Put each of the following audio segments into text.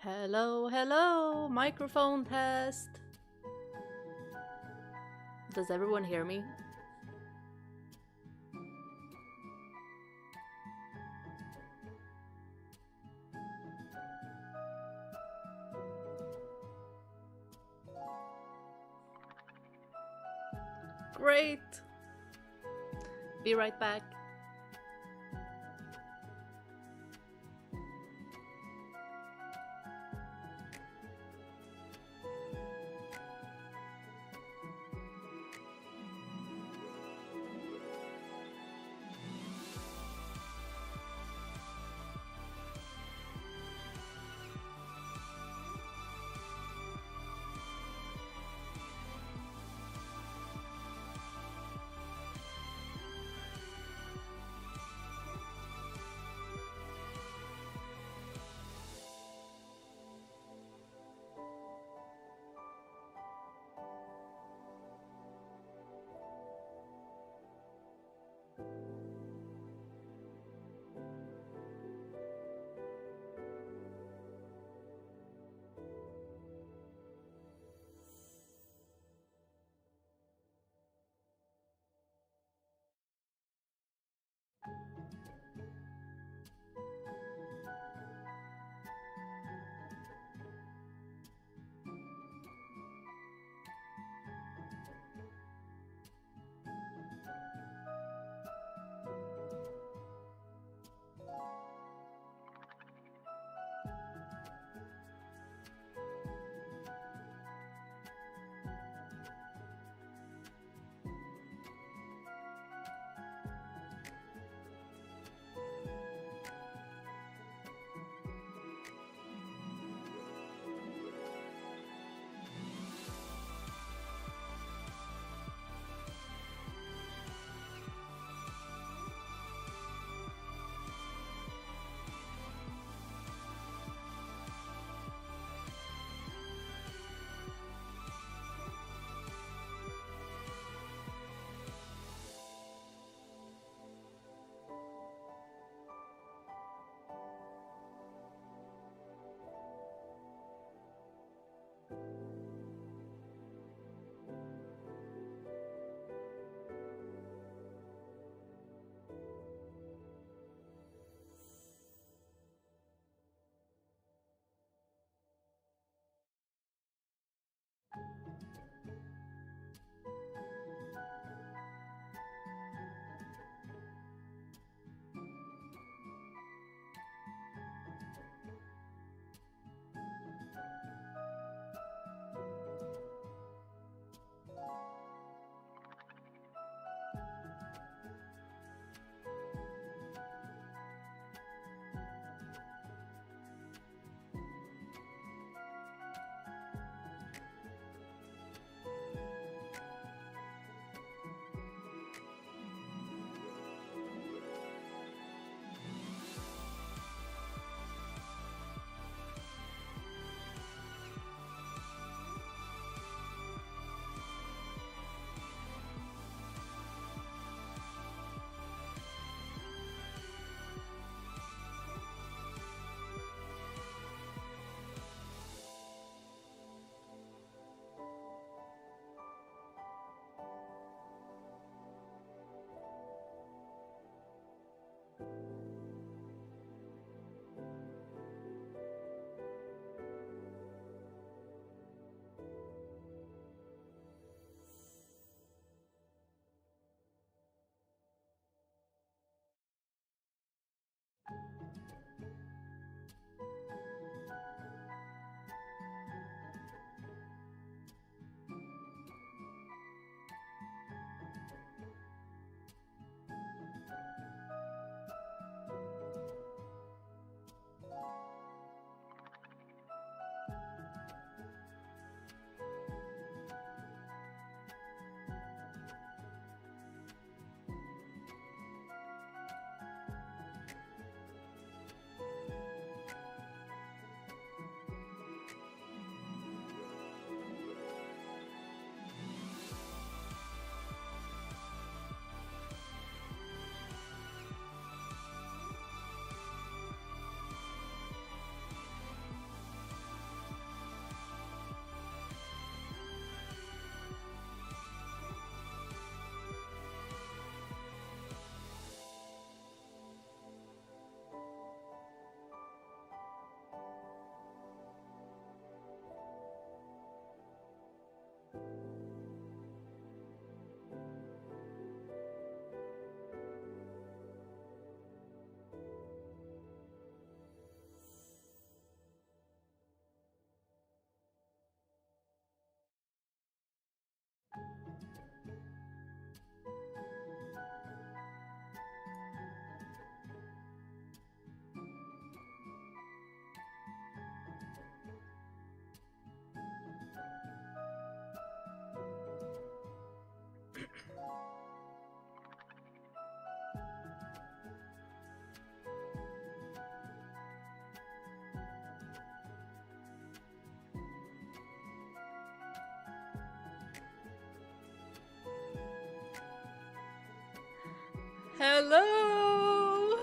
Hello, hello, microphone test. Does everyone hear me? Great. Be right back. Hello!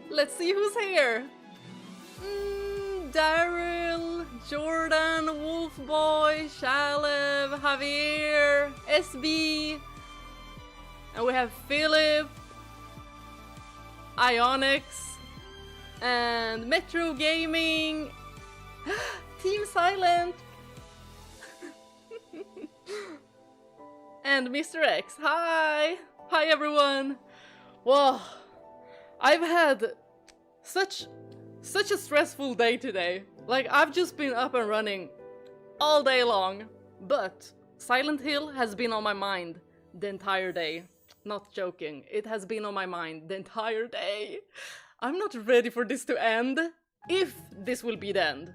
Let's see who's here. Daryl, Jordan, Wolfboy, Shalev, Javier, SB, and we have Philip, Ionix, and Metro Gaming, Team Silent, and Mr. X. Hi! Hi everyone! Whoa, I've had such a stressful day today. Like, I've just been up and running all day long, but Silent Hill has been on my mind the entire day. Not joking, it has been on my mind the entire day. I'm not ready for this to end, if this will be the end.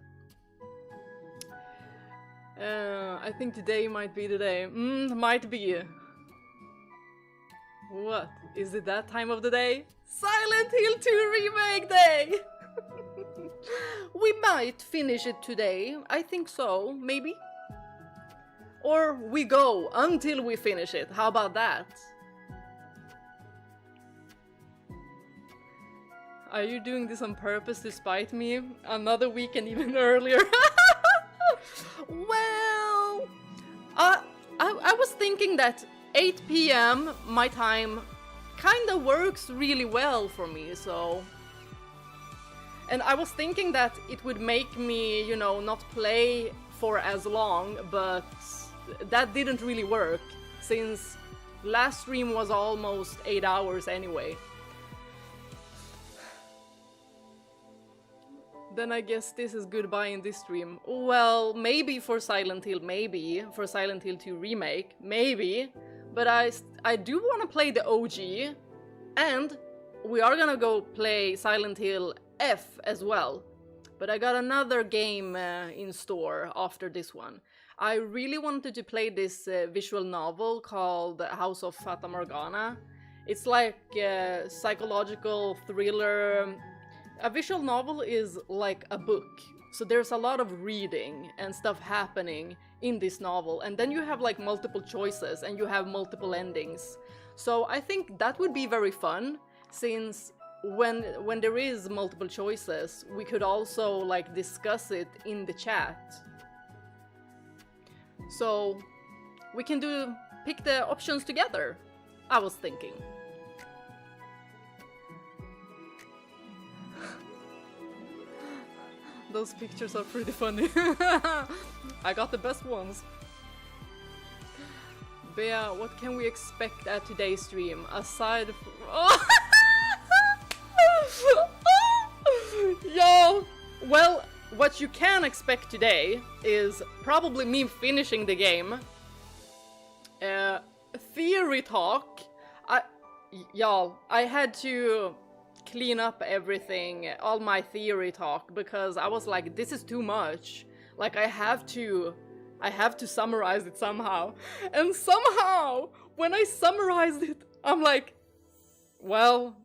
I think today might be the day. Might be. What? Is it that time of the day? Silent Hill 2 Remake Day! We might finish it today, I think so, maybe? Or we go until we finish it, how about that? Are you doing this on purpose to spite me? Another week and even earlier? Well, I was thinking that 8 PM my time kinda works really well for me, so... And I was thinking that it would make me, you know, not play for as long, but that didn't really work, since last stream was almost 8 hours anyway. Then I guess this is goodbye in this stream. Well, maybe for Silent Hill, maybe. For Silent Hill 2 Remake, maybe. But I do want to play the OG, and we are gonna go play Silent Hill F as well. But I got another game in store after this one. I really wanted to play this visual novel called House of Fata Morgana. It's like a psychological thriller. A visual novel is like a book, so there's a lot of reading and stuff happening in this novel, and then you have like multiple choices and you have multiple endings. So I think that would be very fun, since when there is multiple choices, we could also like discuss it in the chat. So we can pick the options together, I was thinking. Those pictures are pretty funny. I got the best ones. Bea, what can we expect at today's stream? Aside from... Oh! Yo! Well, what you can expect today is probably me finishing the game. Theory talk. Y'all, I had to clean up everything, all my theory talk, because I was like, this is too much. Like, I have to summarize it somehow. And somehow, when I summarized it, I'm like, well,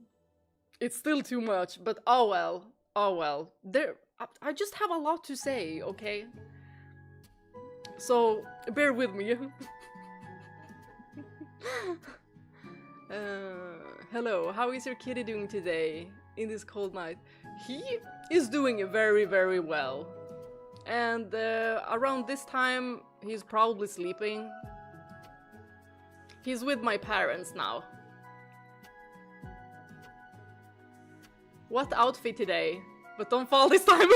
it's still too much, but oh well. I just have a lot to say, okay? So, bear with me. Hello, how is your kitty doing today in this cold night? He is doing very, very well. And around this time, he's probably sleeping. He's with my parents now. What outfit today? But don't fall this time.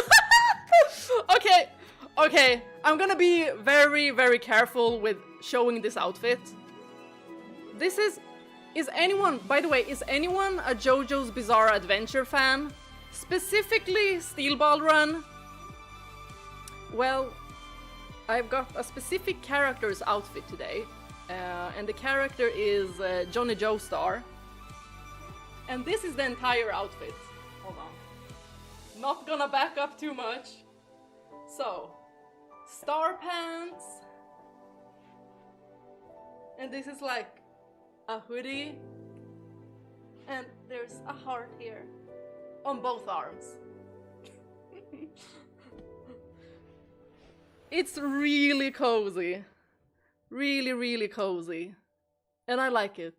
Okay, I'm gonna be very, very careful with showing this outfit. This is anyone, by the way, is anyone a JoJo's Bizarre Adventure fan? Specifically Steel Ball Run? Well, I've got a specific character's outfit today. And the character is Johnny Joestar. And this is the entire outfit. Hold on. Not gonna back up too much. So, star pants. And this is like a hoodie. And there's a heart here. On both arms. It's really cozy. Really, really cozy. And I like it.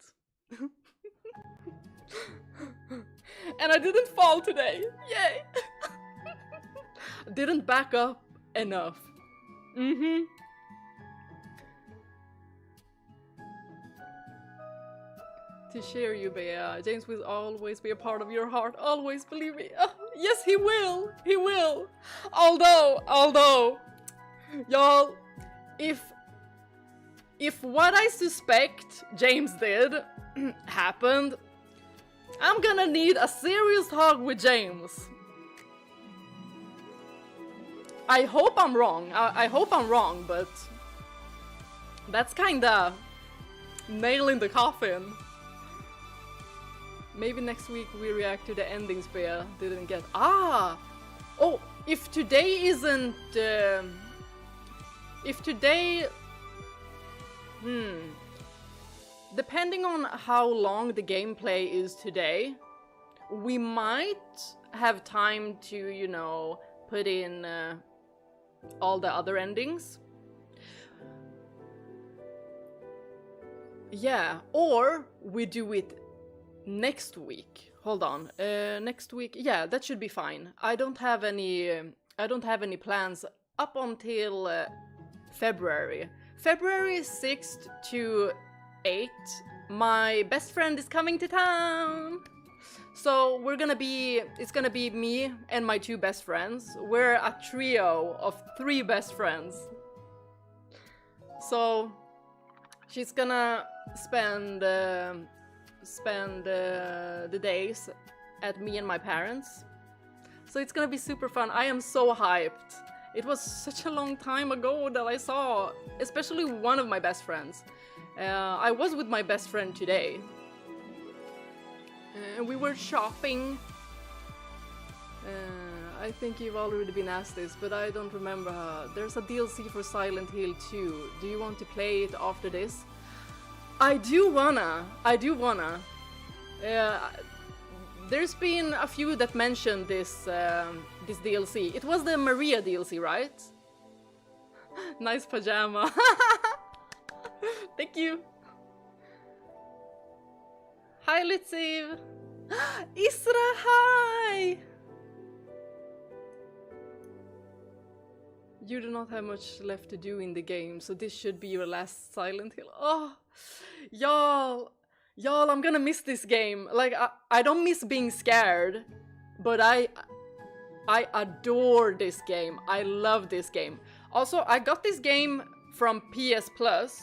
And I didn't fall today. Yay! Didn't back up enough. Mm-hmm. To share you, Bea. James will always be a part of your heart. Always, believe me. Oh, yes, he will. He will. Although, y'all, if what I suspect James did happened, I'm gonna need a serious talk with James. I hope I'm wrong. I hope I'm wrong, but that's kinda nail in the coffin. Maybe next week we react to the endings Bea didn't get. Ah! Oh, if today isn't... if today... Depending on how long the gameplay is today, we might have time to, you know, put in all the other endings. Yeah, or we do it next week. Hold on. Next week. Yeah, that should be fine. I don't have any plans up until February. February 6th to 8th. My best friend is coming to town. So it's gonna be me and my 2 best friends. We're a trio of 3 best friends. So she's gonna spend the days at me and my parents. So it's gonna be super fun. I am so hyped. It was such a long time ago that I saw, especially one of my best friends. I was with my best friend today. And we were shopping. I think you've already been asked this, but I don't remember. There's a DLC for Silent Hill 2. Do you want to play it after this? I do wanna. There's been a few that mentioned this this DLC. It was the Maria DLC, right? Nice pajama. Thank you. Hi, Litziv. Isra, hi. You do not have much left to do in the game, so this should be your last Silent Hill. Oh, y'all, I'm gonna miss this game. Like, I don't miss being scared, but I adore this game. I love this game. Also, I got this game from PS Plus,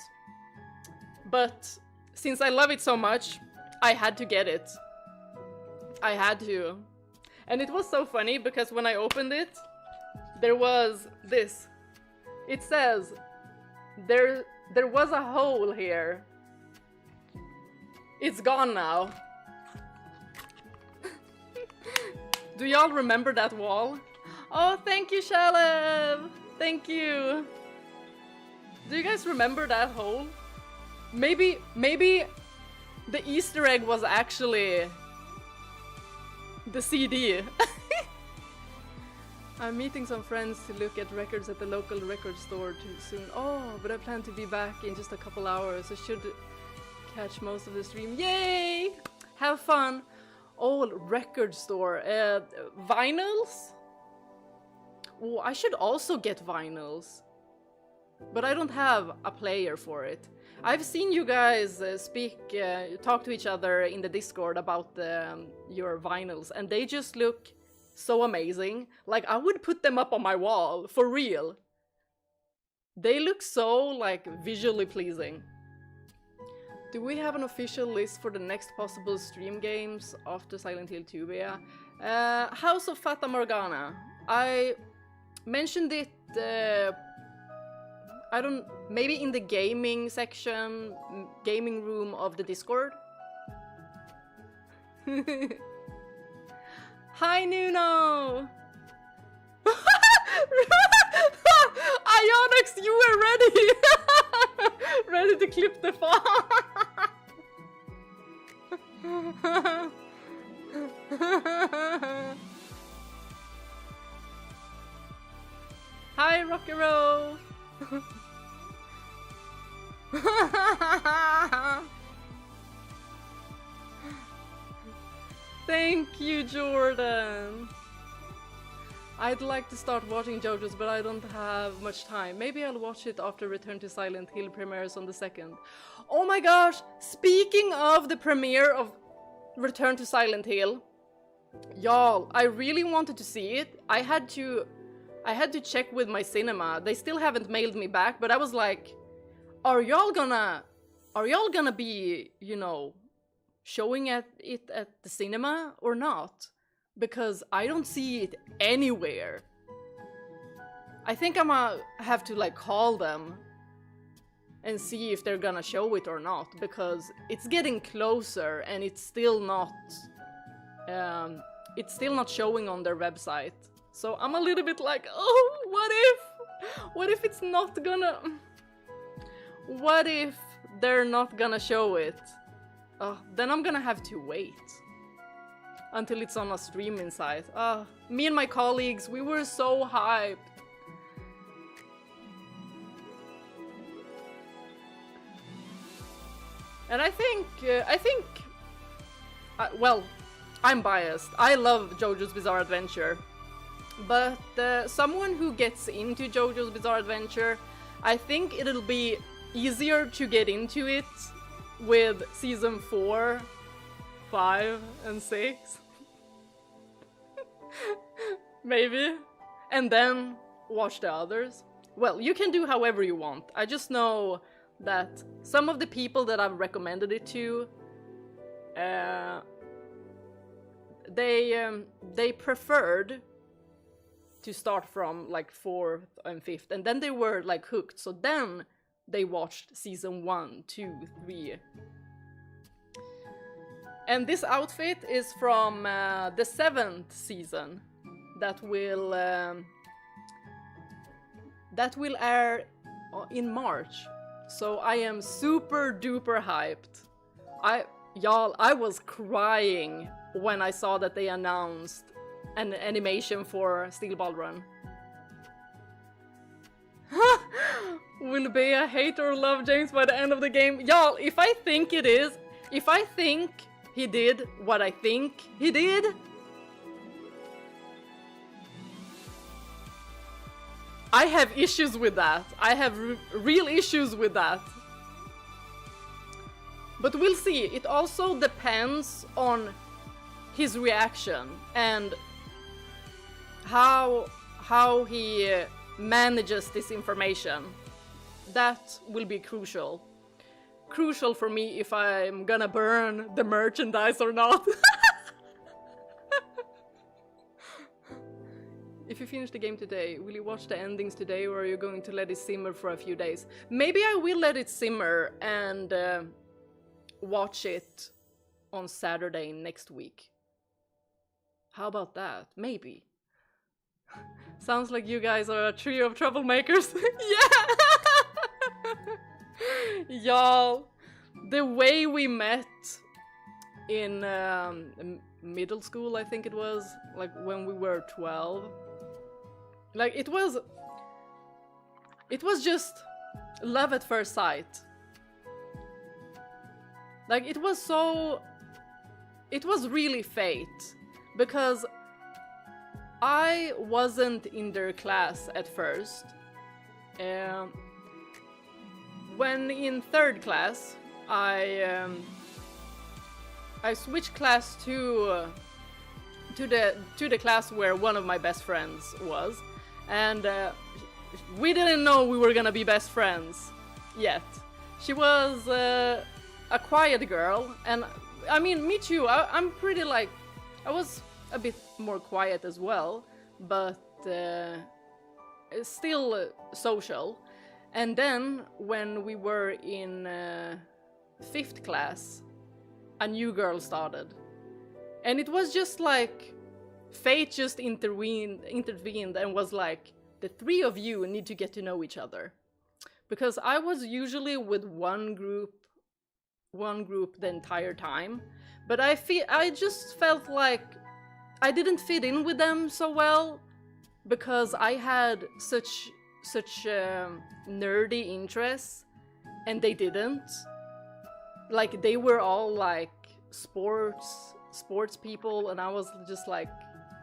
but since I love it so much, I had to get it. I had to. And it was so funny because when I opened it, there was this. It says, there was a hole here. It's gone now. Do y'all remember that wall? Oh, thank you, Shalev! Thank you! Do you guys remember that hole? Maybe the Easter egg was actually the CD. I'm meeting some friends to look at records at the local record store too soon. Oh, but I plan to be back in just a couple hours. I should catch most of the stream. Yay! Have fun! Oh, record store. Vinyls? Oh, I should also get vinyls. But I don't have a player for it. I've seen you guys talk to each other in the Discord about your vinyls, and they just look so amazing. Like, I would put them up on my wall, for real. They look so, like, visually pleasing. Do we have an official list for the next possible stream games after Silent Hill 2, Bea? House of Fata Morgana. I mentioned it, maybe in the gaming section, gaming room of the Discord. Hi, Nuno! Ionix, you were ready! Ready to clip the file! Hi, Rockero! Thank you, Jordan. I'd like to start watching JoJo's, but I don't have much time. Maybe I'll watch it after Return to Silent Hill premieres on the 2nd. Oh my gosh! Speaking of the premiere of Return to Silent Hill, y'all, I really wanted to see it. I had to check with my cinema. They still haven't mailed me back, but I was like, are y'all gonna be, you know, showing it at the cinema or not? Because I don't see it anywhere. I think I'm gonna have to like call them and see if they're gonna show it or not, because it's getting closer and it's still not showing on their website. So I'm a little bit like, oh, what if it's not gonna, what if they're not gonna show it? Then I'm gonna have to wait until it's on a streaming site. Me and my colleagues, we were so hyped. And I think, well, I'm biased. I love JoJo's Bizarre Adventure. But someone who gets into JoJo's Bizarre Adventure, I think it'll be easier to get into it with season 4, 5, and 6. Maybe. And then watch the others. Well, you can do however you want. I just know that some of the people that I've recommended it to, they preferred to start from like 4th and 5th, and then they were like hooked, so then they watched season 1, 2, 3. And this outfit is from the 7th season that will air in March. So I am super duper hyped. Y'all, I was crying when I saw that they announced an animation for Steel Ball Run. Will be a hate or love James by the end of the game. Y'all, if I think it is, if I think he did what I think he did, I have issues with that. I have real issues with that. But we'll see. It also depends on his reaction and how he manages this information. That will be crucial. Crucial for me if I'm gonna burn the merchandise or not. If you finish the game today, will you watch the endings today, or are you going to let it simmer for a few days? Maybe I will let it simmer and watch it on Saturday next week. How about that? Maybe. Sounds like you guys are a trio of troublemakers. Yeah! Y'all, the way we met in middle school, I think it was, like when we were 12. Like it was just love at first sight. Like it was really fate, because I wasn't in their class at first. When in 3rd class, I switched class to the class where one of my best friends was, and we didn't know we were gonna be best friends yet. She was a quiet girl, and I mean, me too. I'm pretty like, I was a bit more quiet as well, but still social. And then when we were in 5th class, a new girl started, and it was just like fate just intervened and was like, the 3 of you need to get to know each other, because I was usually with one group the entire time, but I just felt like I didn't fit in with them so well, because I had such nerdy interests and they didn't. Like they were all like sports sports people, and I was just like,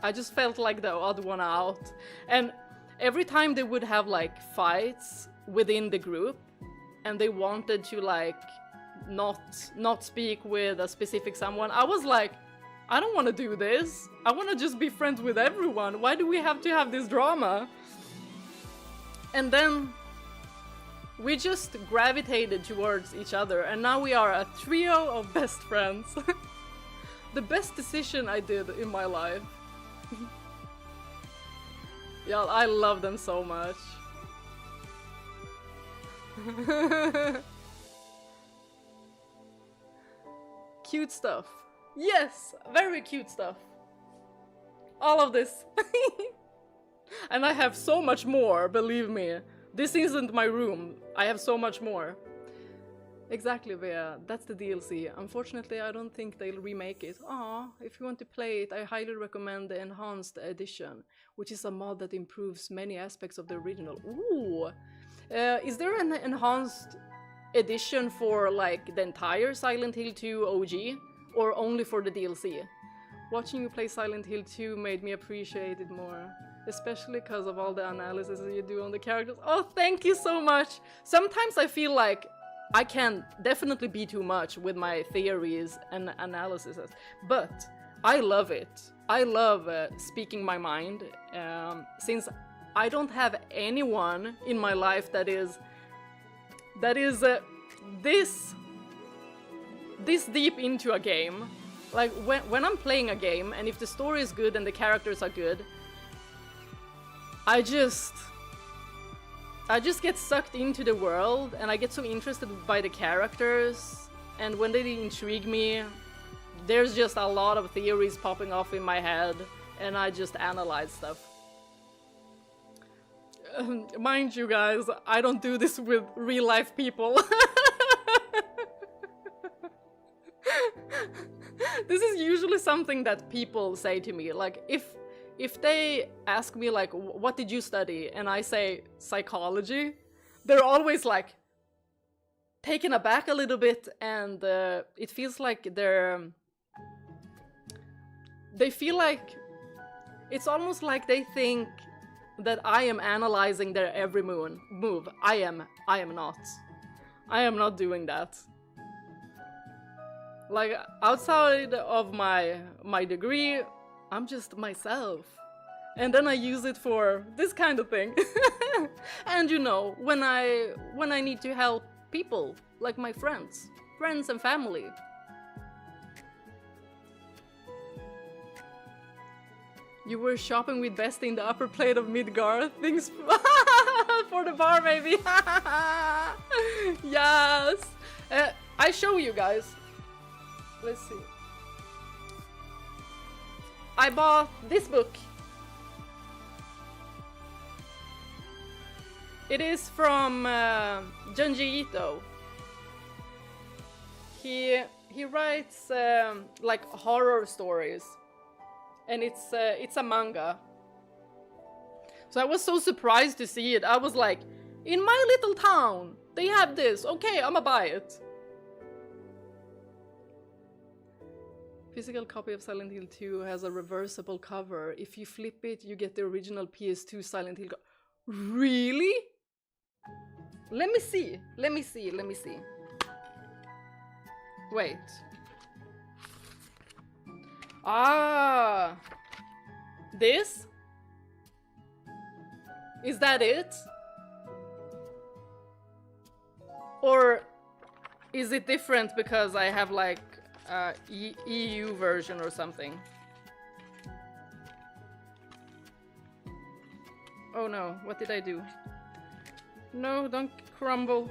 I just felt like the odd one out. And every time they would have like fights within the group, and they wanted to like not speak with a specific someone, I was like, I don't want to do this. I want to just be friends with everyone. Why do we have to have this drama? And then we just gravitated towards each other, and now we are a trio of best friends. The best decision I did in my life. Yeah, I love them so much. Cute stuff. Yes, very cute stuff. All of this. And I have so much more, believe me. This isn't my room. I have so much more. Exactly, Bea. That's the DLC. Unfortunately, I don't think they'll remake it. Aw, if you want to play it, I highly recommend the Enhanced Edition, which is a mod that improves many aspects of the original. Ooh! Is there an Enhanced Edition for, like, the entire Silent Hill 2 OG? Or only for the DLC? Watching you play Silent Hill 2 made me appreciate it more. Especially because of all the analysis you do on the characters. Oh, thank you so much! Sometimes I feel like I can definitely be too much with my theories and analyses, but I love it. I love speaking my mind, since I don't have anyone in my life that is this deep into a game. Like when I'm playing a game, and if the story is good and the characters are good, I just get sucked into the world, and I get so interested by the characters, and when they intrigue me, there's just a lot of theories popping off in my head, and I just analyze stuff. Mind you guys, I don't do this with real life people. This is usually something that people say to me, like if they ask me like, what did you study? And I say psychology, they're always like taken aback a little bit, and it feels like they feel like it's almost like they think that I am analyzing their every move. I am not. I am not doing that. Like, outside of my degree, I'm just myself. And then I use it for this kind of thing. And you know, when I need to help people, like my friends and family. You were shopping with Best in the upper plate of Midgard. Things for the bar, maybe. Yes. I show you guys. Let's see. I bought this book. It is from Junji Ito. He writes like horror stories, and it's a manga. So I was so surprised to see it. I was like, in my little town, they have this. Okay, I'ma buy it. Physical copy of Silent Hill 2 has a reversible cover. If you flip it, you get the original PS2 Silent Hill. Really? Let me see. Wait. Ah. This? Is that it? Or is it different because I have like EU version or something? Oh no, what did I do? No, don't crumble.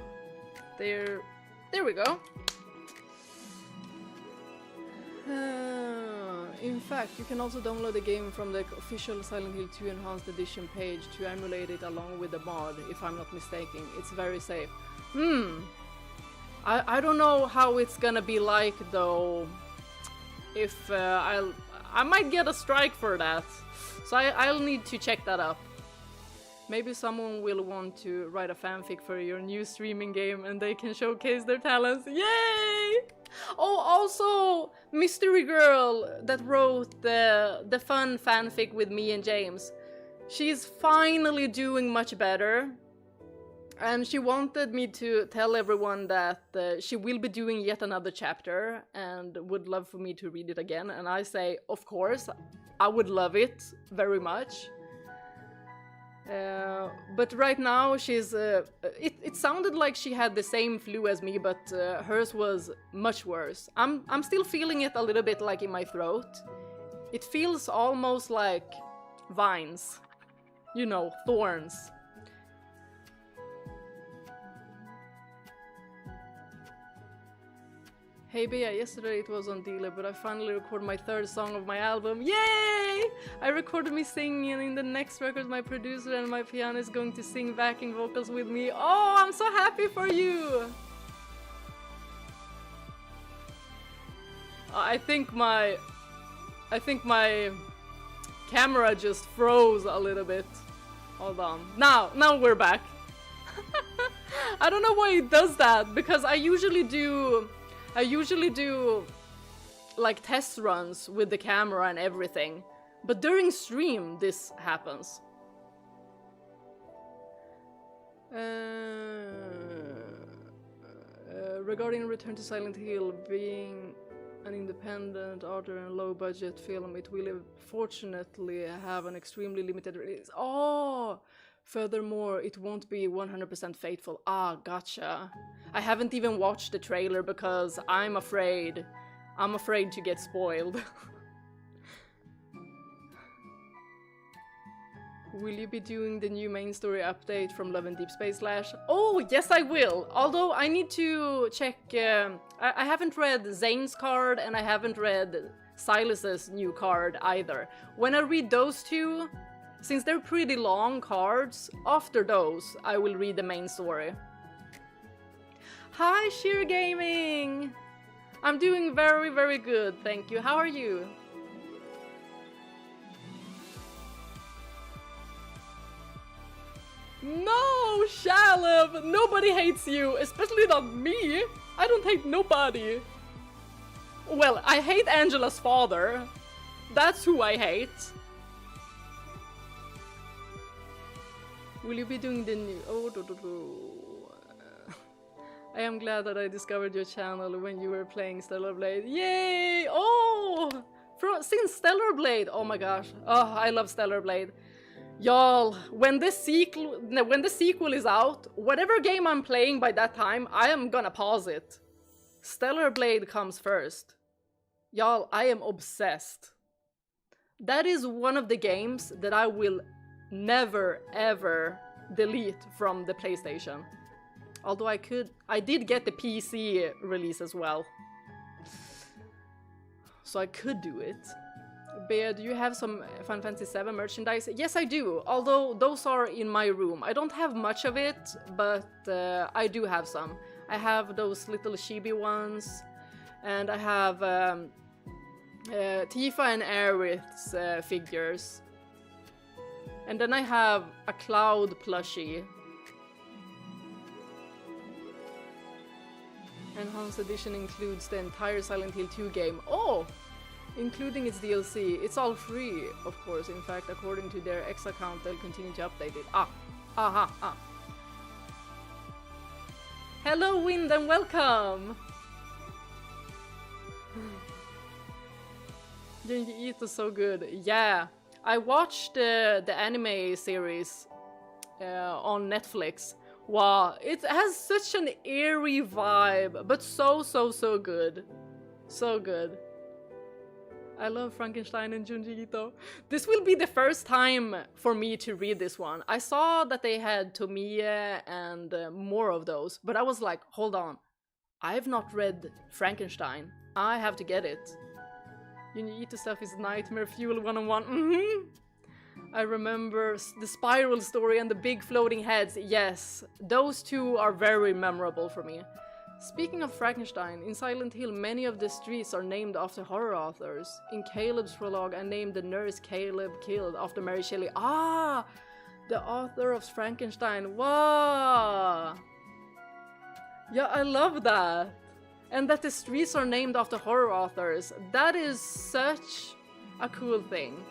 There we go. In fact, you can also download the game from the official Silent Hill 2 Enhanced Edition page to emulate it along with the mod, if I'm not mistaken. It's very safe. I don't know how it's gonna be like though. If I might get a strike for that, so I'll need to check that up. Maybe someone will want to write a fanfic for your new streaming game and they can showcase their talents. Yay! Oh, also, Mystery Girl that wrote the fun fanfic with me and James. She's finally doing much better. And she wanted me to tell everyone that she will be doing yet another chapter and would love for me to read it again. And I say, of course, I would love it very much. But right now she's it sounded like she had the same flu as me, but hers was much worse. I'm still feeling it a little bit like in my throat. It feels almost like vines, you know, thorns. Hey Bea, yesterday it was on delay, but I finally recorded my third song of my album. Yay! I recorded me singing, and in the next record my producer and my piano is going to sing backing vocals with me. Oh, I'm so happy for you! I think my camera just froze a little bit. Hold on. Now we're back. I don't know why it does that, because I usually do like test runs with the camera and everything, but during stream this happens. Regarding Return to Silent Hill being an independent author and low budget film, it will fortunately have an extremely limited release. Oh! Furthermore, it won't be 100% faithful. Ah, gotcha. I haven't even watched the trailer because I'm afraid to get spoiled. Will you be doing the new main story update from Love and Deep Space Slash? Oh, yes I will! Although I need to check... I haven't read Zane's card and I haven't read Silas's new card either. When I read those two, since they're pretty long cards, after those I will read the main story. Hi, Sheer Gaming! I'm doing very, very good, thank you. How are you? No, Shalab! Nobody hates you, especially not me! I don't hate nobody! Well, I hate Angela's father. That's who I hate. Will you be doing the new... I am glad that I discovered your channel when you were playing Stellar Blade. Yay! Oh! Since Stellar Blade! Oh my gosh. Oh, I love Stellar Blade. Y'all, when the sequel is out, whatever game I'm playing by that time, I am gonna pause it. Stellar Blade comes first. Y'all, I am obsessed. That is one of the games that I will never ever delete from the PlayStation. Although I did get the PC release as well. So I could do it. Bea, do you have some Final Fantasy VII merchandise? Yes, I do. Although those are in my room. I don't have much of it, but I do have some. I have those little chibi ones, and I have Tifa and Aerith's figures. And then I have a Cloud plushie. Enhanced Edition includes the entire Silent Hill 2 game. Oh! Including its DLC. It's all free, of course. In fact, according to their X account, they'll continue to update it. Hello, Wind, and welcome! Junji Ito's so good. Yeah, I watched the anime series on Netflix. Wow, it has such an eerie vibe, but so good. So good. I love Frankenstein and Junji Ito. This will be the first time for me to read this one. I saw that they had Tomiya and more of those, but I was like, hold on. I've not read Frankenstein. I have to get it. Junji Ito stuff is nightmare fuel 101. I remember the spiral story and the big floating heads. Yes, those two are very memorable for me. Speaking of Frankenstein, in Silent Hill many of the streets are named after horror authors. In Caleb's prologue I named the nurse Caleb killed after Mary Shelley. Ah! The author of Frankenstein. Wow! Yeah, I love that. And that the streets are named after horror authors. That is such a cool thing.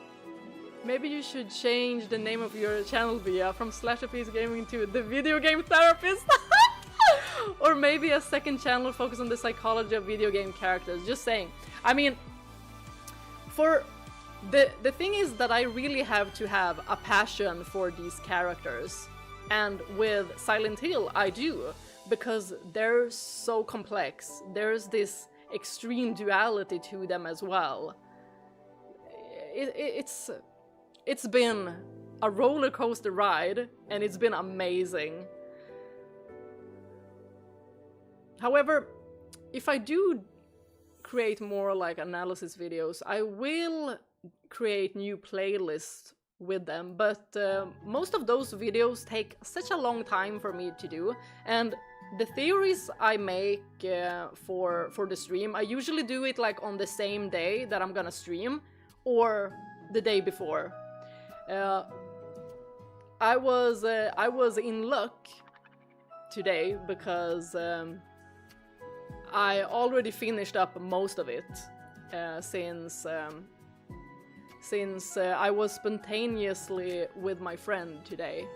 Maybe you should change the name of your channel, Via, from Slasherpiece Gaming to The Video Game Therapist. Or maybe a second channel focused on the psychology of video game characters. Just saying. I mean, for the thing is that I really have to have a passion for these characters. And with Silent Hill, I do. Because they're so complex. There's this extreme duality to them as well. It's been a roller coaster ride, and it's been amazing. However, if I do create more like analysis videos, I will create new playlists with them, but most of those videos take such a long time for me to do, and the theories I make for the stream, I usually do it like on the same day that I'm gonna stream, or the day before. I was in luck today because I already finished up most of it since I was spontaneously with my friend today.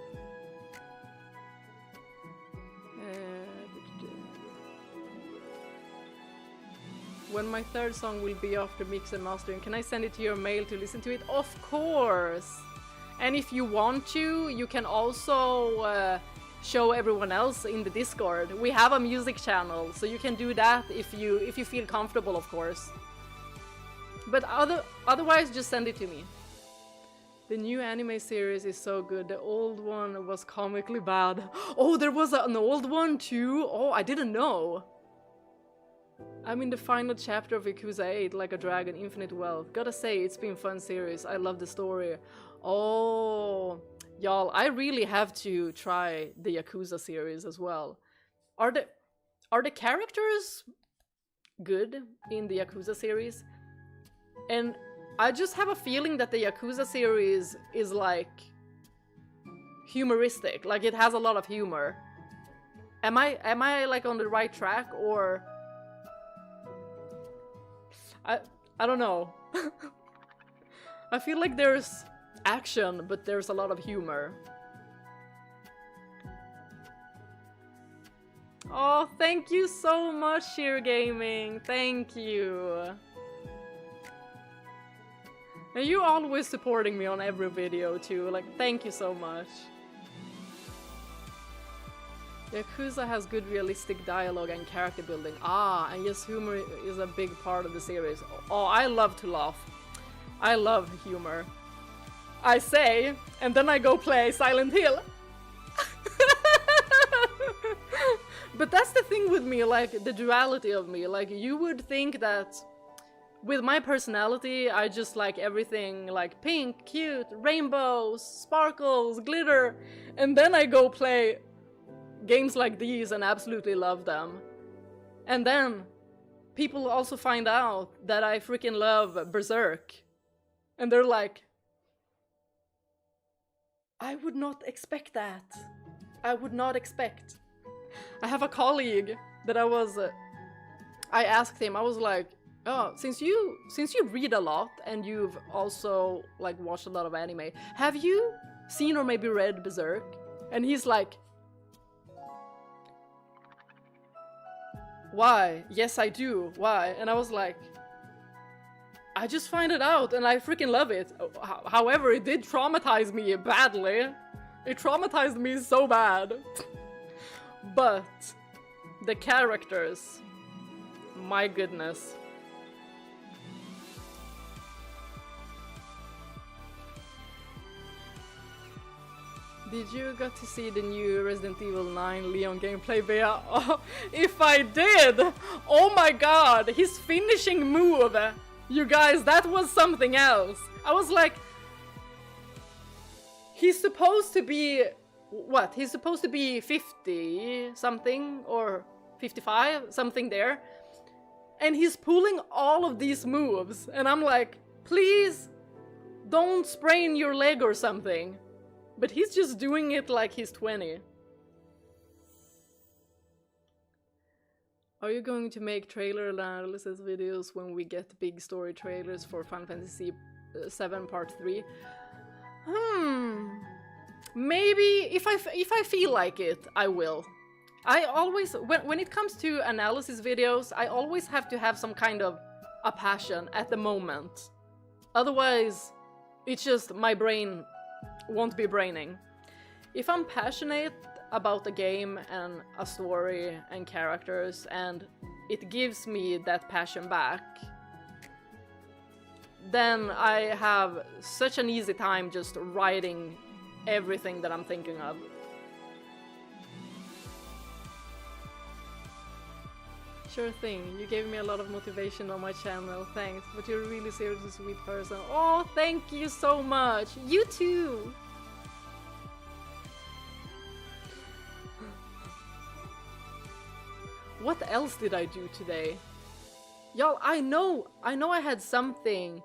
When my third song will be after mix and mastering, can I send it to your mail to listen to it? Of course! And if you want to, you can also show everyone else in the Discord. We have a music channel, so you can do that if you feel comfortable, of course. But otherwise, just send it to me. The new anime series is so good. The old one was comically bad. Oh, there was an old one too? Oh, I didn't know. I'm in the final chapter of Yakuza 8, Like a Dragon, Infinite Wealth. Gotta say, it's been a fun series. I love the story. Oh, y'all, I really have to try the Yakuza series as well. Are the characters good in the Yakuza series? And I just have a feeling that the Yakuza series is like humoristic, like it has a lot of humor. Am I like on the right track, or I don't know. I feel like there's action, but there's a lot of humor. Oh, thank you so much, Sheer Gaming. Thank you. And you always supporting me on every video too. Like, thank you so much. Yakuza has good realistic dialogue and character building. Ah, and yes, humor is a big part of the series. Oh, I love to laugh. I love humor. I say, and then I go play Silent Hill. But that's the thing with me, like, the duality of me. Like, you would think that with my personality, I just like everything like pink, cute, rainbows, sparkles, glitter. And then I go play games like these and absolutely love them. And then people also find out that I freaking love Berserk. And they're like, I would not expect that. I would not expect. I have a colleague that I asked him, I was like, oh, since you read a lot and you've also like watched a lot of anime, have you seen or maybe read Berserk? And he's like, why? Yes, I do. Why? And I was like, I just find it out and I freaking love it. However, it did traumatize me badly. It traumatized me so bad. But the characters, my goodness. Did you get to see the new Resident Evil 9 Leon gameplay via? Oh, if I did! Oh my god! His finishing move! You guys, that was something else! I was like... He's supposed to be... What? He's supposed to be 50 something? Or 55? Something there. And he's pulling all of these moves. And I'm like, please, don't sprain your leg or something. But he's just doing it like he's 20. Are you going to make trailer analysis videos when we get big story trailers for Final Fantasy VII Part 3? Maybe if I feel like it, I will. I always, when it comes to analysis videos, I always have to have some kind of a passion at the moment. Otherwise, it's just my brain won't be braining. If I'm passionate about a game and a story and characters, and it gives me that passion back, then I have such an easy time just writing everything that I'm thinking of. Sure thing, you gave me a lot of motivation on my channel, thanks, but you're a really seriously sweet person. Oh, thank you so much! You too! What else did I do today? Y'all, I know I had something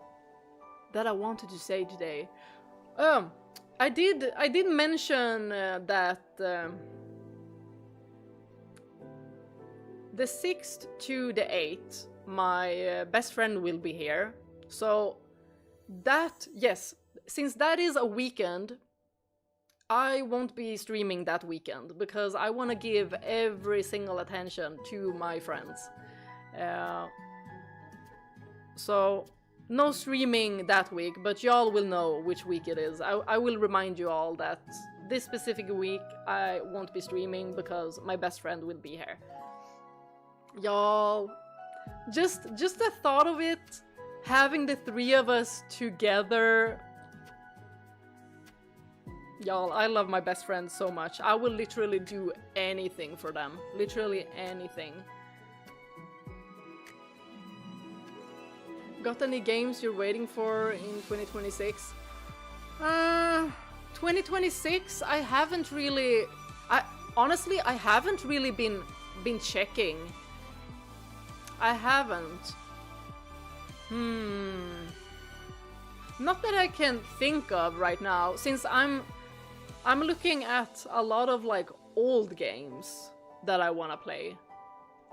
that I wanted to say today. I did mention that the 6th to the 8th, my best friend will be here. So that, yes, since that is a weekend, I won't be streaming that weekend because I want to give every single attention to my friends. So no streaming that week, but y'all will know which week it is. I will remind you all that this specific week I won't be streaming because my best friend will be here. Y'all, just the thought of it, having the 3 of us together. Y'all, I love my best friends so much. I will literally do anything for them. Literally anything. Got any games you're waiting for in 2026? 2026, I haven't really... honestly, I haven't really been checking. I haven't. Not that I can think of right now, since I'm looking at a lot of like old games that I want to play,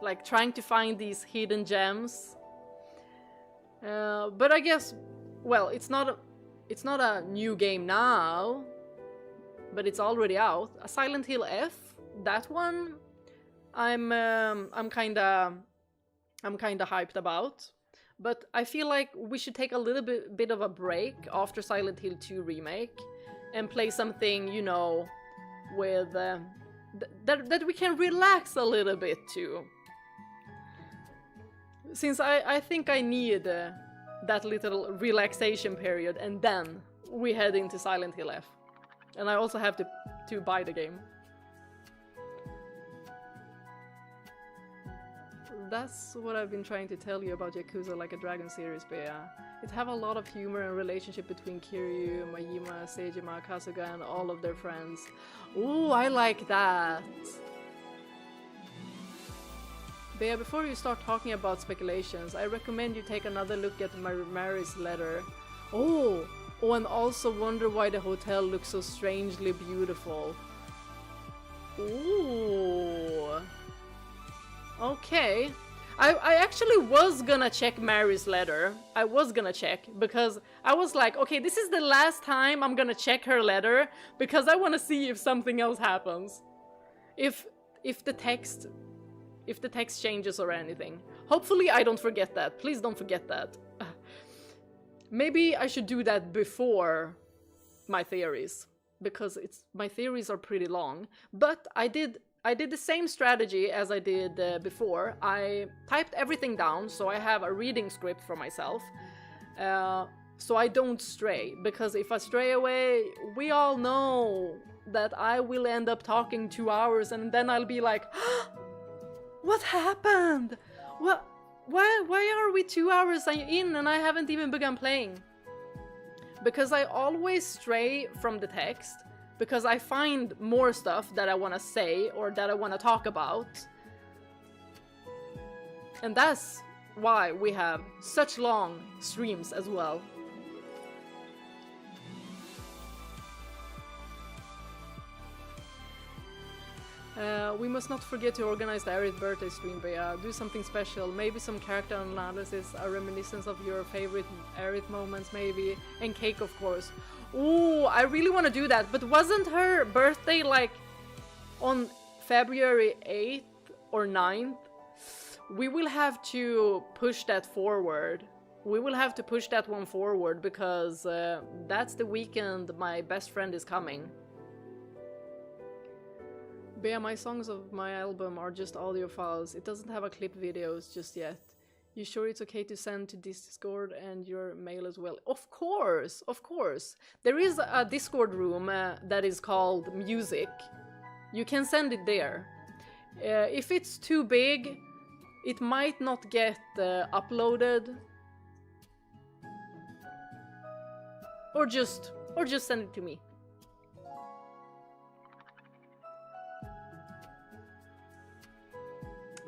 like trying to find these hidden gems. But I guess, well, it's not a new game now, but it's already out. A Silent Hill F, that one, I'm kinda hyped about. But I feel like we should take a little bit of a break after Silent Hill 2 Remake and play something, you know, with that we can relax a little bit too. Since I think I need that little relaxation period, and then we head into Silent Hill F. And I also have to buy the game. That's what I've been trying to tell you about Yakuza Like a Dragon series, Bea. It have a lot of humor and relationship between Kiryu, Majima, Seijima, Kasuga, and all of their friends. Ooh, I like that! Bea, before you start talking about speculations, I recommend you take another look at Mary's letter. Oh, and also wonder why the hotel looks so strangely beautiful. Ooh. Okay. I actually was gonna check Mary's letter. I was gonna check because I was like, okay, this is the last time I'm gonna check her letter because I want to see if something else happens. If the text changes or anything. Hopefully I don't forget that. Please don't forget that. Maybe I should do that before my theories, because my theories are pretty long. But I did the same strategy as I did before. I typed everything down, so I have a reading script for myself, so I don't stray. Because if I stray away, we all know that I will end up talking 2 hours, and then I'll be like, what happened? What? Why are we 2 hours in and I haven't even begun playing? Because I always stray from the text, because I find more stuff that I want to say or that I want to talk about. And that's why we have such long streams as well. We must not forget to organize the Aerith birthday stream, Bea. Do something special. Maybe some character analysis, a reminiscence of your favorite Aerith moments, maybe. And cake, of course. Ooh, I really want to do that. But wasn't her birthday like on February 8th or 9th? We will have to push that forward. We will have to push that one forward because that's the weekend my best friend is coming. Bea, my songs of my album are just audio files. It doesn't have a clip videos just yet. You sure it's okay to send to Discord and your mail as well? Of course, of course. There is a Discord room that is called Music. You can send it there. If it's too big, it might not get uploaded. Or just send it to me.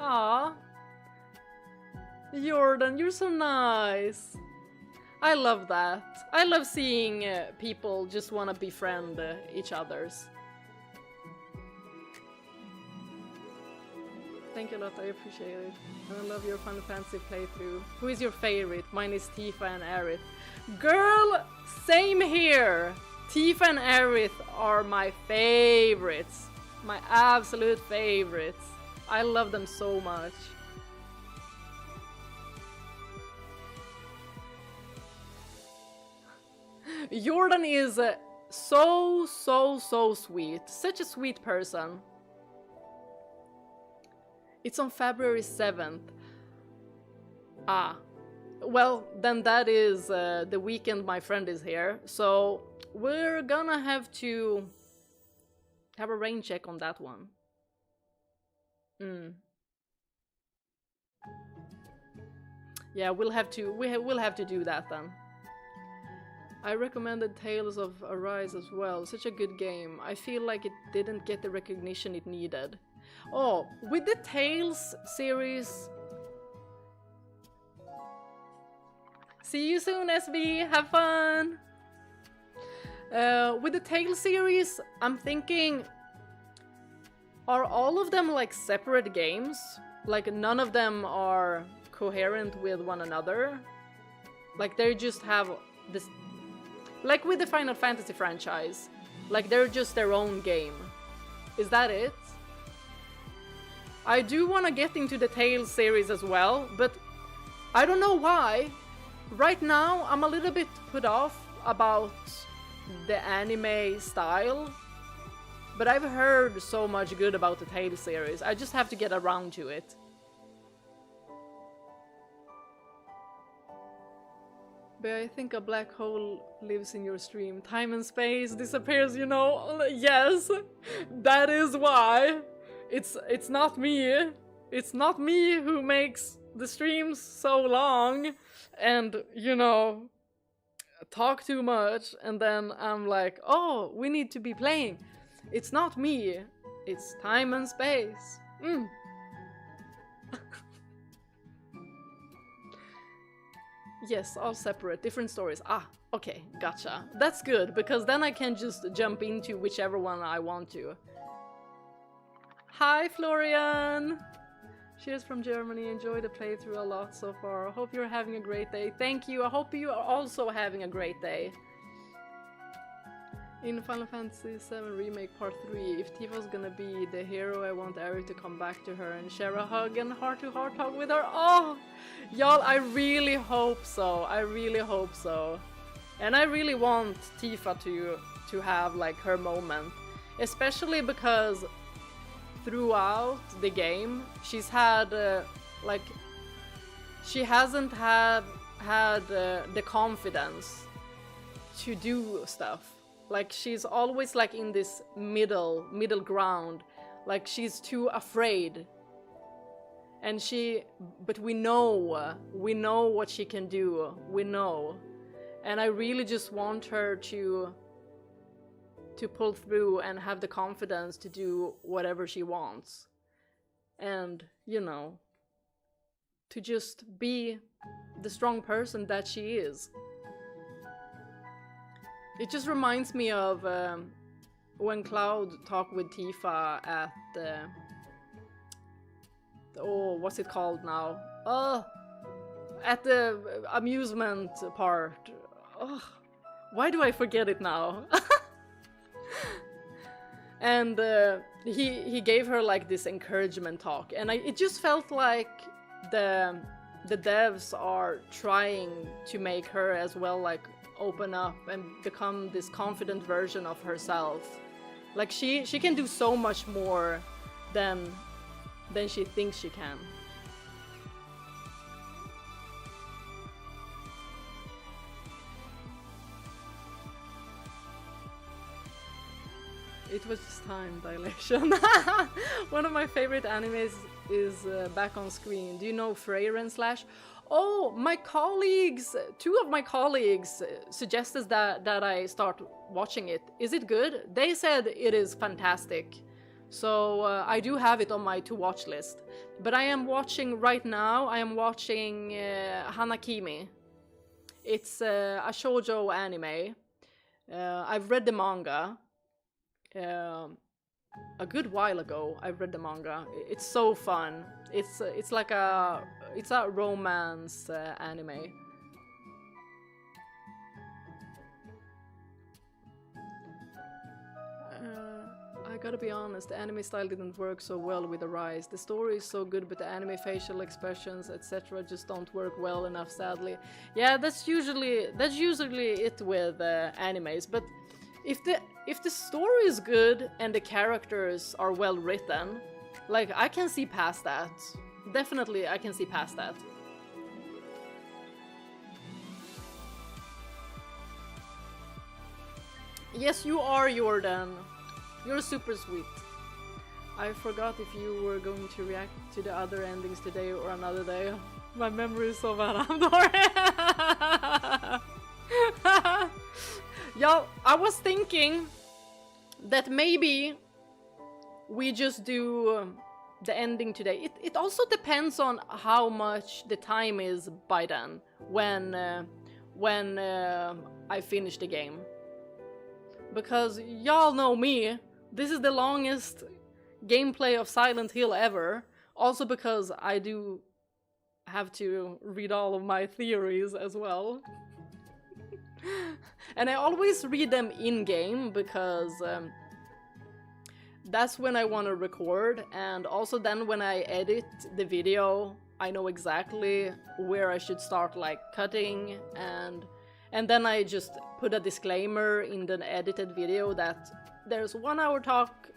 Ah, Jordan, you're so nice. I love that. I love seeing people just want to befriend each others. Thank you a lot, I appreciate it. And I love your Final Fantasy playthrough. Who is your favorite? Mine is Tifa and Aerith. Girl, same here! Tifa and Aerith are my favorites. My absolute favorites. I love them so much. Jordan is so sweet. Such a sweet person. It's on February 7th. Ah. Well, then that is the weekend my friend is here. So we're gonna have to have a rain check on that one. Yeah, we'll have to do that then. I recommended Tales of Arise as well. Such a good game. I feel like it didn't get the recognition it needed. Oh, with the Tales series. See you soon, SB. Have fun. With the Tales series, I'm thinking, are all of them like separate games? Like none of them are coherent with one another? Like they just have this, like with the Final Fantasy franchise, like they're just their own game. Is that it? I do want to get into the Tales series as well, but I don't know why. Right now, I'm a little bit put off about the anime style, but I've heard so much good about the Tales series. I just have to get around to it. But I think a black hole lives in your stream. Time and space disappears, you know? Yes, that is why. It's not me. It's not me who makes the streams so long and, you know, talk too much, and then I'm like, oh, we need to be playing. It's not me. It's time and space. Yes, all separate, different stories. Ah, okay, gotcha. That's good, because then I can just jump into whichever one I want to. Hi, Florian! Cheers from Germany. Enjoy the playthrough a lot so far. I hope you're having a great day. Thank you. I hope you are also having a great day. In Final Fantasy VII Remake Part 3, if Tifa's gonna be the hero, I want Aerith to come back to her and share a hug and heart-to-heart hug with her. Oh! Y'all, I really hope so. I really hope so. And I really want Tifa to have, like, her moment. Especially because throughout the game, she's had, like... She hasn't had the confidence to do stuff. Like, she's always, like, in this middle ground. Like, she's too afraid. And but we know what she can do. We know. And I really just want her to pull through and have the confidence to do whatever she wants. And, you know, to just be the strong person that she is. It just reminds me of when Cloud talked with Tifa at oh, what's it called now? At the amusement part. Oh, why do I forget it now? And he gave her like this encouragement talk, and it just felt like the devs are trying to make her as well, like open up and become this confident version of herself. Like she can do so much more than she thinks she can. It was just time dilation. One of my favorite animes is back on screen. Do you know Freyr and Slash? Oh, my colleagues, two of my colleagues suggested that I start watching it. Is it good? They said it is fantastic. So I do have it on my to-watch list. But I am watching right now, I am watching Hanakimi. It's a shoujo anime. I've read the manga. A good while ago I've read the manga. It's so fun. It's like a romance anime. I gotta be honest, the anime style didn't work so well with Arise. The story is so good, but the anime facial expressions, etc. just don't work well enough, sadly. Yeah, that's usually it with animes, but if the story is good and the characters are well written, like, I can see past that. Definitely I can see past that. Yes, you are, Jordan. You're super sweet. I forgot if you were going to react to the other endings today or another day. My memory is so bad, I'm sorry. Y'all, I was thinking that maybe we just do the ending today. It also depends on how much the time is by then, when I finish the game. Because y'all know me, this is the longest gameplay of Silent Hill ever. Also because I do have to read all of my theories as well. And I always read them in-game because that's when I want to record, and also then when I edit the video I know exactly where I should start like cutting, and then I just put a disclaimer in the edited video that there's 1 hour talk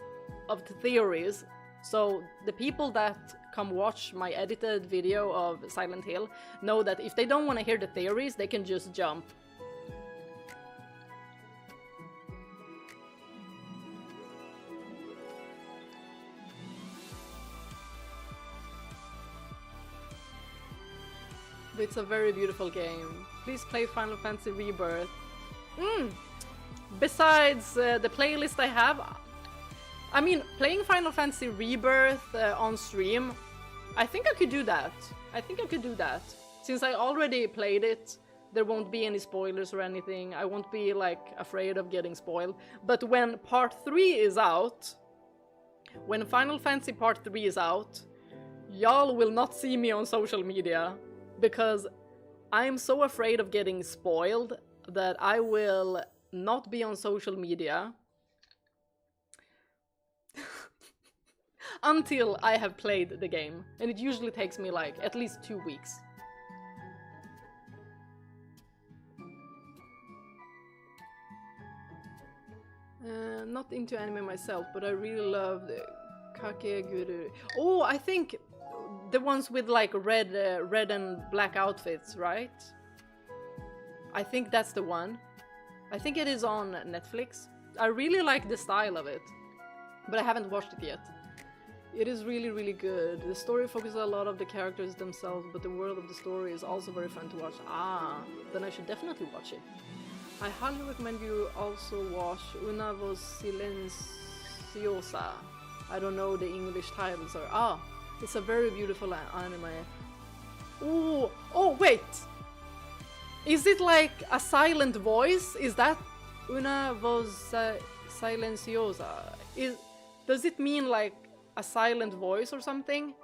of the theories, so the people that come watch my edited video of Silent Hill know that if they don't want to hear the theories, they can just jump. It's a very beautiful game. Please play Final Fantasy Rebirth. Besides the playlist I have, I mean, playing Final Fantasy Rebirth on stream, I think I could do that. Since I already played it, there won't be any spoilers or anything. I won't be like afraid of getting spoiled. But when part 3 is out, when Final Fantasy Part 3 is out, y'all will not see me on social media. Because I'm so afraid of getting spoiled that I will not be on social media until I have played the game. And it usually takes me like at least 2 weeks. Not into anime myself, but I really love the Kakeguru. Oh, I think the ones with like red and black outfits, right? I think that's the one. I think it is on Netflix. I really like the style of it, but I haven't watched it yet. It is really, really good. The story focuses a lot of the characters themselves, but the world of the story is also very fun to watch. Then I should definitely watch it. I highly recommend you also watch Una voz silenciosa. I don't know the English titles are. It's a very beautiful anime. Ooh, oh wait! Is it like a silent voice? Is that Una voz Silenciosa. Does it mean like a silent voice or something?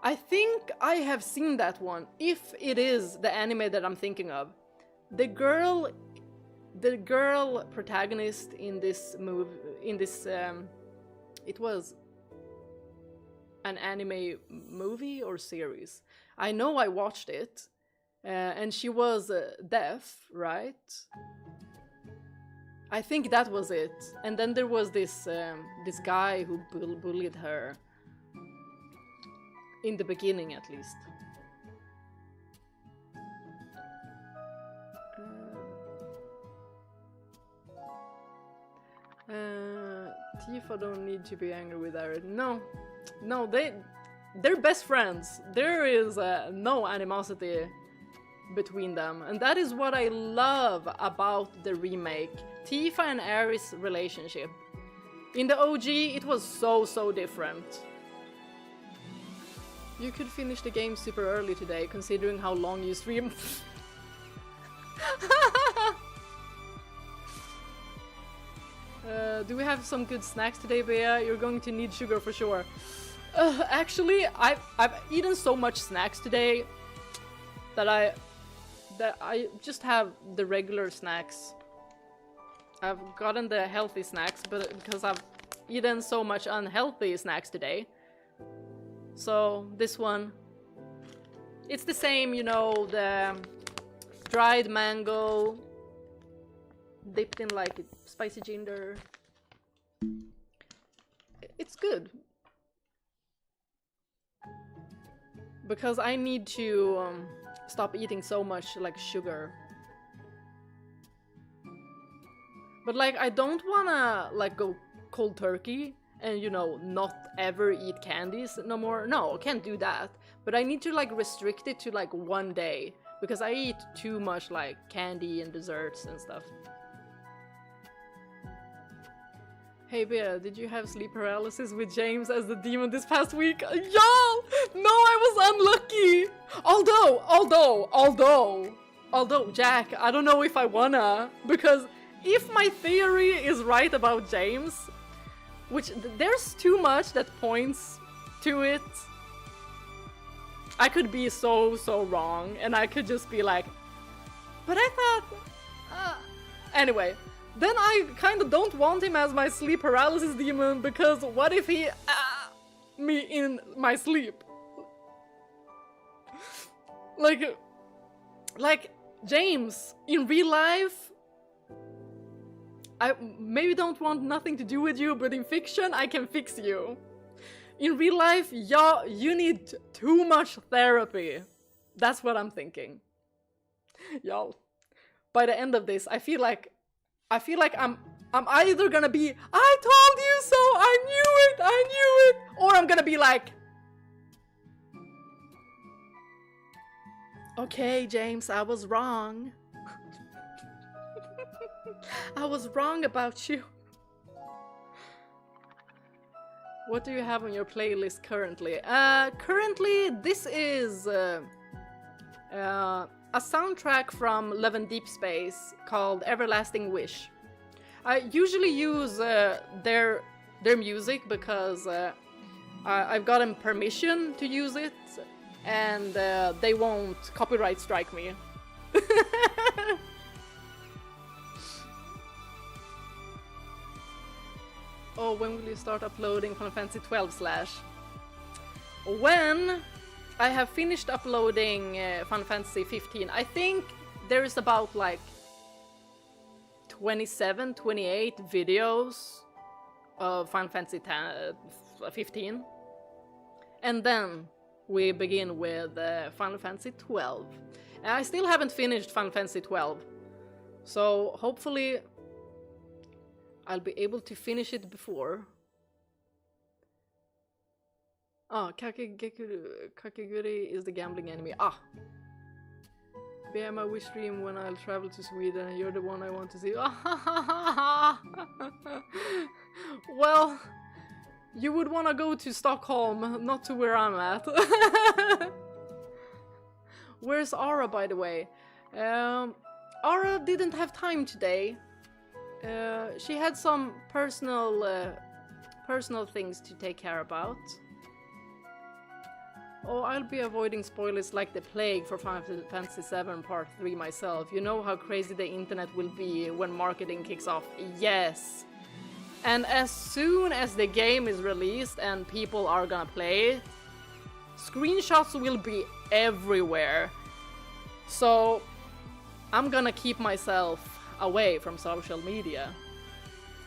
I think I have seen that one, if it is the anime that I'm thinking of. The girl protagonist in this movie, it was an anime movie or series. I know I watched it, and she was deaf, right? I think that was it. And then there was this guy who bullied her. In the beginning, at least. Tifa don't need to be angry with Arid. No, they're best friends. There is no animosity between them, and that is what I love about the remake. Tifa and Aris' relationship. In the OG, it was so different. You could finish the game super early today, considering how long you stream. Do we have some good snacks today, Bea? You're going to need sugar for sure. Actually, I've eaten so much snacks today that I just have the regular snacks. I've gotten the healthy snacks, but because I've eaten so much unhealthy snacks today. So this one, it's the same, you know, the dried mango dipped in like spicy ginger. It's good. Because I need to stop eating so much like sugar. But like I don't wanna like go cold turkey and, you know, not ever eat candies no more. No, I can't do that. But I need to like restrict it to like one day, because I eat too much like candy and desserts and stuff. Hey Bea, did you have sleep paralysis with James as the demon this past week? Y'all! No, I was unlucky! Although, Jack, I don't know if I wanna, because if my theory is right about James, which there's too much that points to it, I could be so wrong, and I could just be like, but I thought, anyway, then I kind of don't want him as my sleep paralysis demon, because what if he me in my sleep? Like James in real life, I maybe don't want nothing to do with you, but in fiction I can fix you. In real life, you need too much therapy. That's what I'm thinking. Y'all, by the end of this, I feel like I'm either gonna be, I told you so, I knew it, or I'm gonna be like, okay, James, I was wrong. I was wrong about you. What do you have on your playlist currently? Currently, this is a soundtrack from Love and Deep Space called Everlasting Wish. I usually use their music because I've gotten permission to use it, and they won't copyright strike me. Oh, when will you start uploading Final Fantasy 12 / When I have finished uploading Final Fantasy 15. I think there is about like 27, 28 videos of Final Fantasy 15. And then we begin with Final Fantasy 12. And I still haven't finished Final Fantasy 12. So hopefully I'll be able to finish it before. Ah, Kakeguri is the gambling enemy. Ah! Be my wish dream when I'll travel to Sweden. You're the one I want to see. Well, you would want to go to Stockholm, not to where I'm at. Where's Ara, by the way? Ara didn't have time today. She had some personal things to take care about. Oh, I'll be avoiding spoilers like the plague for Final Fantasy VII Part 3 myself. You know how crazy the internet will be when marketing kicks off. Yes! And as soon as the game is released and people are gonna play it, screenshots will be everywhere. So I'm gonna keep myself away from social media.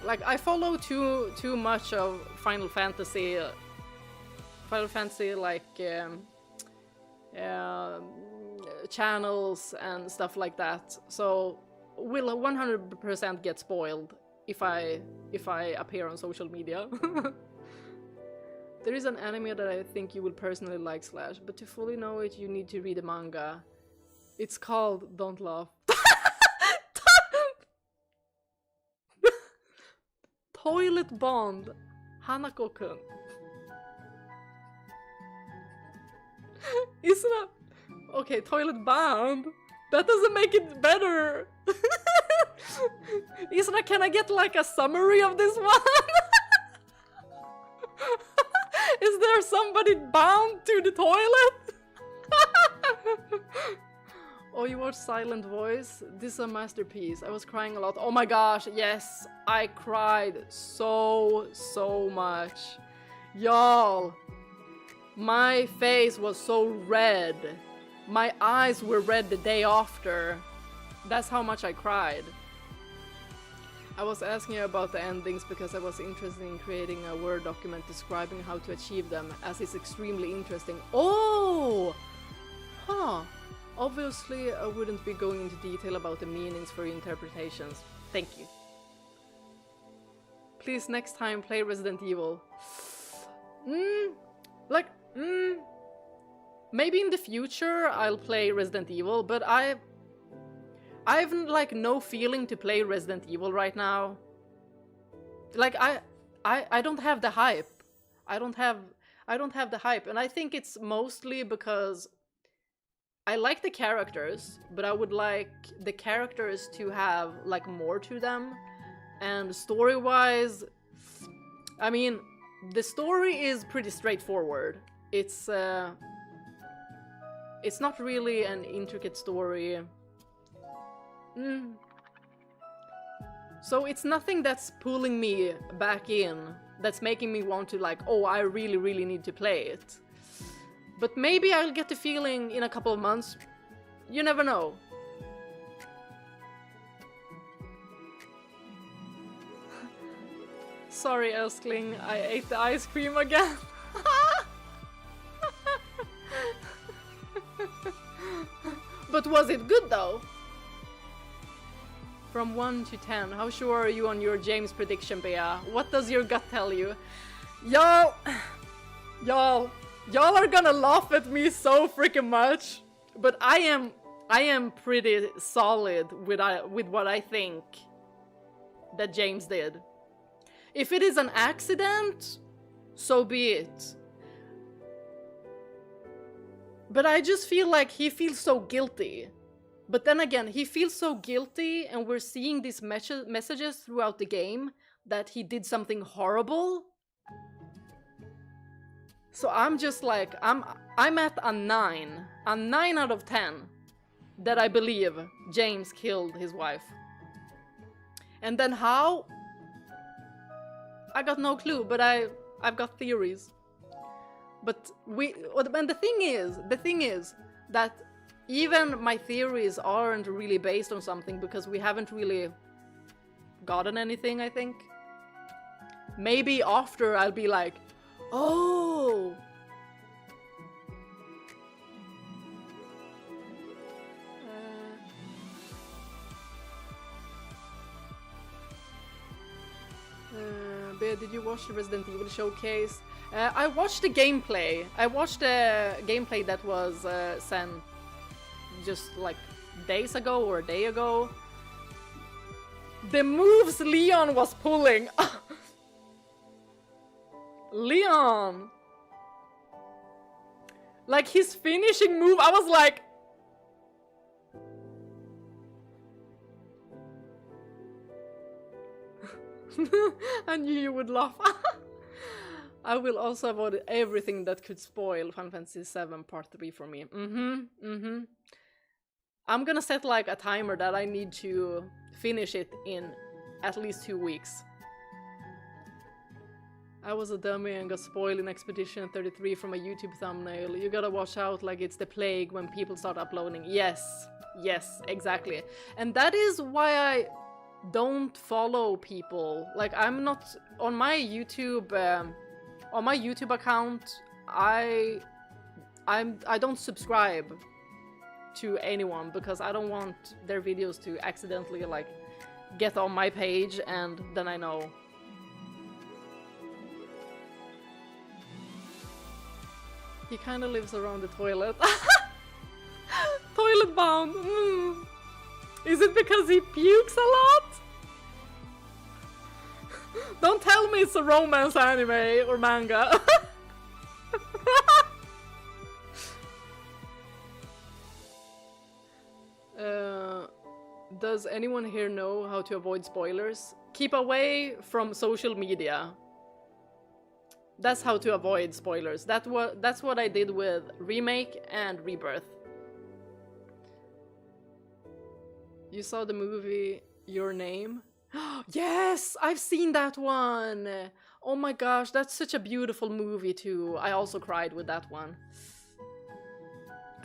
Like, I follow too much of Final Fantasy like channels and stuff like that. So will 100% get spoiled if I appear on social media. There is an anime that I think you will personally like, Slash, but to fully know it you need to read the manga. It's called Don't Laugh. Toilet Bond, Hanako-kun. Isn't that... Okay, Toilet Bond. That doesn't make it better. Isra, can I get like a summary of this one? Is there somebody bound to the toilet? Oh, you watched Silent Voice? This is a masterpiece. I was crying a lot. Oh my gosh, yes. I cried so much. Y'all, my face was so red. My eyes were red the day after. That's how much I cried. I was asking you about the endings because I was interested in creating a Word document describing how to achieve them, as it's extremely interesting. Oh! Huh. Obviously, I wouldn't be going into detail about the meanings for your interpretations. Thank you. Please, next time, play Resident Evil. Maybe in the future I'll play Resident Evil, but I have like no feeling to play Resident Evil right now. Like I don't have the hype. I don't have the hype, and I think it's mostly because I like the characters, but I would like the characters to have like more to them. And story-wise, I mean, the story is pretty straightforward. It's not really an intricate story. So it's nothing that's pulling me back in, that's making me want to like, oh, I really need to play it. But maybe I'll get the feeling in a couple of months. You never know. Sorry, Elskling, I ate the ice cream again. But was it good though? From 1 to 10, how sure are you on your James prediction, Bea? What does your gut tell you? Y'all are gonna laugh at me so freaking much, but I am pretty solid with what I think that James did. If it is an accident, so be it. But I just feel like he feels so guilty. But then again, he feels so guilty, and we're seeing these messages throughout the game that he did something horrible. So I'm just like, I'm at a 9 out of 10 that I believe James killed his wife. And then how? I got no clue, but I've got theories. But and the thing is that even my theories aren't really based on something because we haven't really gotten anything, I think. Maybe after I'll be like, oh! Bea, did you watch the Resident Evil showcase? I watched the gameplay. I watched the gameplay that was sent just like days ago or a day ago. The moves Leon was pulling. Leon! Like his finishing move, I was like... I knew you would laugh. I will also avoid everything that could spoil Final Fantasy VII Part 3 for me. I'm gonna set like a timer that I need to finish it in at least 2 weeks. I was a dummy and got spoiled in Expedition 33 from a YouTube thumbnail. You gotta watch out, like it's the plague when people start uploading. Yes, exactly. And that is why I don't follow people. Like, I'm not on my YouTube account. I don't subscribe to anyone because I don't want their videos to accidentally like get on my page and then I know. He kind of lives around the toilet. Toilet bound. Is it because he pukes a lot? Don't tell me it's a romance anime or manga. Does anyone here know how to avoid spoilers? Keep away from social media. That's how to avoid spoilers. That's what I did with Remake and Rebirth. You saw the movie Your Name? Yes! I've seen that one! Oh my gosh, that's such a beautiful movie too. I also cried with that one.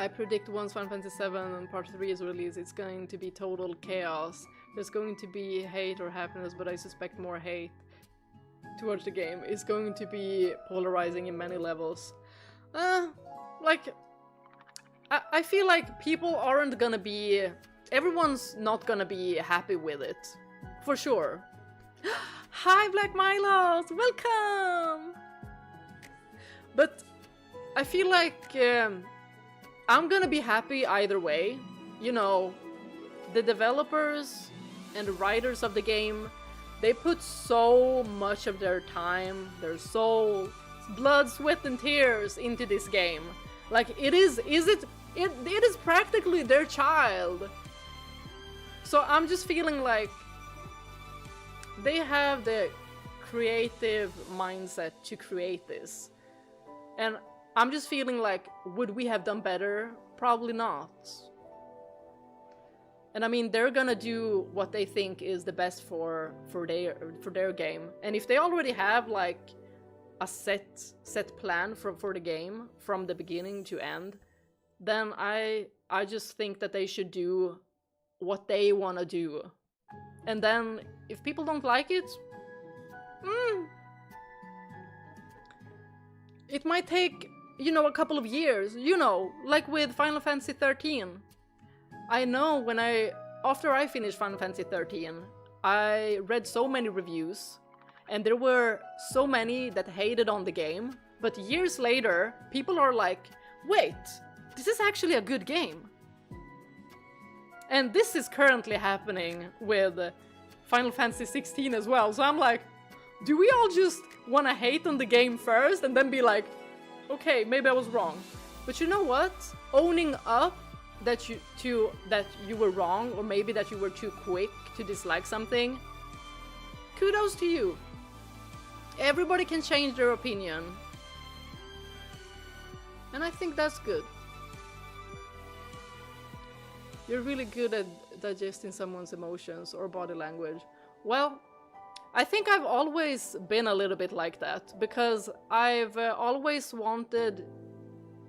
I predict once Final Fantasy VII Part 3 is released, it's going to be total chaos. There's going to be hate or happiness, but I suspect more hate towards the game. It's going to be polarizing in many levels. Like, I feel like people aren't gonna be... Everyone's not gonna be happy with it. For sure. Hi, Black Milos! Welcome! But I feel like I'm gonna be happy either way. You know, the developers and the writers of the game, they put so much of their time, their soul, blood, sweat and tears into this game. Like, it is practically their child. So I'm just feeling like they have the creative mindset to create this. And I'm just feeling like, would we have done better? Probably not. And I mean, they're gonna do what they think is the best for their game. And if they already have like a set plan for the game from the beginning to end, then I just think that they should do what they want to do. And then if people don't like it, it might take, you know, a couple of years, you know, like with Final Fantasy 13. I know after I finished Final Fantasy 13, I read so many reviews and there were so many that hated on the game, but years later, people are like, wait, this is actually a good game. And this is currently happening with Final Fantasy 16 as well, so I'm like, do we all just want to hate on the game first and then be like, okay, maybe I was wrong. But you know what? Owning up that you were wrong, or maybe that you were too quick to dislike something, kudos to you. Everybody can change their opinion. And I think that's good. You're really good at digesting someone's emotions or body language. Well, I think I've always been a little bit like that, because I've always wanted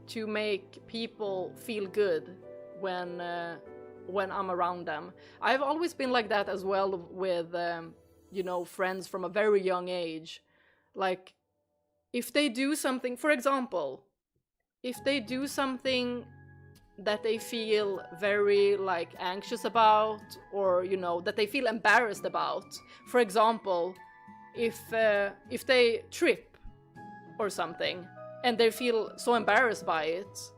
to make people feel good when I'm around them. I've always been like that as well with, you know, friends from a very young age. Like, if they do something, for example, if they do something that they feel very like anxious about, or you know, that they feel embarrassed about. For example, if they trip or something and they feel so embarrassed by it,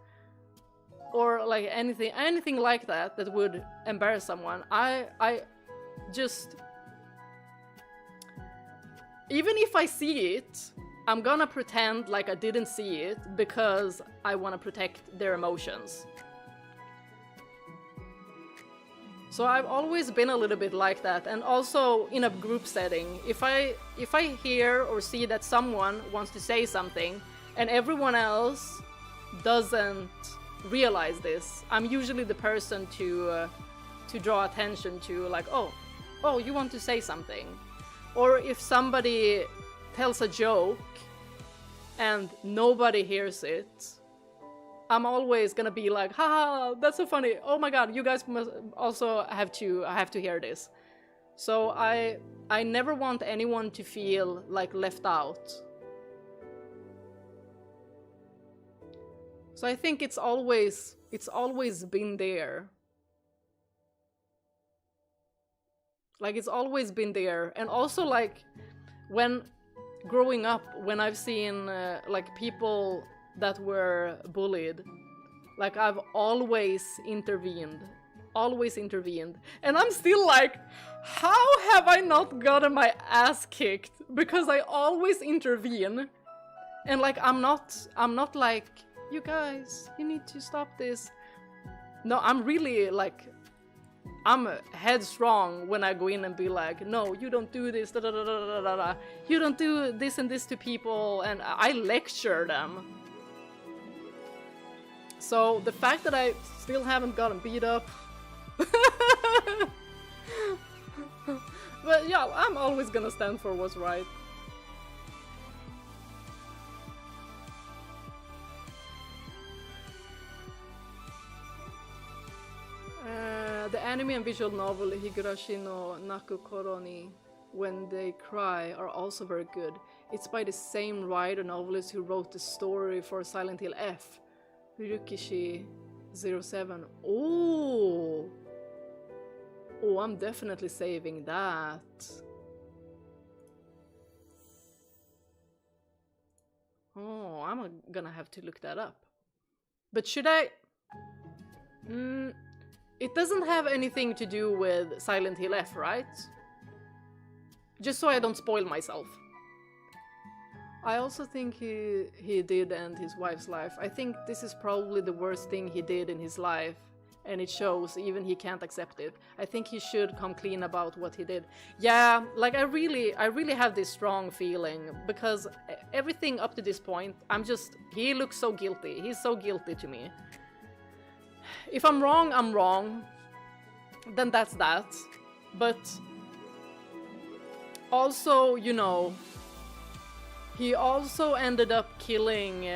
or like anything like that that would embarrass someone, I just, even if I see it, I'm gonna pretend like I didn't see it because I want to protect their emotions. So I've always been a little bit like that, and also in a group setting. If I hear or see that someone wants to say something and everyone else doesn't realize this, I'm usually the person to draw attention to, like, oh, you want to say something. Or if somebody tells a joke and nobody hears it, I'm always gonna be like, haha, that's so funny. Oh my god, you guys must also have to hear this. So I never want anyone to feel like left out. So I think it's always been there. Like, it's always been there. And also, like, when growing up, when I've seen like people that were bullied, like, I've always intervened. And I'm still like, how have I not gotten my ass kicked? Because I always intervene. And like, I'm not like, you guys, you need to stop this. No, I'm really like, I'm headstrong when I go in and be like, no, you don't do this, da da da da da da. You don't do this and this to people, and I lecture them. So the fact that I still haven't gotten beat up. But yeah, I'm always gonna stand for what's right. The anime and visual novel Higurashi no Naku Koro ni When They Cry are also very good. It's by the same writer novelist who wrote the story for Silent Hill F. Ryukishi07. Oh, I'm definitely saving that. Oh, I'm gonna have to look that up. But should I? It doesn't have anything to do with Silent Hill F, right? Just so I don't spoil myself. I also think he did end his wife's life. I think this is probably the worst thing he did in his life, and it shows, even he can't accept it. I think he should come clean about what he did. Yeah, like, I really have this strong feeling, because everything up to this point, he looks so guilty. He's so guilty to me. If I'm wrong, I'm wrong. Then that's that. But also, you know, he also ended up killing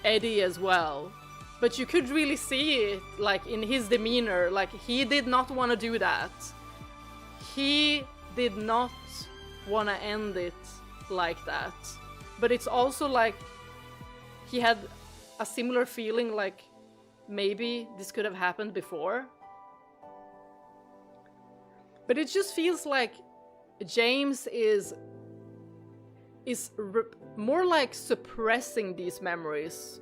Eddie as well. But you could really see it, like, in his demeanor. Like, he did not want to do that. He did not want to end it like that. But it's also like he had a similar feeling, like, maybe this could have happened before. But it just feels like James is more like suppressing these memories.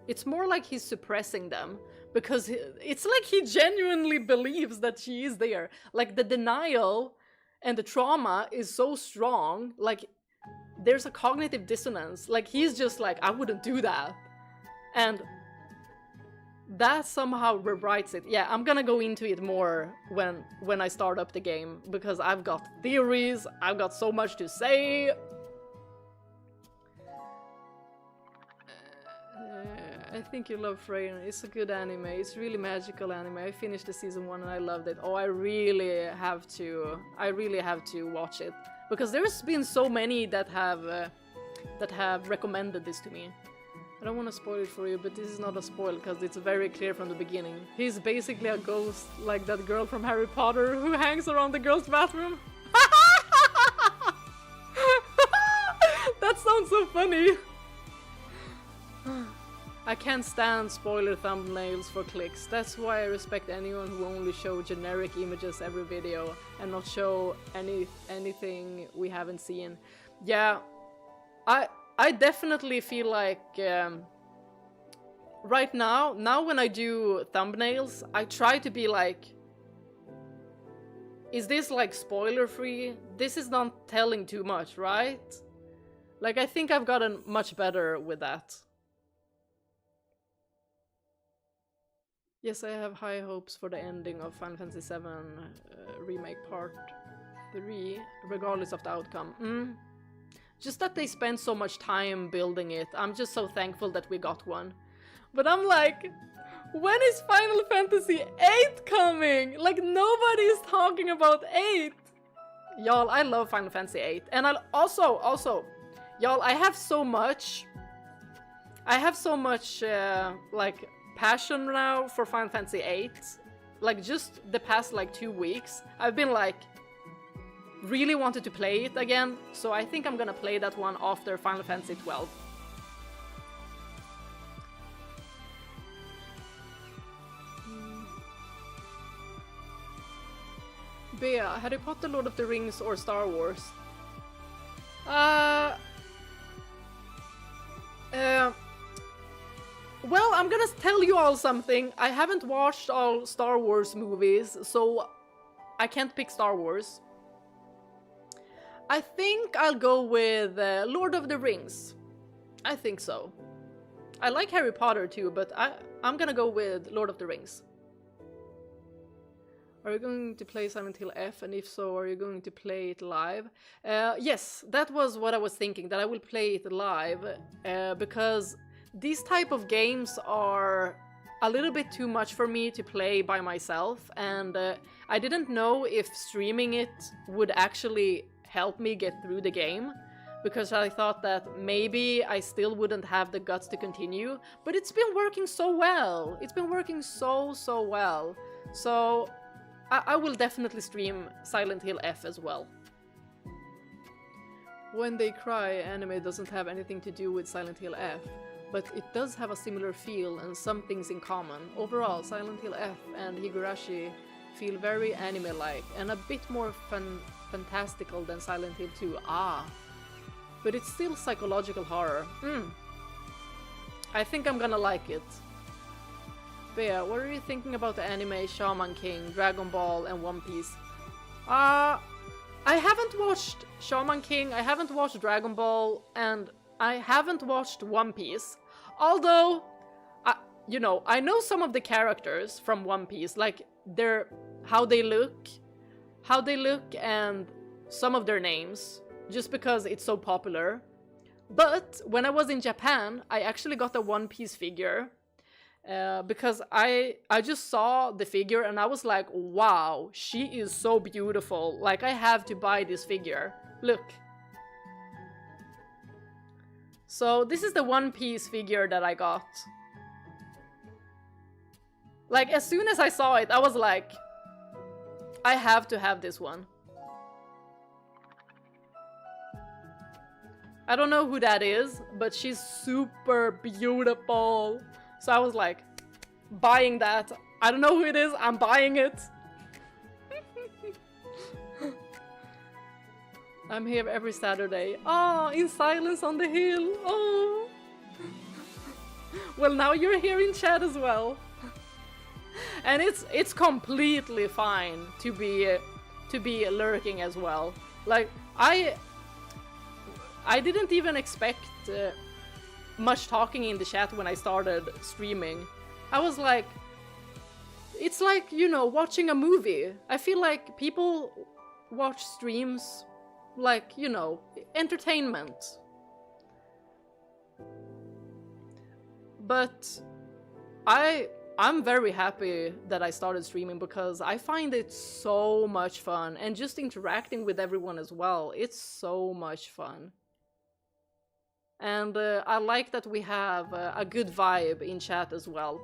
It's more like he's suppressing them, because it's like he genuinely believes that she is there. Like, the denial and the trauma is so strong, like, there's a cognitive dissonance. Like, he's just like, I wouldn't do that. And that somehow rewrites it. Yeah, I'm gonna go into it more when I start up the game, because I've got theories, I've got so much to say. I think you love Freyr. It's a good anime. It's really magical anime. I finished the season 1 and I loved it. Oh, I really have to watch it, because there's been so many that have recommended this to me. I don't want to spoil it for you, but this is not a spoil, because it's very clear from the beginning. He's basically a ghost, like that girl from Harry Potter who hangs around the girls' bathroom. That sounds so funny. I can't stand spoiler thumbnails for clicks. That's why I respect anyone who only show generic images every video and not show anything we haven't seen. Yeah, I definitely feel like right now when I do thumbnails, I try to be like, is this like spoiler free? This is not telling too much, right? Like, I think I've gotten much better with that. Yes, I have high hopes for the ending of Final Fantasy VII Remake Part 3, regardless of the outcome. Just that they spent so much time building it. I'm just so thankful that we got one. But I'm like, when is Final Fantasy VIII coming? Like, nobody is talking about 8. Y'all, I love Final Fantasy VIII. And I'll also, y'all, I have so much, like, passion now for Final Fantasy VIII. Like, just the past, like, 2 weeks, I've been, like, really wanted to play it again. So I think I'm gonna play that one after Final Fantasy XII. Bea, Harry Potter, Lord of the Rings, or Star Wars? Well, I'm gonna tell you all something. I haven't watched all Star Wars movies, so I can't pick Star Wars. I think I'll go with Lord of the Rings. I think so. I like Harry Potter too, but I'm gonna go with Lord of the Rings. Are you going to play Silent Hill F? And if so, are you going to play it live? Yes, that was what I was thinking, that I will play it live. Because these type of games are a little bit too much for me to play by myself. And I didn't know if streaming it would actually help me get through the game. Because I thought that maybe I still wouldn't have the guts to continue. But it's been working so well. It's been working so well. So I will definitely stream Silent Hill F as well. When They Cry anime doesn't have anything to do with Silent Hill F, but it does have a similar feel and some things in common. Overall, Silent Hill F and Higurashi feel very anime-like and a bit more fantastical than Silent Hill 2. But it's still psychological horror. I think I'm gonna like it. Bea, what are you thinking about the anime Shaman King, Dragon Ball, and One Piece? I haven't watched Shaman King, I haven't watched Dragon Ball, and I haven't watched One Piece. Although, I know some of the characters from One Piece, like how they look, and some of their names, just because it's so popular. But when I was in Japan, I actually got a One Piece figure. Because I just saw the figure and I was like, wow, she is so beautiful. Like, I have to buy this figure. Look. So this is the One Piece figure that I got. Like, as soon as I saw it, I was like, I have to have this one. I don't know who that is, but she's super beautiful. So I was like, buying that. I don't know who it is, I'm buying it. I'm here every Saturday. Oh, in Silence on the Hill. Oh. Well, now you're here in chat as well. And it's completely fine to be lurking as well. Like, I didn't even expect much talking in the chat when I started streaming. I was like, it's like, watching a movie. I feel like people watch streams like, entertainment. But I'm very happy that I started streaming because I find it so much fun, and just interacting with everyone as well. It's so much fun. And I like that we have a good vibe in chat as well.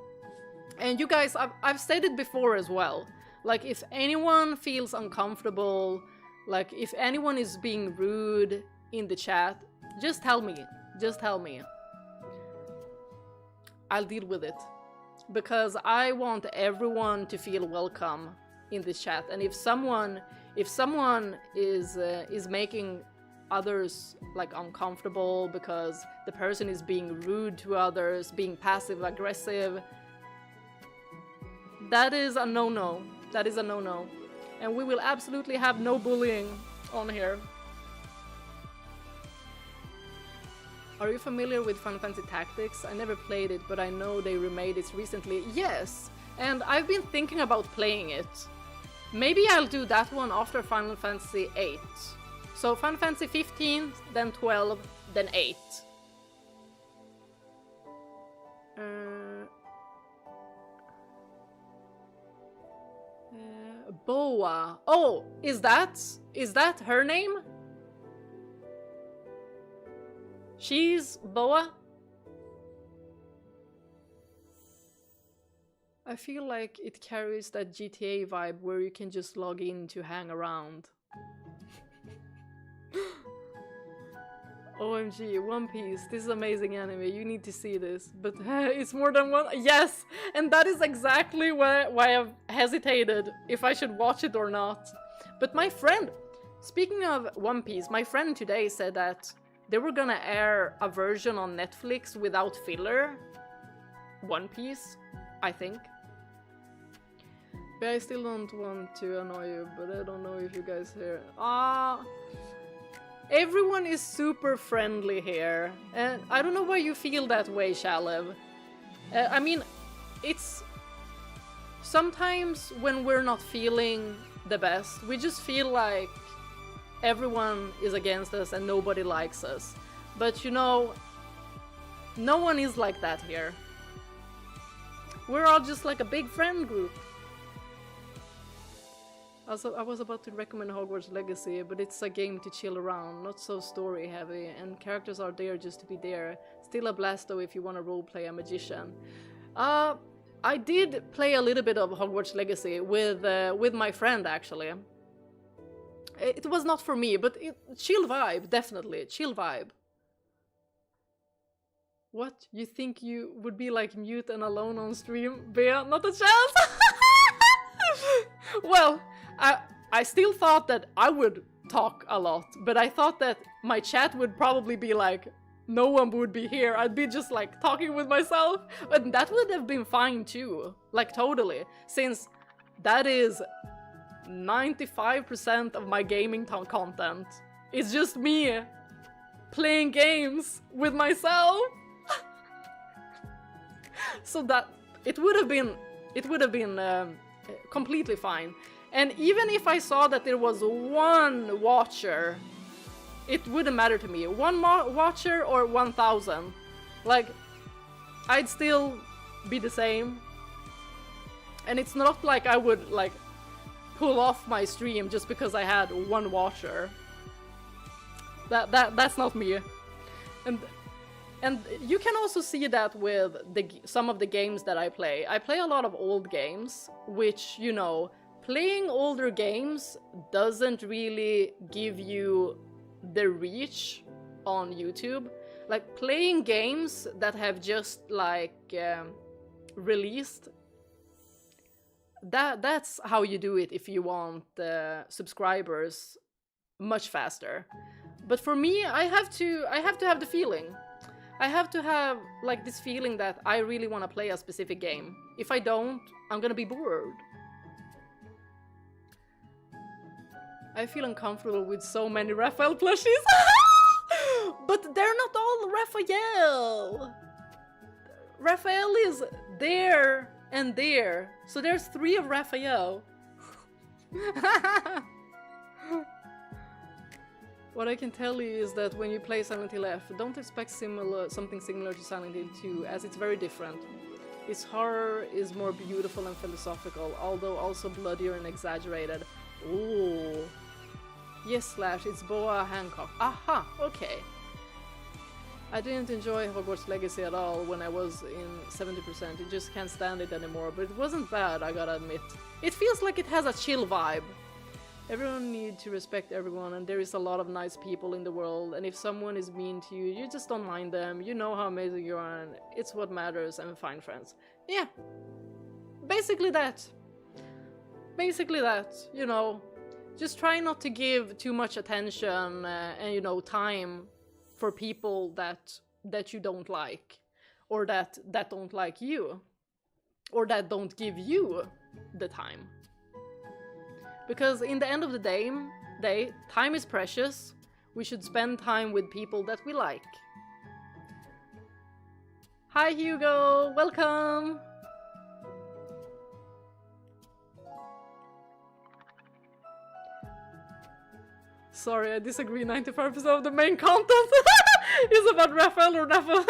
And you guys, I've said it before as well. Like, if anyone feels uncomfortable, like if anyone is being rude in the chat, just tell me. Just tell me. I'll deal with it. Because I want everyone to feel welcome in this chat. And if someone is making others like uncomfortable because the person is being rude to others, being passive aggressive, that is a no-no. That is a no-no. And we will absolutely have no bullying on here. Are you familiar with Final Fantasy Tactics? I never played it, but I know they remade it recently. Yes! and I've been thinking about playing it. Maybe I'll do that one after Final Fantasy VIII. So Final Fantasy 15, then 12, then 8. Boa. Oh, is that her name? She's Boa? I feel like it carries that GTA vibe where you can just log in to hang around. OMG, One Piece, this is amazing anime, you need to see this. But it's more than one— yes! And that is exactly why I've hesitated if I should watch it or not. But my friend, speaking of One Piece, my friend today said that they were gonna air a version on Netflix without filler. One Piece, I think. But I still don't want to annoy you, but I don't know if you guys hear. Everyone is super friendly here, and I don't know why you feel that way, Shalev. I mean, it's... sometimes when we're not feeling the best, we just feel like everyone is against us and nobody likes us. But you know, no one is like that here. We're all just like a big friend group. Also, I was about to recommend Hogwarts Legacy, but it's a game to chill around, not so story heavy, and characters are there just to be there. Still a blast though if you want to roleplay a magician. I did play a little bit of Hogwarts Legacy with my friend actually. It was not for me, but chill vibe, definitely, chill vibe. What? You think you would be like mute and alone on stream? Bea, not a chance! Well, I still thought that I would talk a lot, but I thought that my chat would probably be like, no one would be here, I'd be just like talking with myself, but that would have been fine too, like totally, since that is 95% of my gaming content. It's just me playing games with myself. So that it would have been completely fine. And even if I saw that there was one watcher, it wouldn't matter to me. One watcher or 1,000. Like, I'd still be the same. And it's not like I would, like, pull off my stream just because I had one watcher. That's not me. And you can also see that with some of the games that I play. I play a lot of old games, which, you know, playing older games doesn't really give you the reach on YouTube. Like, playing games that have just, like, released, that's how you do it if you want subscribers much faster. But for me, I have to have the feeling. I have to have, like, this feeling that I really want to play a specific game. If I don't, I'm gonna be bored. I feel uncomfortable with so many Raphael plushies. But they're not all Raphael. Raphael is there and there. So there's 3 of Raphael. What I can tell you is that when you play Silent Hill F, don't expect something similar to Silent Hill 2, as it's very different. Its horror is more beautiful and philosophical, although also bloodier and exaggerated. Ooh. Yes, Slash, it's Boa Hancock. Aha, okay. I didn't enjoy Hogwarts Legacy at all when I was in 70%. I just can't stand it anymore, but it wasn't bad, I gotta admit. It feels like it has a chill vibe. Everyone needs to respect everyone, and there is a lot of nice people in the world, and if someone is mean to you, you just don't mind them, you know how amazing you are, and it's what matters, and find friends. Yeah. Basically that. Basically that, you know. Just try not to give too much attention and, you know, time for people that you don't like, or that don't like you, or that don't give you the time. Because in the end of the day, time is precious. We should spend time with people that we like. Hi Hugo, welcome! Sorry, I disagree. 95% of the main content is about Raphael or Raphael.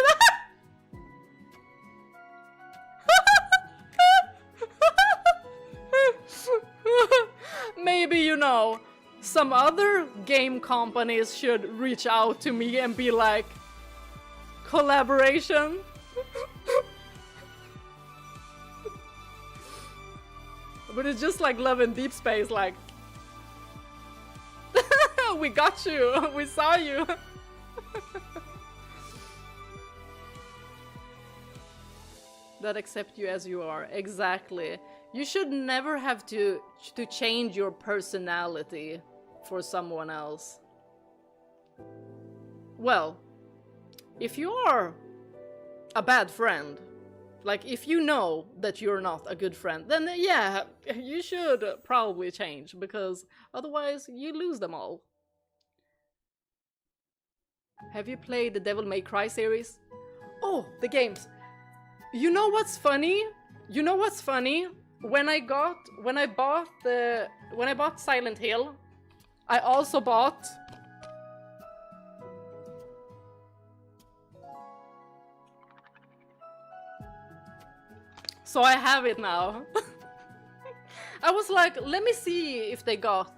Maybe, you know, some other game companies should reach out to me and be like, collaboration. But it's just like Love in Deep Space, like, we got you, we saw you. That accept you as you are, exactly. You should never have to change your personality for someone else. Well, if you are a bad friend, like if you know that you're not a good friend, then yeah, you should probably change, because otherwise you lose them all. Have you played the Devil May Cry series? Oh, the games. You know what's funny? You know what's funny? When I bought Silent Hill, I also bought so I have it now. I was like, let me see if they got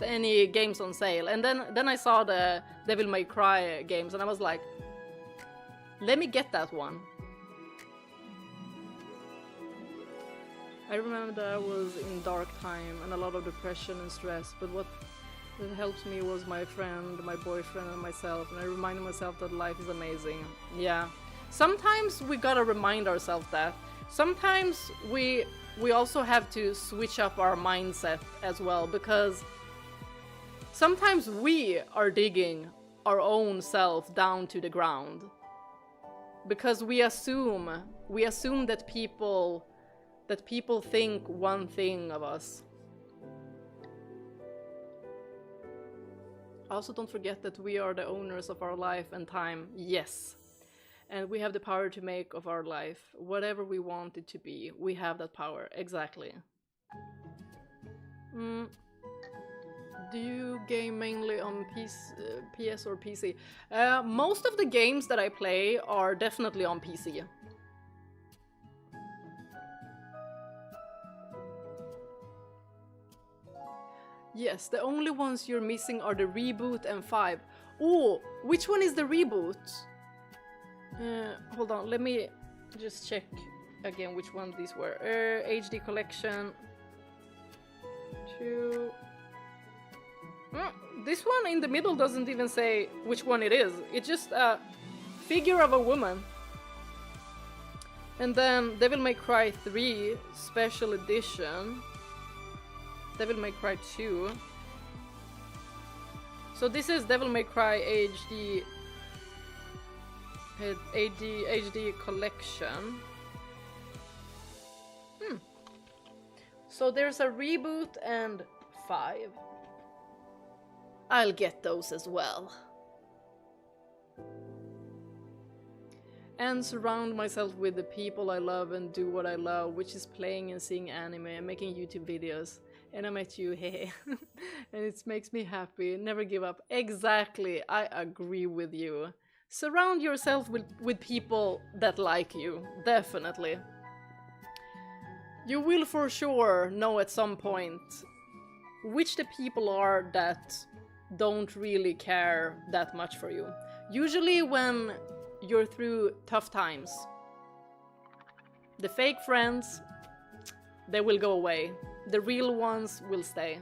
any games on sale, and then I saw the Devil May Cry games, and I was like, let me get that one. I remember that I was in dark time and a lot of depression and stress, but what helped me was my friend, my boyfriend, and myself, and I reminded myself that life is amazing. Yeah. Sometimes we gotta remind ourselves that. Sometimes we also have to switch up our mindset as well, because sometimes we are digging our own self down to the ground. Because we assume that people think one thing of us. Also, don't forget that we are the owners of our life and time. Yes. And we have the power to make of our life whatever we want it to be. We have that power. Exactly. Do you game mainly on PS or PC? Most of the games that I play are definitely on PC. Yes, the only ones you're missing are the reboot and 5. Oh, which one is the reboot? Hold on, let me just check again which one these were. HD collection. 2. This one in the middle doesn't even say which one it is. It's just a figure of a woman. And then Devil May Cry 3 Special Edition. Devil May Cry 2. So this is Devil May Cry HD collection. So there's a reboot and 5. I'll get those as well. And surround myself with the people I love and do what I love, which is playing and seeing anime and making YouTube videos. And I met you, hey. And it makes me happy. Never give up. Exactly, I agree with you. Surround yourself with people that like you, definitely. You will for sure know at some point which the people are that don't really care that much for you. Usually when you're through tough times, the fake friends, they will go away. The real ones will stay.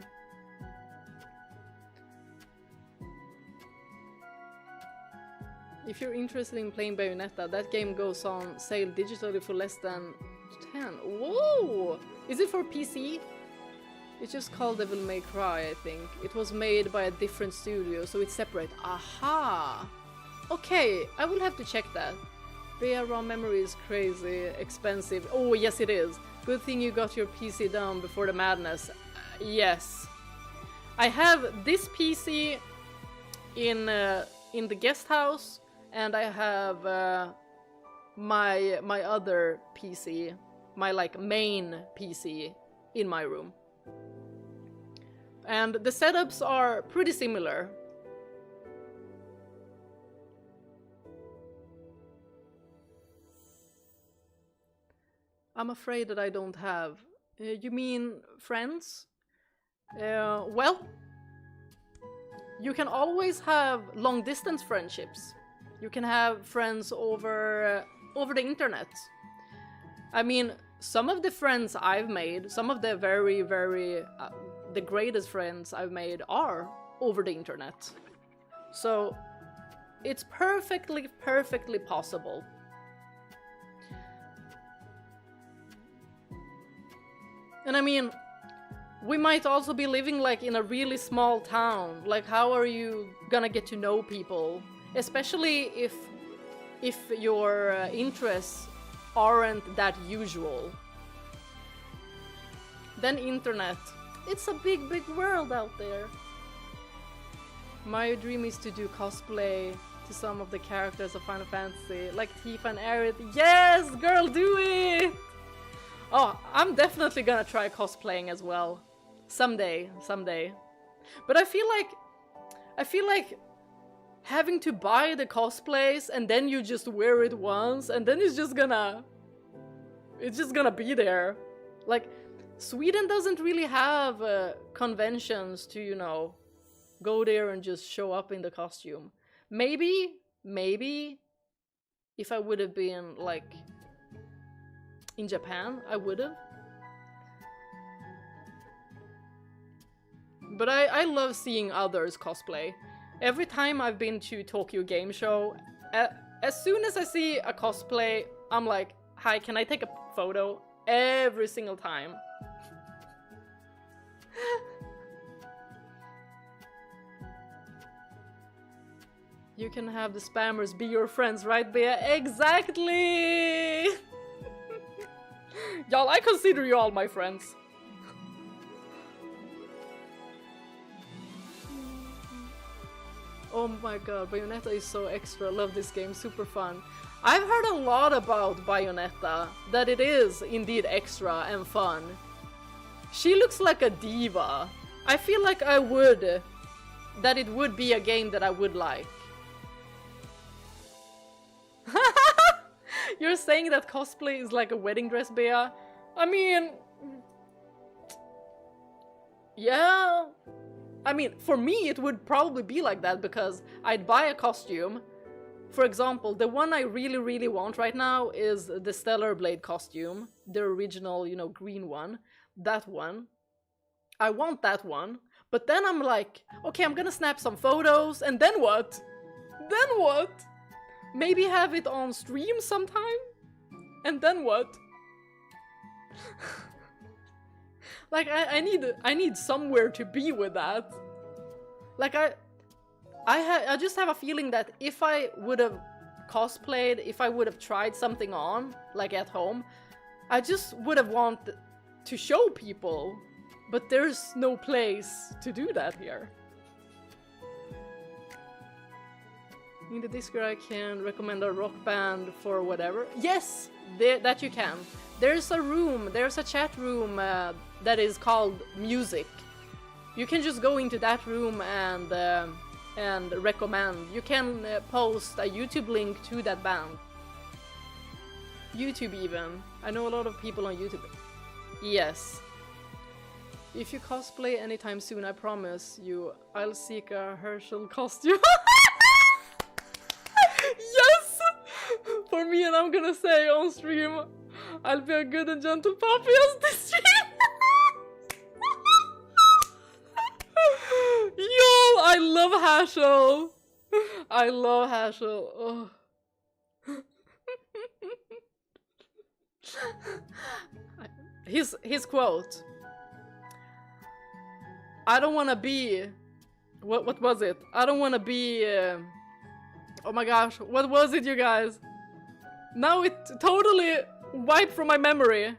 If you're interested in playing Bayonetta, that game goes on sale digitally for less than 10. Whoa! Is it for PC? It's just called Devil May Cry, I think. It was made by a different studio, so it's separate. Aha! Okay, I will have to check that. Their raw memory is crazy, expensive. Oh, yes it is. Good thing you got your PC down before the madness. Yes. I have this PC in the guest house, and I have my other PC, my like main PC in my room. and the setups are pretty similar. I'm afraid that I don't have. You mean friends? Well, you can always have long distance friendships. You can have friends over the internet. I mean, some of the friends I've made, some of the very, the greatest friends I've made are over the internet. So it's perfectly possible. And I mean, we might also be living like in a really small town. Like, how are you gonna get to know people? Especially if your interests aren't that usual. Then internet. It's a big world out there. My dream is to do cosplay to some of the characters of Final Fantasy, like Tifa and Aerith. Yes, girl, do it! Oh, I'm definitely gonna try cosplaying as well. Someday. But I feel like having to buy the cosplays and then you just wear it once and then it's just gonna be there. Like, Sweden doesn't really have conventions to, you know, go there and just show up in the costume. Maybe if I would have been like in Japan, I would have. But I love seeing others cosplay. Every time I've been to Tokyo Game Show, as soon as I see a cosplay, I'm like, hi, can I take a photo? Every single time. You can have the spammers be your friends, right, Bea? Exactly! Y'all, I consider you all my friends. Oh my god, Bayonetta is so extra. Love this game, super fun. I've heard a lot about Bayonetta, that it is indeed extra and fun. She looks like a diva. I feel like that it would be a game that I would like. You're saying that cosplay is like a wedding dress, Bea? I mean... yeah... I mean, for me it would probably be like that because I'd buy a costume. For example, the one I really want right now is the Stellar Blade costume. The original, you know, green one. That one. I want that one. But then I'm like, okay, I'm gonna snap some photos, and then what? Then what? Maybe have it on stream sometime? And then what? Like, I need somewhere to be with that. Like, I just have a feeling that if I would have cosplayed, if I would have tried something on, like at home, I just would have wanted to show people. But there's no place to do that here. In the Discord I can recommend a rock band for whatever. Yes! That you can. There's a room, there's a chat room that is called Music. You can just go into that room and recommend. You can post a YouTube link to that band. YouTube even. I know a lot of people on YouTube. Yes. If you cosplay anytime soon, I promise you, I'll seek a Herschel costume. Yes! For me, and I'm gonna say on stream, I'll be a good and gentle puppy on this stream. Yo, I love Herschel. I love Herschel. Oh. His quote. I don't want to be... What was it? I don't want to be... oh my gosh, what was it, you guys? Now it totally wiped from my memory.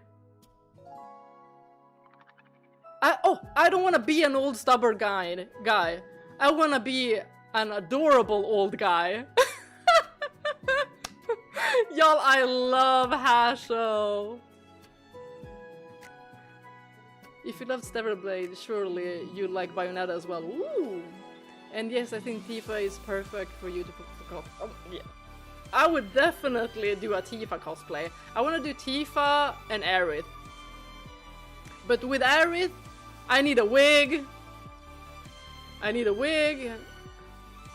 I don't want to be an old stubborn guy. I want to be an adorable old guy. Y'all, I love Herschel. If you love Stellar Blade, surely you like Bayonetta as well. Ooh! And yes, I think Tifa is perfect for you to put. Oh, yeah. I would definitely do a Tifa cosplay. I want to do Tifa and Aerith. But with Aerith, I need a wig. I need a wig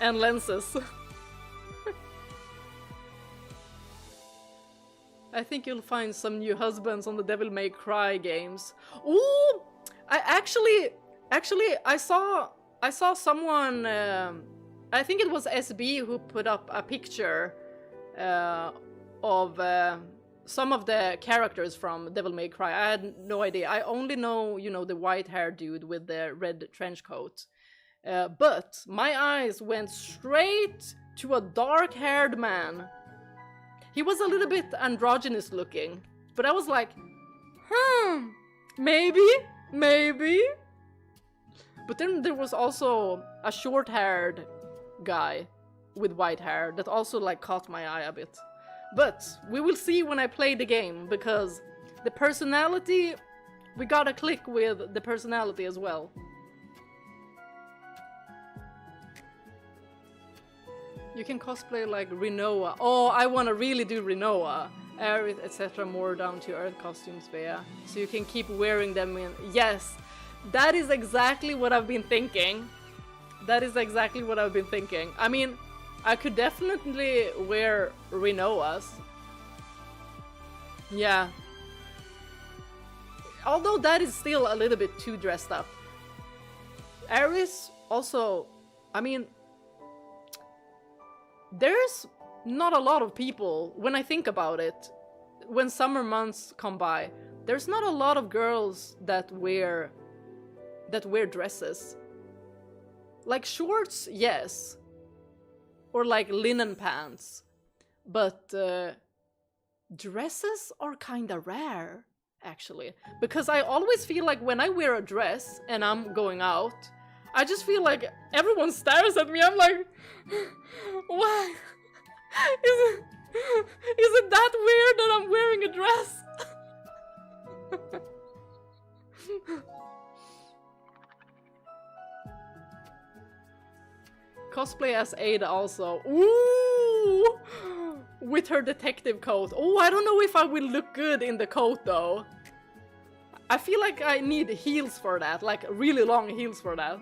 and lenses. I think you'll find some new husbands on the Devil May Cry games. Ooh! I actually I saw someone, I think it was SB who put up a picture of some of the characters from Devil May Cry. I had no idea. I only know, you know, the white-haired dude with the red trench coat. But my eyes went straight to a dark-haired man. He was a little bit androgynous looking, but I was like, maybe. But then there was also a short-haired guy with white hair that also like caught my eye a bit. But we will see when I play the game, because the personality, we gotta click with the personality as well. You can cosplay like Rinoa. Oh, I want to really do Rinoa. Aerith, etc. More down to earth costumes, Bea. So you can keep wearing them in. Yes, that is exactly what I've been thinking. That is exactly what I've been thinking. I mean, I could definitely wear Rinoa's. Yeah. Although that is still a little bit too dressed up. Aerith also, I mean, there's not a lot of people, when I think about it, when summer months come by, there's not a lot of girls that wear dresses. Like shorts, yes. Or like linen pants. But dresses are kinda rare, actually. Because I always feel like when I wear a dress and I'm going out, I just feel like everyone stares at me. I'm like, why? Is it that weird that I'm wearing a dress? Cosplay as Ada also. Ooh! With her detective coat. Oh, I don't know if I will look good in the coat though. I feel like I need heels for that, like really long heels for that.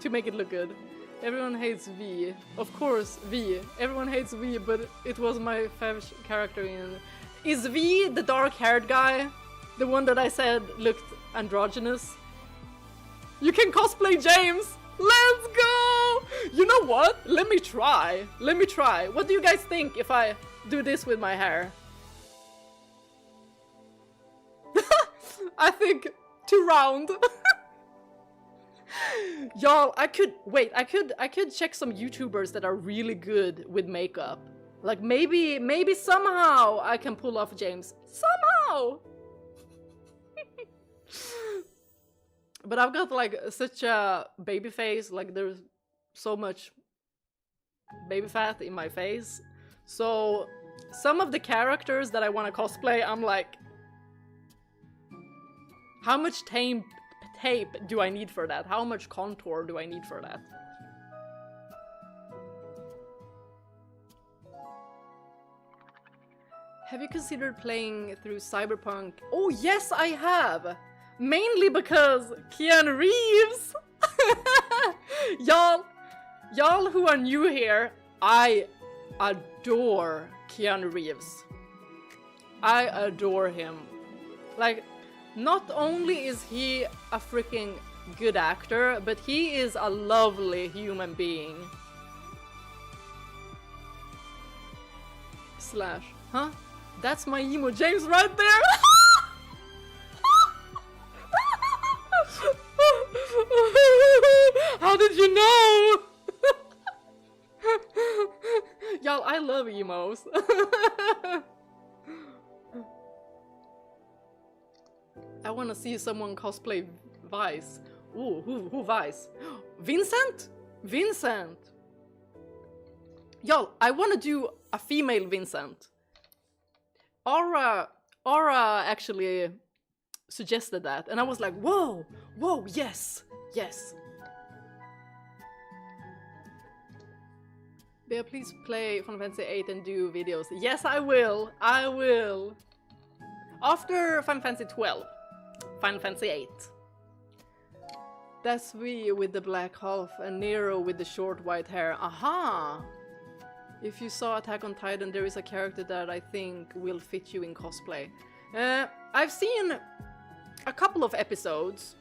To make it look good. Everyone hates V. Of course, V. Everyone hates V, but it was my favorite character in... Is V the dark-haired guy? The one that I said looked androgynous? You can cosplay James! Let's go! You know what? Let me try. Let me try. What do you guys think if I do this with my hair? I think too round. Y'all, I could check some YouTubers that are really good with makeup. Like maybe somehow I can pull off James. Somehow! But I've got like such a baby face, like there's so much baby fat in my face. So some of the characters that I want to cosplay, I'm like, how much tape do I need for that? How much contour do I need for that? Have you considered playing through Cyberpunk? Oh yes, I have! Mainly because Keanu Reeves! Y'all who are new here, I adore Keanu Reeves. I adore him. Like, not only is he a freaking good actor, but he is a lovely human being. Slash, huh? That's my emo James right there! How did you know? Y'all, I love emos. I want to see someone cosplay Vice. Ooh, who Vice? Vincent? Vincent! Y'all, I want to do a female Vincent. Aura actually suggested that, and I was like, whoa, whoa, yes, yes. Bea, please play Final Fantasy 8 and do videos. Yes, I will. I will. After Final Fantasy 12, Final Fantasy 8. That's we with the black half and Nero with the short white hair. Aha! If you saw Attack on Titan, there is a character that I think will fit you in cosplay. I've seen a couple of episodes.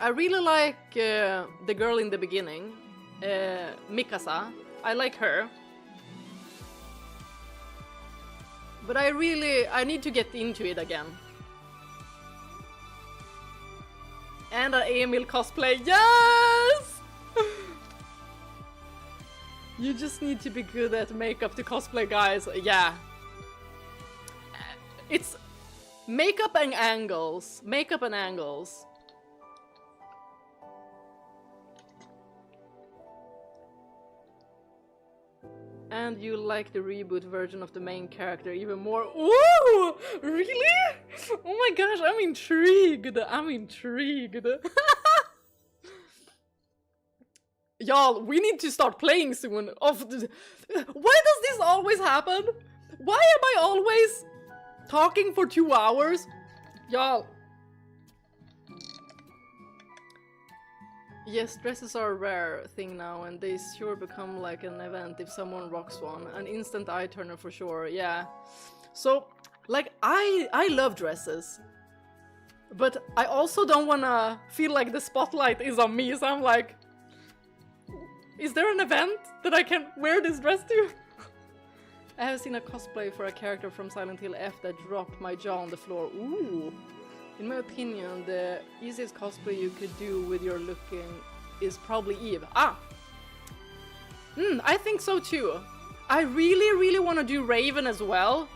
I really like the girl in the beginning, Mikasa. I like her. But I need to get into it again. And an Emil cosplay, yes! You just need to be good at makeup to cosplay, guys. Yeah. It's makeup and angles. Makeup and angles. And you like the reboot version of the main character even more. Ooh! Really? Oh my gosh, I'm intrigued. I'm intrigued. Y'all, we need to start playing soon. Why does this always happen? Why am I always talking for 2 hours? Y'all. Yes, dresses are a rare thing now, and they sure become like an event if someone rocks one. An instant eye turner for sure, yeah. So, like, I love dresses. But I also don't wanna feel like the spotlight is on me, so I'm like... Is there an event that I can wear this dress to? I have seen a cosplay for a character from Silent Hill F that dropped my jaw on the floor. Ooh! In my opinion, the easiest cosplay you could do with your looking is probably Eve. Ah! I think so too. I really want to do Raven as well,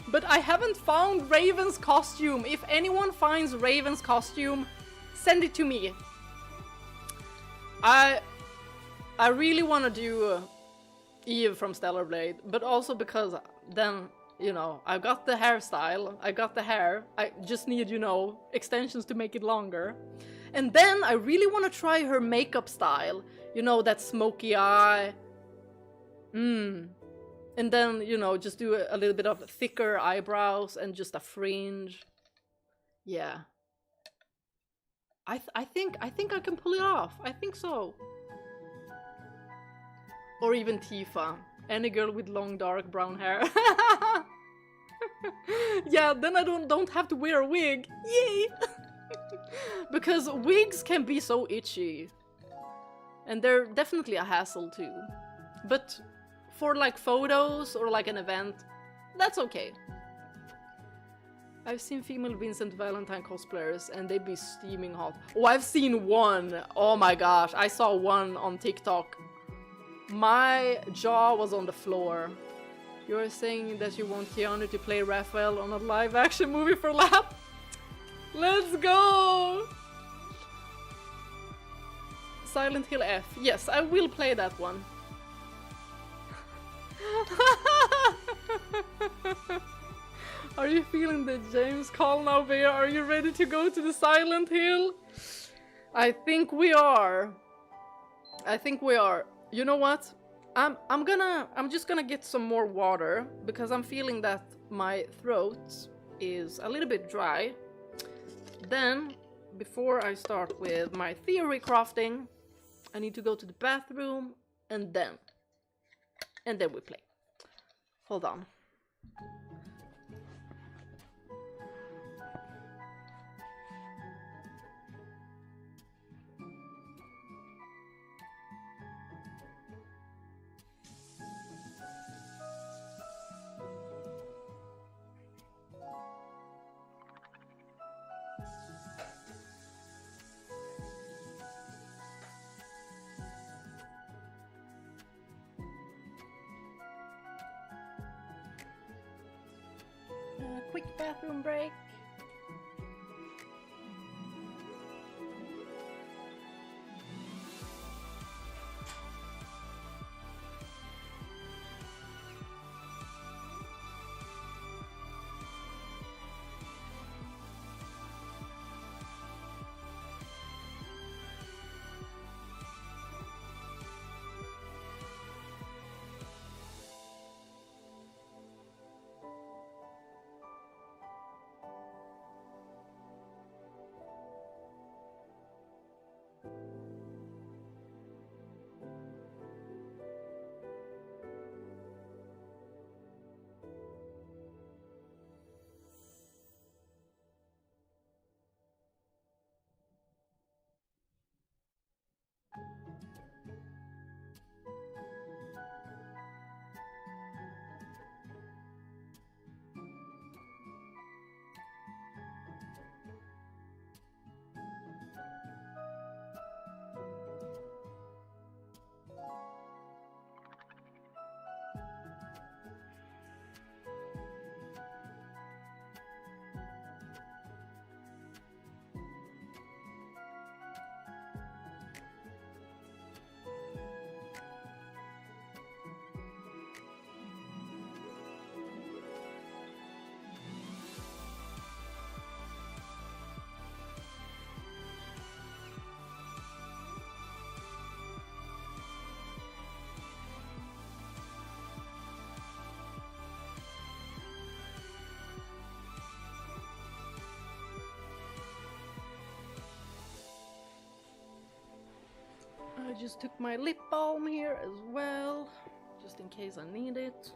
but I haven't found Raven's costume. If anyone finds Raven's costume, send it to me. I really want to do Eve from Stellar Blade, but also because then... You know, I've got the hairstyle, I got the hair, I just need, you know, extensions to make it longer. And then I really want to try her makeup style. You know, that smoky eye. And then, you know, just do a little bit of thicker eyebrows and just a fringe. Yeah. I think I can pull it off. I think so. Or even Tifa. Any girl with long dark brown hair. Yeah, then I don't have to wear a wig. Yay! Because wigs can be so itchy. And they're definitely a hassle too. But for like photos or like an event, that's okay. I've seen female Vincent Valentine cosplayers and they be steaming hot. Oh, I've seen one. Oh my gosh, I saw one on TikTok. My jaw was on the floor. You're saying that you want Keanu to play Raphael on a live-action movie for lap? Let's go! Silent Hill F. Yes, I will play that one. Are you feeling the James call now, Bea? Are you ready to go to the Silent Hill? I think we are. I think we are. You know what? I'm just gonna get some more water because I'm feeling that my throat is a little bit dry. Then, before I start with my theory crafting, I need to go to the bathroom and then we play. Hold on. Quick bathroom break. just took my lip balm here as well, just in case I need it.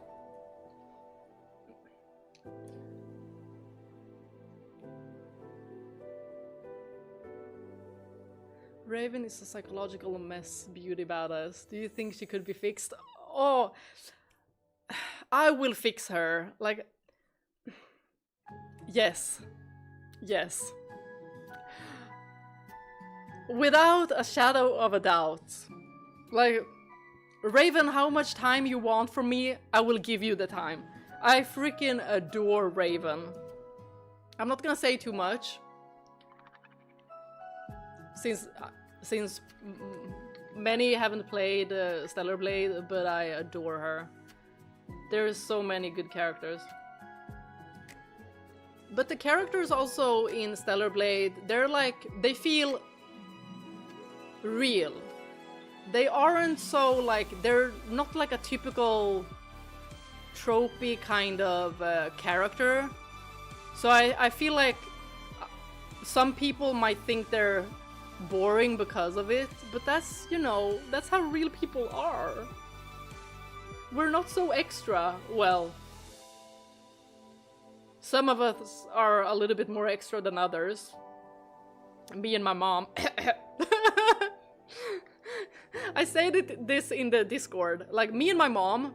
Raven is a psychological mess beauty badass. Do you think she could be fixed? Oh, I will fix her. Like, yes. Yes. Without a shadow of a doubt. Like, Raven, how much time you want from me, I will give you the time. I freaking adore Raven. I'm not gonna say too much. Since many haven't played Stellar Blade, but I adore her. There's so many good characters. But the characters also in Stellar Blade, they feel real. They aren't so they're not like a typical tropey kind of character. So I feel like some people might think they're boring because of it, but that's, you know, that's how real people are. We're not so extra. Well, some of us are a little bit more extra than others. Me and my mom. I said this in the Discord. Like, me and my mom,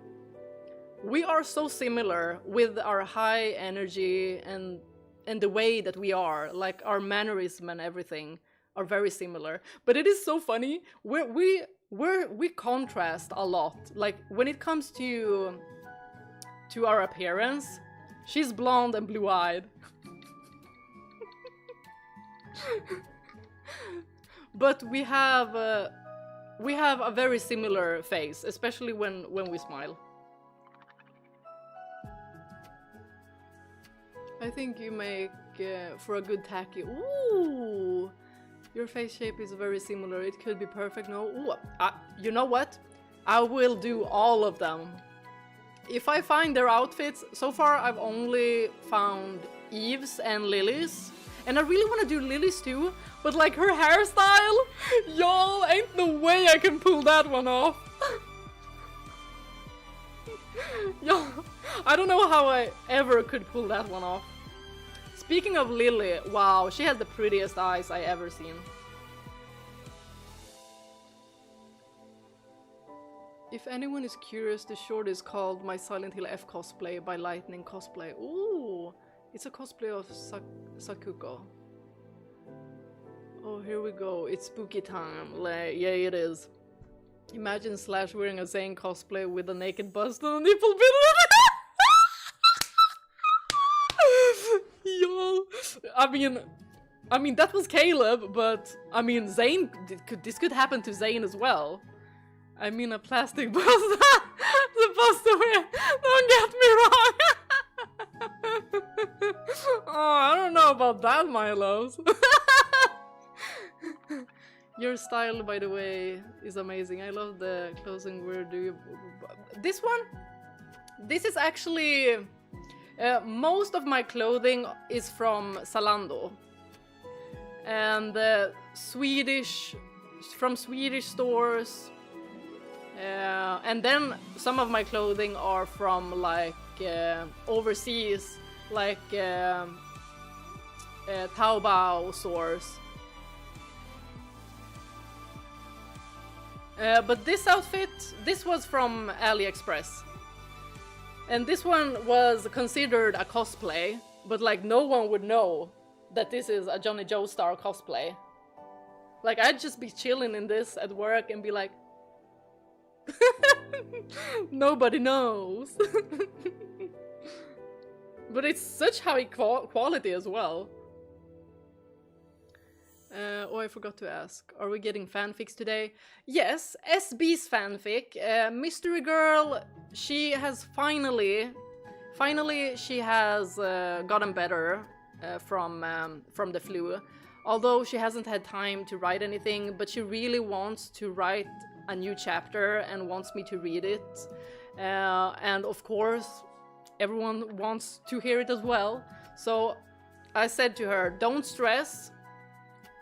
we are so similar with our high energy and the way that we are. Like, our mannerism and everything are very similar. But it is so funny. We contrast a lot. Like, when it comes to our appearance, she's blonde and blue-eyed. But we have a very similar face, especially when we smile. I think you make for a good tacky. Ooh, your face shape is very similar. It could be perfect. No, ooh, you know what? I will do all of them. If I find their outfits, so far I've only found Eve's and Lily's. And I really want to do Lily's too, but like her hairstyle, y'all, ain't no way I can pull that one off. Y'all, I don't know how I ever could pull that one off. Speaking of Lily, wow, she has the prettiest eyes I ever seen. If anyone is curious, the short is called My Silent Hill F Cosplay by Lightning Cosplay. Ooh, it's a cosplay of Sakuko. Oh, here we go. It's spooky time. Yeah, it is. Imagine Slash wearing a Zane cosplay with a naked bust and a nipple bit. Yo, I mean that was Caleb, but I mean Zane. This could happen to Zane as well. I mean a plastic bust. Supposed to wear. Don't get me wrong. Oh, I don't know about that, my loves. Your style, by the way, is amazing. I love the clothing. Where do you... This one? This is actually... most of my clothing is from Zalando. And from Swedish stores. And then some of my clothing are from like overseas, like Taobao stores. But this outfit, this was from AliExpress. And this one was considered a cosplay, but like no one would know that this is a Johnny Joestar cosplay. Like I'd just be chilling in this at work and be like, nobody knows. But it's such high quality as well. Oh, I forgot to ask. Are we getting fanfics today? Yes, SB's fanfic. Mystery Girl, she has finally she has gotten better from the flu. Although she hasn't had time to write anything, but she really wants to write a new chapter and wants me to read it. And of course, everyone wants to hear it as well. So I said to her, don't stress.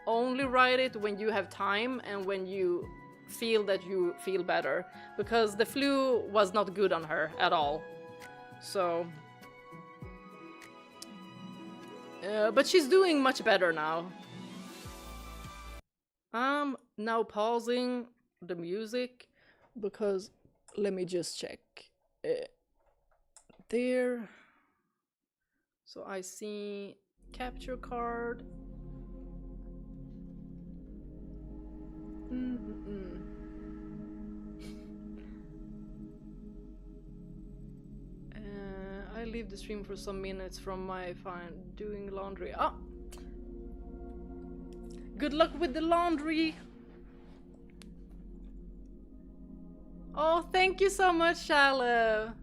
Only write it when you have time and when you feel that you feel better, because the flu was not good on her at all. So but she's doing much better now. I'm now pausing the music because let me just check there. So I see capture card. I leave the stream for some minutes from my phone doing laundry. Ah! Good luck with the laundry! Oh, thank you so much, Shallow!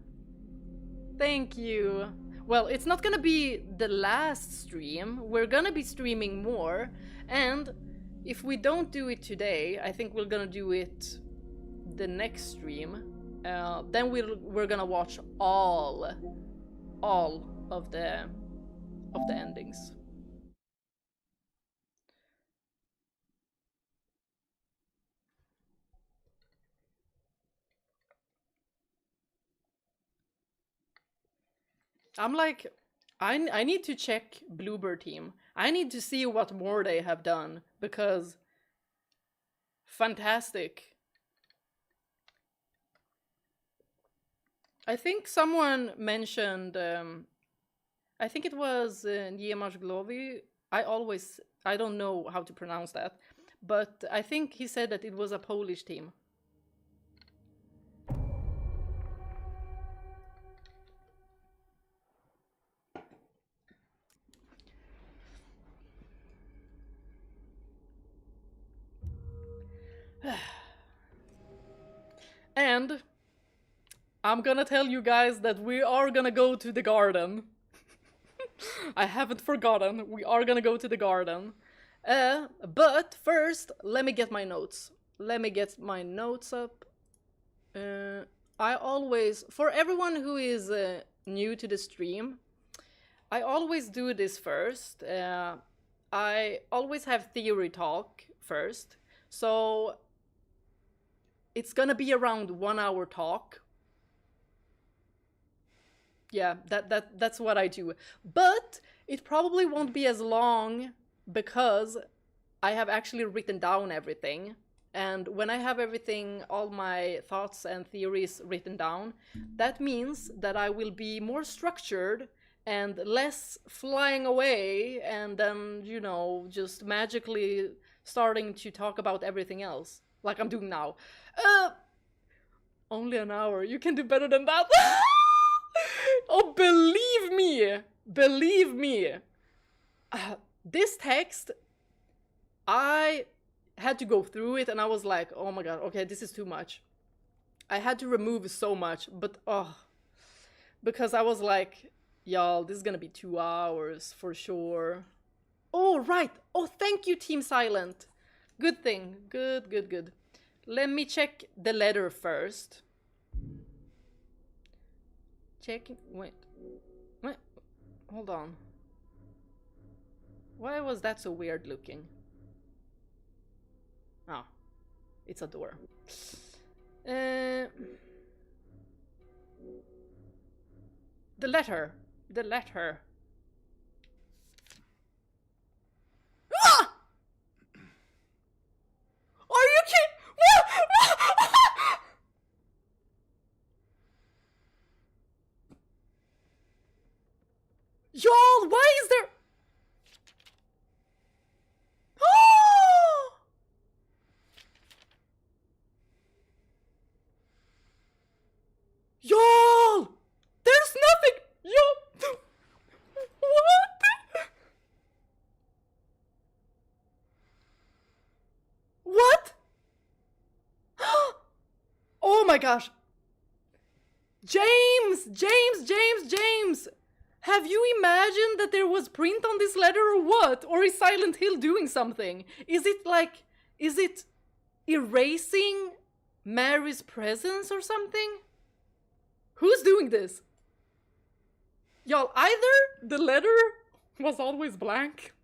Thank you. Well, it's not gonna be the last stream. We're gonna be streaming more. And if we don't do it today, I think we're gonna do it the next stream. Then we're gonna watch all of the endings. I'm like, I need to check Bloober Team. I need to see what more they have done, because fantastic. I think someone mentioned, I think it was Niemasz Glovi. I don't know how to pronounce that, but I think he said that it was a Polish team. And I'm gonna tell you guys that we are gonna go to the garden. I haven't forgotten, we are gonna go to the garden. But first, let me get my notes. Let me get my notes up. I always, for everyone who is new to the stream, I always do this first. I always have theory talk first. So it's gonna be around 1 hour talk. Yeah, that's what I do. But it probably won't be as long because I have actually written down everything. And when I have everything, all my thoughts and theories written down, that means that I will be more structured and less flying away and then, you know, just magically starting to talk about everything else, like I'm doing now. Only an hour. You can do better than that. Oh, believe me. Believe me. This text, I had to go through it and I was like, oh my god, okay, this is too much. I had to remove so much, but because I was like, y'all, this is gonna be 2 hours for sure. Oh, right. Oh, thank you, Team Silent. Good thing. Good. Let me check the letter first. Checking. Wait. Hold on. Why was that so weird looking? Oh, it's a door. The letter. Ah! Are you kidding? Y'all, why is there... Y'all! There's nothing! Y'all! What? What? Oh my gosh! James! Have you imagined that there was print on this letter or what? Or is Silent Hill doing something? Is it erasing Mary's presence or something? Who's doing this? Y'all, either the letter was always blank.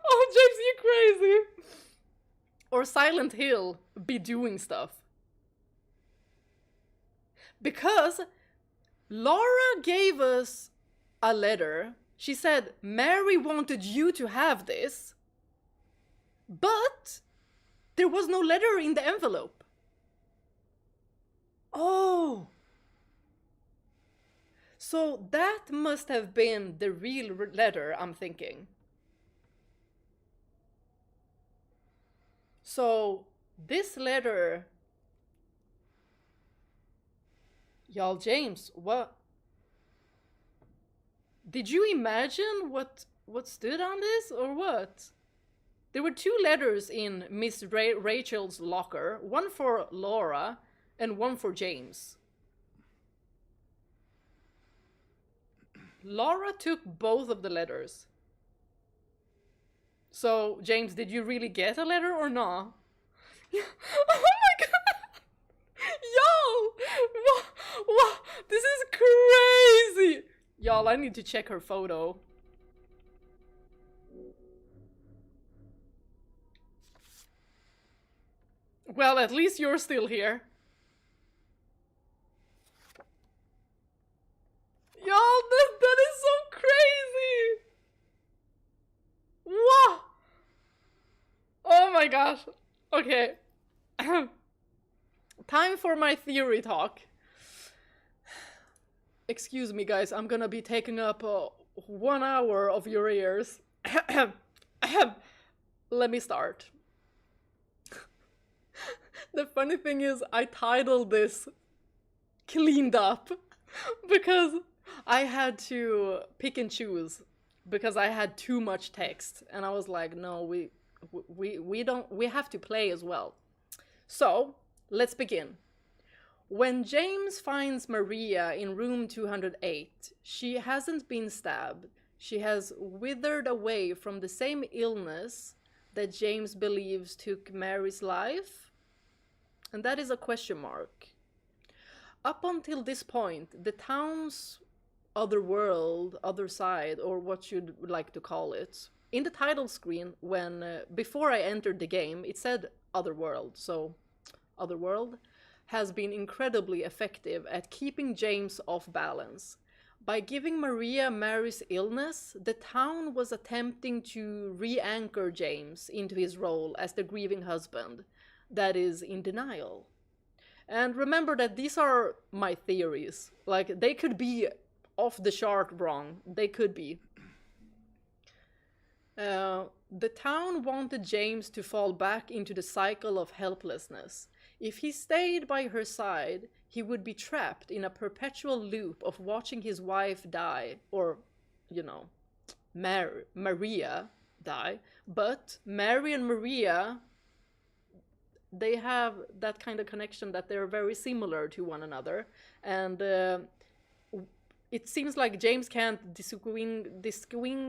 Oh, James, you crazy. for Silent Hill be doing stuff? Because Laura gave us a letter. She said, Mary wanted you to have this, but there was no letter in the envelope. Oh! So that must have been the real letter, I'm thinking. So this letter... Y'all, James, what? Did you imagine what stood on this, or what? There were 2 letters in Miss Rachel's locker, one for Laura and one for James. Laura took both of the letters. So, James, did you really get a letter or not? Oh my god! Y'all! What? This is crazy! Y'all, I need to check her photo. Well, at least you're still here. Y'all, that is so crazy! What? Oh my gosh. Okay. Time for my theory talk. Excuse me, guys, I'm gonna be taking up 1 hour of your ears. Let me start. The funny thing is, I titled this Cleaned Up because I had to pick and choose because I had too much text, and I was like, no, we have to play as well. So, let's begin. When James finds Maria in room 208, she hasn't been stabbed. She has withered away from the same illness that James believes took Mary's life. And that is a question mark. Up until this point, the town's other world, other side, or what you'd like to call it, in the title screen, before I entered the game, it said other world, so other world has been incredibly effective at keeping James off balance. By giving Maria Mary's illness, the town was attempting to re-anchor James into his role as the grieving husband that is in denial. And remember that these are my theories. Like, they could be off the chart wrong. They could be. The town wanted James to fall back into the cycle of helplessness. If he stayed by her side, he would be trapped in a perpetual loop of watching his wife die, or, Maria die. But Mary and Maria, they have that kind of connection that they're very similar to one another. And it seems like James can't distinguish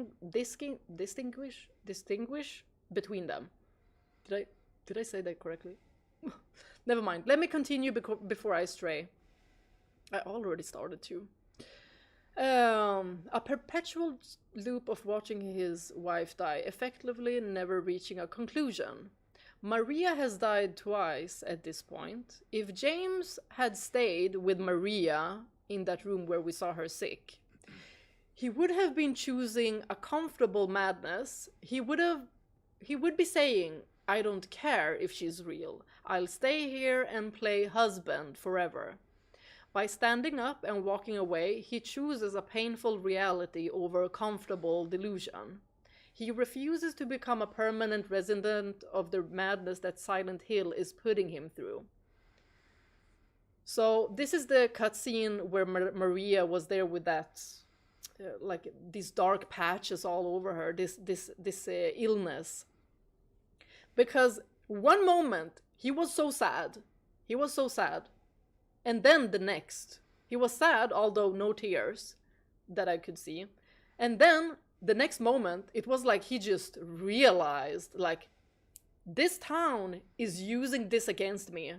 between them. Did I say that correctly? Never mind. Let me continue before I stray. I already started to. A perpetual loop of watching his wife die, effectively never reaching a conclusion. Maria has died twice at this point. If James had stayed with Maria in that room where we saw her sick, he would have been choosing a comfortable madness. He would be saying, I don't care if she's real. I'll stay here and play husband forever. By standing up and walking away, he chooses a painful reality over a comfortable delusion. He refuses to become a permanent resident of the madness that Silent Hill is putting him through. So this is the cutscene where Maria was there with that, these dark patches all over her, this illness. Because one moment, he was so sad. And then the next, he was sad, although no tears that I could see. And then the next moment, it was like he just realized, like, this town is using this against me.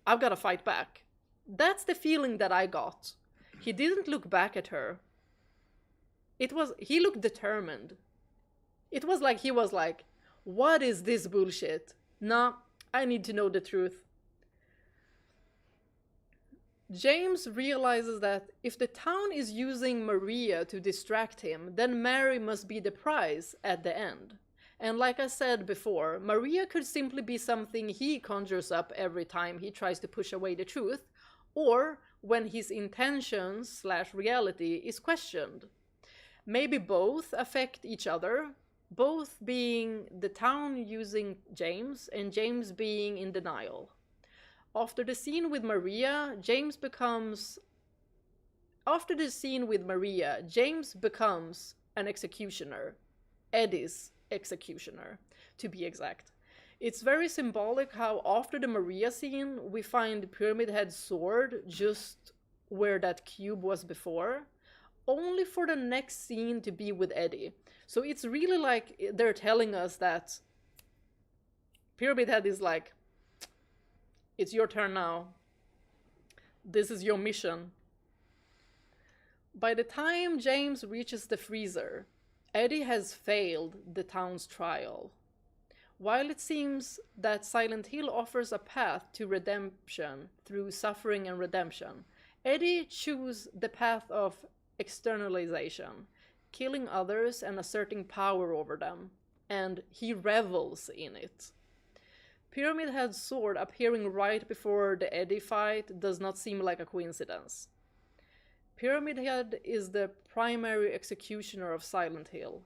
I've got to fight back. That's the feeling that I got. He didn't look back at her. He looked determined. It was like he was like, what is this bullshit? Nah, I need to know the truth. James realizes that if the town is using Maria to distract him, then Mary must be the prize at the end. And like I said before, Maria could simply be something he conjures up every time he tries to push away the truth, or when his intentions slash reality is questioned. Maybe both affect each other, both being the town using James and James being in denial. After the scene with Maria, James becomes an executioner. Eddie's executioner, to be exact. It's very symbolic how after the Maria scene, we find Pyramid Head's sword just where that cube was before, only for the next scene to be with Eddie. So it's really like they're telling us that Pyramid Head is like, it's your turn now. This is your mission. By the time James reaches the freezer, Eddie has failed the town's trial. While it seems that Silent Hill offers a path to redemption through suffering and redemption, Eddie chooses the path of externalization, killing others and asserting power over them, and he revels in it. Pyramid Head's sword appearing right before the Eddie fight does not seem like a coincidence. Pyramid Head is the primary executioner of Silent Hill.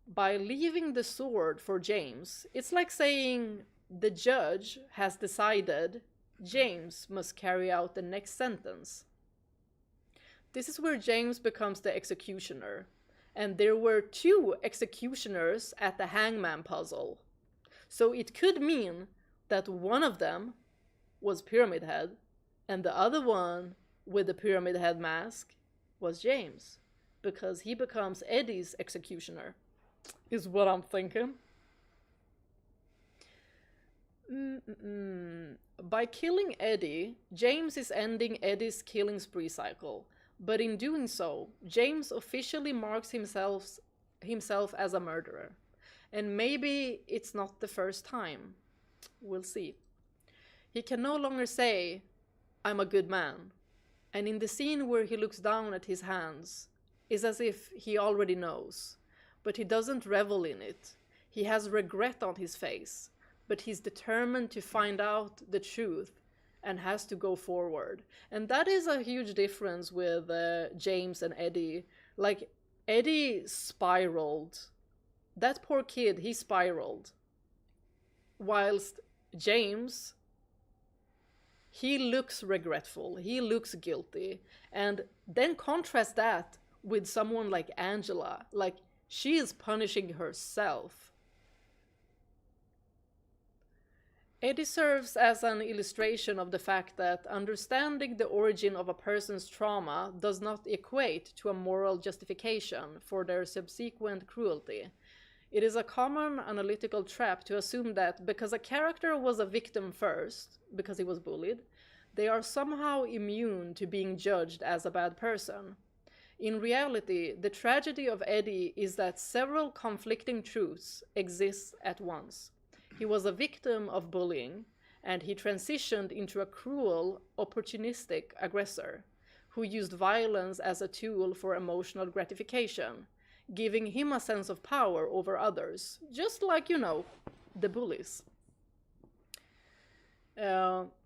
By leaving the sword for James, it's like saying the judge has decided James must carry out the next sentence. This is where James becomes the executioner, and there were 2 executioners at the hangman puzzle. So it could mean that one of them was Pyramid Head, and the other one with the Pyramid Head mask was James, because he becomes Eddie's executioner, is what I'm thinking. By killing Eddie, James is ending Eddie's killing spree cycle, but in doing so, James officially marks himself as a murderer. And maybe it's not the first time. We'll see. He can no longer say, I'm a good man. And in the scene where he looks down at his hands, it's as if he already knows. But he doesn't revel in it. He has regret on his face, but he's determined to find out the truth and has to go forward. And that is a huge difference with James and Eddie. Like, Eddie spiraled. That poor kid, he spiraled. Whilst James, he looks regretful, he looks guilty. And then contrast that with someone like Angela. Like, she is punishing herself. Eddie serves as an illustration of the fact that understanding the origin of a person's trauma does not equate to a moral justification for their subsequent cruelty. It is a common analytical trap to assume that because a character was a victim first, because he was bullied, they are somehow immune to being judged as a bad person. In reality, the tragedy of Eddie is that several conflicting truths exist at once. He was a victim of bullying, and he transitioned into a cruel, opportunistic aggressor who used violence as a tool for emotional gratification, giving him a sense of power over others, just like, the bullies.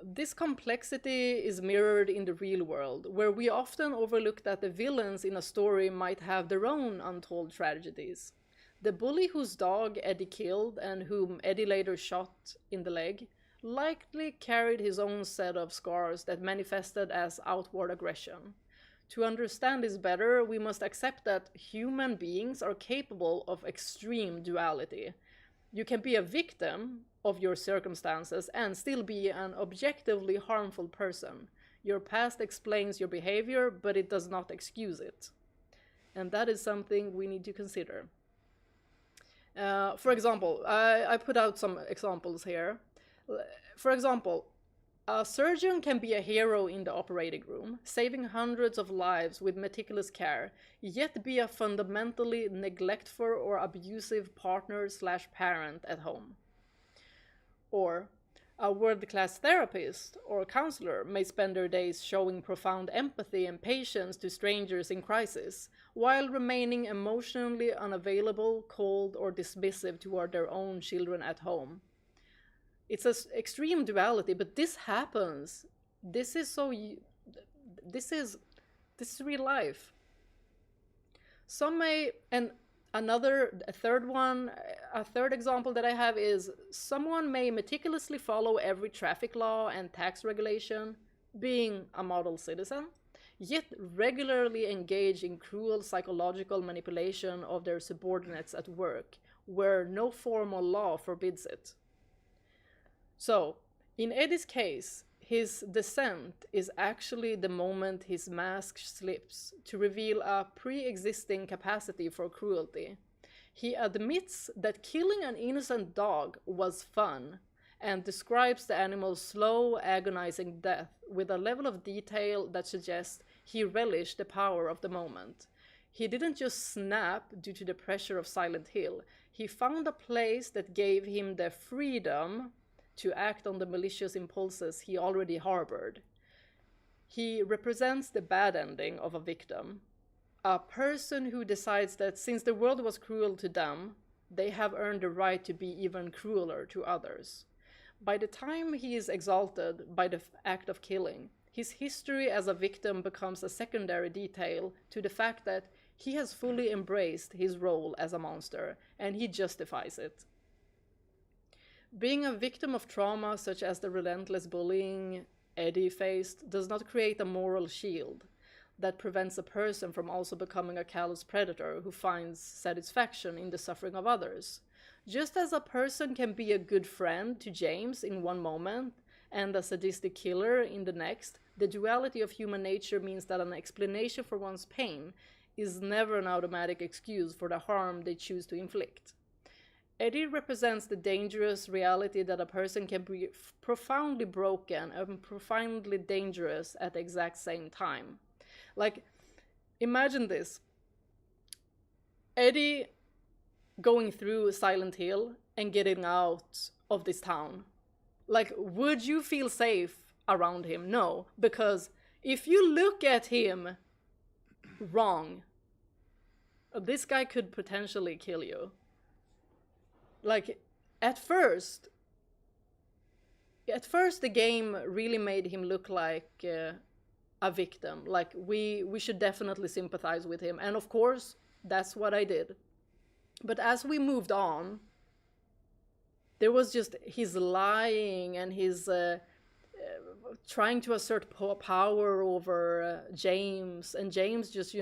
This complexity is mirrored in the real world, where we often overlook that the villains in a story might have their own untold tragedies. The bully whose dog Eddie killed and whom Eddie later shot in the leg likely carried his own set of scars that manifested as outward aggression. To understand this better, we must accept that human beings are capable of extreme duality. You can be a victim of your circumstances and still be an objectively harmful person. Your past explains your behavior, but it does not excuse it. And that is something we need to consider. For example, I put out some examples here. For example, a surgeon can be a hero in the operating room, saving hundreds of lives with meticulous care, yet be a fundamentally neglectful or abusive partner/parent at home. Or, A world-class therapist or counselor may spend their days showing profound empathy and patience to strangers in crisis, while remaining emotionally unavailable, cold, or dismissive toward their own children at home. It's an extreme duality, but this happens. This is so. This is this is real life. Some may, and a third example that I have is someone may meticulously follow every traffic law and tax regulation, being a model citizen, yet regularly engage in cruel psychological manipulation of their subordinates at work, where no formal law forbids it. So, in Eddie's case, his descent is actually the moment his mask slips to reveal a pre existing capacity for cruelty. He admits that killing an innocent dog was fun and describes the animal's slow, agonizing death with a level of detail that suggests he relished the power of the moment. He didn't just snap due to the pressure of Silent Hill, he found a place that gave him the freedom to act on the malicious impulses he already harbored. He represents the bad ending of a victim, a person who decides that since the world was cruel to them, they have earned the right to be even crueler to others. By the time he is exalted by the act of killing, his history as a victim becomes a secondary detail to the fact that he has fully embraced his role as a monster, and he justifies it. Being a victim of trauma such as the relentless bullying Eddie faced does not create a moral shield that prevents a person from also becoming a callous predator who finds satisfaction in the suffering of others. Just as a person can be a good friend to James in one moment and a sadistic killer in the next, the duality of human nature means that an explanation for one's pain is never an automatic excuse for the harm they choose to inflict. Eddie represents the dangerous reality that a person can be profoundly broken and profoundly dangerous at the exact same time. Like, imagine this. Eddie going through Silent Hill and getting out of this town. Like, would you feel safe around him? No, because if you look at him wrong, this guy could potentially kill you. Like, at first the game really made him look like a victim. Like, we should definitely sympathize with him. And of course, that's what I did. But as we moved on, there was just his lying and his trying to assert power over James. And James just,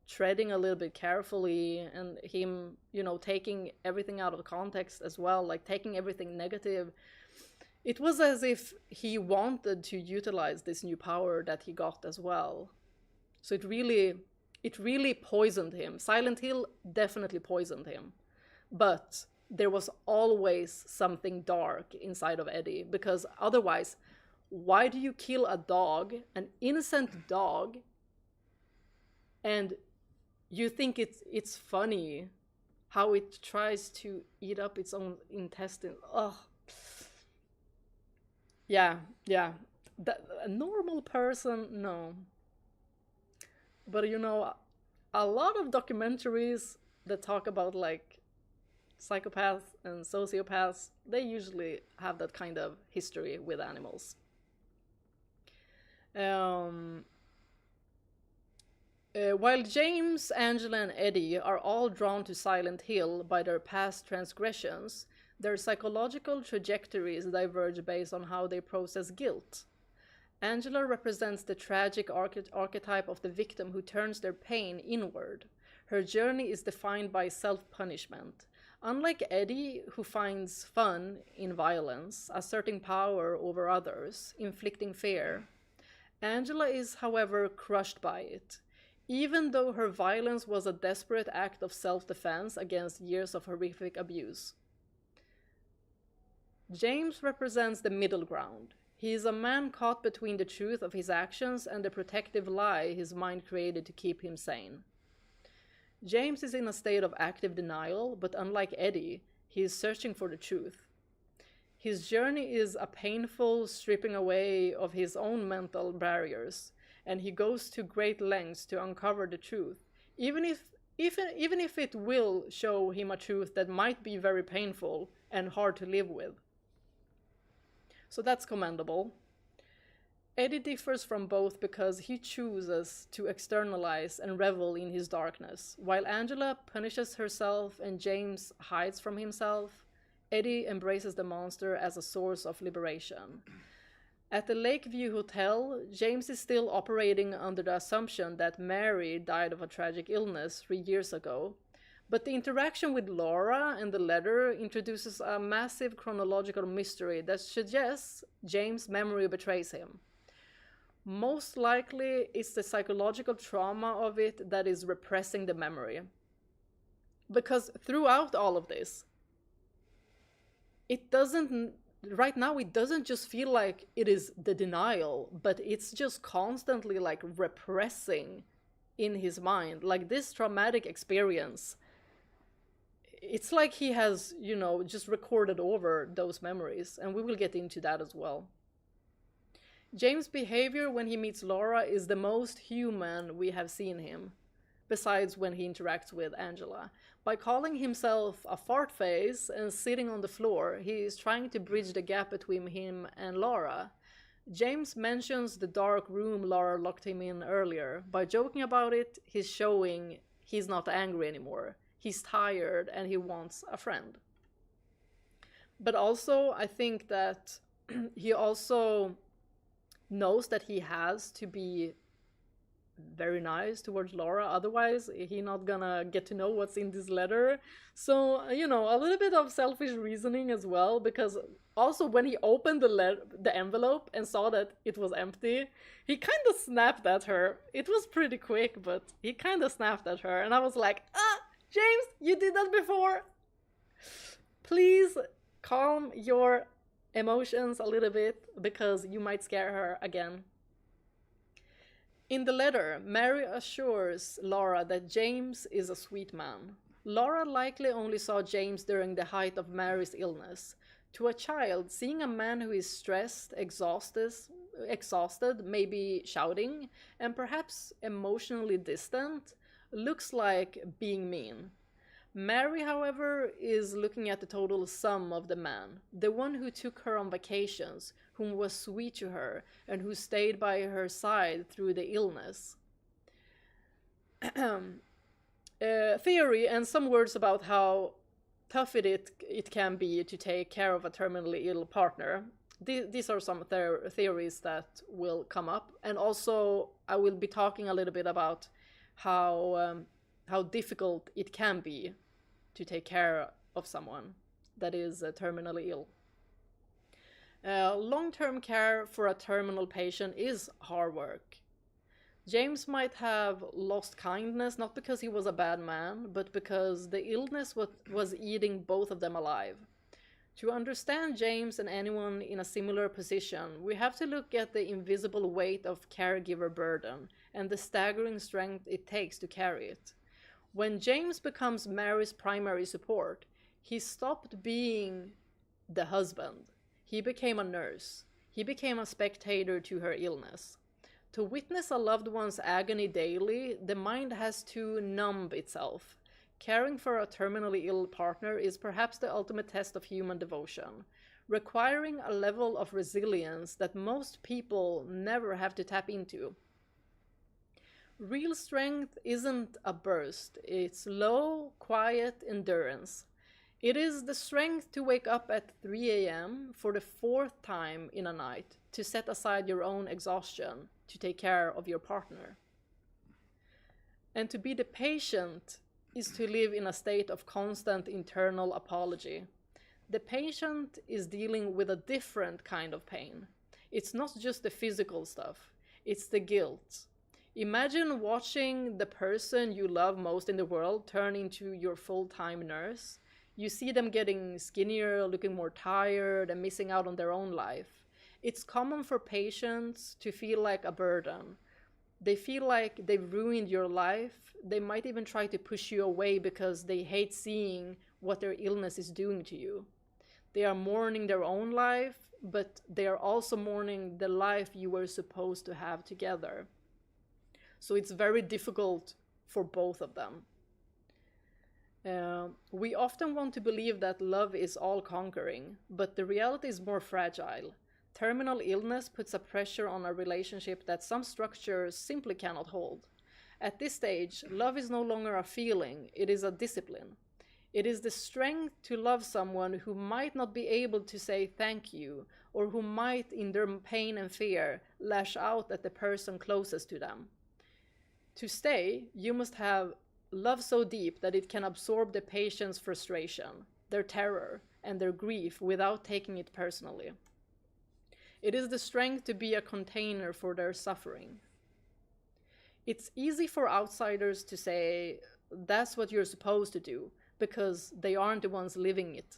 treading a little bit carefully, and him, taking everything out of context as well, like taking everything negative. It was as if he wanted to utilize this new power that he got as well. So it really poisoned him. Silent Hill definitely poisoned him. But there was always something dark inside of Eddie, because otherwise, why do you kill a dog, an innocent dog, and you think it's funny how it tries to eat up its own intestine? Ugh. Yeah. A normal person, no. But a lot of documentaries that talk about like psychopaths and sociopaths, they usually have that kind of history with animals. While James, Angela, and Eddie are all drawn to Silent Hill by their past transgressions, their psychological trajectories diverge based on how they process guilt. Angela represents the tragic archetype of the victim who turns their pain inward. Her journey is defined by self-punishment. Unlike Eddie, who finds fun in violence, asserting power over others, inflicting fear, Angela is, however, crushed by it. Even though her violence was a desperate act of self-defense against years of horrific abuse. James represents the middle ground. He is a man caught between the truth of his actions and the protective lie his mind created to keep him sane. James is in a state of active denial, but unlike Eddie, he is searching for the truth. His journey is a painful stripping away of his own mental barriers, and he goes to great lengths to uncover the truth, even if it will show him a truth that might be very painful and hard to live with. So that's commendable. Eddie differs from both because he chooses to externalize and revel in his darkness. While Angela punishes herself and James hides from himself, Eddie embraces the monster as a source of liberation. At the Lakeview Hotel, James is still operating under the assumption that Mary died of a tragic illness 3 years ago. But the interaction with Laura and the letter introduces a massive chronological mystery that suggests James' memory betrays him. Most likely, it's the psychological trauma of it that is repressing the memory. Because throughout all of this, right now it doesn't just feel like it is the denial, but it's just constantly like repressing in his mind. Like this traumatic experience, it's like he has, just recorded over those memories, and we will get into that as well. James' behavior when he meets Laura is the most human we have seen him, besides when he interacts with Angela. By calling himself a fart face and sitting on the floor, he is trying to bridge the gap between him and Laura. James mentions the dark room Laura locked him in earlier. By joking about it, he's showing he's not angry anymore. He's tired and he wants a friend. But also, I think that he also knows that he has to be very nice towards Laura, otherwise he not gonna get to know what's in this letter. So, a little bit of selfish reasoning as well, because also when he opened the envelope and saw that it was empty, he kind of snapped at her. It was pretty quick, but he kind of snapped at her, and I was like, James, you did that before! Please calm your emotions a little bit, because you might scare her again. In the letter, Mary assures Laura that James is a sweet man. Laura likely only saw James during the height of Mary's illness. To a child, seeing a man who is stressed, exhausted, maybe shouting, and perhaps emotionally distant, looks like being mean. Mary, however, is looking at the total sum of the man, the one who took her on vacations, who was sweet to her, and who stayed by her side through the illness. Theory and some words about how tough it can be to take care of a terminally ill partner. These are some theories that will come up, and also I will be talking a little bit about how difficult it can be to take care of someone that is terminally ill. Long-term care for a terminal patient is hard work. James might have lost kindness not because he was a bad man, but because the illness was eating both of them alive. To understand James and anyone in a similar position, we have to look at the invisible weight of caregiver burden and the staggering strength it takes to carry it. When James becomes Mary's primary support, he stopped being the husband. He became a nurse. He became a spectator to her illness. To witness a loved one's agony daily, the mind has to numb itself. Caring for a terminally ill partner is perhaps the ultimate test of human devotion, requiring a level of resilience that most people never have to tap into. Real strength isn't a burst, it's low, quiet endurance. It is the strength to wake up at 3 a.m. for the 4th time in a night, to set aside your own exhaustion, to take care of your partner. And to be the patient is to live in a state of constant internal apology. The patient is dealing with a different kind of pain. It's not just the physical stuff, it's the guilt. Imagine watching the person you love most in the world turn into your full-time nurse. You see them getting skinnier, looking more tired, and missing out on their own life. It's common for patients to feel like a burden. They feel like they've ruined your life. They might even try to push you away because they hate seeing what their illness is doing to you. They are mourning their own life, but they are also mourning the life you were supposed to have together. So it's very difficult for both of them. We often want to believe that love is all conquering, but the reality is more fragile. Terminal illness puts a pressure on a relationship that some structures simply cannot hold. At this stage, love is no longer a feeling, it is a discipline. It is the strength to love someone who might not be able to say thank you, or who might, in their pain and fear, lash out at the person closest to them. To stay, you must have love so deep that it can absorb the patient's frustration, their terror, and their grief without taking it personally. It is the strength to be a container for their suffering. It's easy for outsiders to say, that's what you're supposed to do, because they aren't the ones living it.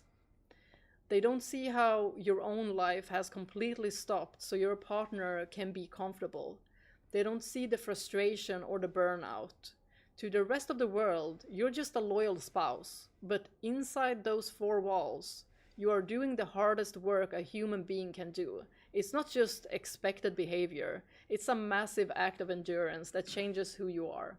They don't see how your own life has completely stopped so your partner can be comfortable. They don't see the frustration or the burnout. To the rest of the world, you're just a loyal spouse, but inside those four walls, you are doing the hardest work a human being can do. It's not just expected behavior, it's a massive act of endurance that changes who you are.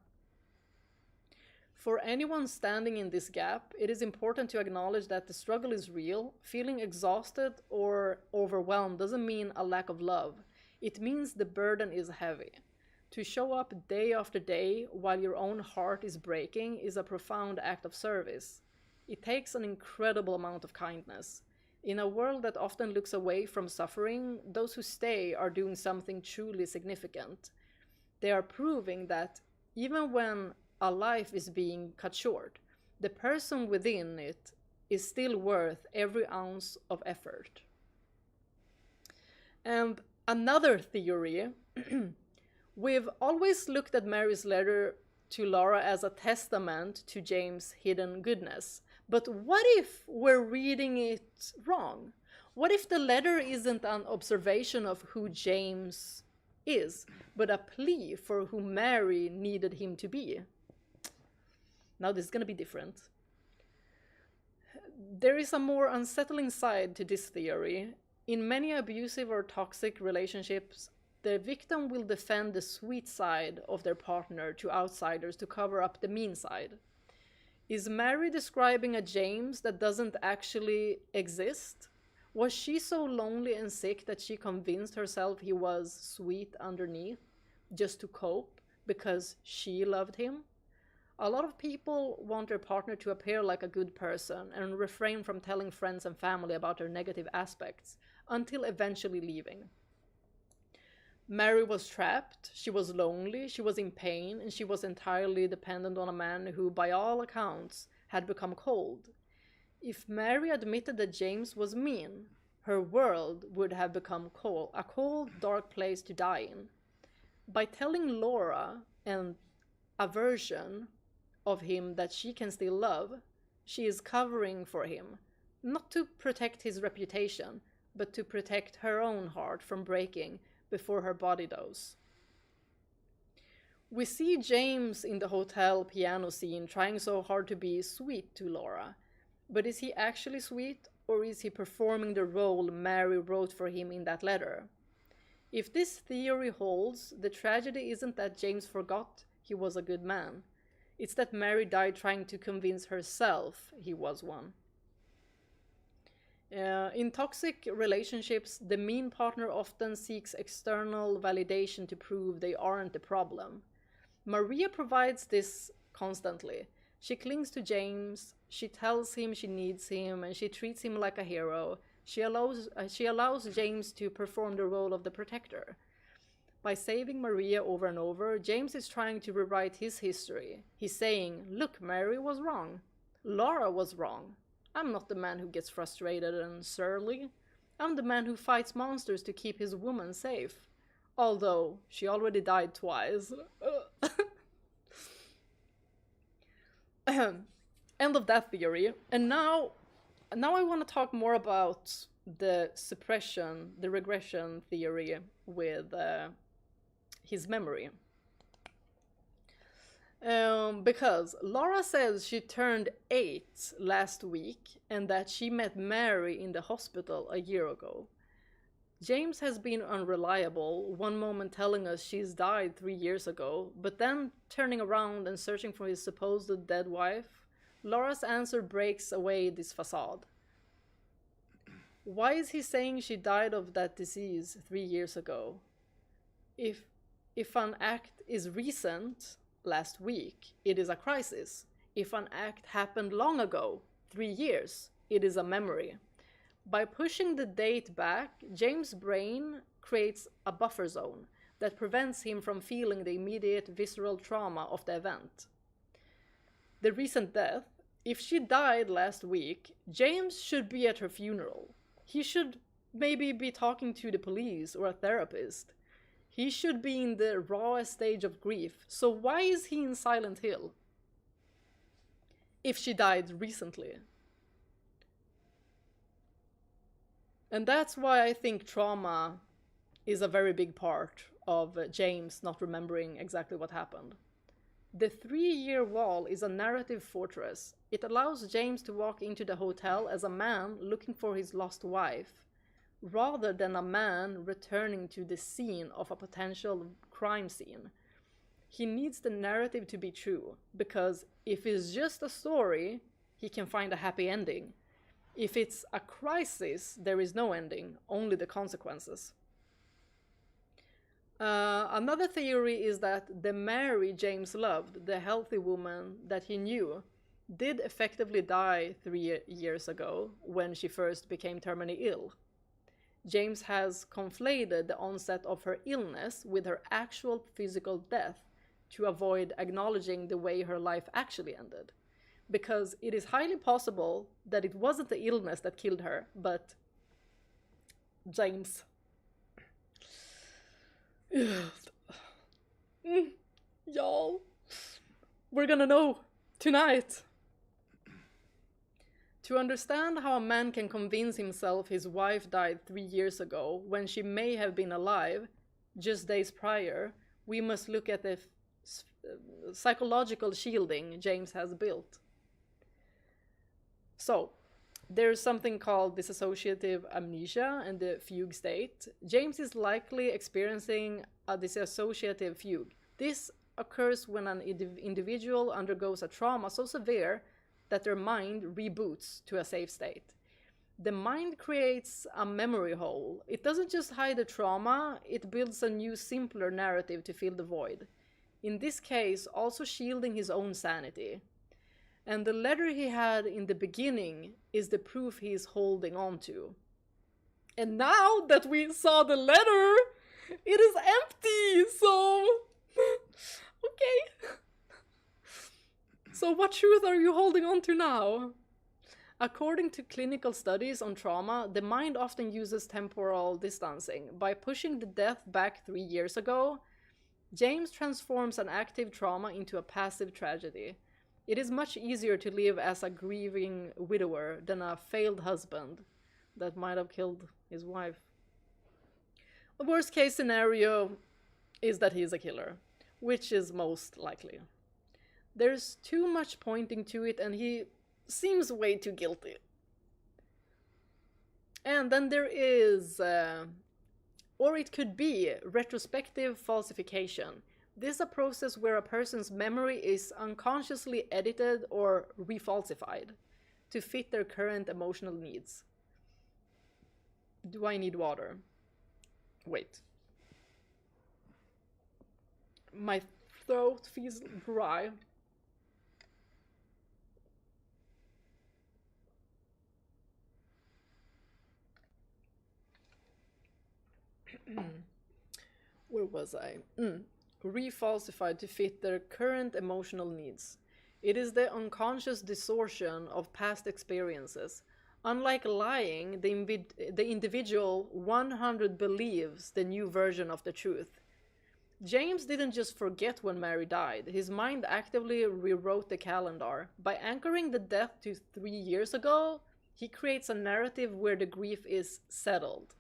For anyone standing in this gap, it is important to acknowledge that the struggle is real. Feeling exhausted or overwhelmed doesn't mean a lack of love. It means the burden is heavy. To show up day after day while your own heart is breaking is a profound act of service. It takes an incredible amount of kindness. In a world that often looks away from suffering, those who stay are doing something truly significant. They are proving that even when a life is being cut short, the person within it is still worth every ounce of effort. And another theory, we've always looked at Mary's letter to Laura as a testament to James' hidden goodness. But what if we're reading it wrong? What if the letter isn't an observation of who James is, but a plea for who Mary needed him to be? Now this is going to be different. There is a more unsettling side to this theory. In many abusive or toxic relationships, the victim will defend the sweet side of their partner to outsiders to cover up the mean side. Is Mary describing a James that doesn't actually exist? Was she so lonely and sick that she convinced herself he was sweet underneath, just to cope, because she loved him? A lot of people want their partner to appear like a good person and refrain from telling friends and family about their negative aspects, until eventually leaving. Mary was trapped, she was lonely, she was in pain, and she was entirely dependent on a man who, by all accounts, had become cold. If Mary admitted that James was mean, her world would have become cold, a cold, dark place to die in. By telling Laura and a version of him that she can still love, she is covering for him, not to protect his reputation, but to protect her own heart from breaking before her body does. We see James in the hotel piano scene trying so hard to be sweet to Laura, but is he actually sweet, or is he performing the role Mary wrote for him in that letter? If this theory holds, the tragedy isn't that James forgot he was a good man. It's that Mary died trying to convince herself he was one. In toxic relationships, the mean partner often seeks external validation to prove they aren't the problem. Maria provides this constantly. She clings to James, she tells him she needs him, and she treats him like a hero. She allows James to perform the role of the protector. By saving Maria over and over, James is trying to rewrite his history. He's saying, look, Mary was wrong. Laura was wrong. I'm not the man who gets frustrated and surly. I'm the man who fights monsters to keep his woman safe. Although, she already died twice. End of that theory. And now I want to talk more about the suppression, the regression theory with his memory. Because Laura says she turned 8 last week and that she met Mary in the hospital a year ago. James has been unreliable, one moment telling us she's died 3 years ago, but then turning around and searching for his supposed dead wife. Laura's answer breaks away this facade. Why is he saying she died of that disease 3 years ago? If an act is recent, last week, it is a crisis. If an act happened long ago, 3 years, it is a memory. By pushing the date back, James' brain creates a buffer zone that prevents him from feeling the immediate visceral trauma of the event. The recent death, if she died last week, James should be at her funeral. He should maybe be talking to the police or a therapist. He should be in the rawest stage of grief, so why is he in Silent Hill? If she died recently. And that's why I think trauma is a very big part of James not remembering exactly what happened. The 3-year wall is a narrative fortress. It allows James to walk into the hotel as a man looking for his lost wife, rather than a man returning to the scene of a potential crime scene. He needs the narrative to be true, because if it's just a story, he can find a happy ending. If it's a crisis, there is no ending, only the consequences. Another theory is that the Mary James loved, the healthy woman that he knew, did effectively die 3 years ago when she first became terminally ill. James has conflated the onset of her illness with her actual physical death to avoid acknowledging the way her life actually ended. Because it is highly possible that it wasn't the illness that killed her, but James. Y'all, we're gonna know tonight. To understand how a man can convince himself his wife died 3 years ago when she may have been alive just days prior, we must look at the psychological shielding James has built. So, there's something called dissociative amnesia and the fugue state. James is likely experiencing a dissociative fugue. This occurs when an individual undergoes a trauma so severe that their mind reboots to a safe state. The mind creates a memory hole. It doesn't just hide the trauma, it builds a new, simpler narrative to fill the void. In this case, also shielding his own sanity. And the letter he had in the beginning is the proof he is holding on to. And now that we saw the letter, it is empty, so... okay. So what truth are you holding on to now? According to clinical studies on trauma, the mind often uses temporal distancing. By pushing the death back 3 years ago, James transforms an active trauma into a passive tragedy. It is much easier to live as a grieving widower than a failed husband that might have killed his wife. The worst case scenario is that he is a killer, which is most likely. There's too much pointing to it and he seems way too guilty. And then there is, or it could be, retrospective falsification. This is a process where a person's memory is unconsciously edited or refalsified to fit their current emotional needs. Do I need water? Wait. My throat feels dry. Where was I? Refalsified to fit their current emotional needs. It is the unconscious distortion of past experiences. Unlike lying, the individual 100 believes the new version of the truth. James didn't just forget when Mary died. His mind actively rewrote the calendar. By anchoring the death to 3 years ago, he creates a narrative where the grief is settled.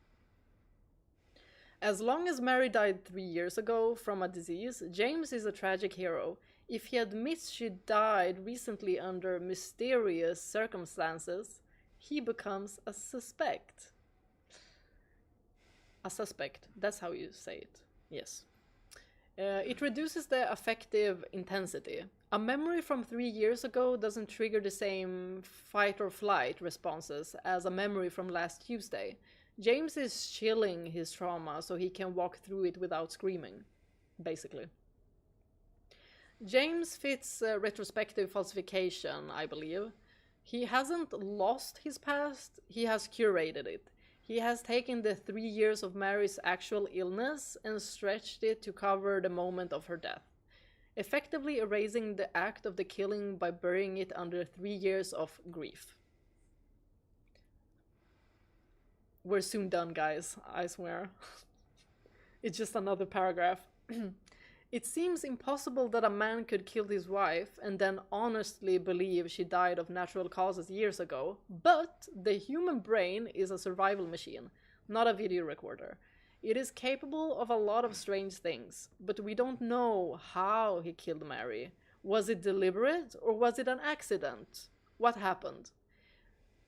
As long as Mary died 3 years ago from a disease, James is a tragic hero. If he admits she died recently under mysterious circumstances, he becomes a suspect. A suspect, that's how you say it. Yes. It reduces the affective intensity. A memory from 3 years ago doesn't trigger the same fight or flight responses as a memory from last Tuesday. James is chilling his trauma so he can walk through it without screaming, basically. James fits retrospective falsification, I believe. He hasn't lost his past, he has curated it. He has taken the 3 years of Mary's actual illness and stretched it to cover the moment of her death, effectively erasing the act of the killing by burying it under 3 years of grief. We're soon done, guys, I swear. It's just another paragraph. It seems impossible that a man could kill his wife and then honestly believe she died of natural causes years ago, but the human brain is a survival machine, not a video recorder. It is capable of a lot of strange things, but we don't know how he killed Mary. Was it deliberate or was it an accident? What happened?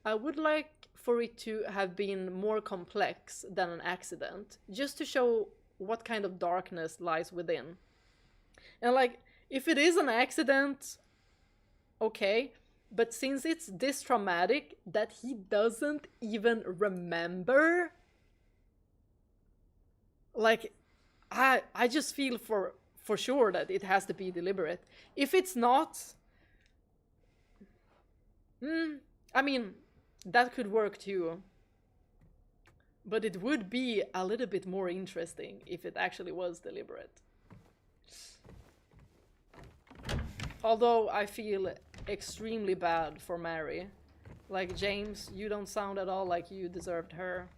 I would like for it to have been more complex than an accident, just to show what kind of darkness lies within. And like, if it is an accident, okay, but since it's this traumatic that he doesn't even remember, like, I just feel for sure that it has to be deliberate. If it's not, I mean, that could work too. But it would be a little bit more interesting if it actually was deliberate. Although I feel extremely bad for Mary. Like, James, you don't sound at all like you deserved her.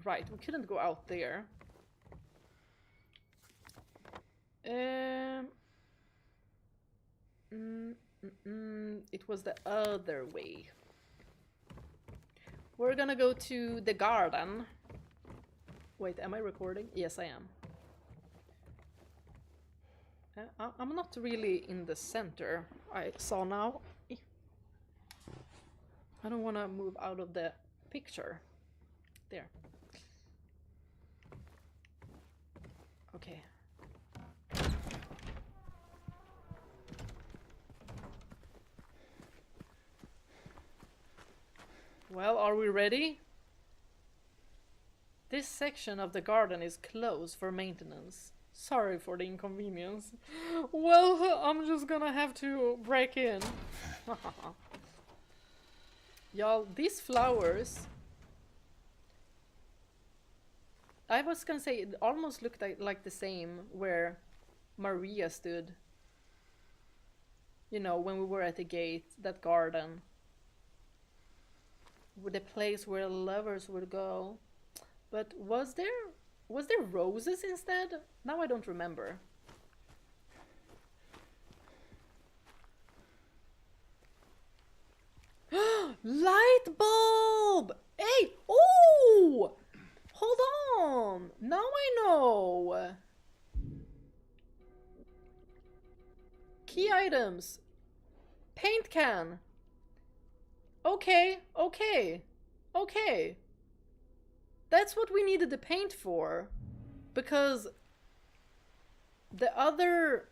Right, we couldn't go out there. It was the other way. We're gonna go to the garden. Wait, am I recording? Yes, I am. I'm not really in the center, I saw now. I don't want to move out of the picture. There. Okay. Well, are we ready? This section of the garden is closed for maintenance. Sorry for the inconvenience. Well, I'm just gonna have to break in. Y'all, these flowers... I was gonna say, it almost looked like the same where Maria stood. You know, when we were at the gate, that garden. With the place where lovers would go. But was there roses instead? Now I don't remember. Light bulb! Hey! Oh! Hold on! Now I know! Key items. Paint can. Okay, okay, okay. That's what we needed the paint for. Because the other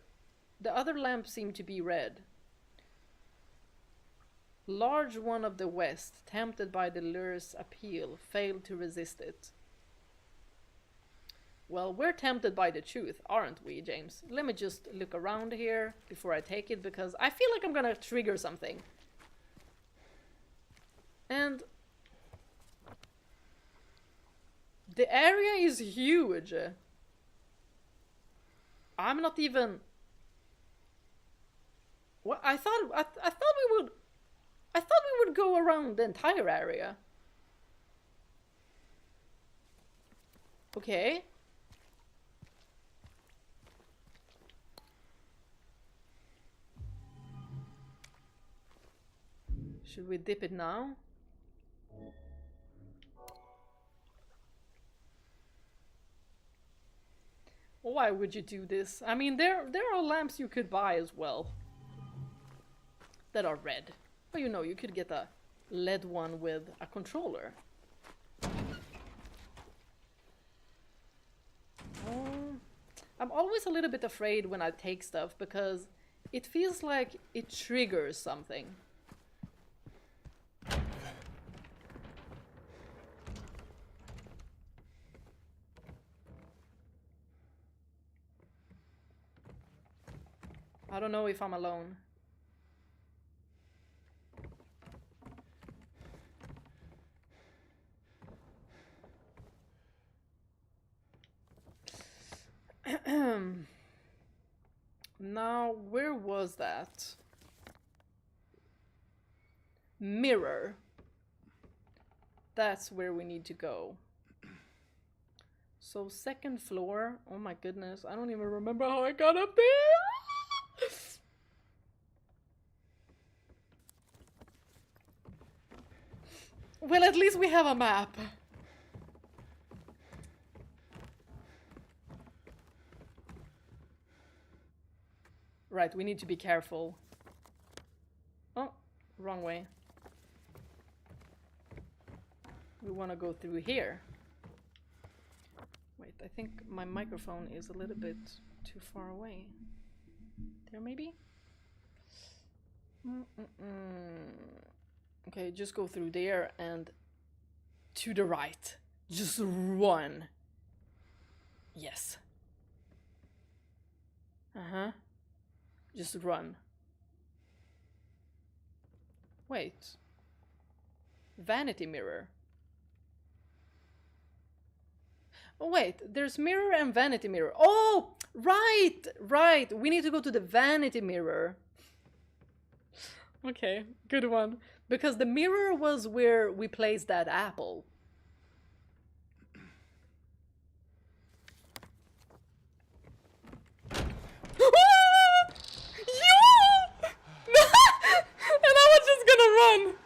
lamp seemed to be red. Large one of the west, tempted by the lure's appeal, failed to resist it. Well, we're tempted by the truth, aren't we, James? Let me just look around here before I take it, because I feel like I'm gonna trigger something. And the area is huge. I'm not even... What? I thought we would go around the entire area. Okay. Should we dip it now? Why would you do this? I mean, there are lamps you could buy as well that are red. But you know, you could get a LED one with a controller. I'm always a little bit afraid when I take stuff because it feels like it triggers something. I don't know if I'm alone. Now, where was that? Mirror. That's where we need to go. So, second floor. Oh my goodness, I don't even remember how I got up there. Well, at least we have a map. Right, we need to be careful. Oh, wrong way. We want to go through here. Wait, I think my microphone is a little bit too far away. There, maybe? Okay, just go through there and to the right. Just run. Yes. Uh-huh. Just run. Wait. Vanity mirror. Oh wait, there's mirror and vanity mirror. Oh, right, right. We need to go to the vanity mirror. Okay, good one. Because the mirror was where we placed that apple. And I was just gonna run.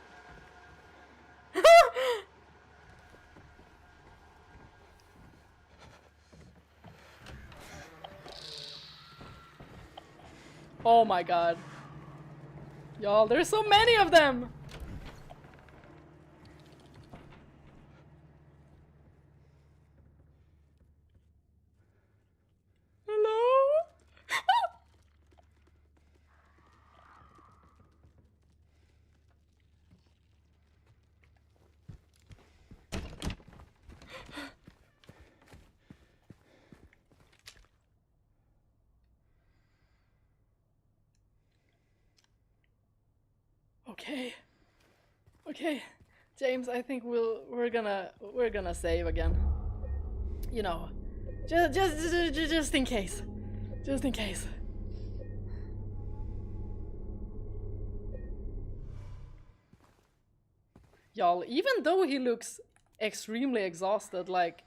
Oh my god. Y'all, there's so many of them. Hello? Okay. Okay. James, I think we're gonna save again. You know, just in case. Just in case. Y'all, even though he looks extremely exhausted, like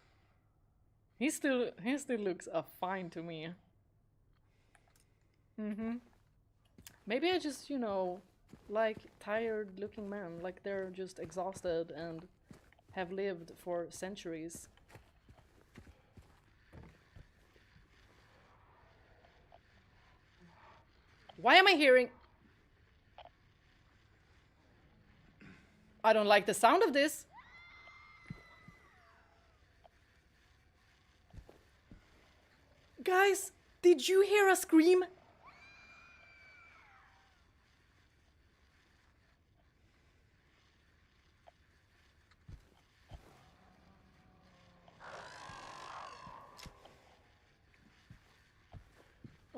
he still looks fine to me. Maybe I just, you know, like tired looking men, like they're just exhausted and have lived for centuries. Why am I hearing? I don't like the sound of this. Guys, did you hear a scream?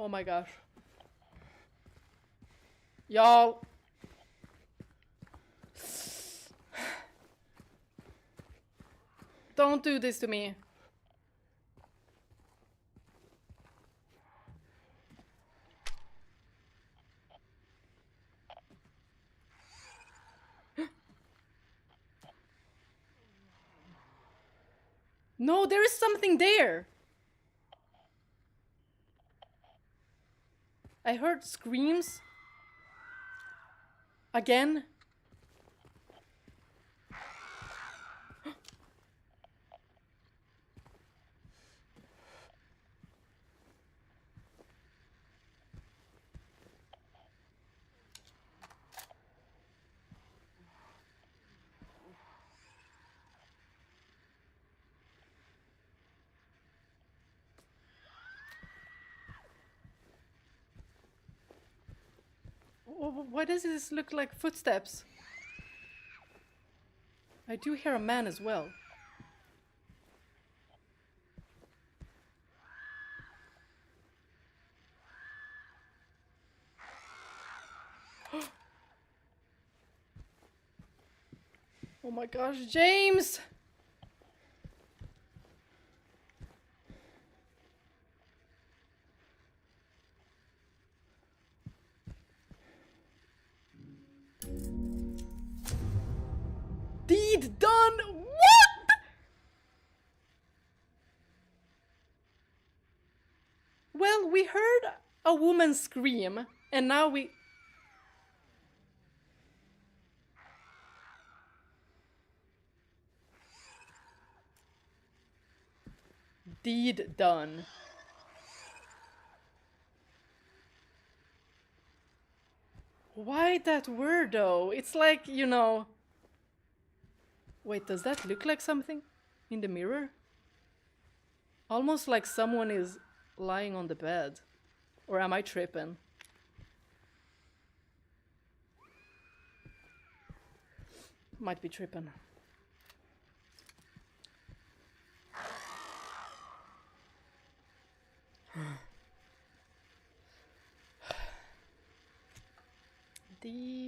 Oh my gosh. Y'all. Don't do this to me. No, there is something there. I heard screams. Again. Why does this look like footsteps? I do hear a man as well. Oh my gosh, James! Deed done! What? Well, we heard a woman scream, and now we... Deed done. Why that word though? It's like, you know... Wait, does that look like something in the mirror? Almost like someone is lying on the bed. Or am I tripping? Might be tripping. Deed.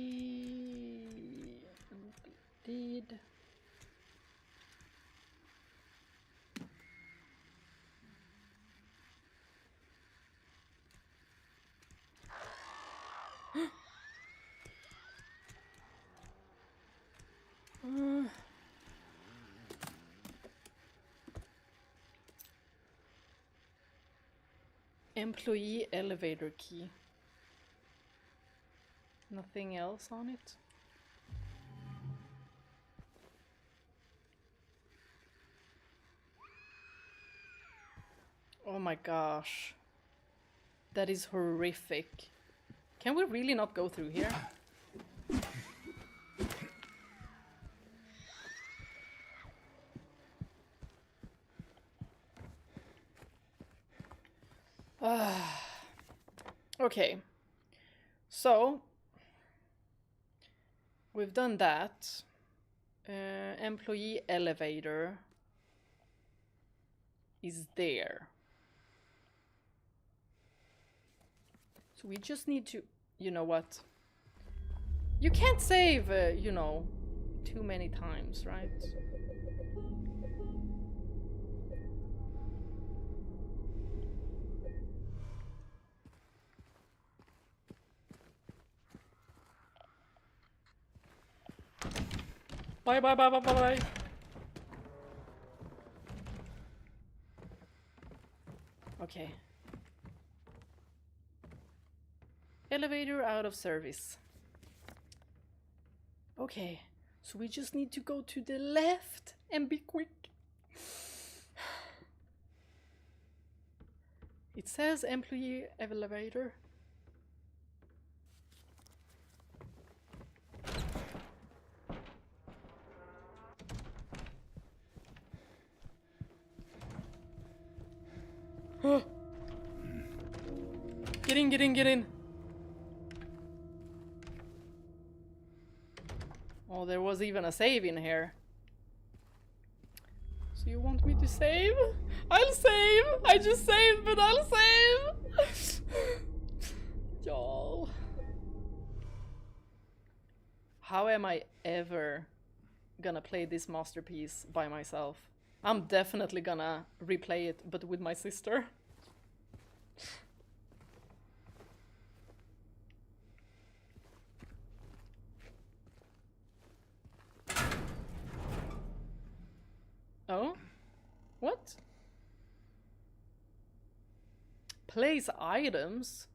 Employee elevator key. Nothing else on it? Oh my gosh. That is horrific. Can we really not go through here? Okay. So, we've done that. Employee elevator is there. So we just need to... You know what? You can't save, you know, too many times, right? Bye bye bye bye bye bye. Okay. Elevator out of service. Okay, so we just need to go to the left and be quick. It says employee elevator. Get in, get in, get in. Oh, there was even a save in here. So you want me to save? I'll save! I just saved, but I'll save! Y'all. How am I ever gonna play this masterpiece by myself? I'm definitely gonna replay it, but with my sister. Oh? What? Place items?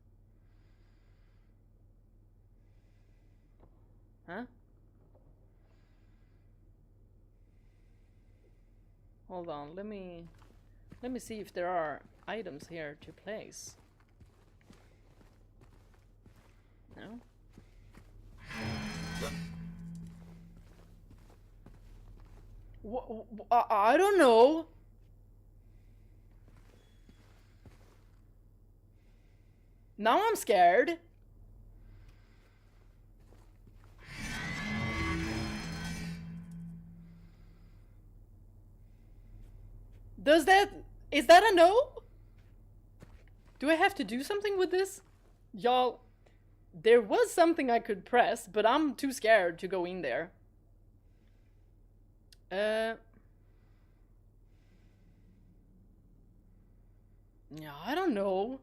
Huh? Hold on, let me see if there are items here to place. No? I don't know. Now I'm scared. Is that a no? Do I have to do something with this? Y'all, there was something I could press, but I'm too scared to go in there. Yeah, I don't know.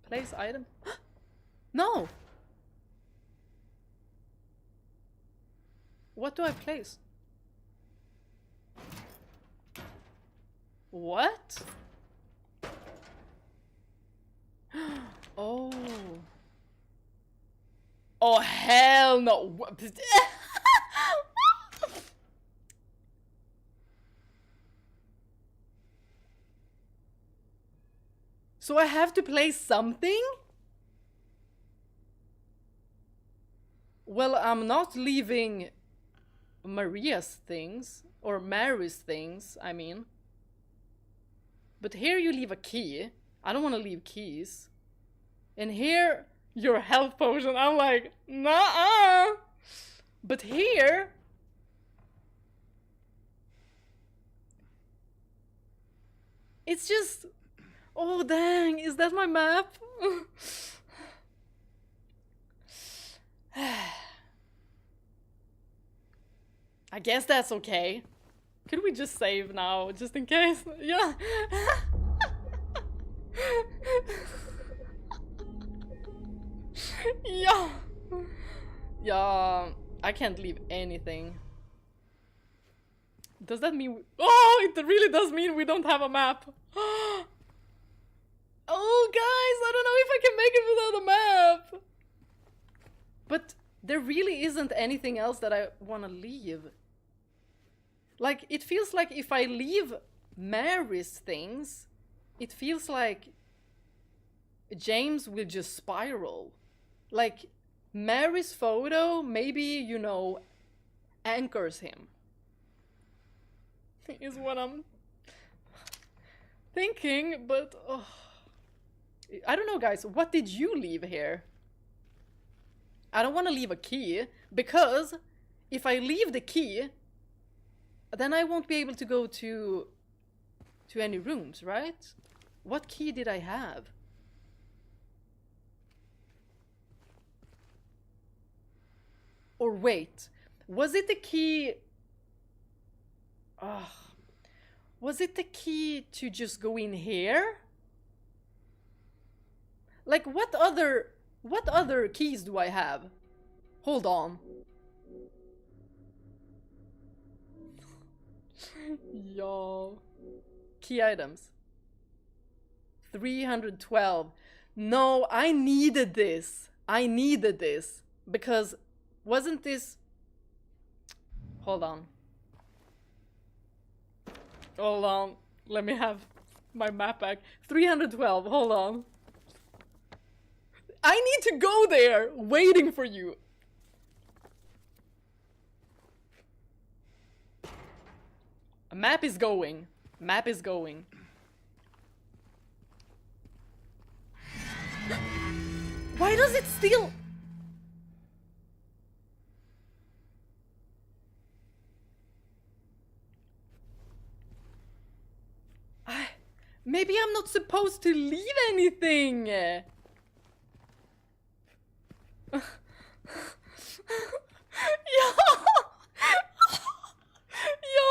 Place item. No! What do I place? What? Oh. Oh, hell no. So I have to place something? Well, I'm not leaving Maria's things, or Mary's things, I mean. But here you leave a key. I don't want to leave keys. And here, your health potion. I'm like, nah. But here... It's just... Oh, dang. Is that my map? I guess that's okay. Could we just save now, just in case? Yeah. Yeah. Yeah. I can't leave anything. Does that mean... Oh, it really does mean we don't have a map. Oh, guys, I don't know if I can make it without a map. But there really isn't anything else that I want to leave. Like, it feels like if I leave Mary's things, it feels like James will just spiral. Like, Mary's photo maybe, you know, anchors him. Is what I'm thinking, but... Oh. I don't know, guys. What did you leave here? I don't want to leave a key, because if I leave the key, then I won't be able to go to any rooms, right? What key did I have? Or wait, was it the key... was it the key to just go in here? Like, what other keys do I have? Hold on. Y'all. Key items. 312. No, I needed this. I needed this. Because wasn't this... Hold on. Hold on. Let me have my map back. 312. Hold on. I need to go there, waiting for you. A map is going. Map is going. Why does it still... Maybe I'm not supposed to leave anything. Yo! Yo!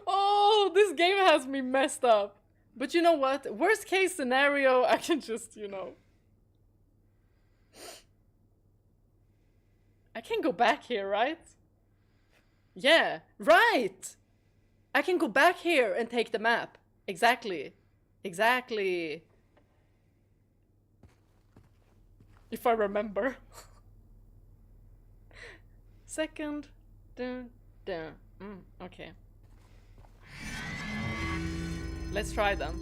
Oh, this game has me messed up. But you know what? Worst case scenario, I can just, you know... I can go back here, right? Yeah, right! I can go back here and take the map. Exactly. Exactly. If I remember. Second. Dun, dun. Okay. Let's try them.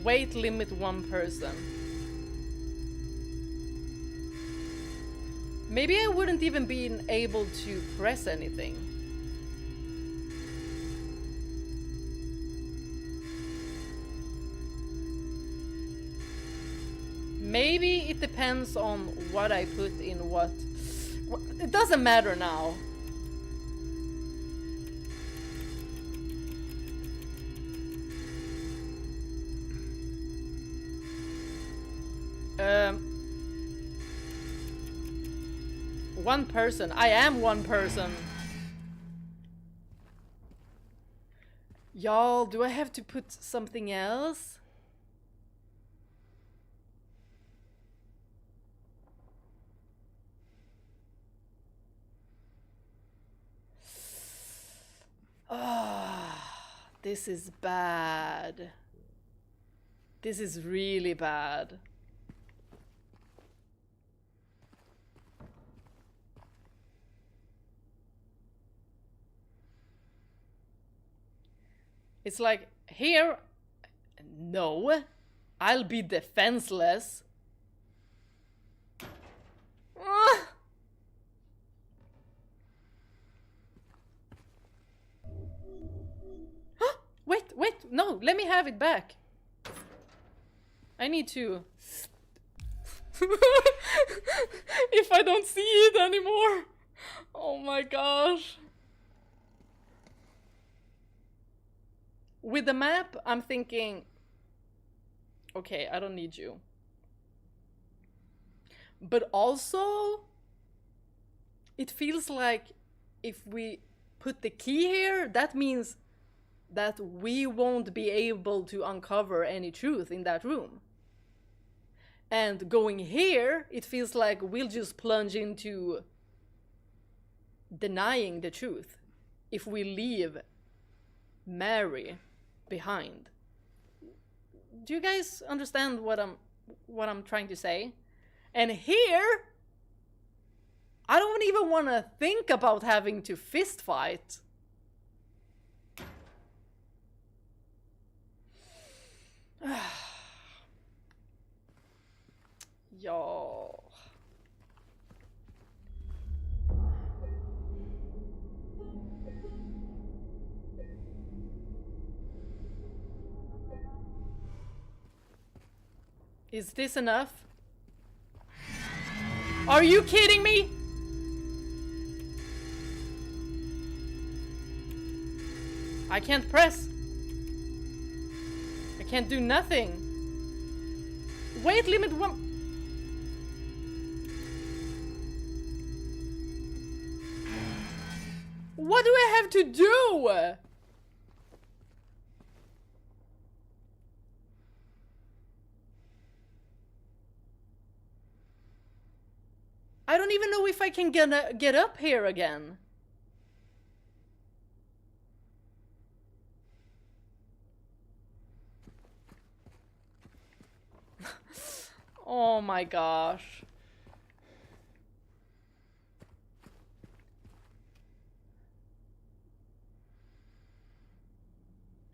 Weight limit 1 person. Maybe I wouldn't even be able to press anything. Maybe it depends on what I put in what. It doesn't matter now. One person. I am one person. Y'all, do I have to put something else? Ah, this is bad. This is really bad. It's like, here, no, I'll be defenseless. Wait, no, let me have it back. I need to. If I don't see it anymore. Oh my gosh. With the map, I'm thinking, okay, I don't need you. But also, it feels like if we put the key here, that means that we won't be able to uncover any truth in that room. And going here, it feels like we'll just plunge into denying the truth if we leave Mary behind. Do you guys understand what I'm trying to say? And here, I don't even want to think about having to fist fight. Y'all. Is this enough? Are you kidding me? I can't press. I can't do nothing. Weight limit 1. What do I have to do? I don't even know if I can get up here again. Oh my gosh.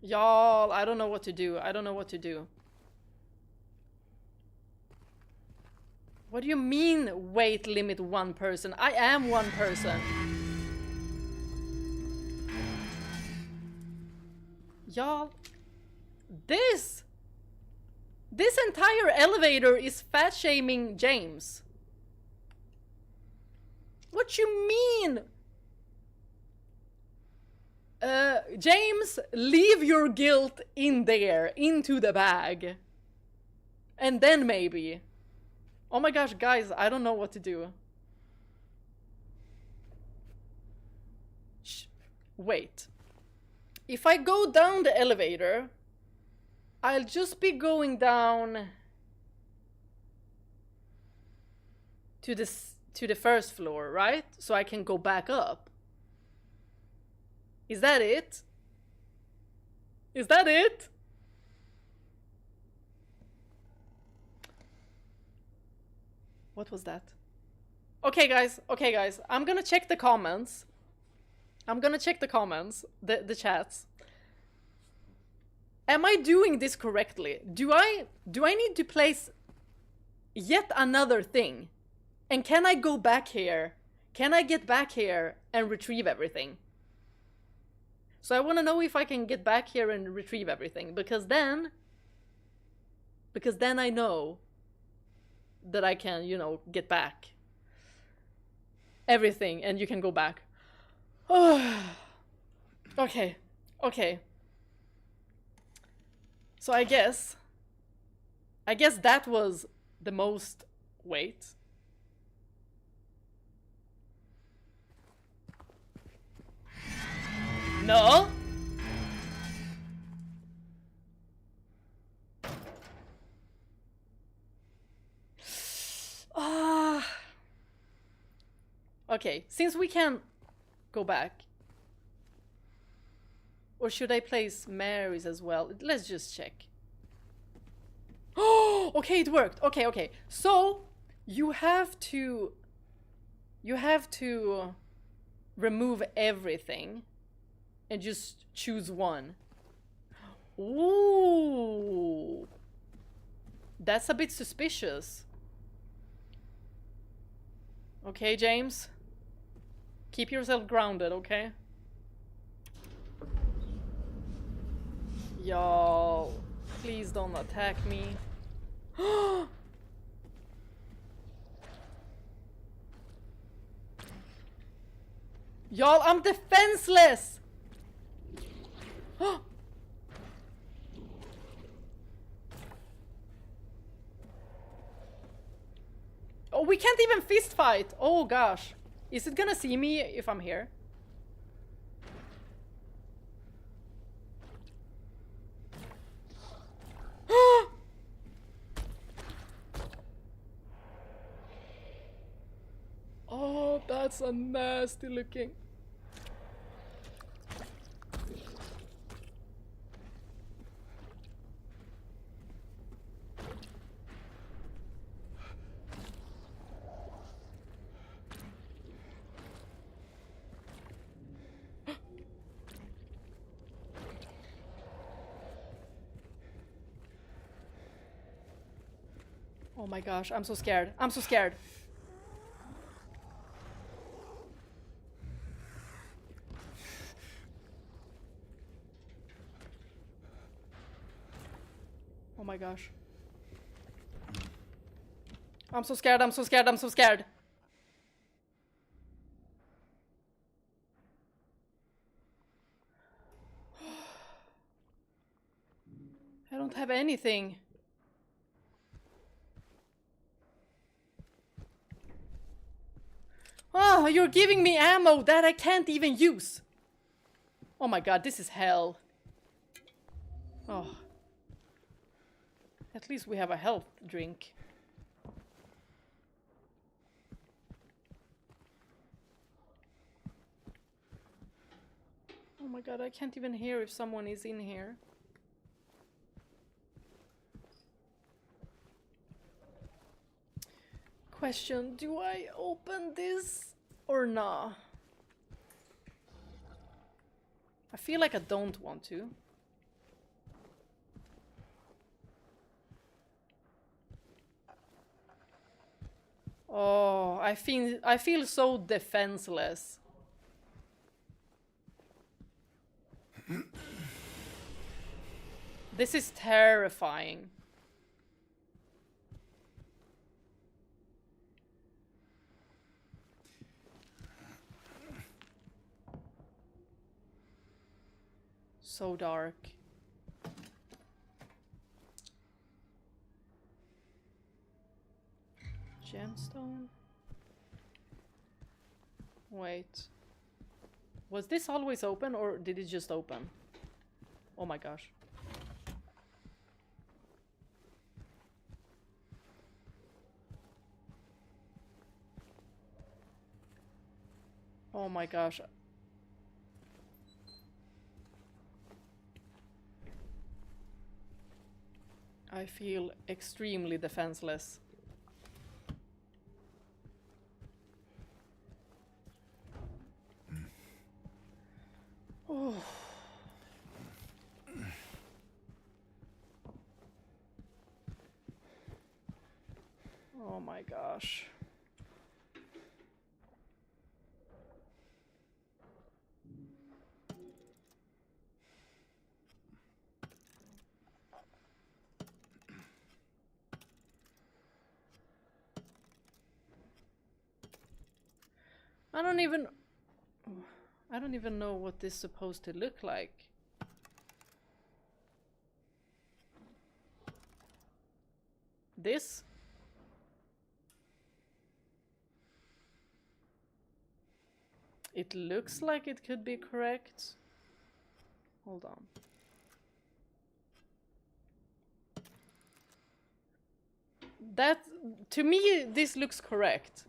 Y'all, I don't know what to do. I don't know what to do. What do you mean weight limit 1 person? I am 1 person. Y'all, this entire elevator is fat shaming James. What you mean? James, leave your guilt in there, into the bag. And then maybe. Oh my gosh, guys, I don't know what to do. Shh. Wait. If I go down the elevator, I'll just be going down to the first floor, right? So I can go back up. Is that it? Is that it? What was that? Okay, guys. Okay, guys. I'm gonna check the comments. I'm gonna check the comments, the chats. Am I doing this correctly? Do I need to place yet another thing? And can I go back here? Can I get back here and retrieve everything? So I want to know if I can get back here and retrieve everything, because then I know that I can, you know, get back everything and you can go back. Okay, okay. So I guess that was the most wait. No? Ah. Okay, since we can go back. Or should I place Mary's as well? Let's just check. Oh, okay, it worked. Okay, okay. So, you have to remove everything and just choose one. Ooh. That's a bit suspicious. Okay, James. Keep yourself grounded, okay? Y'all, please don't attack me. Y'all, I'm defenseless! Oh, we can't even fist fight! Oh gosh. Is it gonna see me if I'm here? Oh, that's a nasty looking. Oh my gosh, I'm so scared. I'm so scared. Oh my gosh. I'm so scared, I'm so scared, I'm so scared. I don't have anything. Oh, you're giving me ammo that I can't even use. Oh my god, this is hell. Oh. At least we have a health drink. Oh my god, I can't even hear if someone is in here. Question, do I open this or not? I feel like I don't want to. Oh, I feel so defenseless. This is terrifying. So dark. Gemstone? Wait. Was this always open or did it just open? Oh my gosh. Oh my gosh. I feel extremely defenseless. Oh. Oh my gosh. I don't even know what this is supposed to look like. This? It looks like it could be correct. Hold on. That, to me, this looks correct.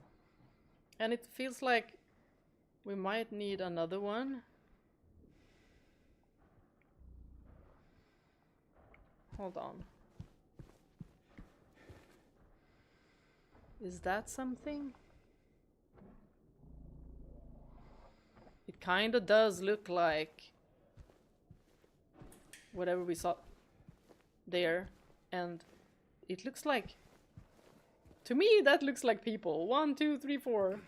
And it feels like we might need another one. Hold on. Is that something? It kinda does look like whatever we saw there, and it looks like, to me that looks like people. 1, 2, 3, 4.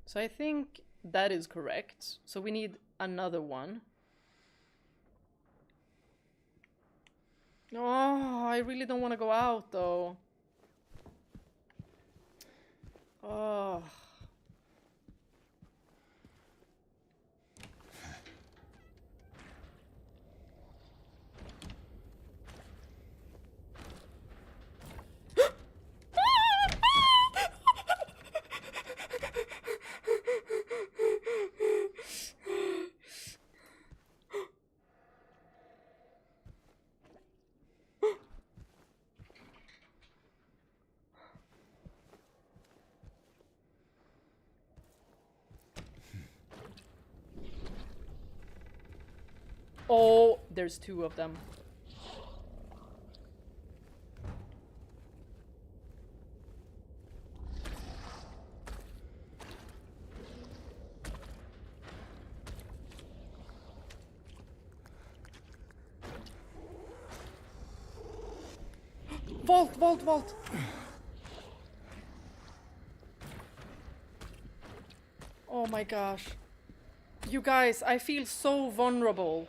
So I think that is correct. So we need another one. Oh, I really don't want to go out though. Oh. Oh, there's 2 of them. Vault, vault, vault! Oh my gosh. You guys, I feel so vulnerable.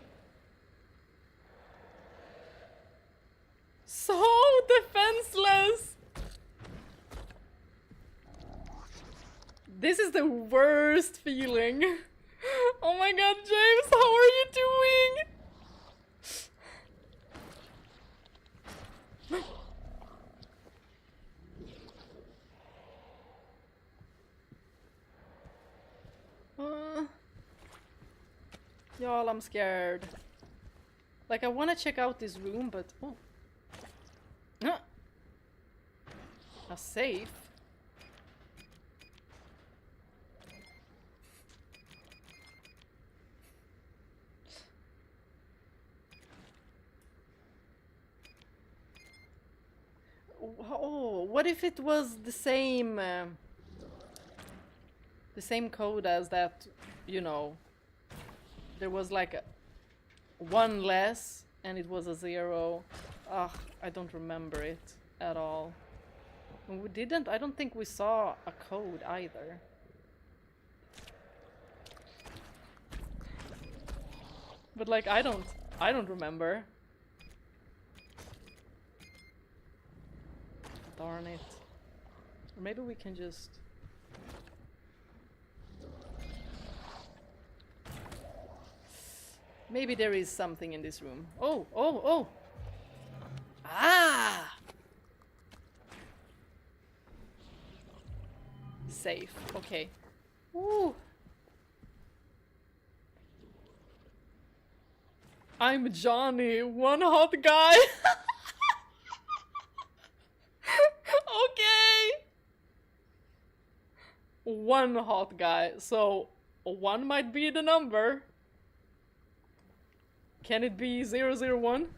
So defenseless! This is the worst feeling. Oh my god, James, how are you doing? Y'all, I'm scared. Like, I want to check out this room, but... Oh. A safe? Oh, what if it was the same code as that, you know, there was like a 1 less and it was a 0. Ugh, I don't remember it at all. And we didn't, I don't think we saw a code either. But like, I don't remember. Darn it. Or maybe we can just... Maybe there is something in this room. Oh, oh, oh! Ah! Safe, okay. Ooh. I'm Johnny, one hot guy. Okay. One hot guy, so 1 might be the number. Can it be 001?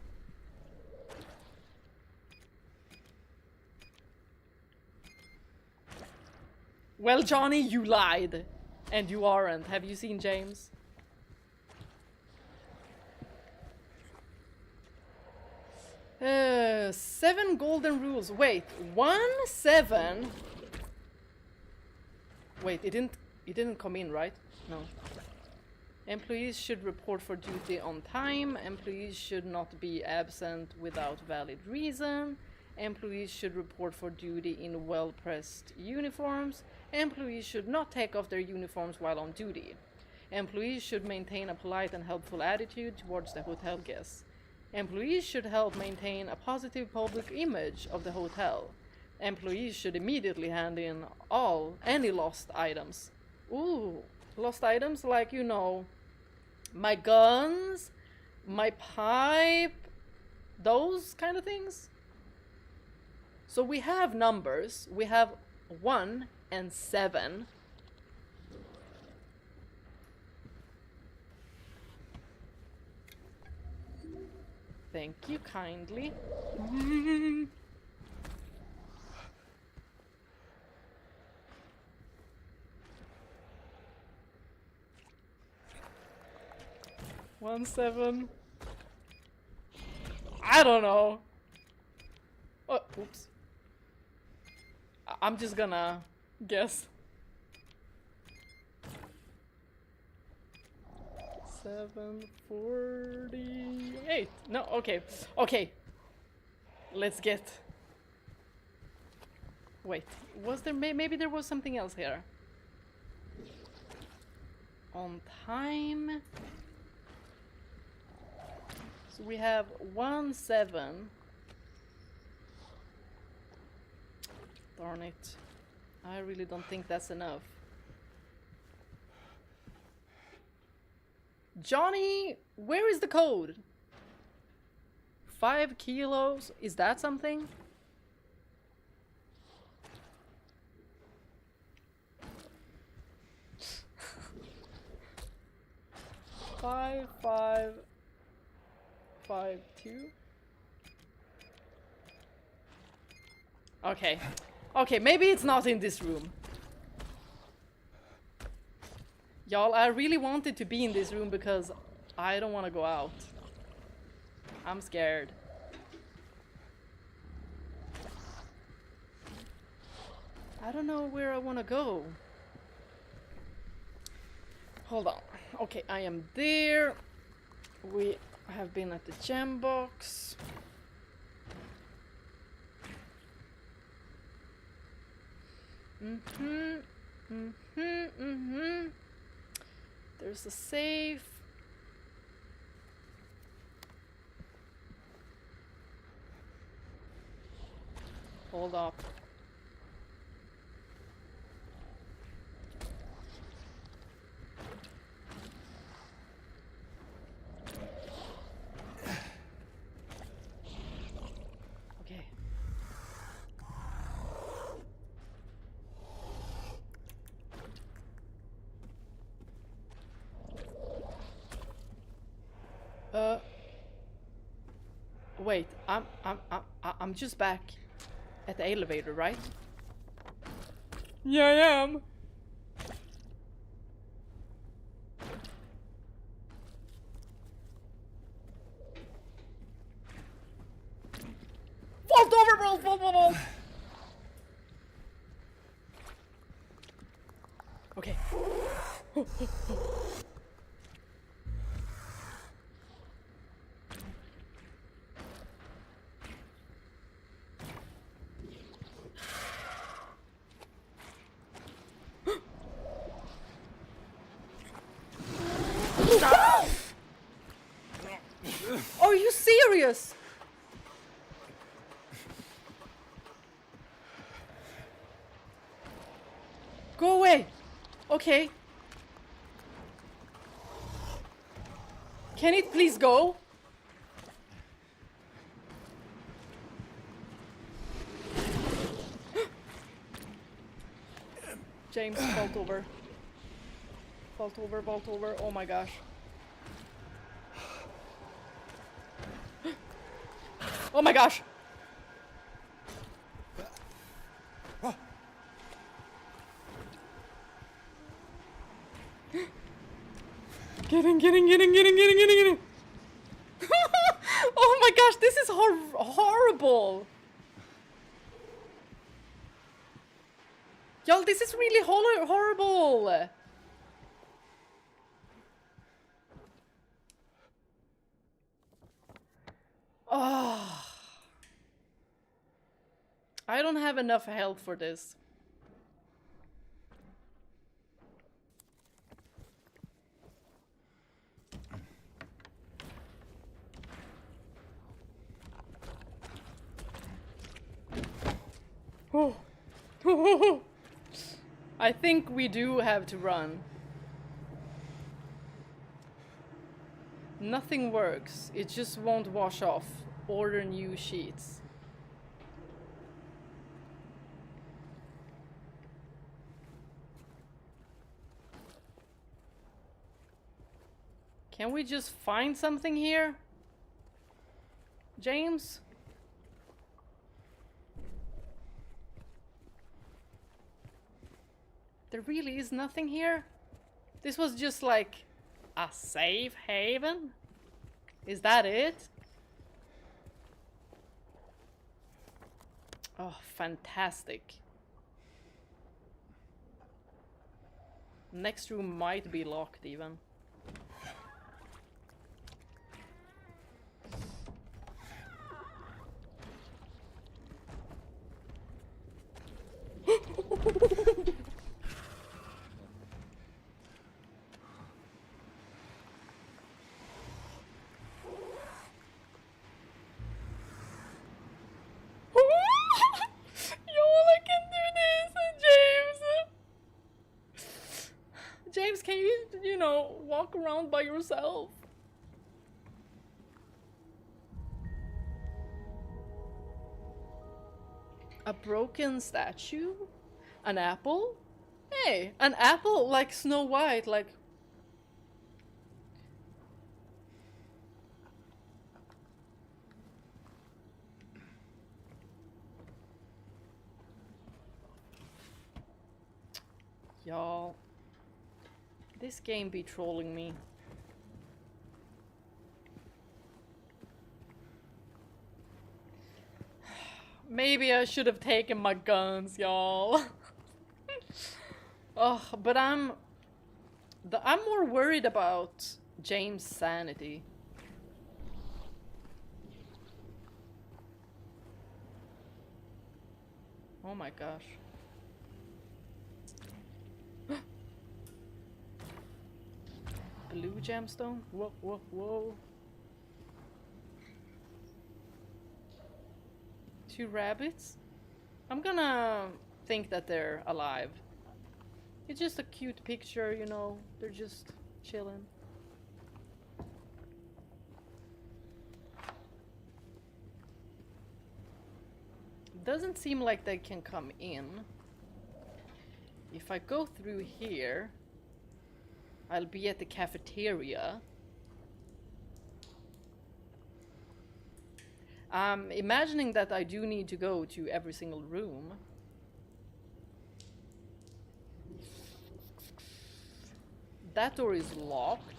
Well, Johnny, you lied. And you aren't. Have you seen James? Seven golden rules. Wait, 1, 7. Wait, it didn't come in, right? No. Employees should report for duty on time. Employees should not be absent without valid reason. Employees should report for duty in well-pressed uniforms. Employees should not take off their uniforms while on duty. Employees should maintain a polite and helpful attitude towards the hotel guests. Employees should help maintain a positive public image of the hotel. Employees should immediately hand in any lost items. Ooh, lost items like, you know, my guns, my pipe, those kind of things. So we have numbers. We have 1 and 7. Thank you kindly. 1, 7. I don't know. Oh, oops. I'm just gonna guess. 748. No, okay. Okay. Let's get. Wait, was there maybe there was something else here? On time. So we have 1, 7. Darn it. I really don't think that's enough. Johnny, where is the code? 5 kilos? Is that something? Five, 2. Okay. Okay, maybe it's not in this room. Y'all, I really wanted to be in this room because I don't want to go out. I'm scared. I don't know where I want to go. Hold on. Okay, I am there. We have been at the gem box. There's a safe. Hold up. Okay. Wait, I'm just back at the elevator, right? Yeah, I am. Vault over, bro! Vault. Okay. Are you serious? Go away. Okay. Can it please go? James, vault over. Vault over, vault over. Oh my gosh. Oh my gosh. Get in. Oh my gosh, this is horrible. Y'all, this is really horrible. Oh, I don't have enough health for this. Oh. I think we do have to run. Nothing works. It just won't wash off. Order new sheets. Can we just find something here? James? There really is nothing here? This was just like a safe haven? Is that it? Oh, fantastic. Next room might be locked even. James, can you know, walk around by yourself? A broken statue? An apple? Hey, an apple like Snow White, like... Y'all. This game be trolling me. Maybe I should have taken my guns, y'all. Oh, but I'm more worried about James' sanity. Oh my gosh. Blue gemstone? Whoa, whoa, whoa. 2 rabbits? I'm gonna think that they're alive. It's just a cute picture, you know. They're just chilling. Doesn't seem like they can come in. If I go through here, I'll be at the cafeteria. I'm imagining that I do need to go to every single room. That door is locked.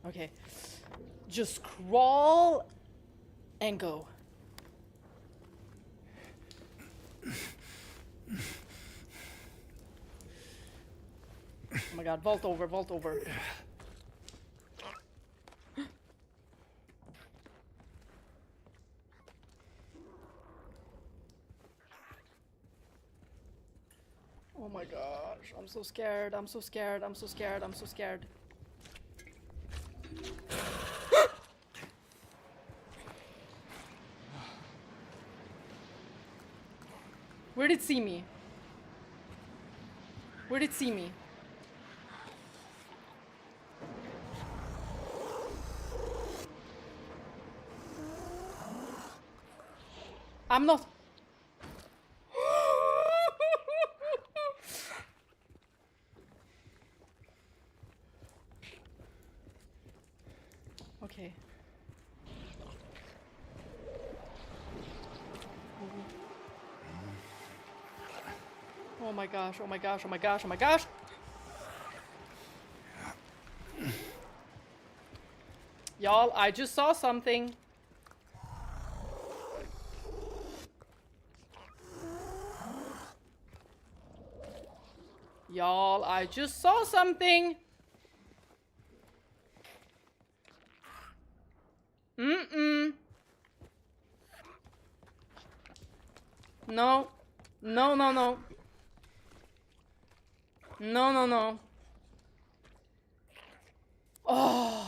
Okay. Just crawl and go. Oh my god, vault over, vault over. Oh my gosh, I'm so scared, I'm so scared, I'm so scared, I'm so scared. Where did it see me? Where did it see me? I'm not. Okay. Oh my gosh, oh my gosh, oh my gosh, oh my gosh! Y'all, I just saw something. Y'all, I just saw something. Mm-mm. No. No, no, no. No, no, no. Oh.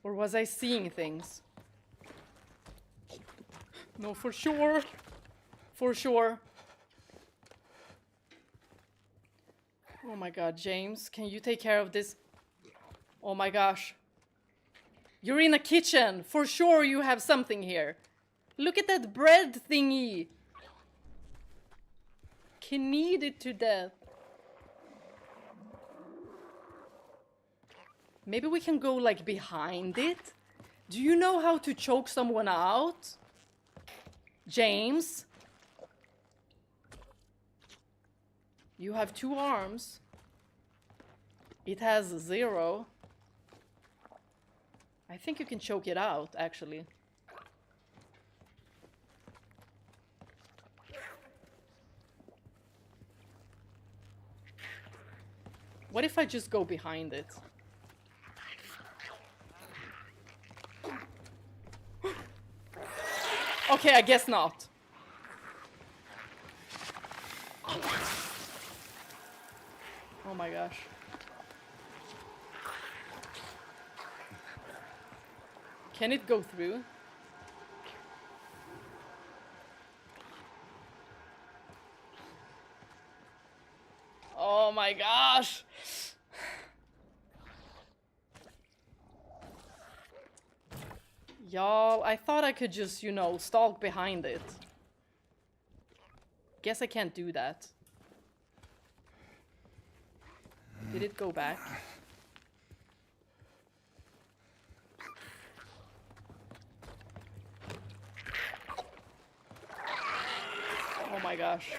Or was I seeing things? No, for sure. For sure. Oh my god, James, can you take care of this? Oh my gosh. You're in a kitchen. For sure you have something here. Look at that bread thingy. Can knead it to death. Maybe we can go like behind it? Do you know how to choke someone out? James? You have 2 arms. It has 0. I think you can choke it out, actually. What if I just go behind it? Okay, I guess not. Oh my gosh. Can it go through? Oh my gosh! Y'all, I thought I could just, you know, stalk behind it. Guess I can't do that. Did it go back? Oh my gosh.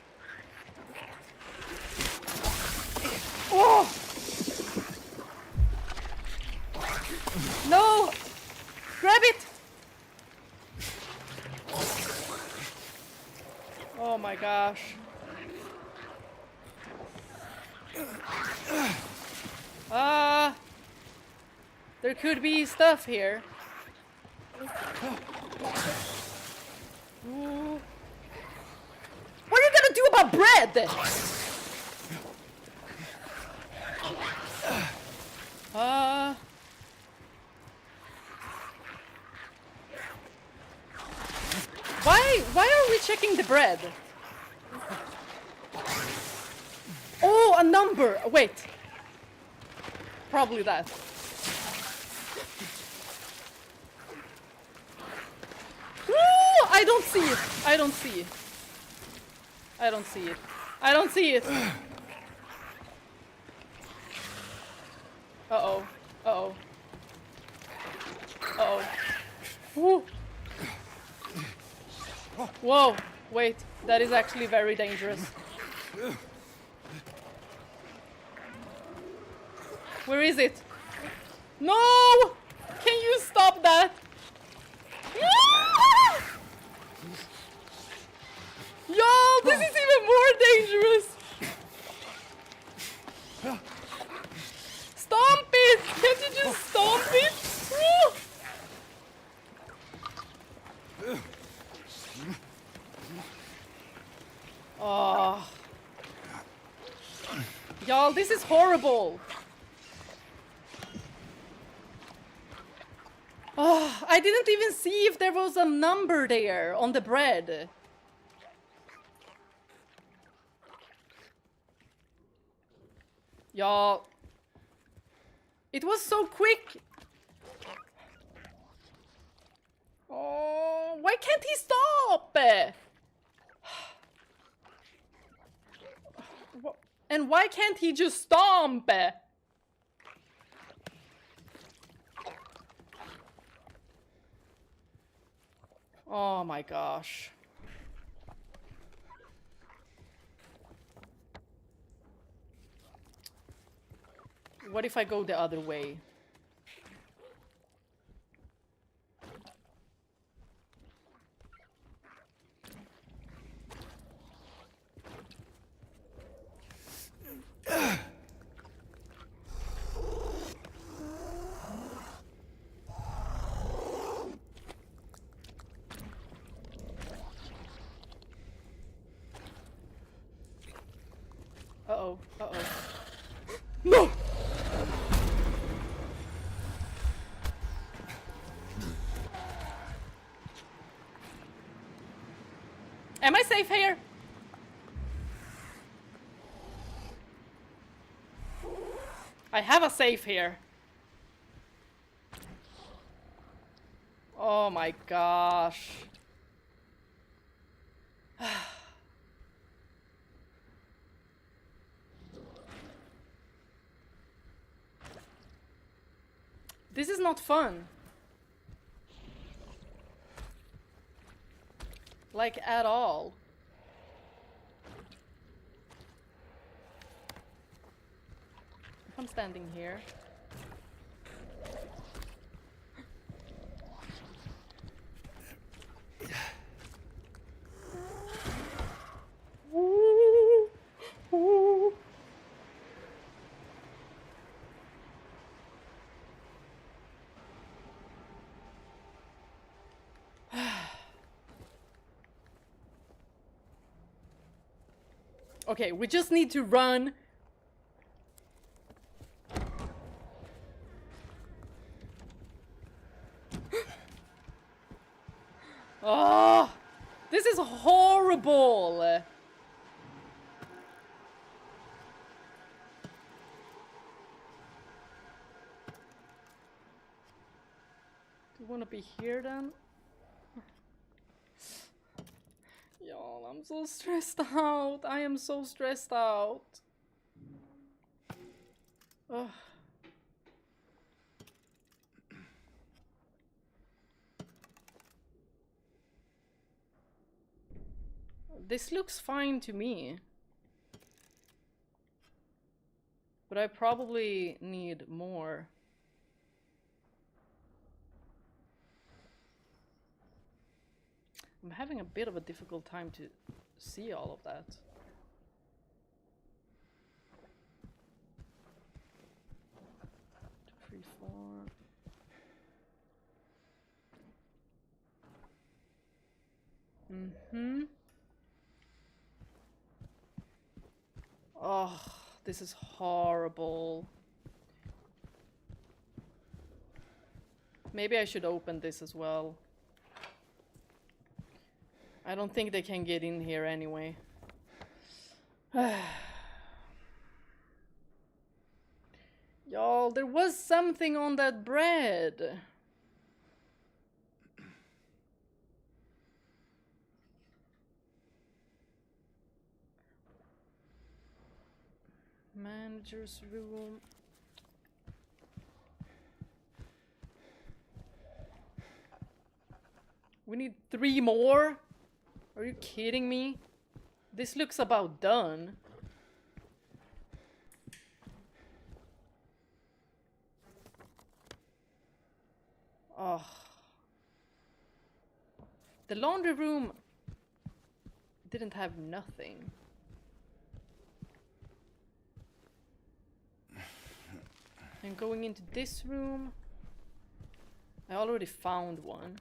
Oh! No! Grab it! Oh my gosh. There could be stuff here. Ooh. What are you gonna do about bread? Why are we checking the bread? Oh, a number! Wait. Probably that. Ooh, I don't see it. I don't see it. I don't see it. I don't see it. Uh-oh. Uh-oh. Uh-oh. Woo. Whoa. Wait. That is actually very dangerous. Where is it? No! Can you stop that? Yo, this is even more dangerous. Stomp it! Can't you just stomp it? Oh. Y'all, this is horrible. Oh, I didn't even see if there was a number there on the bread. Y'all. It was so quick. Oh, why can't he stop? And why can't he just stomp? Oh my gosh. What if I go the other way? Uh-oh, uh-oh. No! Am I safe here? I have a safe here. Oh my gosh. This is not fun. Like, at all. If I'm standing here. Ooh, ooh. Okay, we just need to run. Oh, this is horrible. Do you want to be here then? Y'all, I'm so stressed out. I am so stressed out. Ugh. This looks fine to me. But I probably need more. I'm having a bit of a difficult time to see all of that. 2, 3, 4. Mm-hmm. Oh, this is horrible. Maybe I should open this as well. I don't think they can get in here anyway. Y'all, there was something on that bread. Manager's room. We need 3 more? Are you kidding me? This looks about done. Oh. The laundry room didn't have nothing. And going into this room, I already found one.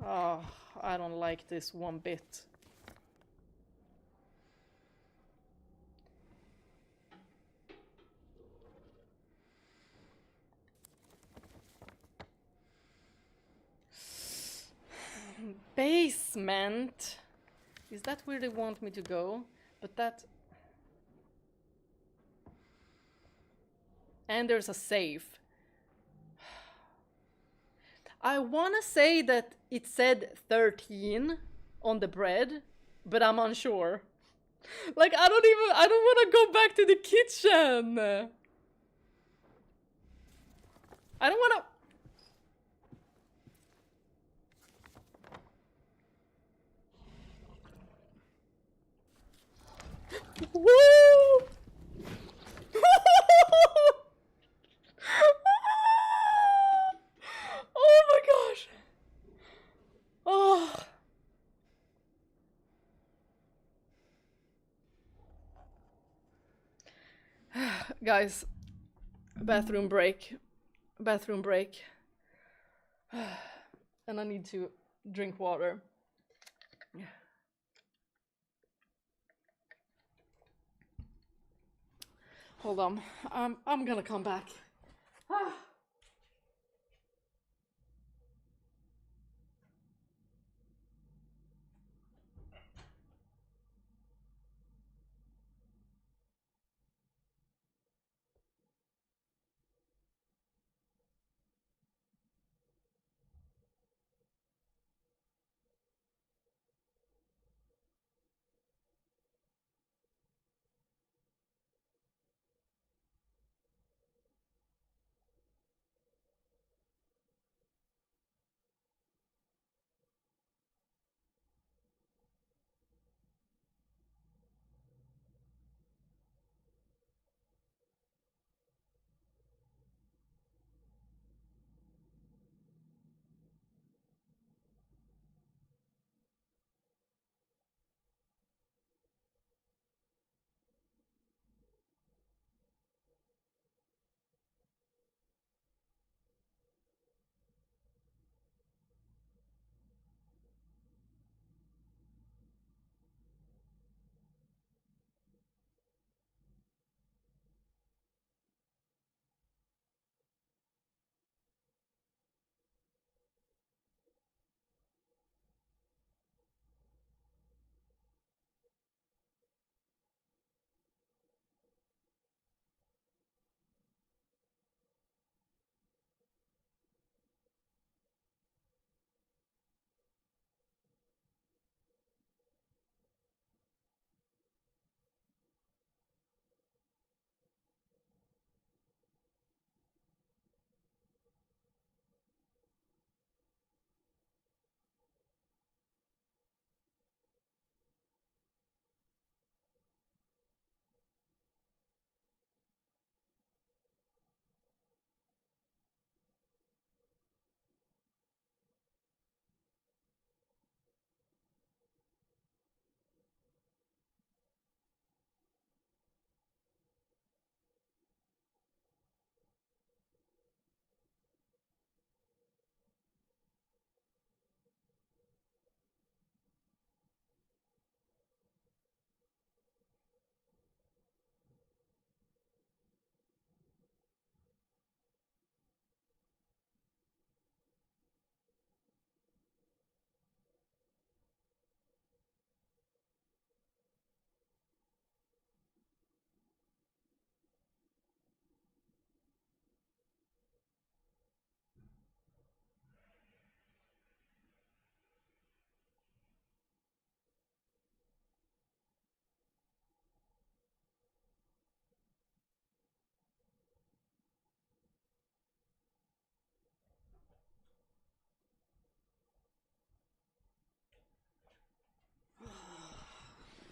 Oh, I don't like this one bit. Basement. Is that where they want me to go? But that... And there's a safe. I wanna say that it said 13 on the bread, but I'm unsure. Like, I don't wanna go back to the kitchen. I don't wanna... Woo! Oh my gosh! Oh. Guys, bathroom break. Bathroom break. And I need to drink water. Hold on. I'm gonna come back.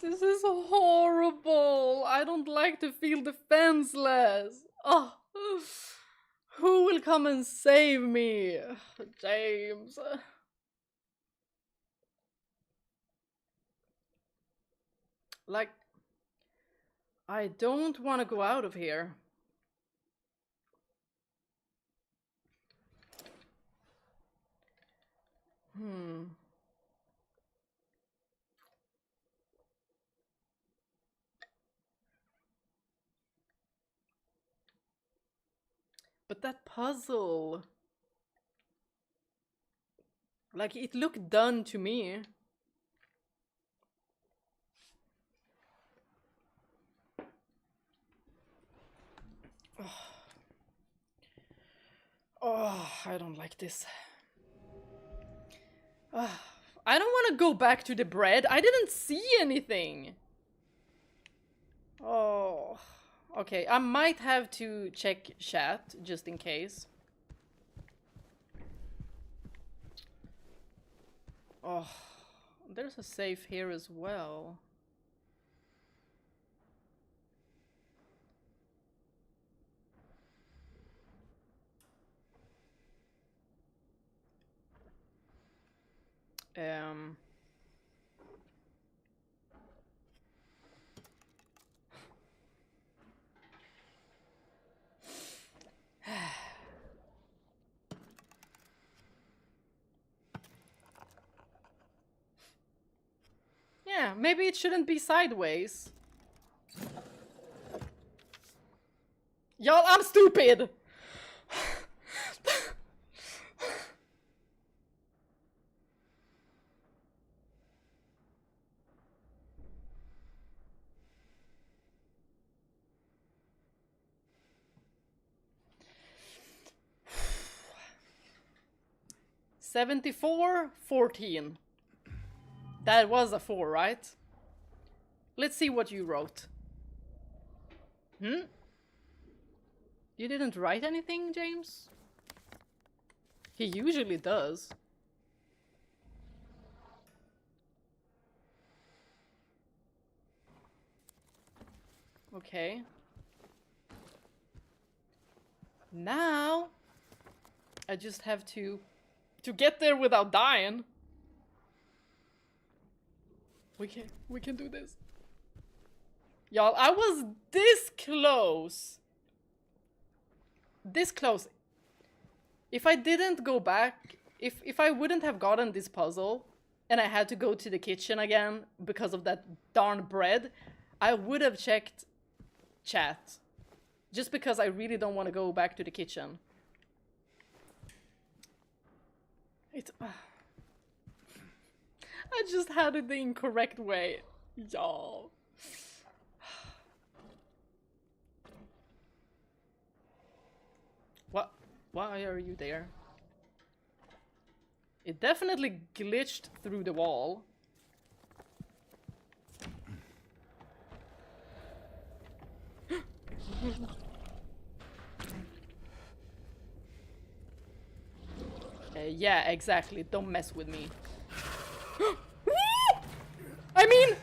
This is horrible. I don't like to feel defenseless. Oh, who will come and save me? James. Like, I don't want to go out of here. But that puzzle... Like, it looked done to me. Oh, I don't like this. I don't want to go back to the bread. I didn't see anything. Oh, okay. I might have to check chat just in case. Oh, there's a safe here as well. Um... Yeah, maybe it shouldn't be sideways. Y'all, I'm stupid! $74.14. That was a 4, right? Let's see what you wrote. Hmm? You didn't write anything, James? He usually does. Okay. Now, I just have to get there without dying. We can do this. Y'all, I was this close. This close. If I didn't go back, if I wouldn't have gotten this puzzle and I had to go to the kitchen again because of that darn bread, I would have checked chat. Just because I really don't want to go back to the kitchen. I just had it the incorrect way. Y'all. What? Why are you there? It definitely glitched through the wall. Yeah, exactly. Don't mess with me. I mean!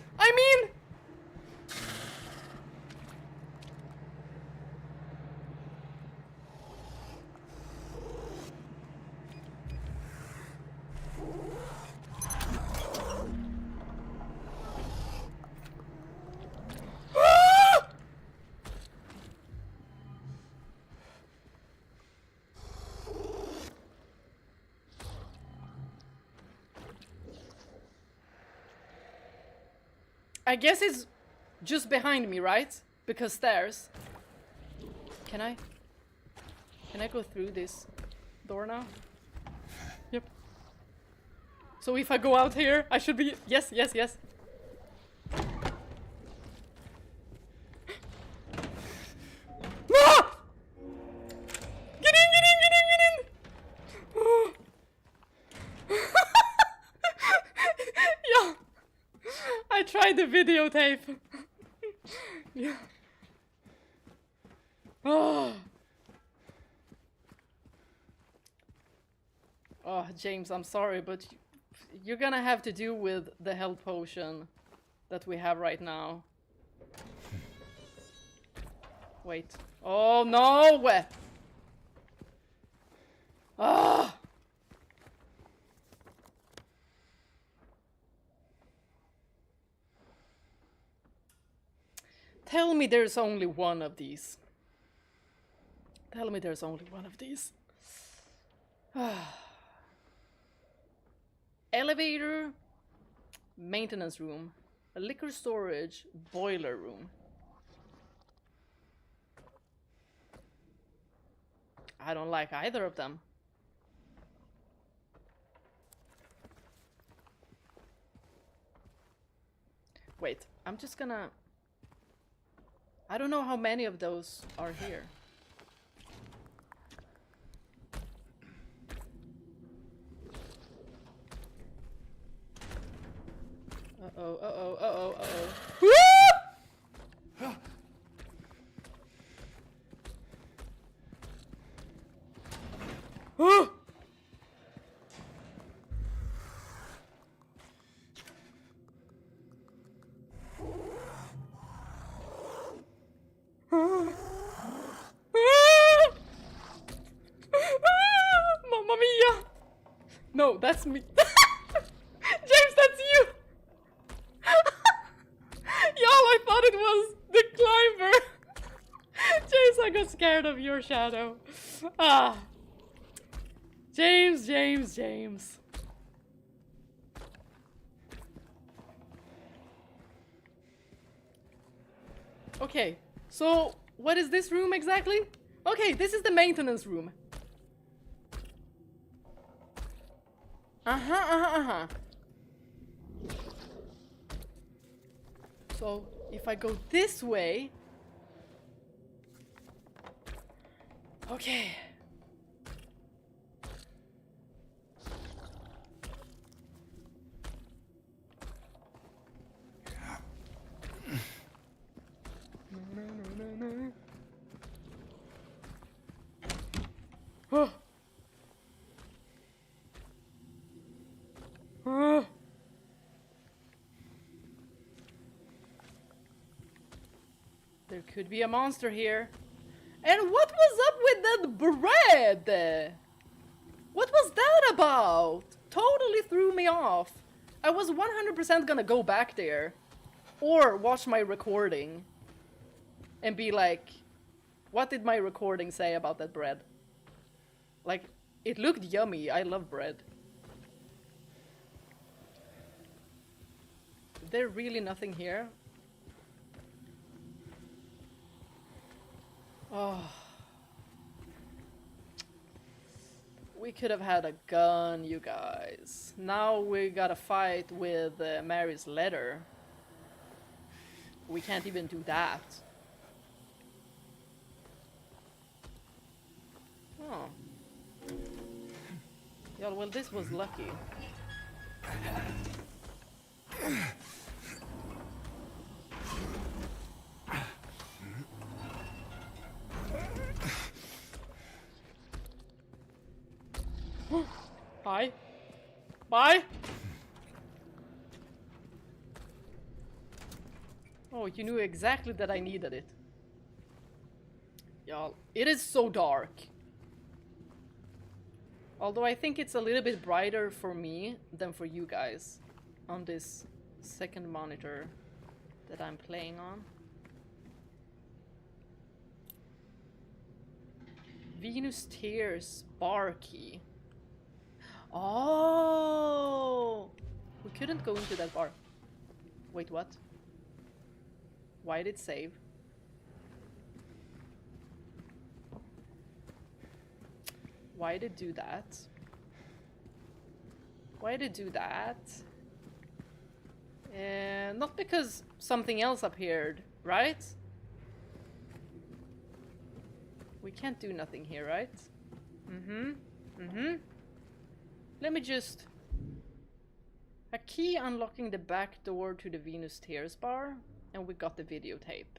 I guess it's just behind me, right? Because stairs. Can I go through this door now? Yep. So if I go out here, I should be... Yes. Ah! Get in! Oh. Yeah. I tried the videotape. Yeah. Oh. Oh, James, I'm sorry, but you're gonna have to deal with the health potion that we have right now. Wait. Oh, no! Ah! Tell me there's only one of these. Tell me there's only one of these. Elevator, maintenance room, a liquor storage, boiler room. I don't like either of them. Wait, I'm just gonna... I don't know how many of those are here. Uh-oh. Mamma mia! No, that's me. got scared of your shadow. Ah. James. Okay, so what is this room exactly? Okay, this is the maintenance room. So, if I go this way... Okay. Oh. Oh. There could be a monster here. And what was up with that bread? What was that about? Totally threw me off. I was 100% gonna go back there. Or watch my recording. And be like, what did my recording say about that bread? Like, it looked yummy. I love bread. Is there really nothing here? Oh. We could have had a gun, you guys. Now we gotta fight with Mary's letter. We can't even do that. Oh. Yeah, well, this was lucky. Bye. Bye! Oh, you knew exactly that I needed it. Y'all, it is so dark. Although I think it's a little bit brighter for me than for you guys on this second monitor that I'm playing on. Venus Tears bar key. Oh! We couldn't go into that bar. Wait, what? Why did it save? Why did it do that? Why did it do that? Not because something else appeared, right? We can't do nothing here, right? Let me just... A key unlocking the back door to the Venus Tears bar, and we got the videotape.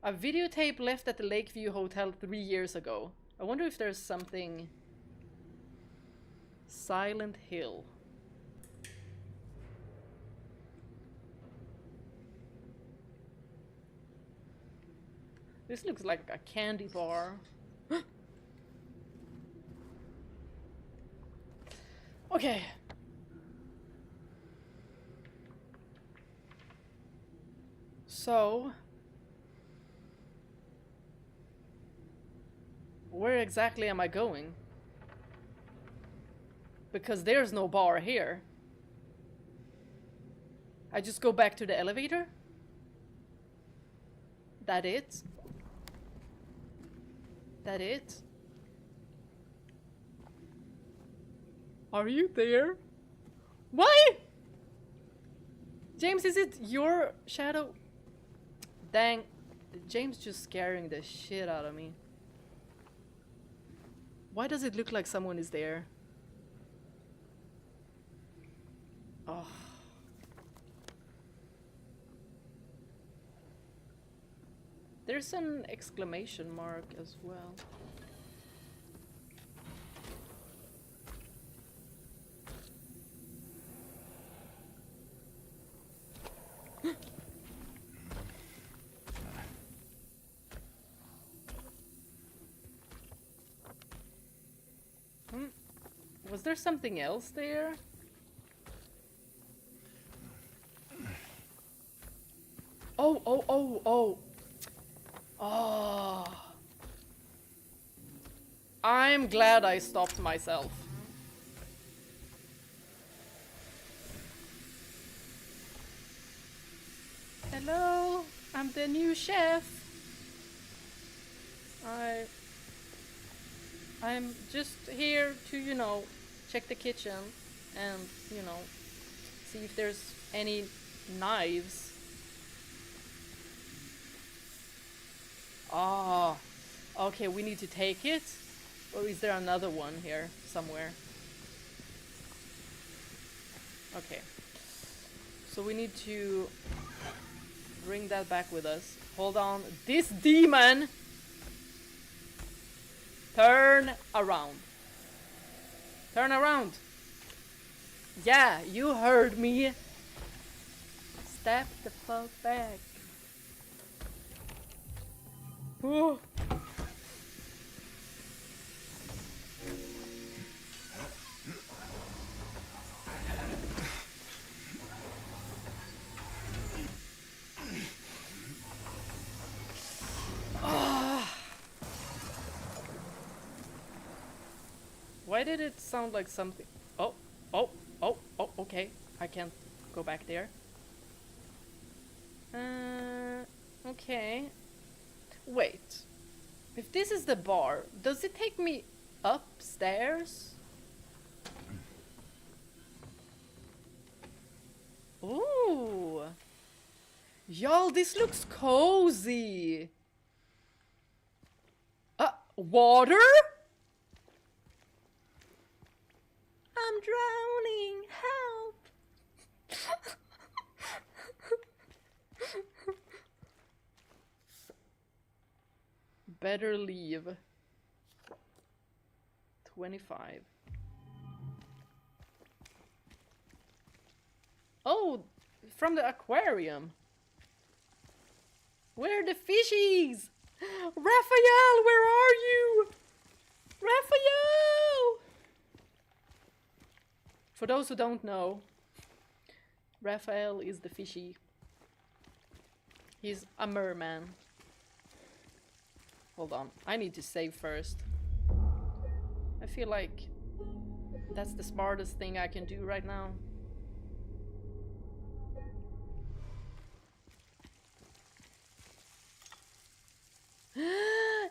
A videotape left at the Lakeview Hotel 3 years ago. I wonder if there's something... Silent Hill. This looks like a candy bar. Okay. So... where exactly am I going? Because there's no bar here. I just go back to the elevator? That it? That it? Are you there? Why? James, is it your shadow? Dang. James just scaring the shit out of me. Why does it look like someone is there? Oh. There's an exclamation mark as well. Was there something else there? Oh, Oh. Oh. I'm glad I stopped myself. Hello, I'm the new chef. I'm just here to, you know, check the kitchen and, you know, see if there's any knives. Ah, okay, we need to take it? Or is there another one here somewhere? Okay. So we need to bring that back with us. Hold on. This demon! Turn around. Turn around. Yeah, you heard me. Step the fuck back. Ooh. Why did it sound like something? Oh, okay. I can't go back there. Okay. Wait. If this is the bar, does it take me upstairs? Ooh. Y'all, this looks cozy. Water? I'm drowning. Help. Better leave. 25. Oh, from the aquarium. Where are the fishies? Raphael, where are you? Raphael! For those who don't know, Raphael is the fishy. He's a merman. Hold on, I need to save first. I feel like that's the smartest thing I can do right now.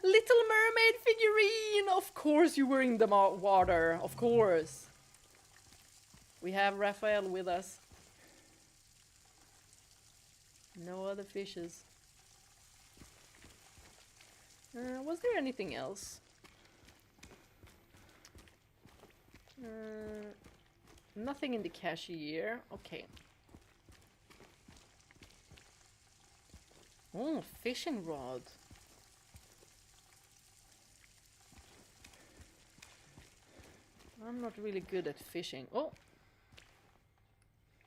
Little Mermaid figurine! Of course you were in the water, of course. We have Raphael with us. No other fishes. Was there anything else? Nothing in the cashier. Okay. Oh, fishing rod. I'm not really good at fishing. Oh!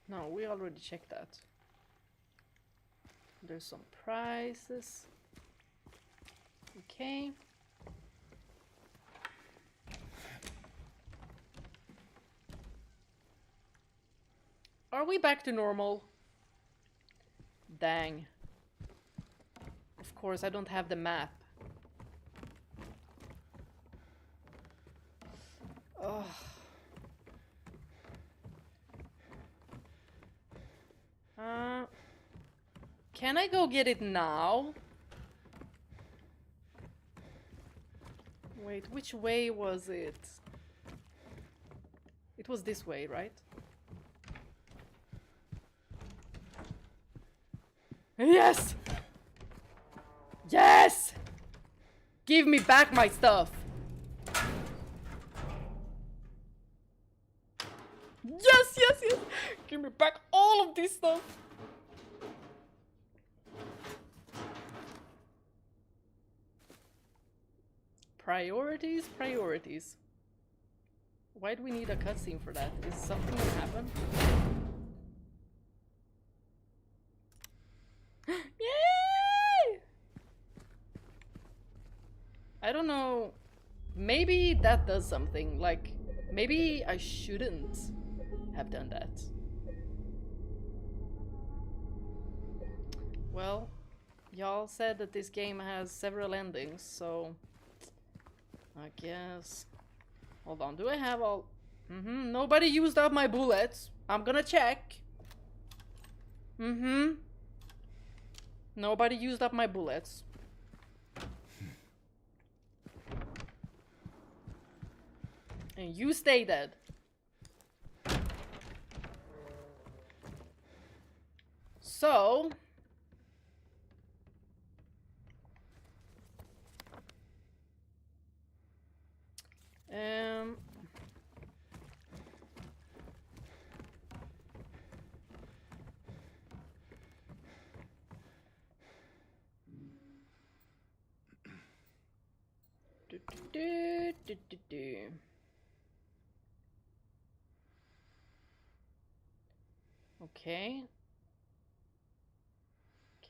No, we already checked that. There's some prices. Okay. Are we back to normal? Dang. Of course, I don't have the map. Ugh. Can I go get it now? Wait, which way was it? It was this way, right? Yes! Yes! Give me back my stuff! Yes, yes, yes! Give me back all of this stuff! Priorities, priorities. Why do we need a cutscene for that? Is something gonna happen? Yay! I don't know. Maybe that does something. Like, maybe I shouldn't have done that. Well, Y'all said that this game has several endings, so I guess. Hold on, do I have all? Nobody used up my bullets. I'm gonna check. Nobody used up my bullets. And you stay dead. So okay.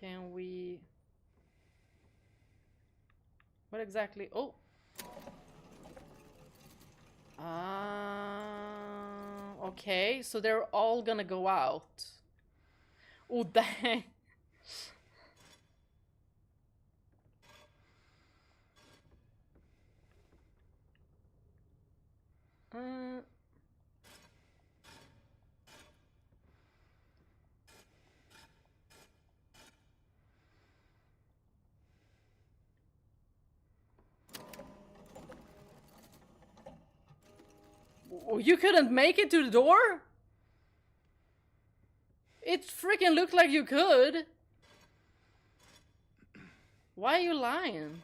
Can we... What exactly? Oh! Okay, so they're all gonna go out. Oh, dang! Oh, you couldn't make it to the door? It freaking looked like you could. Why are you lying?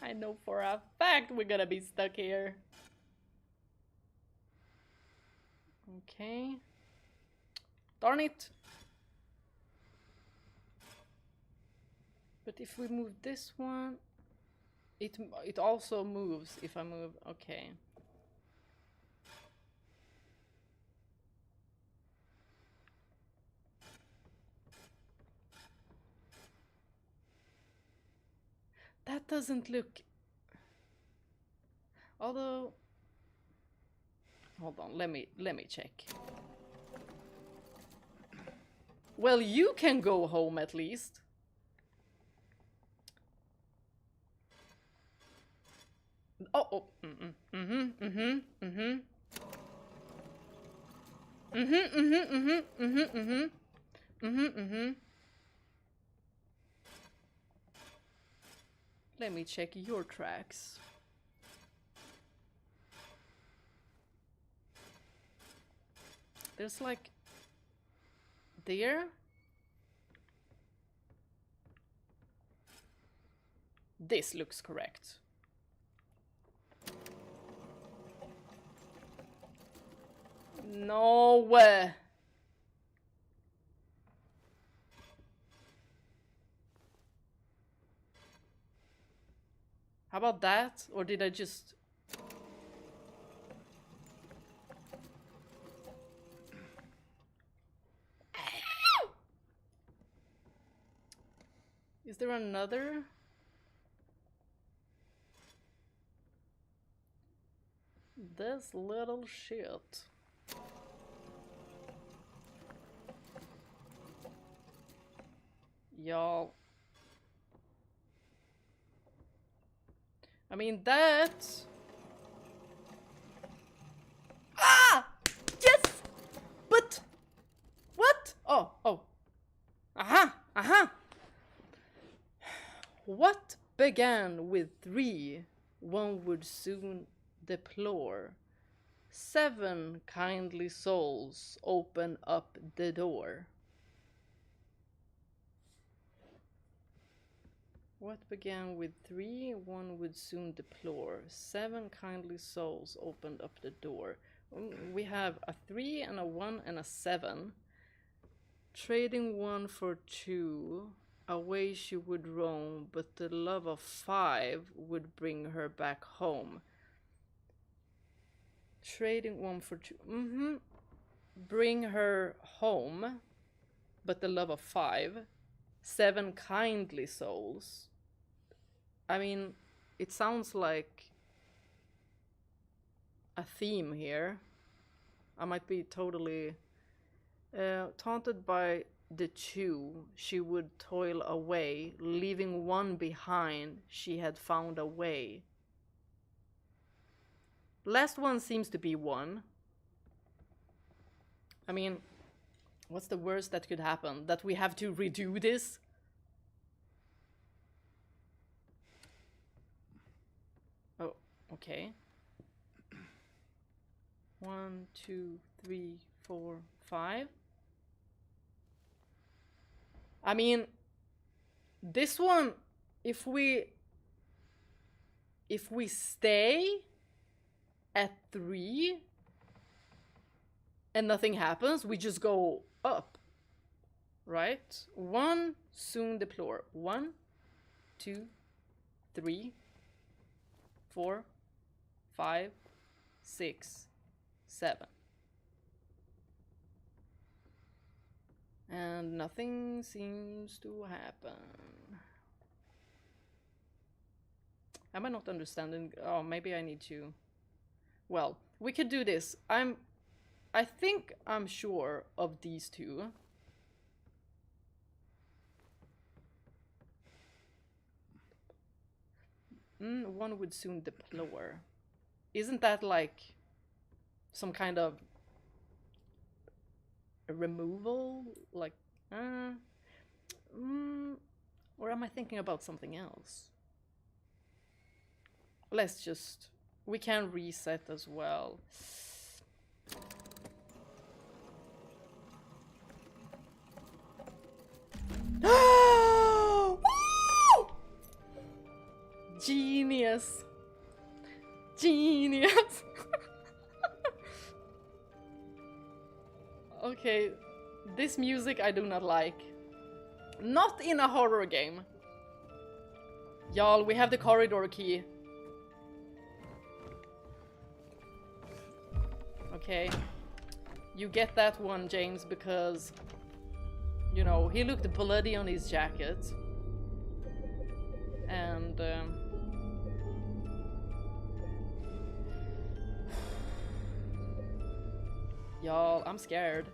I know for a fact we're gonna be stuck here. Okay. Darn it. But if we move this one, it also moves if I move. Okay. That doesn't look... Although... Hold on, let me check. Well, you can go home at least. Oh. Let me check your tracks. There's like... There? This looks correct. No way. How about that? Or did I just... Is there another? This little shit. Y'all. I mean, that... Ah! Yes! But... What? Oh. Aha! What began with 3, one would soon deplore. 7 kindly souls open up the door. What began with 3, one would soon deplore. 7 kindly souls opened up the door. We have a 3 and a 1 and a 7. Trading 1 for 2. Away she would roam, but the love of 5 would bring her back home. Trading 1 for 2. Bring her home. but the love of 5. 7 kindly souls. I mean, it sounds like a theme here. I might be totally taunted by the 2. She would toil away, leaving 1 behind. She had found a way. Last one seems to be 1. I mean, what's the worst that could happen? That we have to redo this? Oh, okay. 1, 2, 3, 4, 5. I mean, this one, if we stay at 3 and nothing happens, we just go up, right? 1, soon deplore. 1, 2, 3, 4, 5, 6, 7. And nothing seems to happen. Am I not understanding? Oh, maybe I need to... Well, we could do this. I think I'm sure of these 2. One would soon deplore. Isn't that like some kind of a removal? Like, or am I thinking about something else? Let's just... We can reset as well. Genius. Genius. Okay, this music I do not like. Not in a horror game. Y'all, we have the corridor key. Okay. You get that one, James, because... You know, he looked bloody on his jacket. And... Y'all, I'm scared.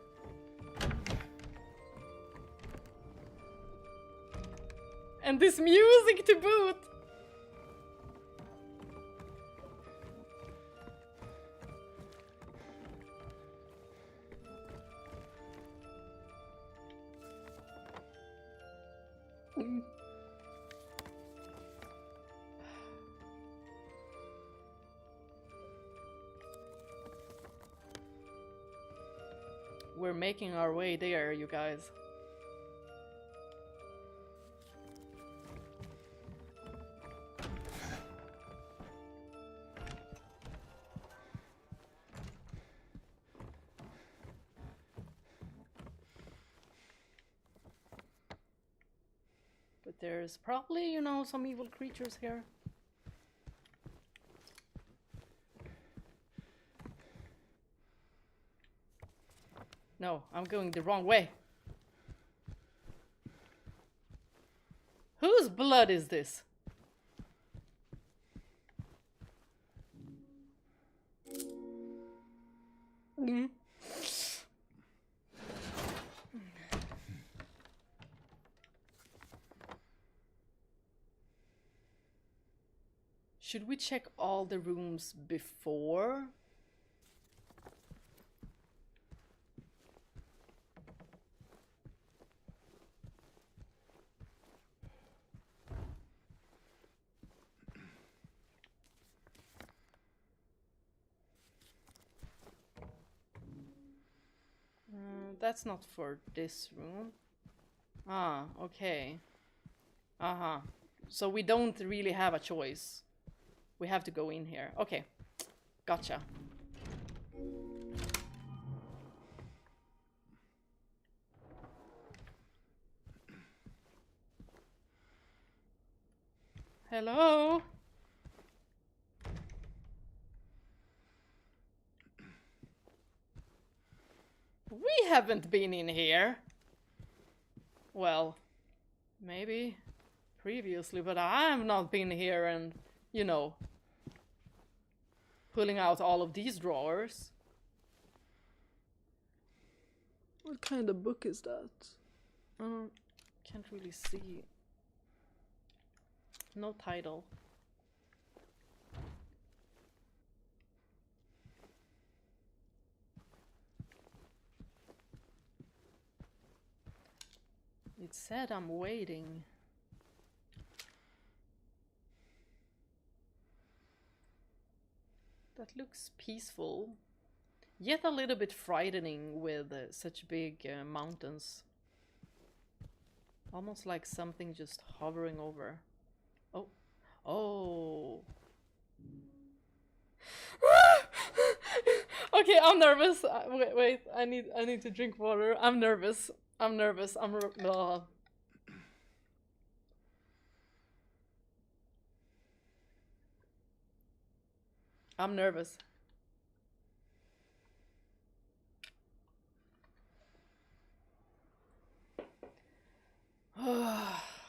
And this music to boot! We're making our way there, you guys. But there's probably, you know, some evil creatures here. No, I'm going the wrong way. Whose blood is this? Should we check all the rooms before? That's not for this room. Ah, okay. Uh-huh. So we don't really have a choice. We have to go in here. Okay. Gotcha. Hello? We haven't been in here. Well, maybe previously, but I've not been here and, you know, pulling out all of these drawers. What kind of book is that? Can't really see. No title. It said I'm waiting. That looks peaceful. Yet a little bit frightening with such big mountains. Almost like something just hovering over. Oh. Oh. Okay, I'm nervous. Wait, I need to drink water. I'm nervous. I'm nervous. Blah. I'm nervous.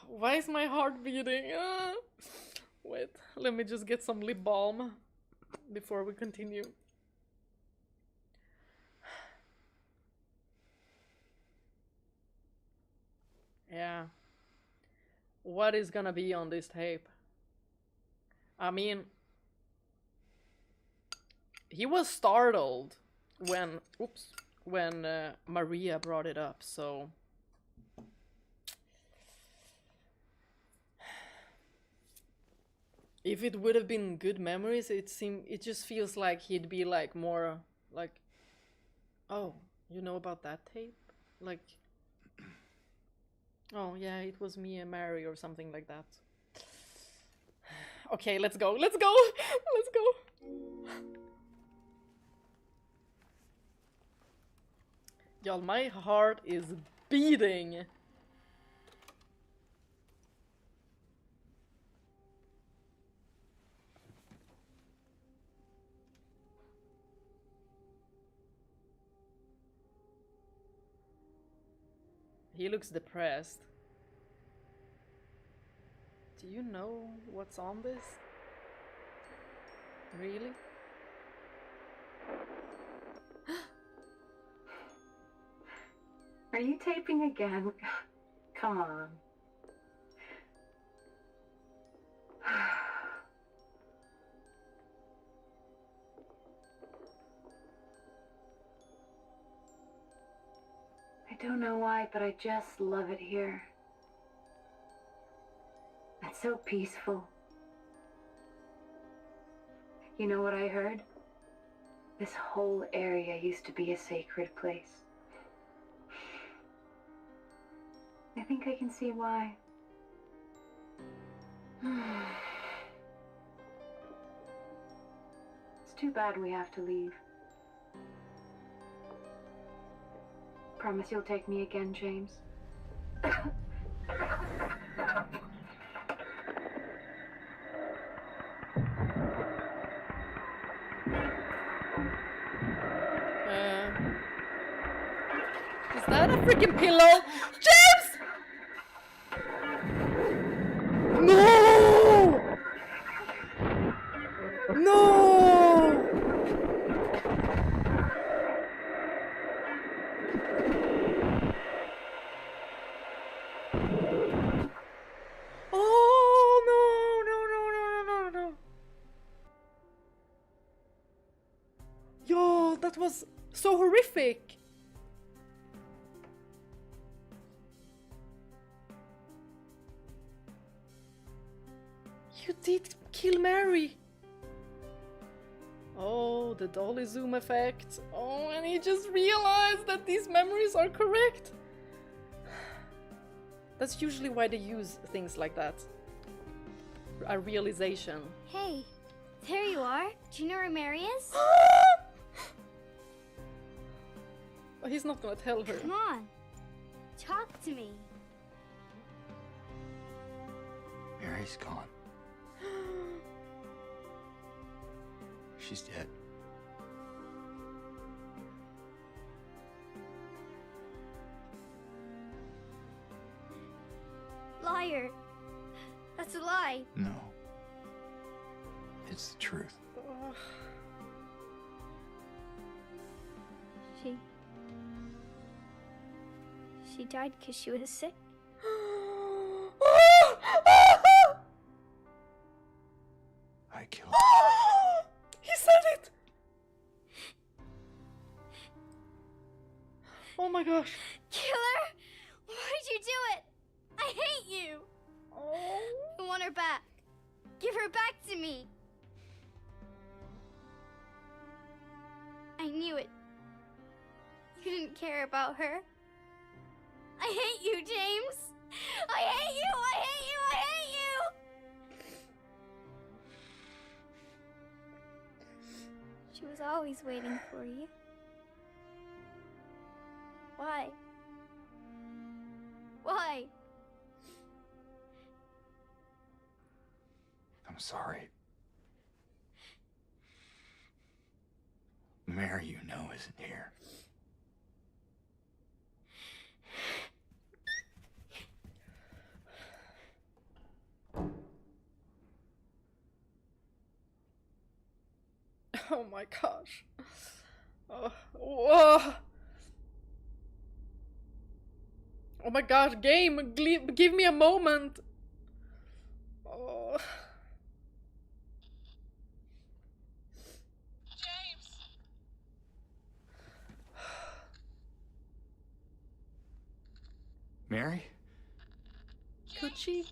Why is my heart beating? Wait, let me just get some lip balm before we continue. Yeah. What is gonna be on this tape? I mean, he was startled when, Maria brought it up, so... If it would have been good memories, it just feels like he'd be like more like, oh, you know about that tape? Like, oh yeah, it was me and Mary or something like that. Okay, let's go, let's go, let's go. Y'all, my heart is beating. He looks depressed. Do you know what's on this? Really? Are you taping again? Come on. I don't know why, but I just love it here. It's so peaceful. You know what I heard? This whole area used to be a sacred place. I think I can see why. It's too bad we have to leave. Promise you'll take me again, James. Is that a freaking pillow? James! No! No! Oh, no, no, no, no, no, no. Yo, that was so horrific. You did kill Mary. Oh, the dolly zoom effect. Oh, and he just realized that these memories are correct. That's usually why they use things like that. A realization. Hey, there you are. Do you know where Mary is? Oh, he's not gonna tell her. Come on, talk to me. Mary's gone. She's dead. It's the truth. Ugh. She died because she was sick. I killed He said it! Oh my gosh. Killer! Why'd you do it? I hate you! Oh. I want her back. Give her back to me. I knew it. You didn't care about her. I hate you, James! I hate you! I hate you! I hate you! She was always waiting for you. Why? Why? I'm sorry. Mary, you know, isn't here. Oh my gosh. Oh, oh my gosh, game, give me a moment. Oh. James! Mary? Could she?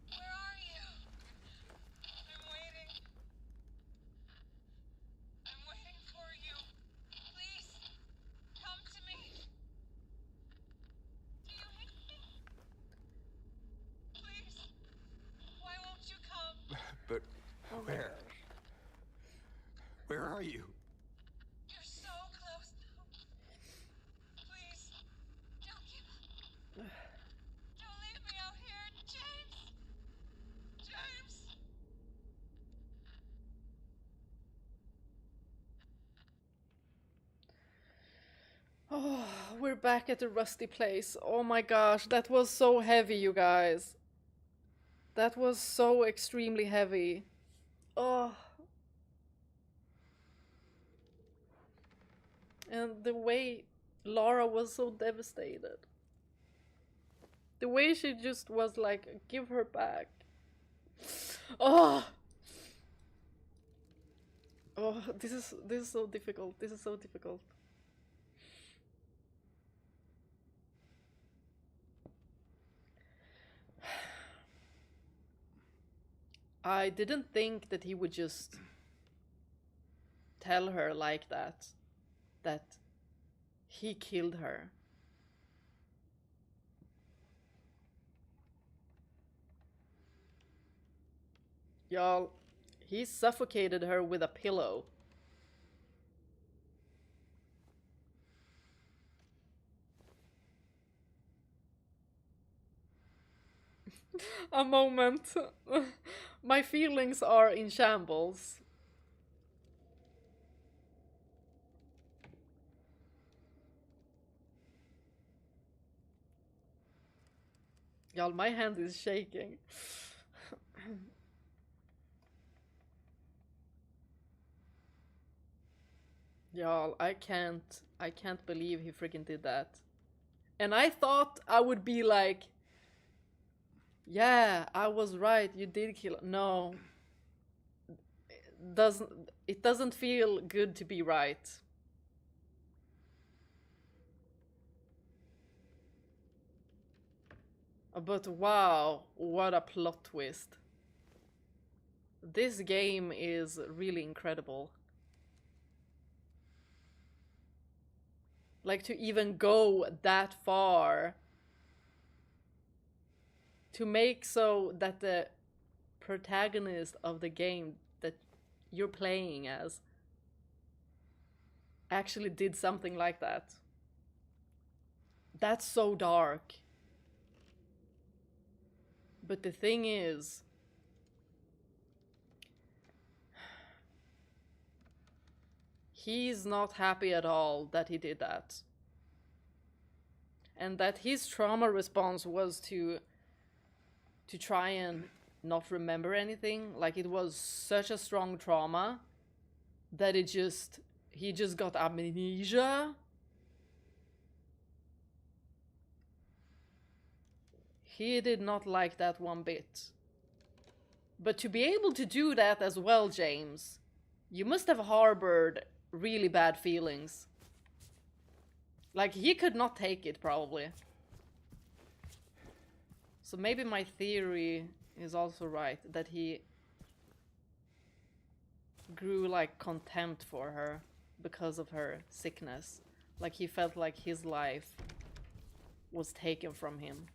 Where are you? I'm waiting. I'm waiting for you. Please, come to me. Do you hate me? Please, why won't you come? But Oh my where? gosh. Where are you? You're so close now. Please, don't give up. Don't leave me out here, James. James. Oh, we're back at the rusty place. Oh my gosh, that was so heavy, you guys. That was so extremely heavy. Oh. And the way Laura was so devastated. The way she just was like, give her back. Oh. Oh, this is so difficult. This is so difficult. I didn't think that he would just tell her like that he killed her. Y'all, he suffocated her with a pillow. A moment. My feelings are in shambles. Y'all, my hand is shaking. Y'all, I can't believe he freaking did that. And I thought I would be like, yeah, I was right, you did kill. No. It doesn't feel good to be right. But wow, what a plot twist. This game is really incredible. Like, to even go that far. To make so that the protagonist of the game that you're playing as actually did something like that. That's so dark. But the thing is, he's not happy at all that he did that. And that his trauma response was to try and not remember anything. Like, it was such a strong trauma that he just got amnesia. He did not like that one bit. But to be able to do that as well, James, you must have harbored really bad feelings. Like, he could not take it, probably. So maybe my theory is also right, that he grew, like, contempt for her because of her sickness. Like, he felt like his life was taken from him.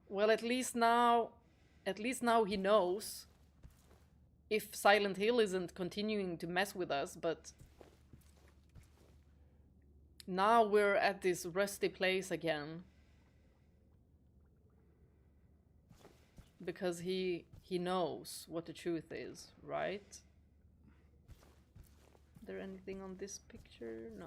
Well, at least now he knows. If Silent Hill isn't continuing to mess with us, but now we're at this rusty place again. Because he knows what the truth is, right? Is there anything on this picture? No.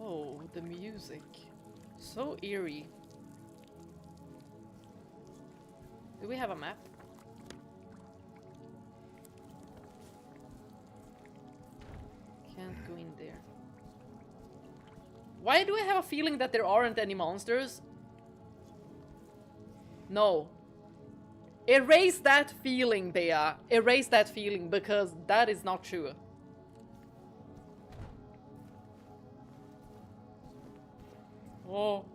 Oh, the music. So eerie. Do we have a map? Can't go in there. Why do I have a feeling that there aren't any monsters? No. Erase that feeling, Bea. Erase that feeling, because that is not true. Oh.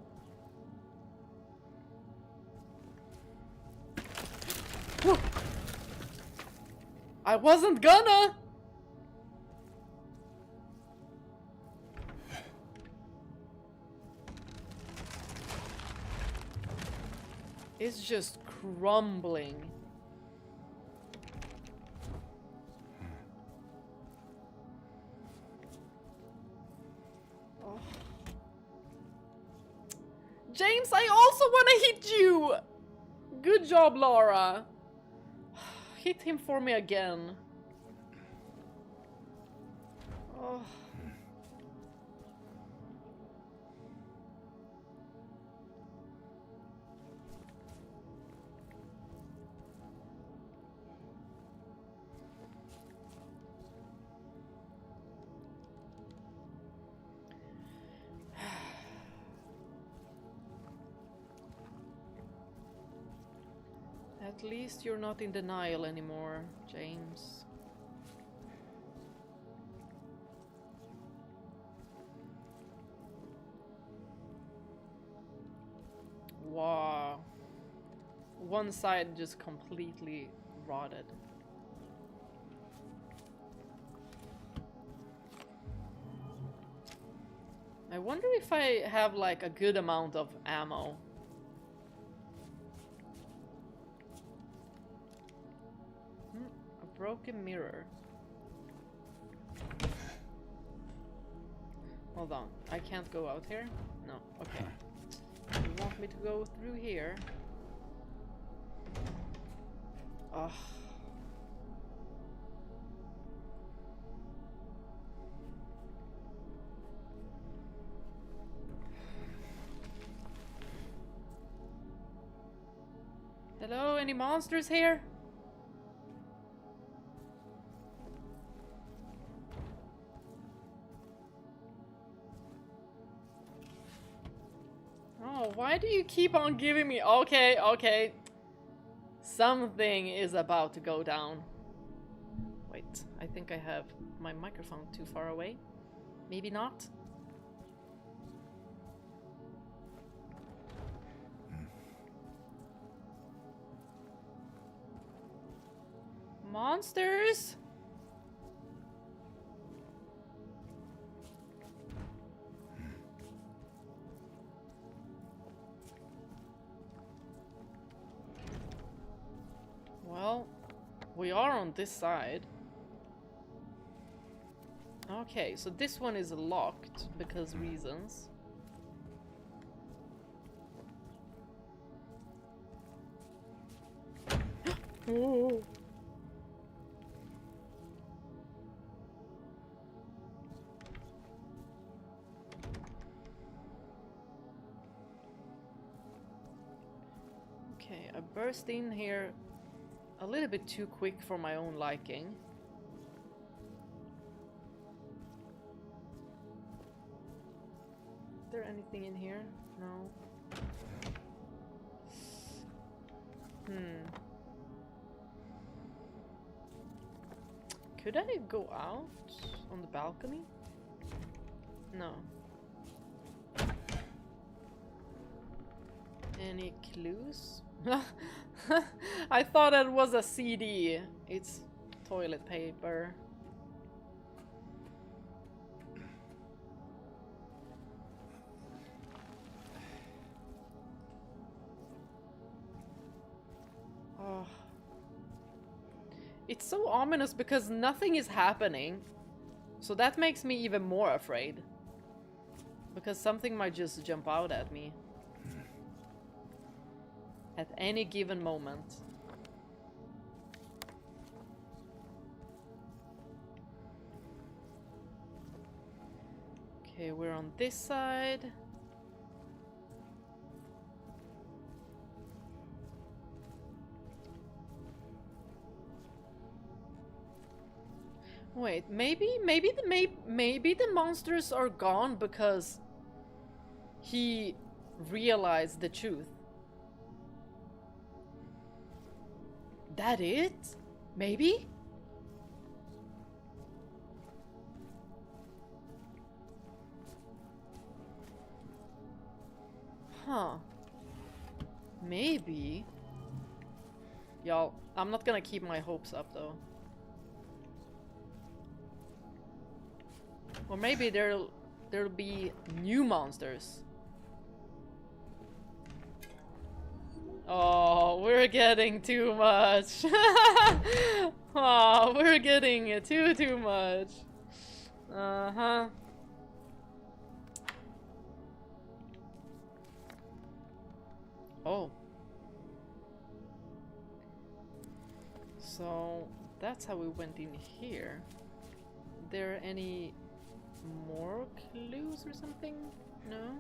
Whew. I wasn't gonna! It's just crumbling. Oh. James, I also want to hit you! Good job, Laura. Hit him for me again. Oh. At least you're not in denial anymore, James. Wow. One side just completely rotted. I wonder if I have like a good amount of ammo. A broken mirror. Hold on, I can't go out here? No, okay. You want me to go through here? Ugh. Hello, any monsters here? Oh, why do you keep on giving me... Okay, okay. Something is about to go down. Wait, I think I have my microphone too far away. Maybe not. Monsters? Well, we are on this side. Okay, so this one is locked because reasons. Oh. Okay, I burst in here a little bit too quick for my own liking. Is there anything in here? No. Could I go out on the balcony? No. Any clues? I thought it was a CD. It's toilet paper. Oh. It's so ominous because nothing is happening. So that makes me even more afraid. Because something might just jump out at me. At any given moment. Okay, we're on this side. Wait, maybe the monsters are gone because he realized the truth. That it? Maybe? Huh. Maybe. Y'all, I'm not gonna keep my hopes up though. Or maybe there'll be new monsters. Oh, we're getting too much. Oh, we're getting too much. Uh-huh. Oh. So, that's how we went in here. There any more clues or something? No?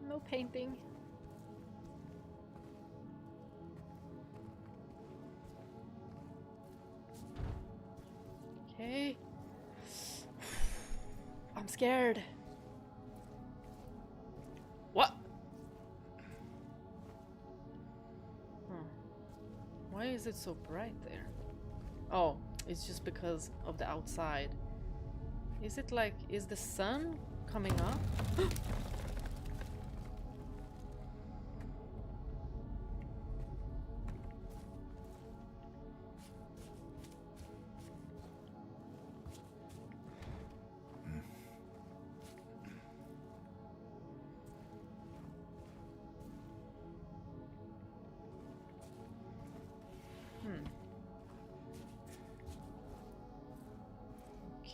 No painting. Okay. I'm scared. What? Huh. Why is it so bright there? Oh, it's just because of the outside. Is it like, is the sun coming up?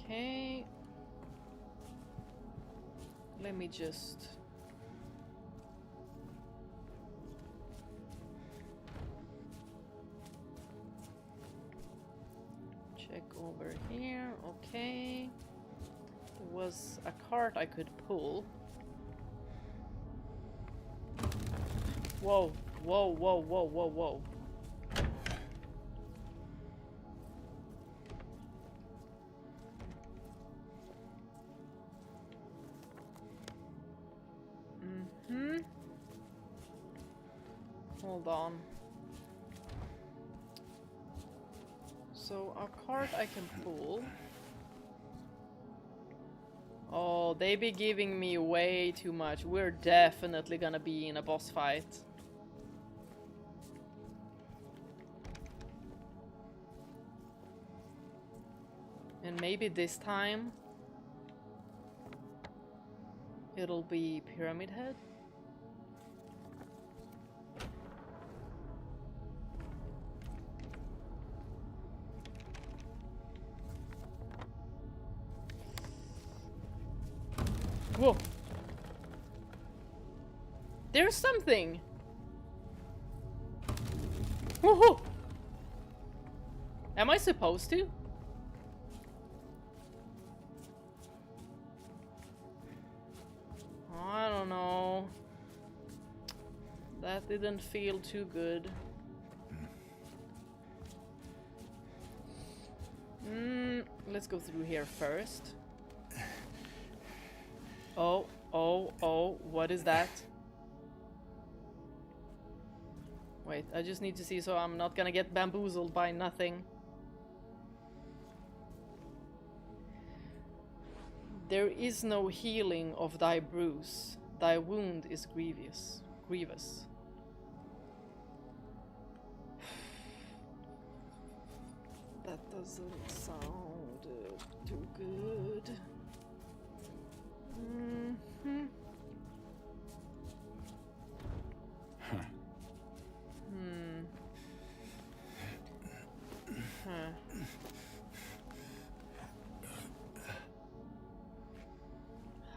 Okay. Let me just... check over here. Okay. There was a cart I could pull. Whoa. Whoa, whoa, whoa, whoa, whoa. Hold on. So a cart I can pull. Oh, they be giving me way too much. We're definitely gonna be in a boss fight. And maybe this time It'll be Pyramid Head. Whoa! There's something! Woohoo! Am I supposed to? I don't know. That didn't feel too good. Let's go through here first. Oh, what is that? Wait, I just need to see so I'm not gonna get bamboozled by nothing. There is no healing of thy bruise. Thy wound is grievous. That doesn't sound too good.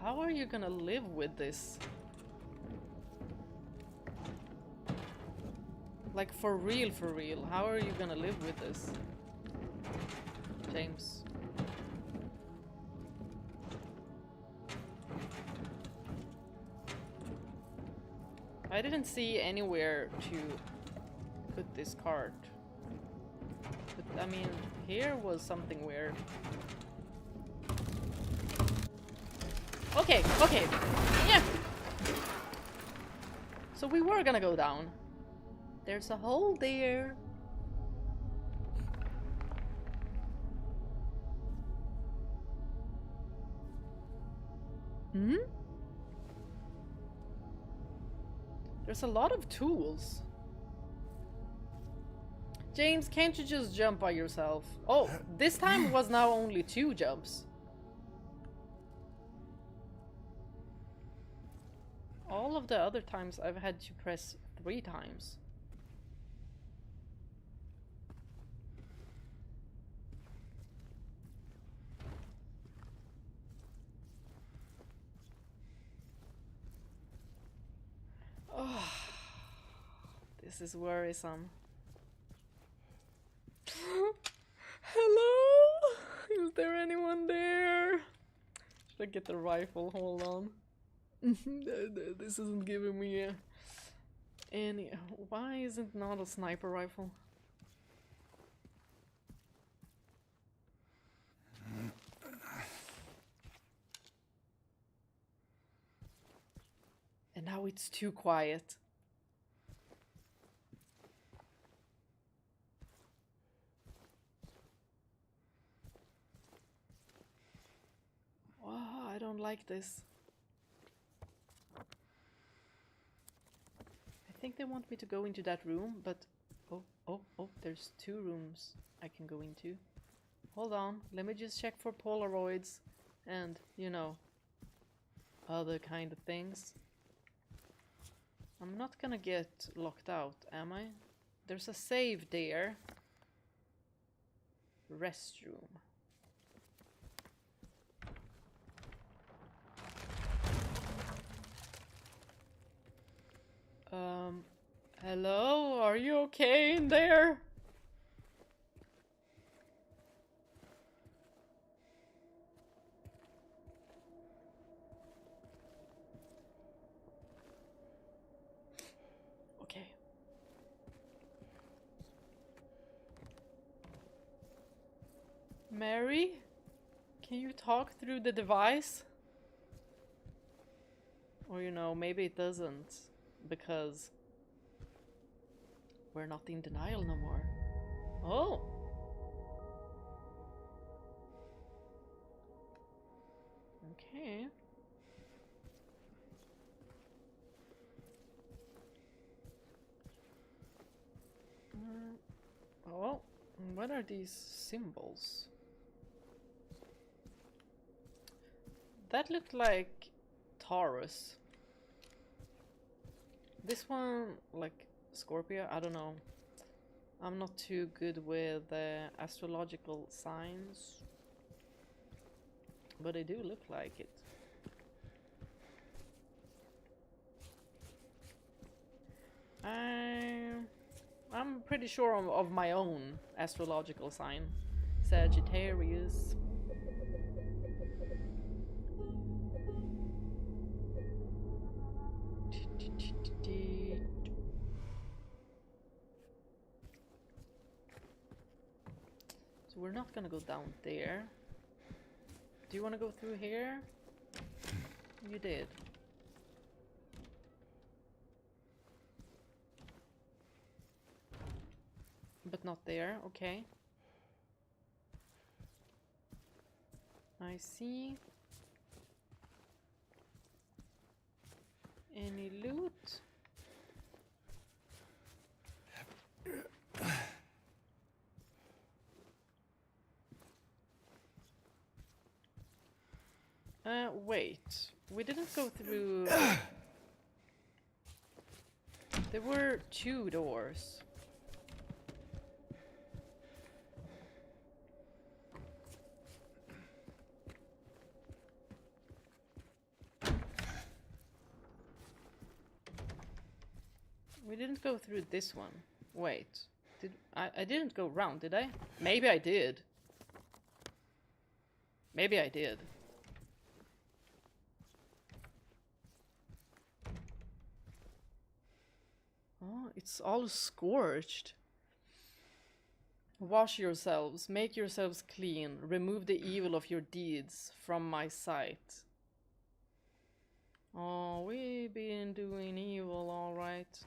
How are you gonna live with this? Like for real, how are you gonna live with this? James. I didn't see anywhere to put this cart. But I mean, here was something weird. Okay, yeah. So we were gonna go down. There's a hole there. There's a lot of tools. James, can't you just jump by yourself? Oh, this time was now only 2 jumps. All of the other times I've had to press 3 times. Oh, this is worrisome. Hello? Is there anyone there? Should I get the rifle? Hold on. This isn't giving me any... Why is it not a sniper rifle? And now it's too quiet. Wow, I don't like this. I think they want me to go into that room, but... Oh, there's 2 rooms I can go into. Hold on, let me just check for Polaroids and, you know, other kind of things. I'm not gonna get locked out, am I? There's a save there. Restroom. Hello? Are you okay in there? Okay. Mary? Can you talk through the device? Or, you know, maybe it doesn't, because we're not in denial no more. Oh! Okay. Oh, what are these symbols? That looked like Taurus. This one, like Scorpio, I don't know. I'm not too good with astrological signs. But they do look like it. I'm pretty sure of my own astrological sign. Sagittarius. So we're not gonna go down there. Do you want to go through here? You did. But not there, okay. I see. Any loot? Wait. We didn't go through... There were 2 doors. We didn't go through this one. Wait. I didn't go round, did I? Maybe I did. Maybe I did. Oh, it's all scorched. Wash yourselves, make yourselves clean, remove the evil of your deeds from my sight. Oh, we've been doing evil, all right.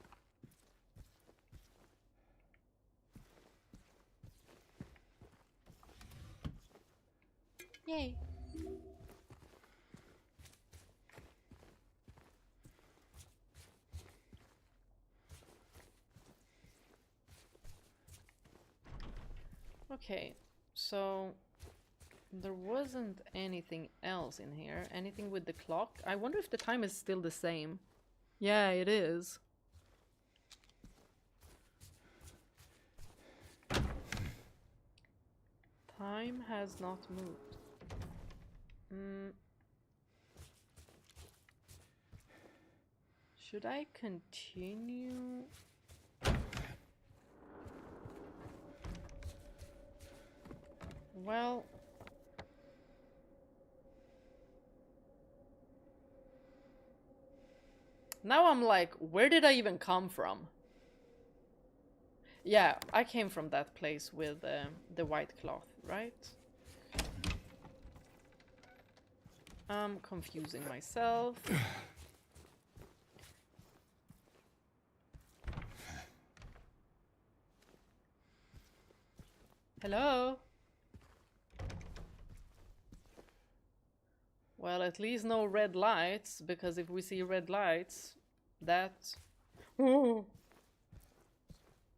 Yay. Okay, so there wasn't anything else in here. Anything with the clock? I wonder if the time is still the same. Yeah, it is. Time has not moved. Should I continue? Well, now I'm like, where did I even come from? Yeah, I came from that place with the white cloth, right? I'm confusing myself. Hello? Well, at least no red lights, because if we see red lights, that...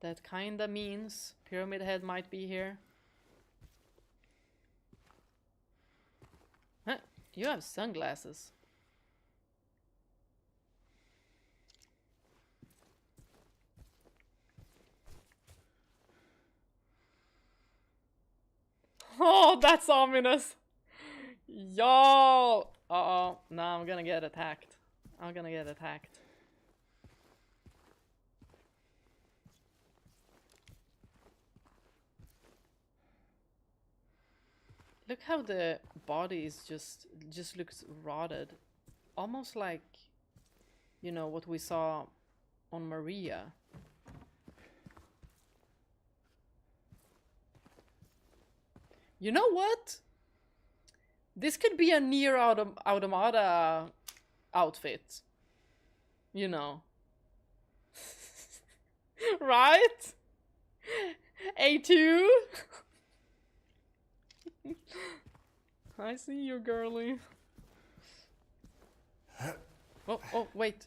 that kinda means Pyramid Head might be here. Huh? You have sunglasses. Oh, that's ominous! Y'all! Uh-oh. No, I'm gonna get attacked. I'm gonna get attacked. Look how the body is just looks rotted. Almost like, you know, what we saw on Maria. You know what? This could be a Nier Automata outfit. You know. Right? A2? I see you, girly. Oh, wait.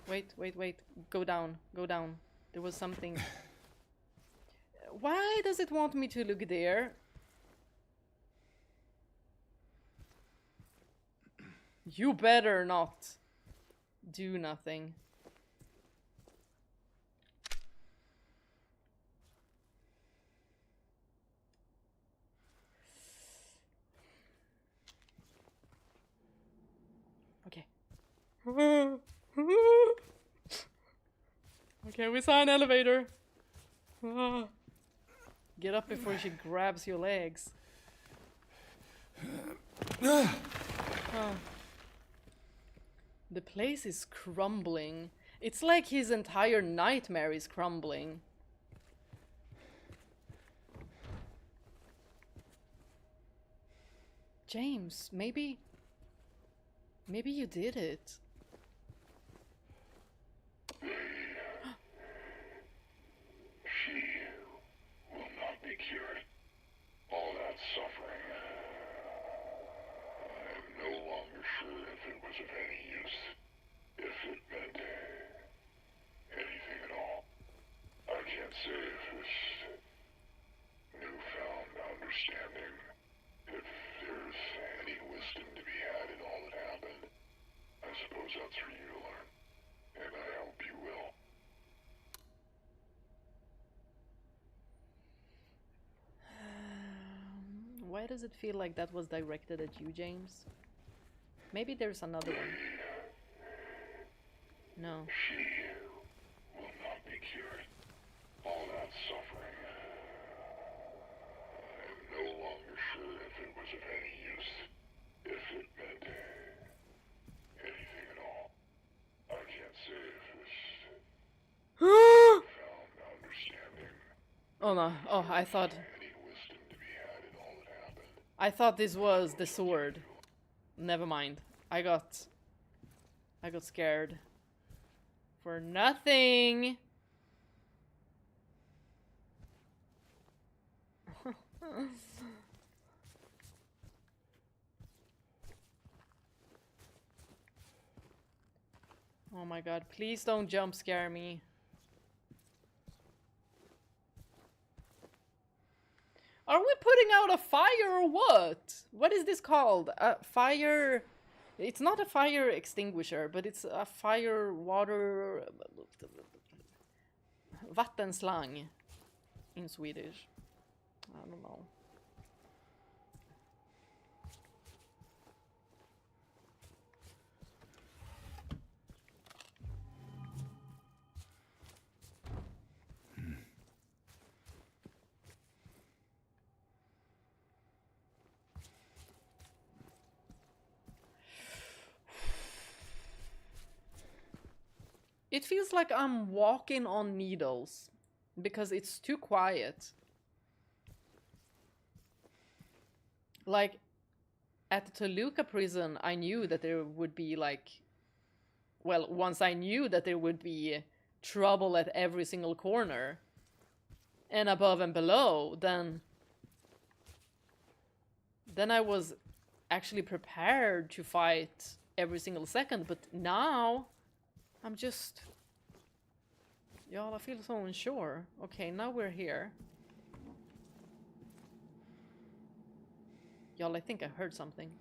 Wait. Go down. There was something. Why does it want me to look there? You better not do nothing. Okay. Okay, we saw an elevator. Get up before she grabs your legs. Oh. The place is crumbling. It's like his entire nightmare is crumbling. James, maybe you did it. She will not be cured. All that suffering. I'm no longer sure if it was of any use. If it meant anything at all. I can't say if this newfound understanding, if there's any wisdom to be had in all that happened. I suppose that's for you to learn. And I hope you will. Why does it feel like that was directed at you, James? Maybe there's another one. No. She will not be cured. All that suffering. I'm no longer sure if it was of any use. If it meant anything at all. I can't say if this found understanding. Oh no. Oh, I thought Any wisdom to be had in all that happened. I thought this was the sword. Never mind. I got scared. For nothing. Oh my god, please don't jump scare me. Are we putting out a fire or what? What is this called? A fire... It's not a fire extinguisher, but it's a fire water... Vattenslang in Swedish. I don't know. It feels like I'm walking on needles because it's too quiet. Like at the Toluca prison, I knew that there would be like, well, once I knew that there would be trouble at every single corner and above and below, then I was actually prepared to fight every single second, but now I'm just... Y'all, I feel so unsure. Okay, now we're here. Y'all, I think I heard something.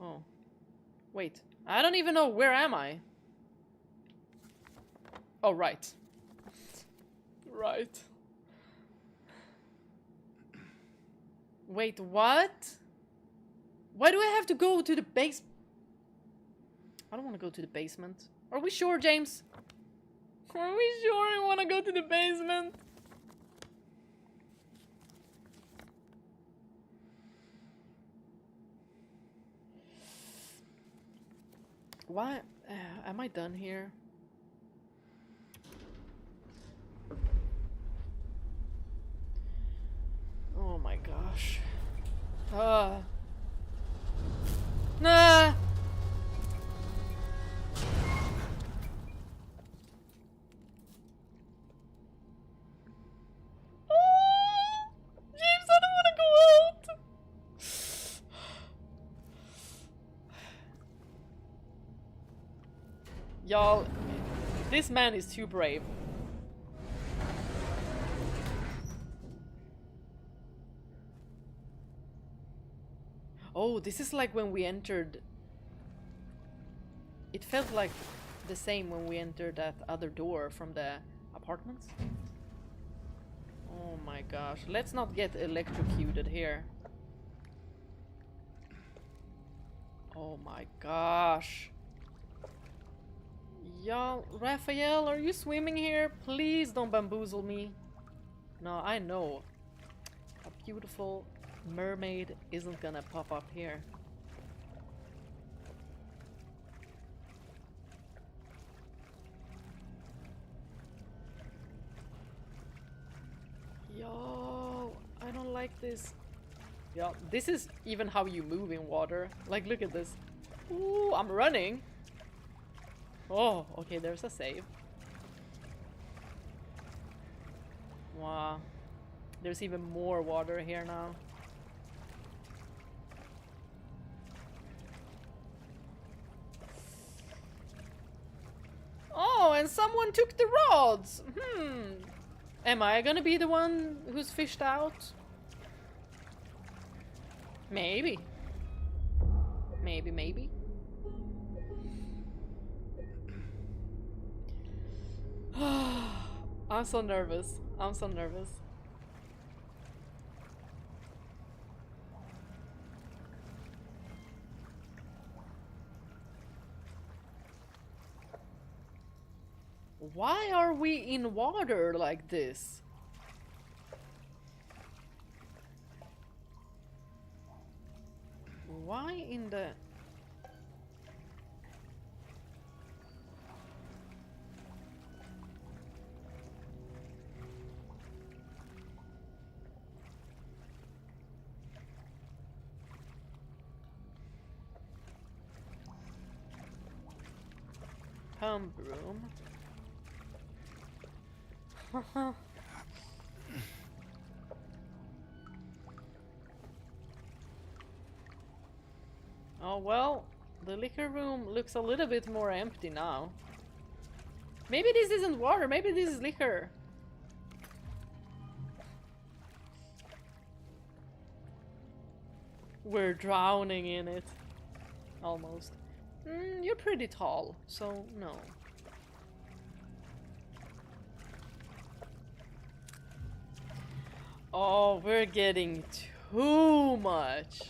Oh. Wait. I don't even know. Where am I? Oh, right. Right. Wait, what? Why do I have to go to the base? I don't want to go to the basement. Are we sure, James? Are we sure we want to go to the basement? Why? Am I done here? Oh my gosh. Nah! James, I don't want to go out! Y'all, this man is too brave. Oh, this is like when we entered It felt like the same when we entered that other door from the apartments. Oh my gosh, let's not get electrocuted here. Oh my gosh. Y'all, Raphael, are you swimming here? Please don't bamboozle me. No, I know. A beautiful mermaid isn't gonna pop up here. Yo, I don't like this. Yeah, this is even how you move in water. Like, look at this. Ooh, I'm running. Oh, okay, there's a save. Wow. There's even more water here now. Oh, and someone took the rods! Am I gonna be the one who's fished out? Maybe. Maybe. I'm so nervous. I'm so nervous. Why are we in water like this? Why in the... Pump room. Oh well, the liquor room looks a little bit more empty now. Maybe this isn't water, maybe this is liquor. We're drowning in it. Almost. You're pretty tall, so no. Oh, we're getting too much.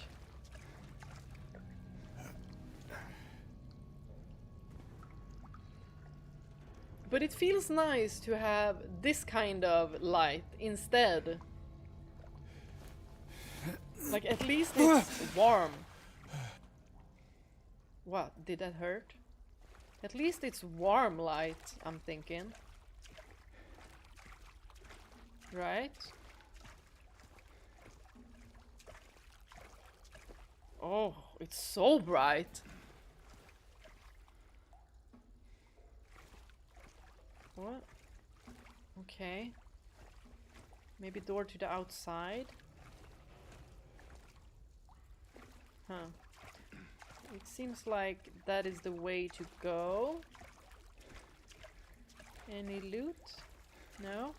But it feels nice to have this kind of light instead. Like, at least it's warm. What? Did that hurt? At least it's warm light, I'm thinking. Right? Oh, it's so bright. What? Okay. Maybe door to the outside? Huh. It seems like that is the way to go. Any loot? No?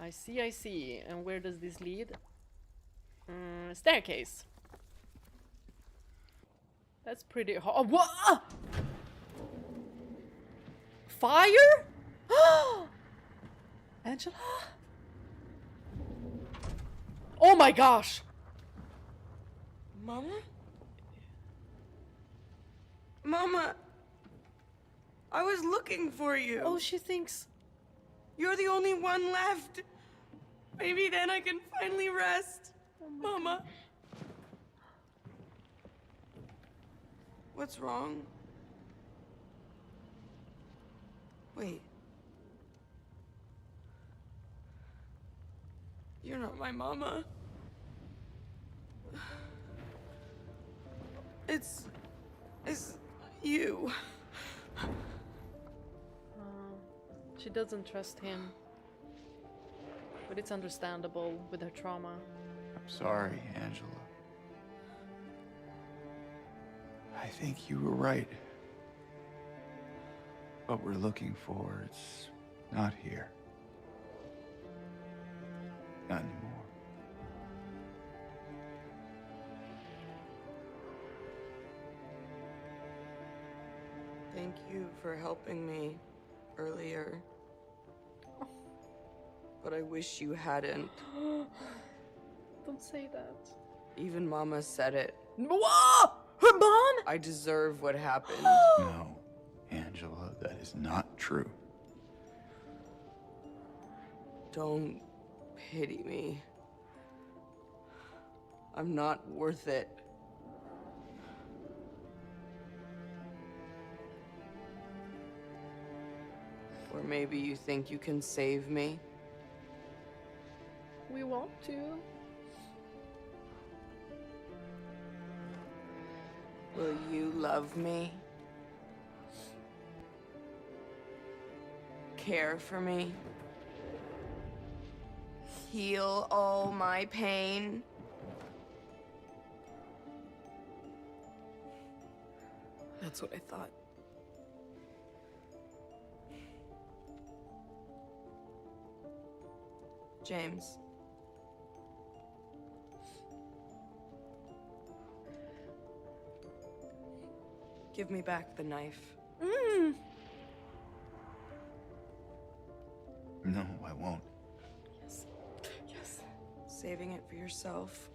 I see. And where does this lead? Staircase. That's pretty hot. Oh, what? Fire? Angela? Oh my gosh! Mama? Mama! I was looking for you. Oh, she thinks... You're the only one left. Maybe then I can finally rest. Mama. What's wrong? Wait. You're not my mama. It's you. She doesn't trust him. But it's understandable with her trauma. I'm sorry, Angela. I think you were right. What we're looking for, it's not here. Not anymore. Thank you for helping me earlier. But I wish you hadn't. Don't say that. Even Mama said it. Whoa! Her mom? I deserve what happened. No, Angela, that is not true. Don't pity me. I'm not worth it. Or maybe you think you can save me? We want to. Will you love me? Care for me? Heal all my pain? That's what I thought. James. Give me back the knife. No, I won't. Yes. Yes. Saving it for yourself.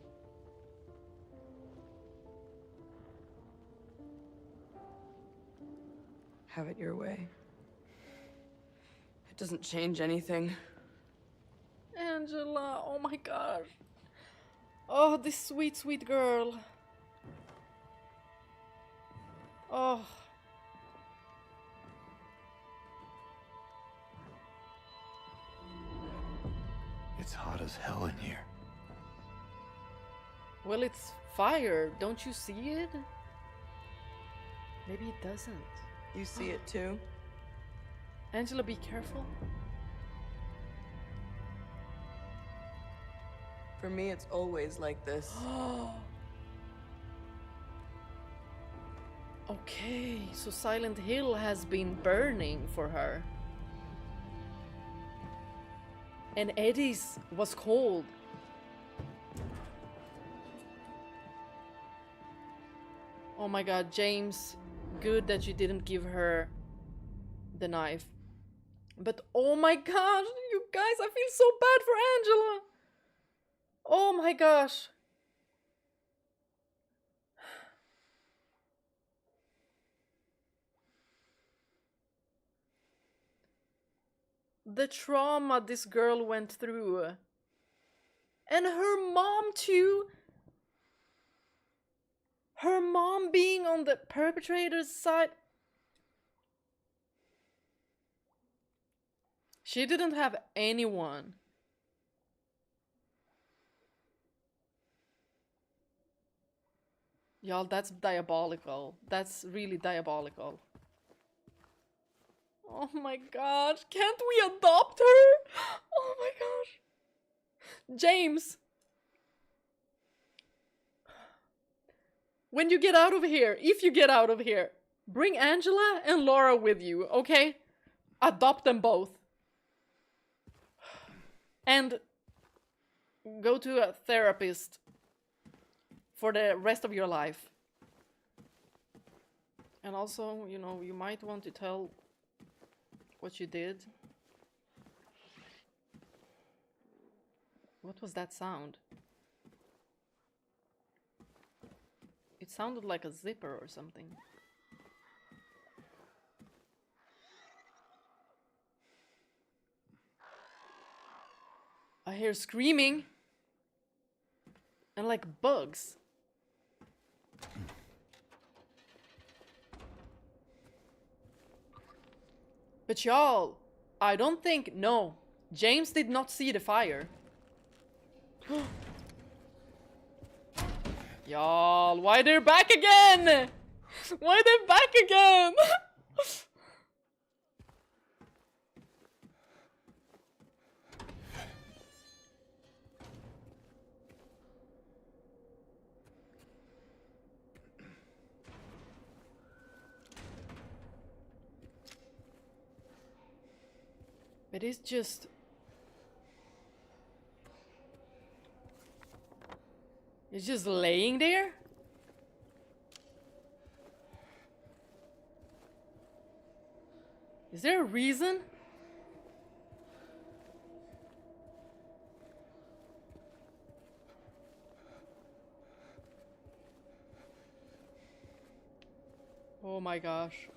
Have it your way. It doesn't change anything. Angela, oh my gosh. Oh, this sweet, sweet girl. Oh. It's hot as hell in here. Well, it's fire. Don't you see it? Maybe it doesn't. You see it too? Angela, be careful. For me, it's always like this. Okay, so Silent Hill has been burning for her. And Eddie's was cold. Oh my god, James, good that you didn't give her the knife. But oh my gosh, you guys, I feel so bad for Angela. Oh my gosh. The trauma this girl went through. And her mom too. Her mom being on the perpetrator's side. She didn't have anyone. Y'all, that's diabolical. That's really diabolical. Oh my gosh, can't we adopt her? Oh my gosh. James. When you get out of here, if you get out of here, bring Angela and Laura with you, okay? Adopt them both. And go to a therapist for the rest of your life. And also, you know, you might want to tell what you did. What was that sound? It sounded like a zipper or something. I hear screaming and like bugs. But y'all, I don't think, no, James did not see the fire. Y'all, why they're back again? Why they're back again? But it's just... It's just laying there? Is there a reason? Oh my gosh.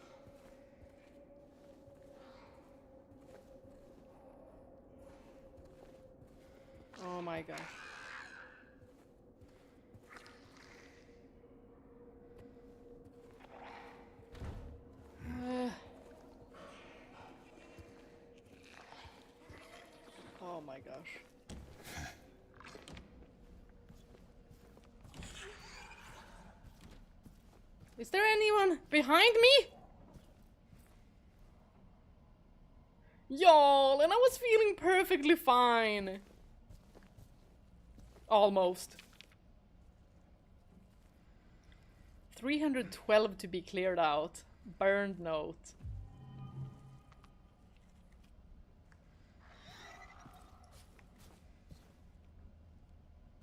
Oh my gosh. Oh my gosh. Is there anyone behind me? Y'all, and I was feeling perfectly fine. Almost. 312 to be cleared out. Burned note.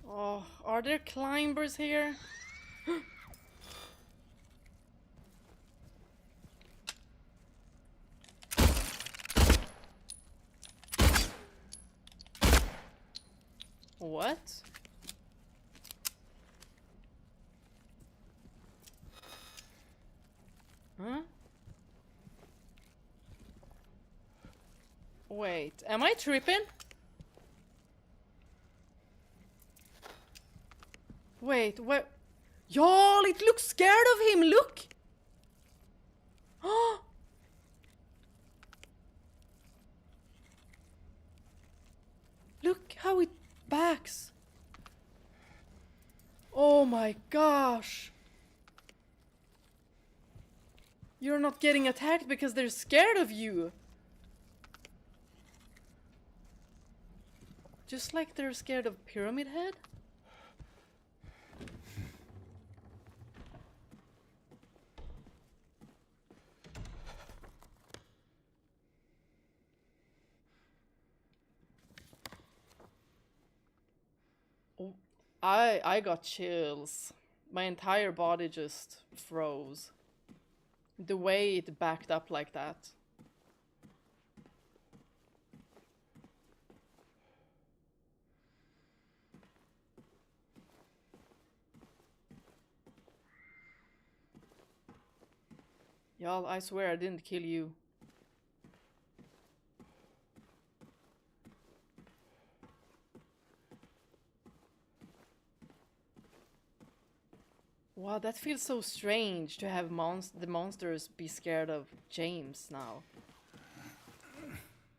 Oh, are there climbers here? What? Huh? Wait, am I tripping? Wait, what? Y'all, it looks scared of him, look! Oh! Look how it backs. Oh my gosh. You're not getting attacked because they're scared of you. Just like they're scared of Pyramid Head? Oh, I got chills. My entire body just froze. The way it backed up like that. Y'all, I swear I didn't kill you. Wow, that feels so strange to have the monsters be scared of James now.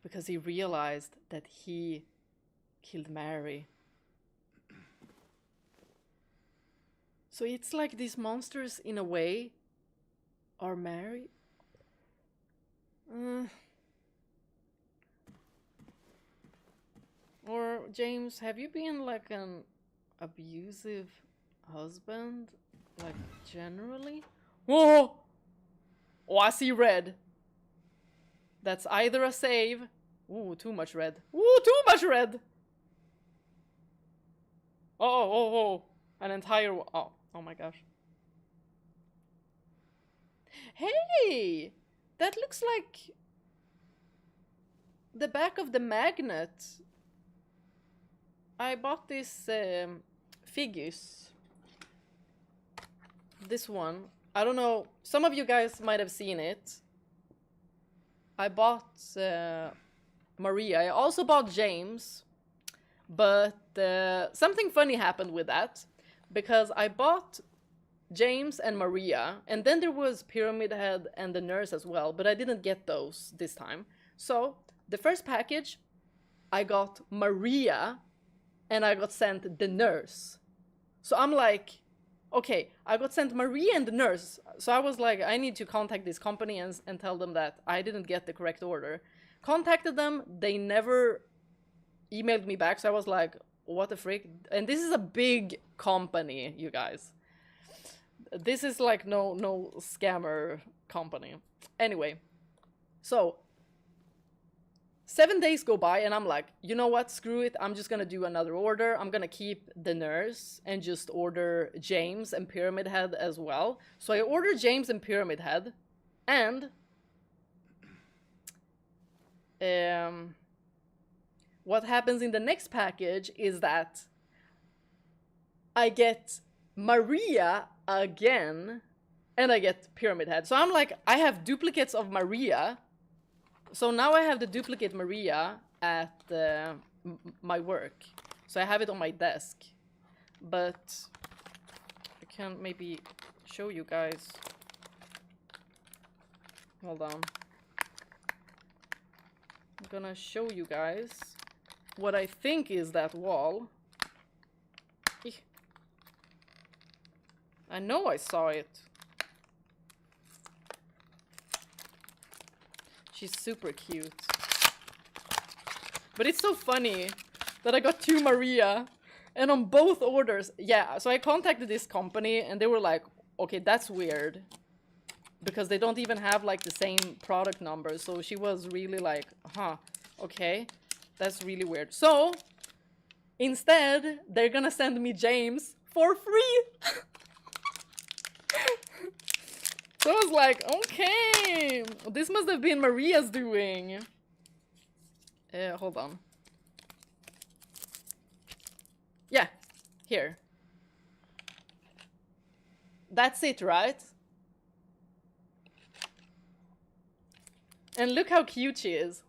Because he realized that he killed Mary. So it's like these monsters, in a way, are Mary? Or, James, have you been like an abusive husband? Like, generally? Whoa! Oh, I see red. That's either a save. Ooh, too much red. Ooh, too much red! Oh. An entire... Oh my gosh. Hey! That looks like... the back of the magnet. I bought this figures. This one. I don't know. Some of you guys might have seen it. I bought Maria. I also bought James. But something funny happened with that. Because I bought James and Maria. And then there was Pyramid Head and the nurse as well. But I didn't get those this time. So, the first package, I got Maria. And I got sent the nurse. So I'm like, okay, I got sent Maria and the nurse. So I was like, I need to contact this company and tell them that I didn't get the correct order. Contacted them, they never emailed me back. So I was like, what the frick? And this is a big company, you guys. This is like no scammer company. Anyway, so 7 days go by and I'm like, you know what, screw it, I'm just gonna do another order. I'm gonna keep the nurse and just order James and Pyramid Head as well. So I ordered James and Pyramid Head, and what happens in the next package is that I get Maria again, and I get Pyramid Head. So I'm like, I have duplicates of Maria. So now I have the duplicate Maria at my work. So I have it on my desk. But I can maybe show you guys. Hold on. I'm gonna show you guys what I think is that wall. Eek. I know I saw it. She's super cute. But it's so funny that I got 2 Maria, and on both orders, yeah, so I contacted this company and they were like, okay, that's weird. Because they don't even have like the same product number, so she was really like, huh, okay, that's really weird. So, instead, they're gonna send me James for free! So I was like, okay, this must have been Maria's doing. Hold on. Yeah, here. That's it, right? And look how cute she is.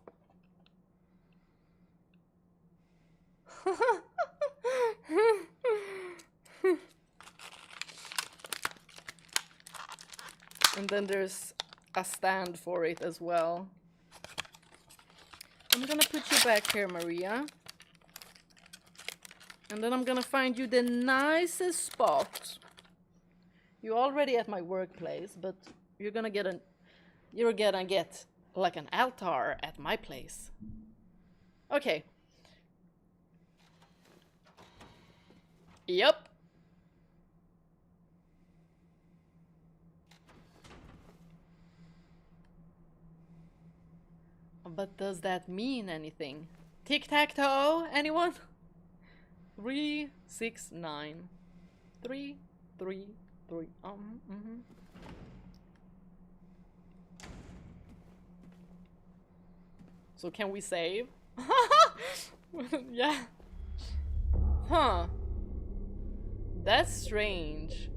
And then there's a stand for it as well. I'm gonna put you back here, Maria. And then I'm gonna find you the nicest spot. You're already at my workplace, but you're gonna get like an altar at my place. Okay. Yep. But does that mean anything? Tic-tac-toe, anyone? 3, 6, 9. 3, 3, 3. So can we save? Yeah. Huh. That's strange.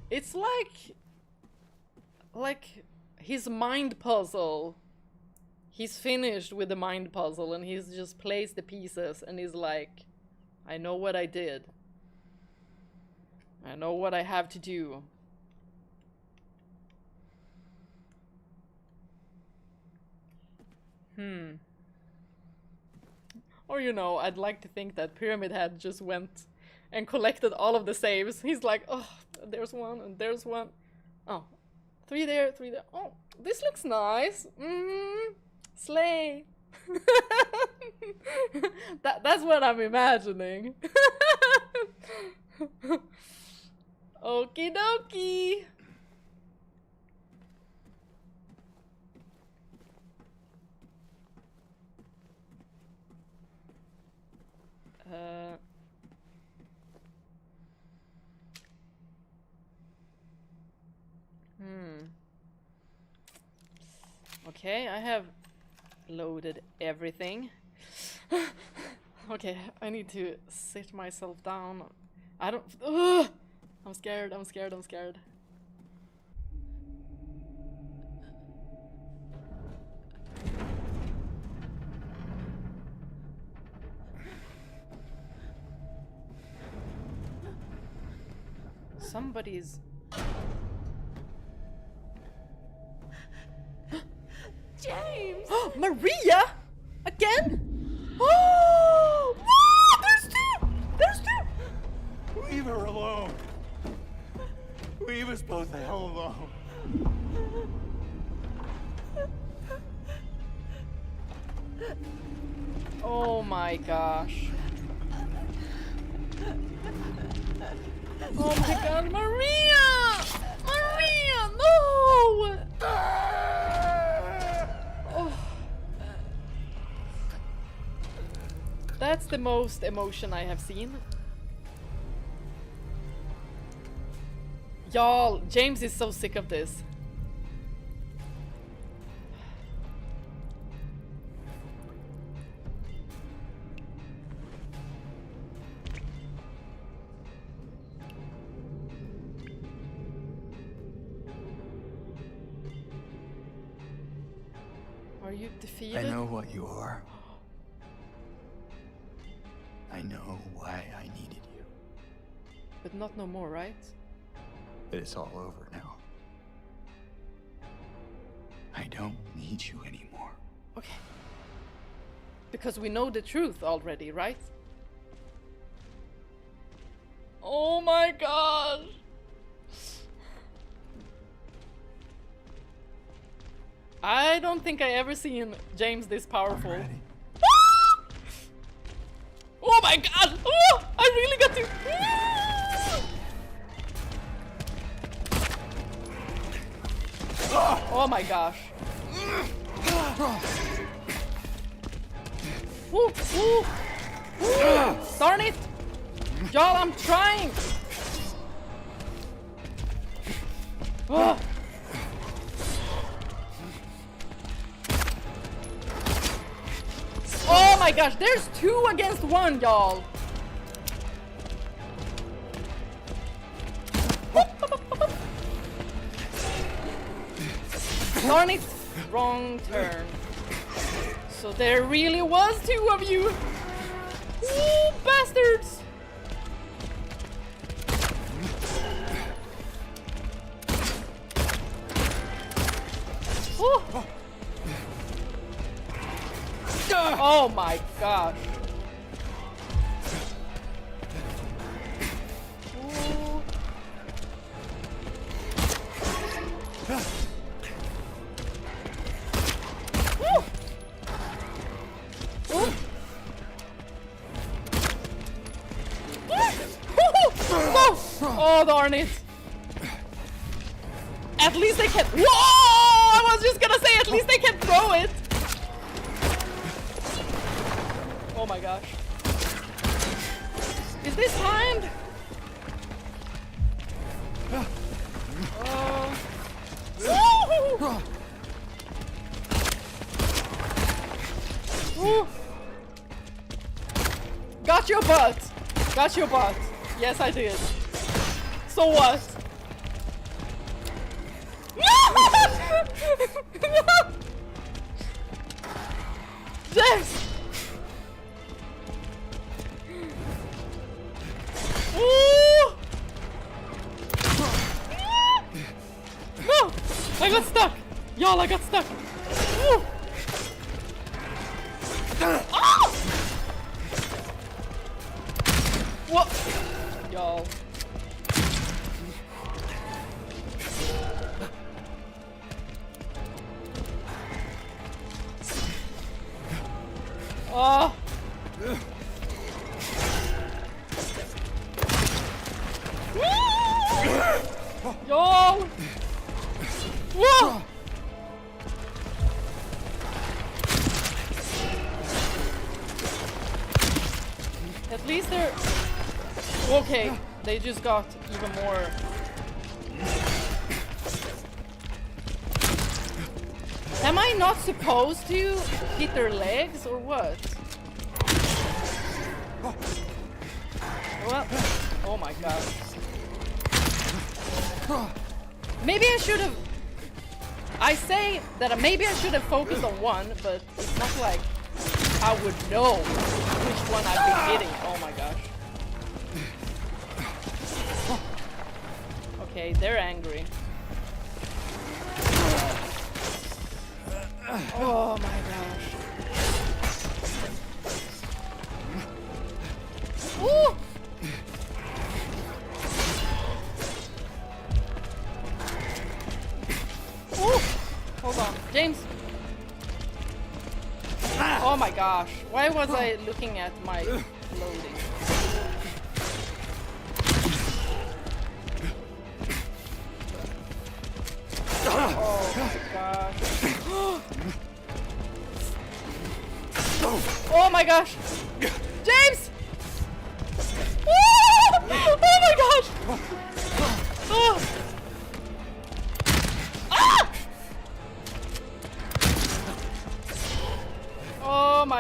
It's like his mind puzzle. He's finished with the mind puzzle and he's just placed the pieces and he's like, I know what I did. I know what I have to do. Or, you know, I'd like to think that Pyramid Head just went and collected all of the saves. He's like, oh, there's one and there's one. Oh, 3 there, 3 there. Oh, this looks nice. Slay. That's what I'm imagining. Okie dokie. Okay, I have loaded everything. Okay, I need to sit myself down. I don't... Ugh! I'm scared, I'm scared, I'm scared. Somebody's... James! Maria? Again? Oh! What? There's 2! There's 2! Leave her alone. Leave us both the hell alone. Oh my gosh. Oh my god, Maria! Maria, no! Oh. That's the most emotion I have seen. Y'all, James is so sick of this. Are you defeated? I know what you are. I know why I needed you. But not no more, right? But it's all over now. I don't need you anymore. Okay. Because we know the truth already, right? Oh my god! I don't think I ever seen James this powerful. I'm ready. Oh my god! Oh, I really got to. Oh my gosh! Woo, woo, woo. Darn it! Y'all, I'm trying. Oh. Oh my gosh, there's 2 against 1, y'all. Darn it, wrong turn. So there really was 2 of you. Ooh, bastards. Ooh. Oh my gosh. Ooh. Ooh. Ooh. Whoa. Oh darn it. At least they can. Whoa! I was just gonna say, at least they can throw it. Oh my gosh. Is this timed? Woo! Woo! Got your butt. Got your butt. Yes, I did. So what? Yes! Ooh! No! I got stuck! Y'all, I got stuck! Ooh! Ah! What? Y'all. Oh! Y'all! Whoa! At least they're okay. They just got even more. Am I not supposed to hit their legs or what? Well, oh my god. Maybe I should have. I say that maybe I should have focused on one, but it's not like I would know which one I've been hitting. Oh my gosh. Okay, they're angry. Oh my gosh. Ooh! Ooh! Hold on. James! Oh my gosh. Why was I looking at my loading? Oh my gosh. Oh my gosh! James! Oh my gosh! Oh.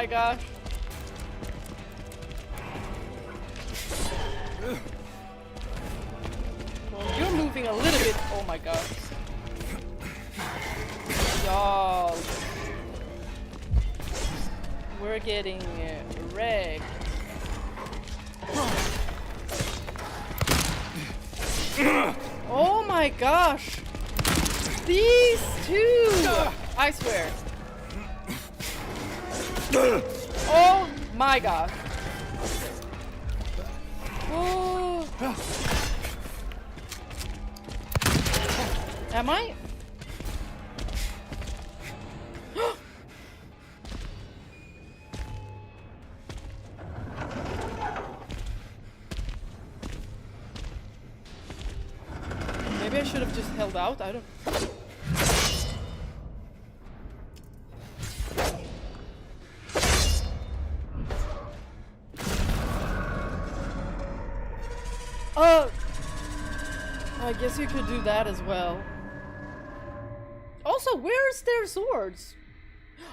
my gosh. Well, you're moving a little bit. Oh my god. Y'all. We're getting wrecked. Oh my gosh. These two. I swear. Oh my gosh. Oh. Am I? Maybe I should have just held out. I don't. I guess you could do that as well. Also, where's their swords?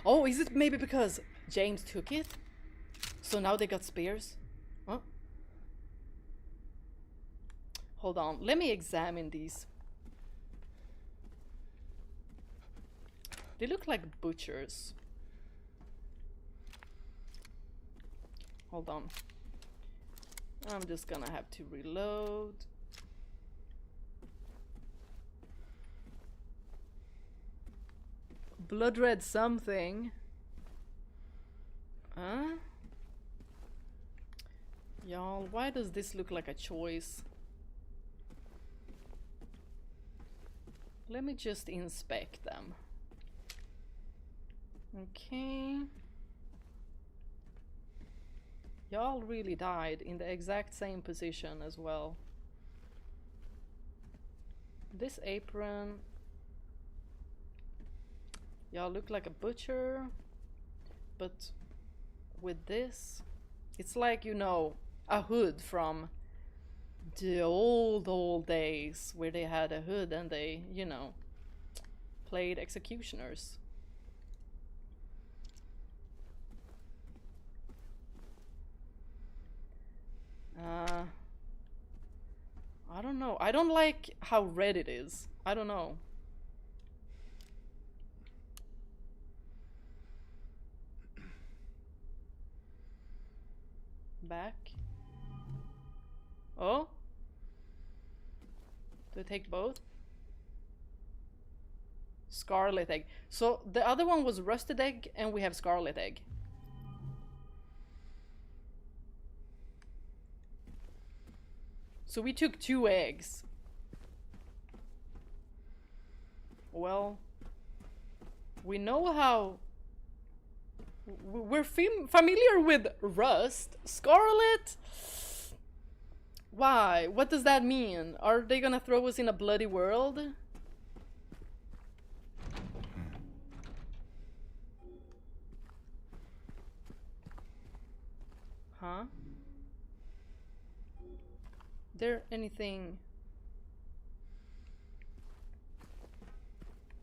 Oh, is it maybe because James took it? So now they got spears? Huh? Hold on, let me examine these. They look like butchers. Hold on. I'm just gonna have to reload. Blood red something. Huh? Y'all, why does this look like a choice? Let me just inspect them. Okay. Y'all really died in the exact same position as well. This apron. Y'all look like a butcher, but with this, it's like, you know, a hood from the old days where they had a hood and they, you know, played executioners. I don't know. I don't like how red it is. I don't know. Back. Oh? Do I take both? Scarlet egg. So the other one was rusted egg and we have scarlet egg. So we took 2 eggs. Well, we know how... We're familiar with rust. Scarlet? Why? What does that mean? Are they gonna throw us in a bloody world? Huh? There anything?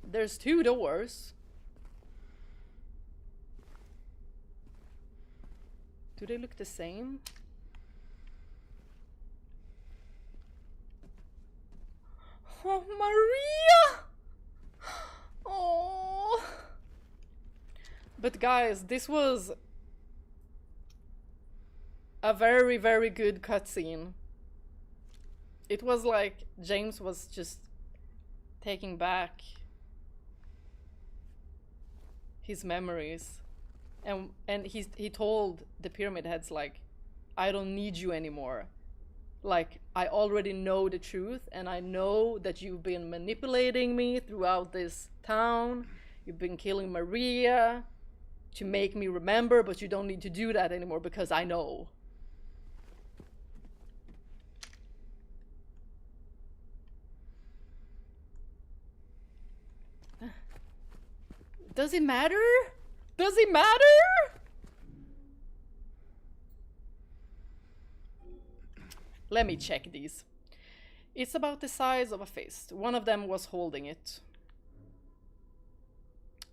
There's 2 doors. Do they look the same? Oh, Maria! Oh. But guys, this was a very, very good cutscene. It was like James was just taking back his memories. And he told the pyramid heads, like, I don't need you anymore. Like, I already know the truth, and I know that you've been manipulating me throughout this town. You've been killing Maria to make me remember, but you don't need to do that anymore because I know. Does it matter? Does it matter? Let me check these. It's about the size of a fist. One of them was holding it.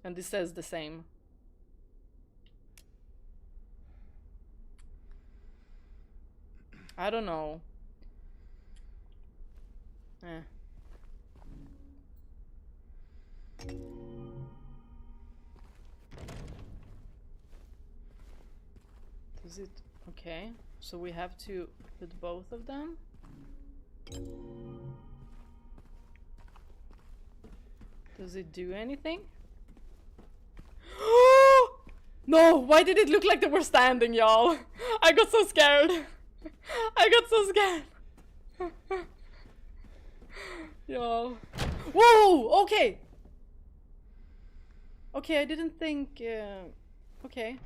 And this says the same. I don't know. Eh. Does it... Okay. So we have to put both of them? Does it do anything? No! Why did it look like they were standing, y'all? I got so scared. I got so scared. Y'all. Whoa! Okay! Okay, I didn't think... okay.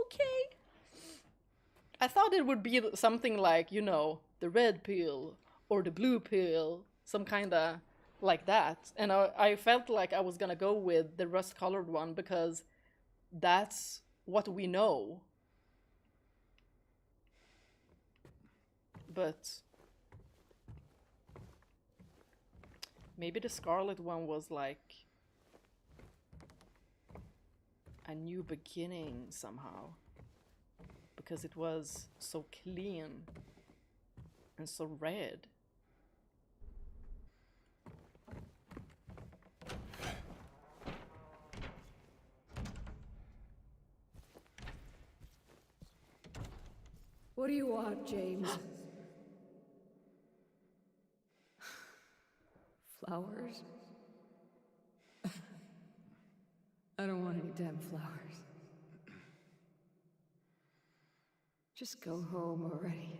Okay. I thought it would be something like, you know, the red pill or the blue pill, some kinda like that. And I felt like I was gonna go with the rust-colored one because that's what we know. But maybe the scarlet one was like a new beginning somehow. Because it was so clean and so red. What do you want, James? Flowers? I don't want any damn flowers. Just go home already.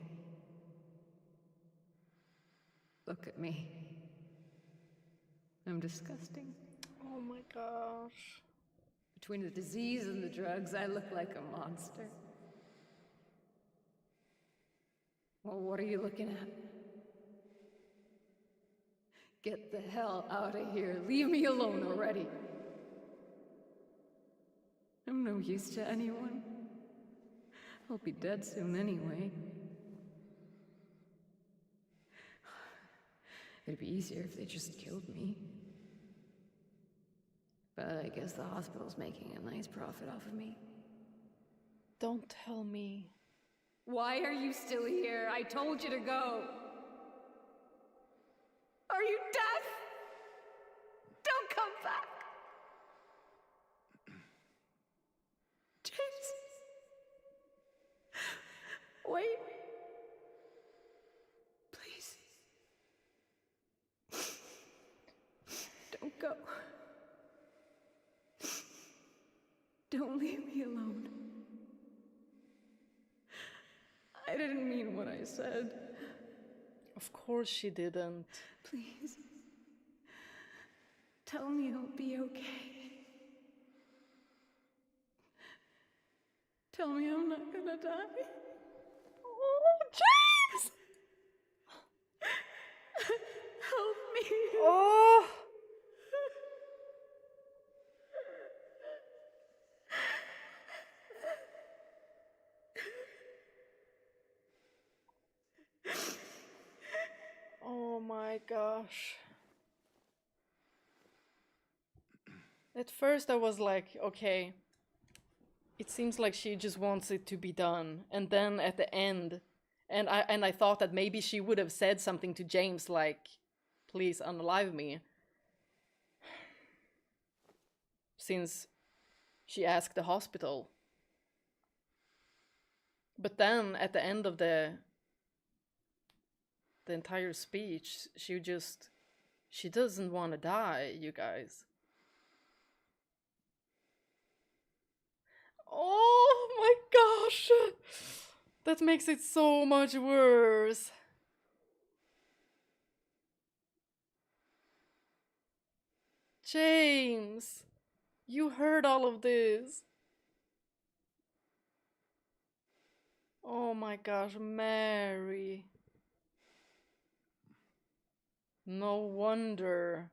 Look at me. I'm disgusting. Oh my gosh. Between the disease and the drugs, I look like a monster. Well, what are you looking at? Get the hell out of here. Leave me alone already. I'm no use to anyone. I'll be dead soon anyway. It'd be easier if they just killed me. But I guess the hospital's making a nice profit off of me. Don't tell me. Why are you still here? I told you to go. Are you deaf? Don't come back. James. Wait. Please. Don't go. Don't leave me alone. I didn't mean what I said. Of course she didn't. Please. Tell me I'll be okay. Tell me I'm not gonna die. Oh, James! Help me. Oh! Oh my gosh. At first I was like, okay, it seems like she just wants it to be done. And then at the end, and I thought that maybe she would have said something to James like, please unalive me. Since she asked the hospital. But then at the end of the entire speech, she doesn't want to die, you guys. Oh my gosh! That makes it so much worse. James, you heard all of this. Oh my gosh, Mary. No wonder.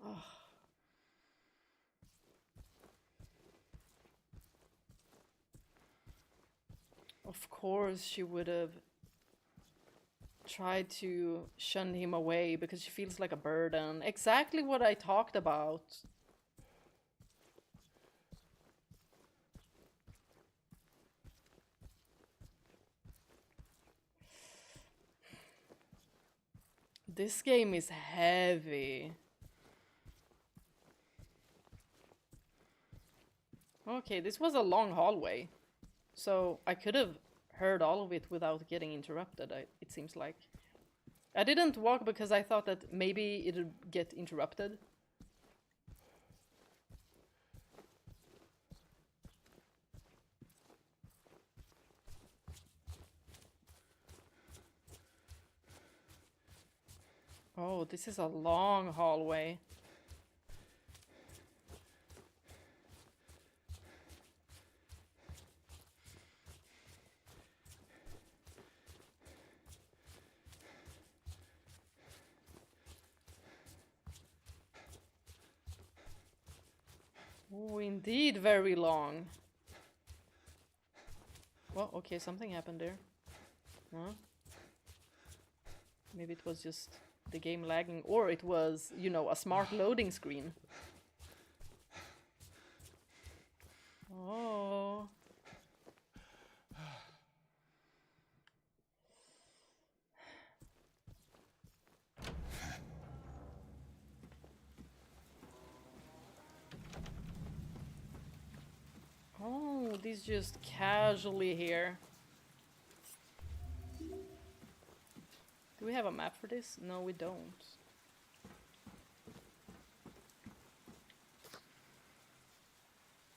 Oh. Of course she would have tried to shun him away because she feels like a burden. Exactly what I talked about. This game is heavy. Okay, this was a long hallway. So I could have heard all of it without getting interrupted, it seems like. I didn't walk because I thought that maybe it would get interrupted. Oh, this is a long hallway. Oh, indeed, very long. Well, okay, something happened there. Huh? Maybe it was just the game lagging, or it was, you know, a smart loading screen. Oh. Oh, these just casually here. Do we have a map for this? No, we don't.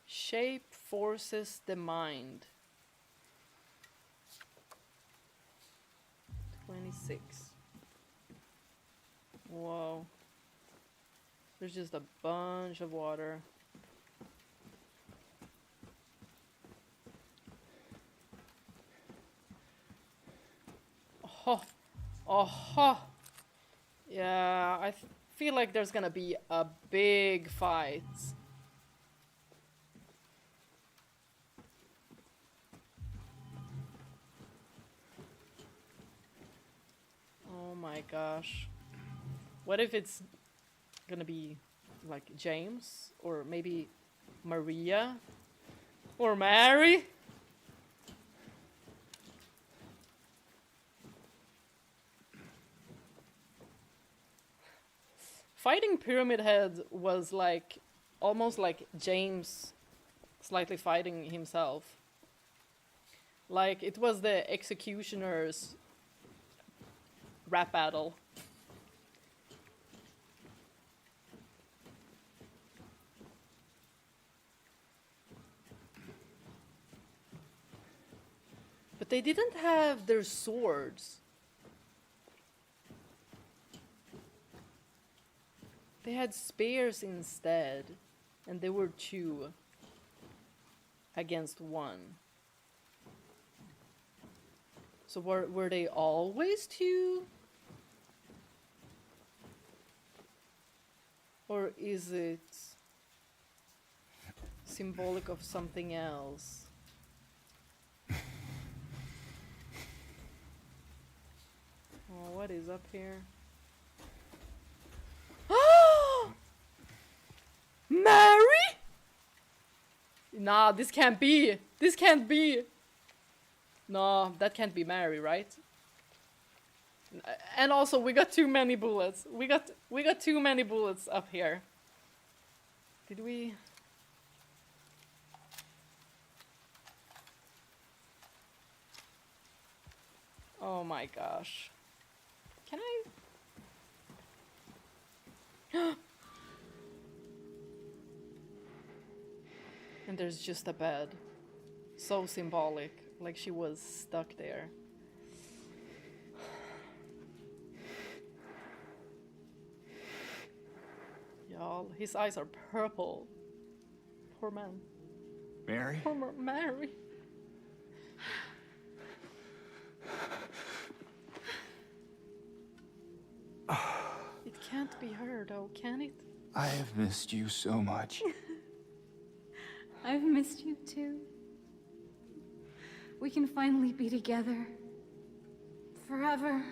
Shape forces the mind. 26. Whoa. There's just a bunch of water. Oh. Oh. Yeah, I feel like there's gonna be a big fight. Oh my gosh. What if it's gonna be like James? Or maybe Maria? Or Mary? Fighting Pyramid Head was like almost like James slightly fighting himself. Like it was the executioner's rap battle. But they didn't have their swords. They had spears instead, and they were 2 against 1. So were they always 2? Or is it symbolic of something else? Oh, what is up here? Mary? Nah, this can't be. This can't be. No, that can't be Mary, right? And also, we got too many bullets. We got too many bullets up here. Did we? Oh my gosh. Can I? And there's just a bed. So symbolic. Like she was stuck there. Y'all, his eyes are purple. Poor man. Mary? Poor Mary. It can't be her though, can it? I have missed you so much. I've missed you too. We can finally be together. Forever.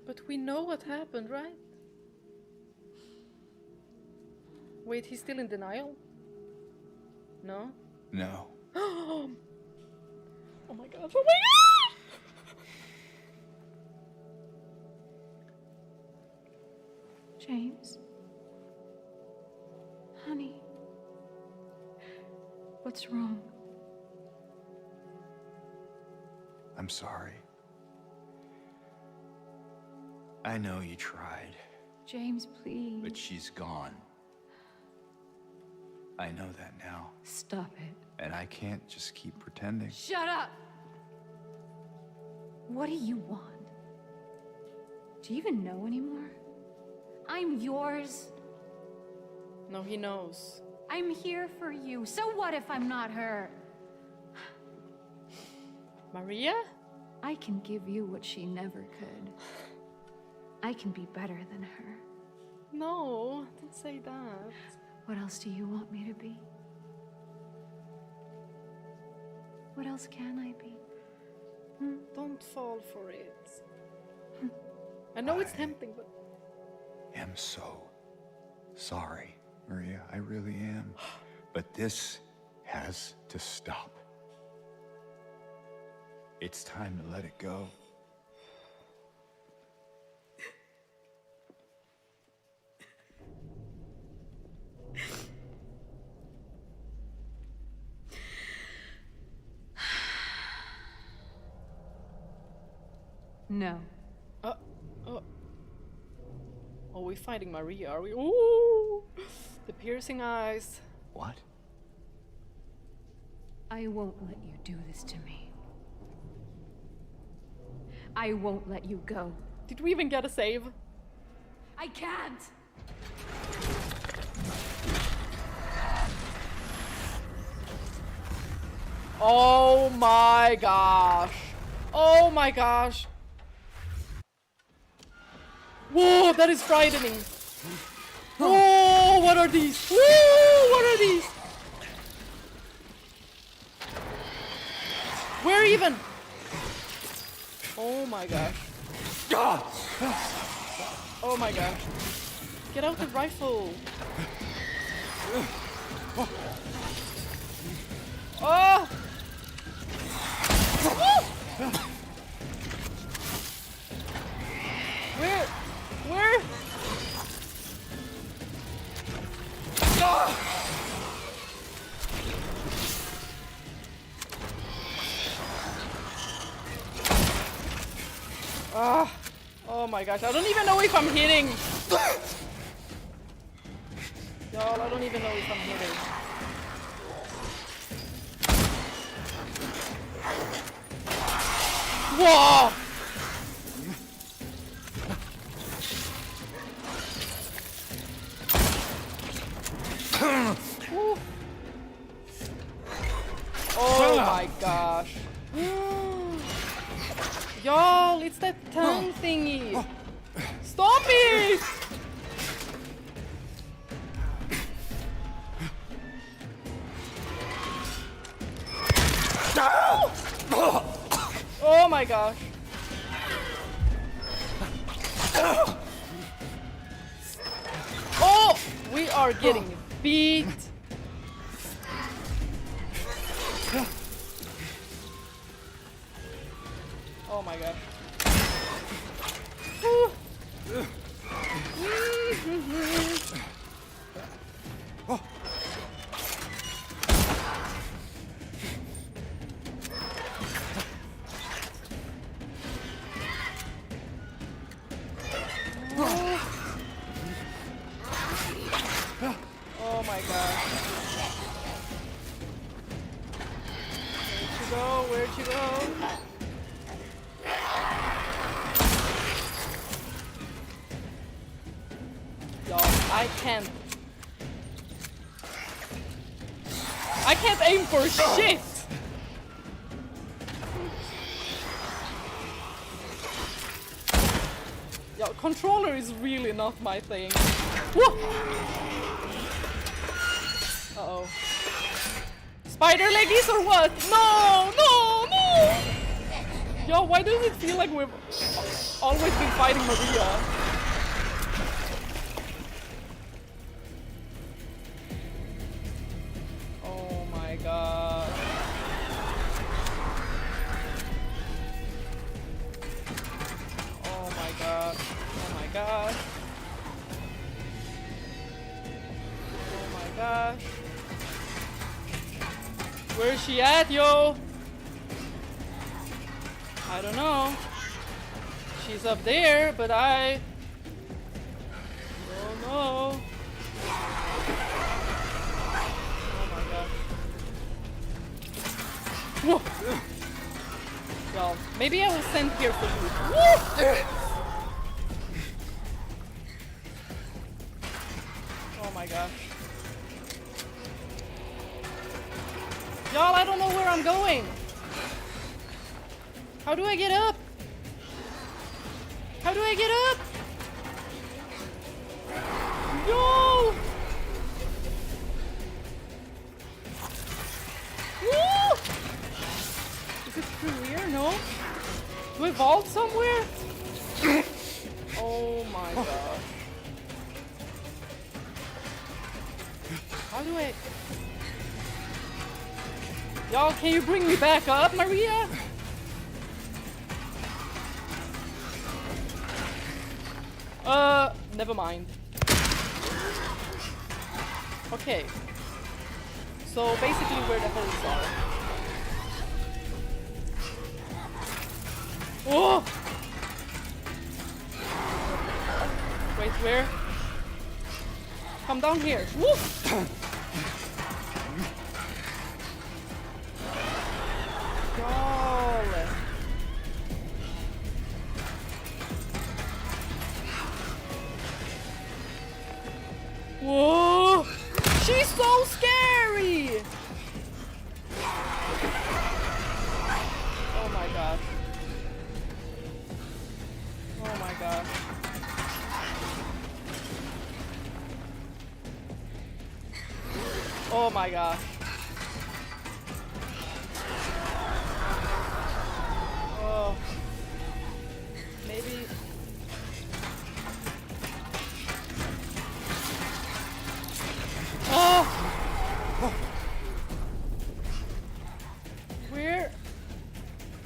But we know what happened, right? Wait, he's still in denial? No? No. Oh my god, oh my god! James? Honey? What's wrong? I'm sorry. I know you tried, James, please. but she's gone. I know that now, Stop it. and I can't just keep pretending. Shut up! What do you want? Do you even know anymore? I'm yours. No, he knows. I'm here for you. So what if I'm not her? Maria? I can give you what she never could. I can be better than her. No, don't say that. What else do you want me to be? What else can I be? Don't fall for it. I know it's tempting, but... I'm so sorry, Maria. I really am. But this has to stop. It's time to let it go. No. Are we fighting Maria? Are we? Ooh! The piercing eyes. What? I won't let you do this to me. I won't let you go. Did we even get a save? I can't! Oh my gosh. Oh my gosh. Whoa, that is frightening. Whoa, what are these? Whoa, what are these? Where even? Oh my gosh. Oh my gosh. Get out the rifle. Oh! Where? Where? Ah! Oh my gosh, I don't even know if I'm hitting. Y'all, I don't even know if I'm hitting. Whoa! Woo. Oh my gosh. Y'all, it's that tongue thingy. Stop it! Oh my gosh. Oh! We are getting beat. Oh my gosh. Oh my god. Where'd you go? Where'd you go? Y'all, I can't aim for shit! Yo, controller is really not my thing. Whoa! Uh-oh. Spider leggies or what? No! No! No! Yo, why does it feel like we're... always been fighting Maria. Oh my god. Oh my god. Oh my god. Oh my gosh. Where is she at, yo? I don't know. She's up there, but I don't know. Oh my god. Whoa. Well, maybe I was sent here for you. Woo! Oh my gosh. Y'all, I don't know where I'm going. How do I get up? How do I get up? No! Woo! Is it through here? No? Do I vault somewhere? Oh my god. How do I... Y'all, can you bring me back up, Maria? Never mind. Okay. So basically where the holes are. Oh! Wait, where? Come down here. Woo! Y'all. Whoa! She's so scary! Oh my god. Oh my god. Oh my god. Oh. Maybe... Oh! Where?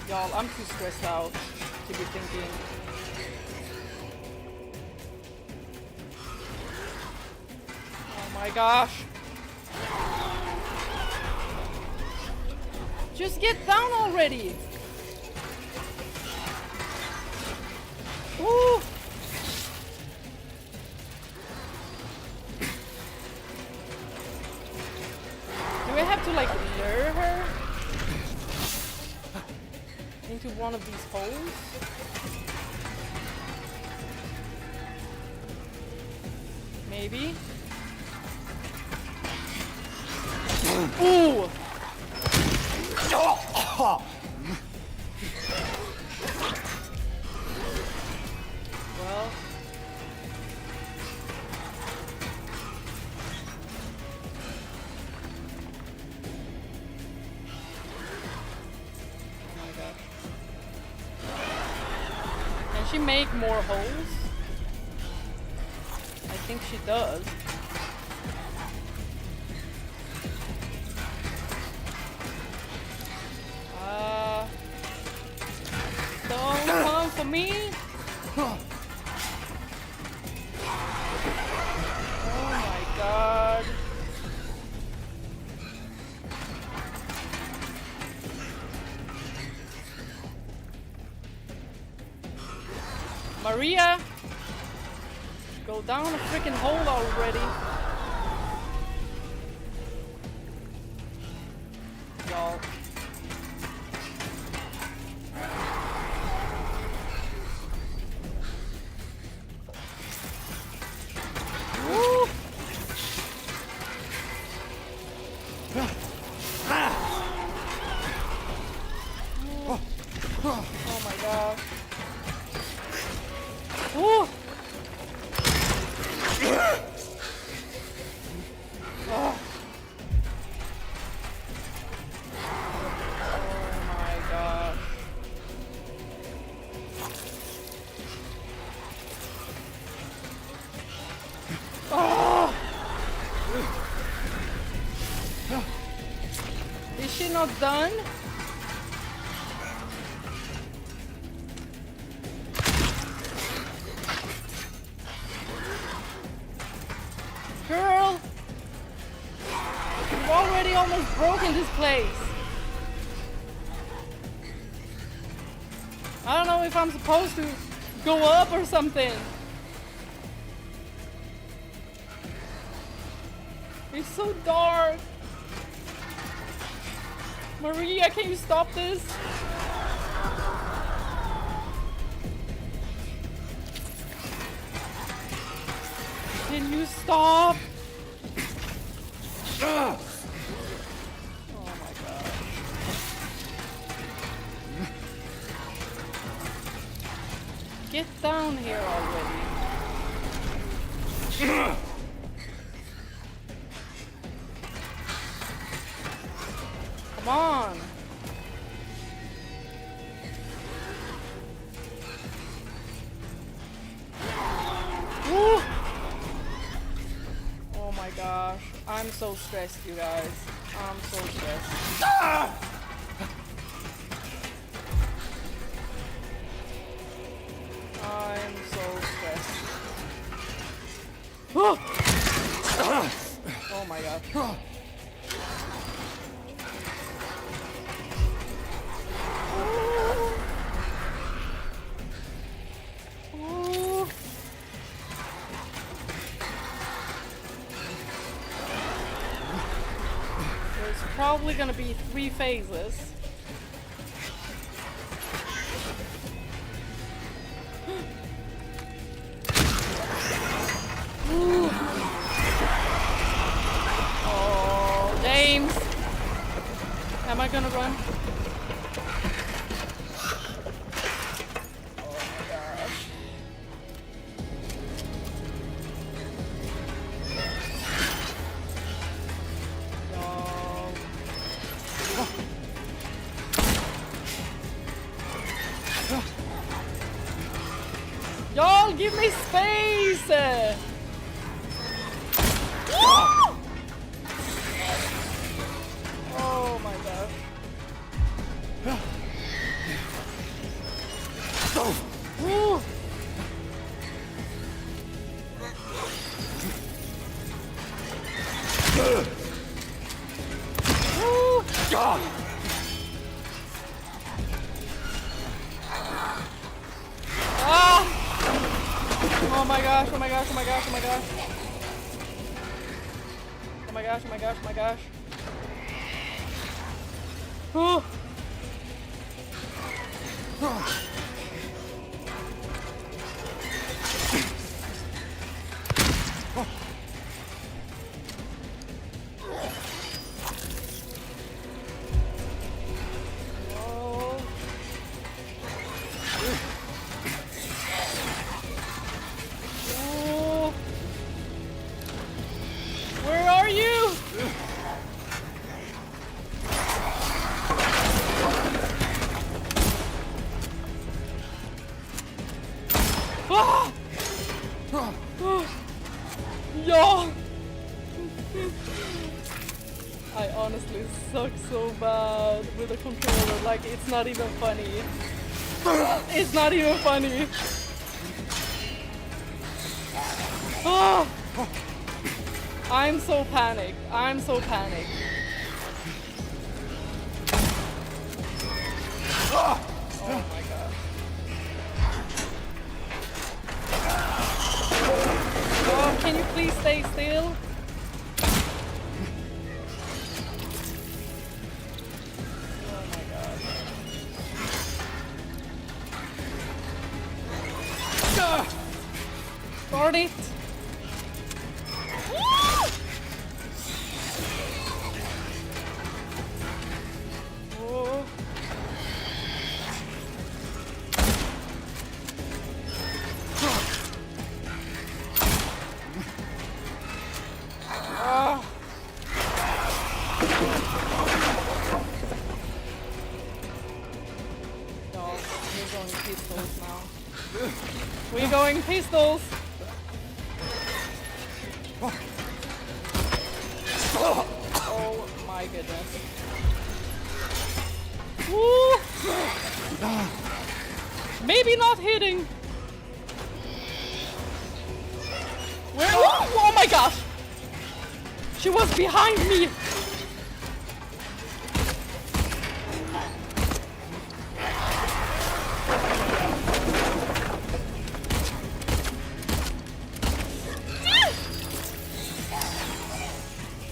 Y'all, I'm too stressed out to be thinking. Oh my gosh. Just get down already. Woo! Do I have to like lure her into one of these holes? Maybe. Ooh! Well. Can she make more holes? I think she does. Don't come for me. Oh my god. Maria! Go down a freaking hole already. Y'all. Woo! Oh my god. Woo! you not done? Girl! You've already almost broken this place. I don't know if I'm supposed to go up or something. It's so dark. Maria, can you stop this? Can you stop? Oh my god. Get down here already. Come on. Woo. Oh my gosh. I'm so stressed, you guys. I'm so stressed. I'm so stressed. Oh my god. There's probably gonna be 3 phases. Oh, James! Am I gonna run? Oh my gosh. No. Y'all, give me space! Oh my gosh. Woo. Woo. Ah! Oh my gosh, oh my gosh, oh my gosh, oh my gosh. Oh my gosh, oh my gosh, oh my gosh. Oh. Where are you? Ah! Yo! I honestly suck so bad with the controller, like it's not even funny. It's not even funny. Ah! I'm so panicked. I'm so panicked. Oh my god. Oh, can you please stay still? Oh my god. Start it. Oh. Ah. No, we're going pistols now. We're going pistols. Oh my goodness. Ooh. Maybe not hitting. Where? Oh my gosh! She was behind me!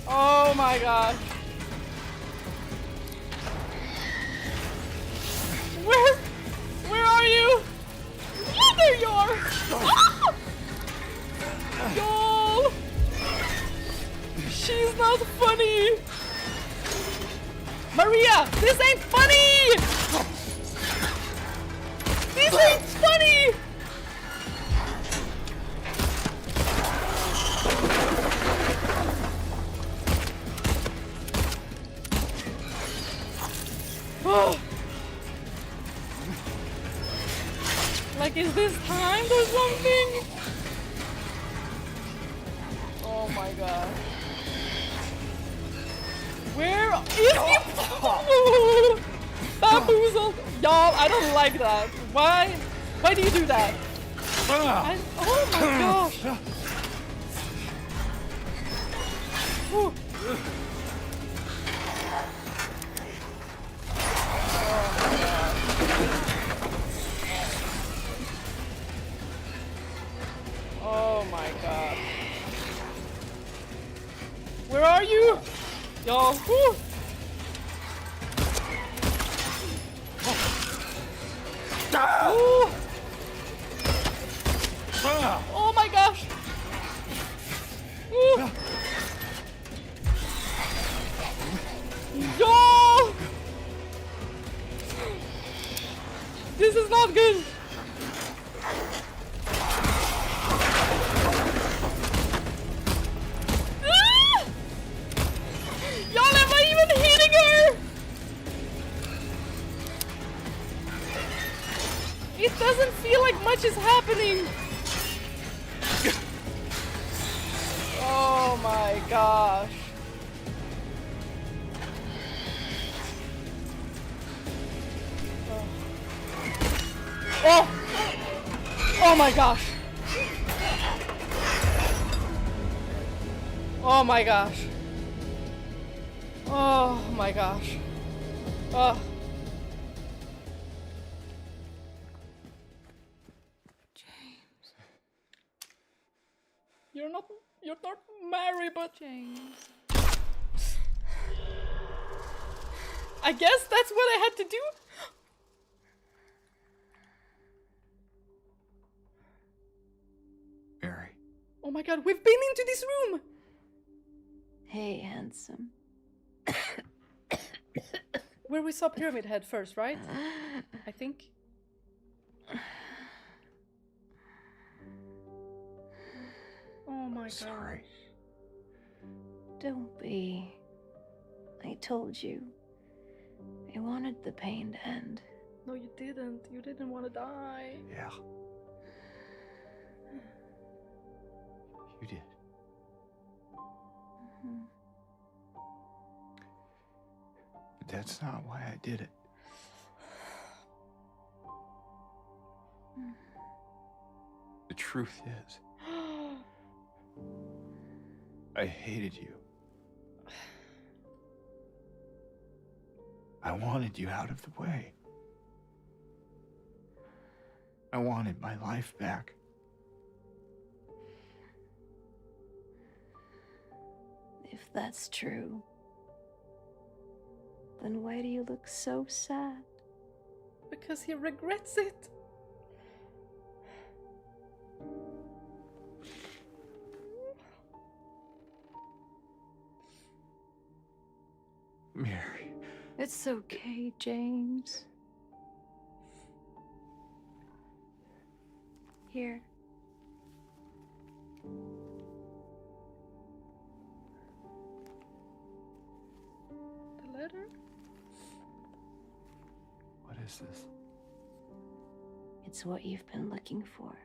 Oh my gosh. Where are you? Oh, there you are! Ah! Y'all! She's not funny! Maria, this ain't funny! This ain't funny! Oh. Like, is this timed or something? Oh my god. Where is he? Bamboozled! Y'all, I don't like that. Why? Why do you do that? Oh my gosh! Whew. Oh my god. Where are you? Y'all. Whew. Ooh. Oh my gosh. Ooh. Y'all. This is not good. Y'all, am I even hitting her? It doesn't feel like much is happening. Oh my gosh. Oh! Oh my gosh. Oh my gosh. Oh my gosh. Oh. James. You're not married, but James. I guess that's what I had to do. Mary. Oh my god, we've been into this room! Hey, handsome. Where we saw Pyramid Head first, right? I think. Oh my god. Sorry. Don't be. I told you. I wanted the pain to end. No, you didn't. You didn't want to die. Yeah. You did. Mhm. But that's not why I did it. The truth is, I hated you. I wanted you out of the way. I wanted my life back. If that's true, then why do you look so sad? Because he regrets it. Mary. It's okay, James. Here. The letter? What is this? It's what you've been looking for.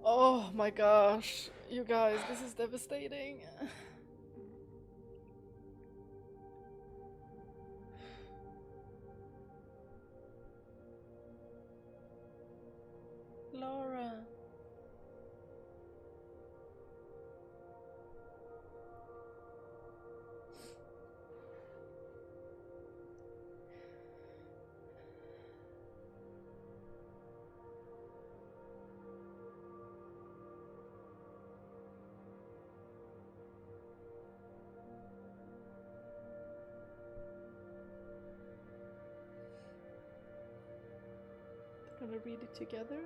Oh my gosh. You guys, this is devastating. Laura. Gonna read it together.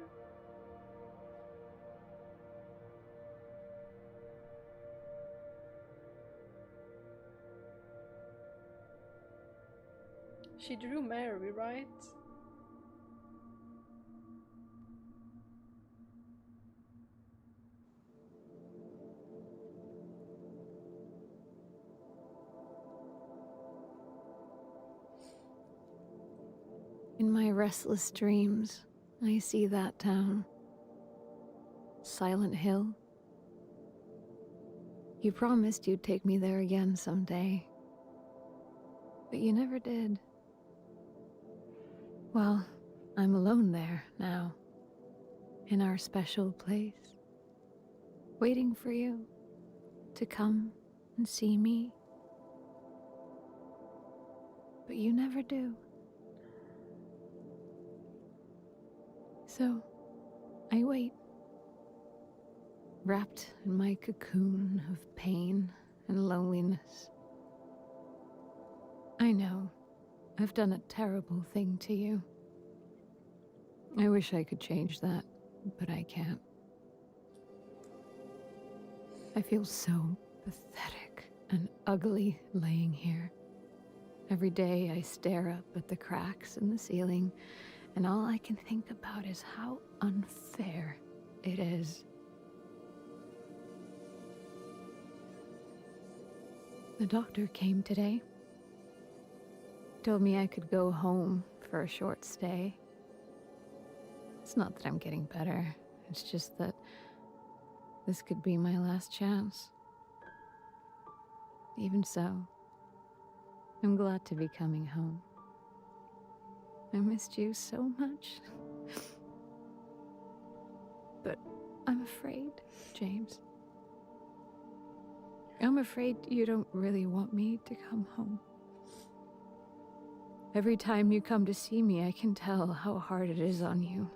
She drew Mary, right? In my restless dreams, I see that town. Silent Hill. You promised you'd take me there again someday. But you never did. Well, I'm alone there now. In our special place. Waiting for you to come and see me. But you never do. So, I wait. Wrapped in my cocoon of pain and loneliness. I know, I've done a terrible thing to you. I wish I could change that, but I can't. I feel so pathetic and ugly laying here. Every day I stare up at the cracks in the ceiling, and all I can think about is how unfair it is. The doctor came today. Told me I could go home for a short stay. It's not that I'm getting better. It's just that this could be my last chance. Even so, I'm glad to be coming home. I missed you so much. But I'm afraid, James. I'm afraid you don't really want me to come home. Every time you come to see me, I can tell how hard it is on you.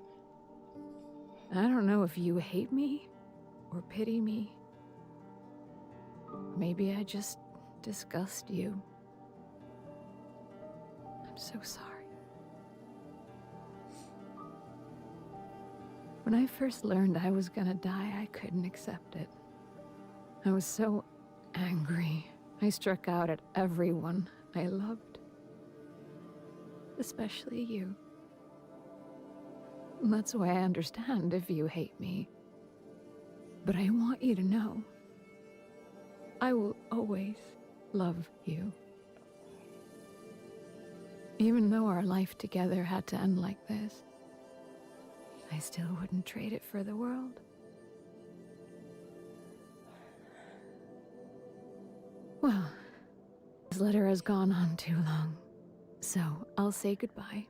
I don't know if you hate me or pity me. Maybe I just disgust you. I'm so sorry. When I first learned I was gonna die, I couldn't accept it. I was so angry. I struck out at everyone I loved. Especially you. And that's why I understand if you hate me. But I want you to know, I will always love you. Even though our life together had to end like this, I still wouldn't trade it for the world. Well, this letter has gone on too long, so I'll say goodbye.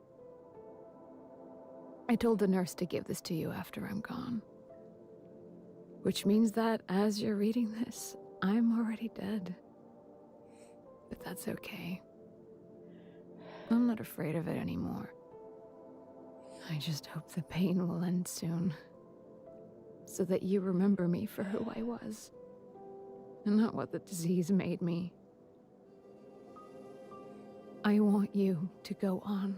I told the nurse to give this to you after I'm gone. Which means that as you're reading this, I'm already dead. But that's okay. I'm not afraid of it anymore. I just hope the pain will end soon. So that you remember me for who I was. And not what the disease made me. I want you to go on.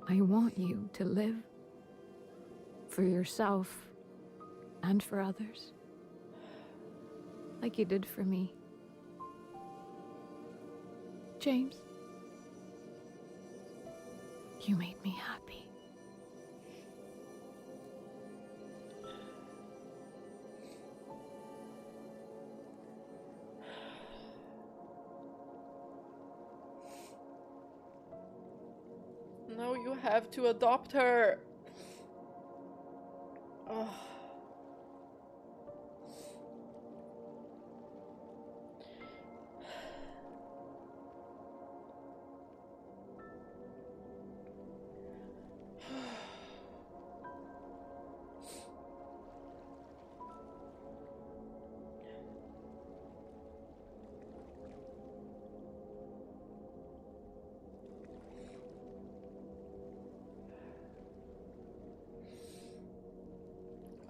I want you to live. For yourself. And for others. Like you did for me. James. You made me happy. No, you have to adopt her. Oh.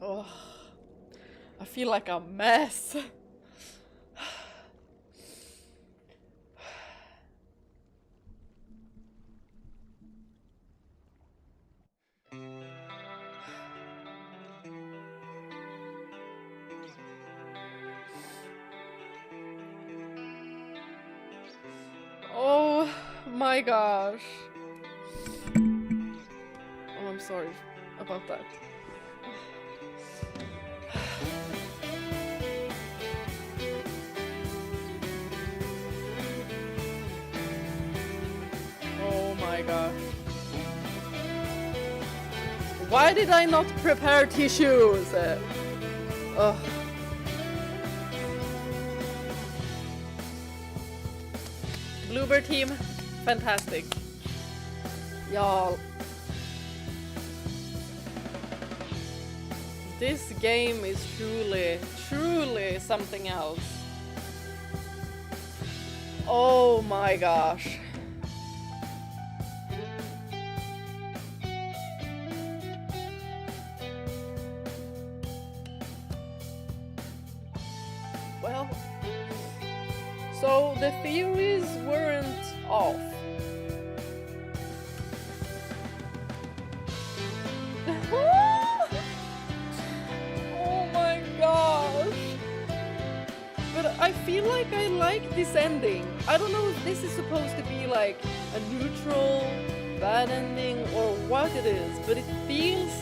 Oh, I feel like a mess. Oh my gosh. Oh, I'm sorry about that. Oh my gosh. Why did I not prepare tissues? Ugh. Bluebird team, fantastic. Y'all. This game is truly something else. Oh my gosh. Well, so the theories weren't off. Oh my gosh. But I feel like I like this ending. I don't know if this is supposed to be like a neutral, bad ending or what it is, but it feels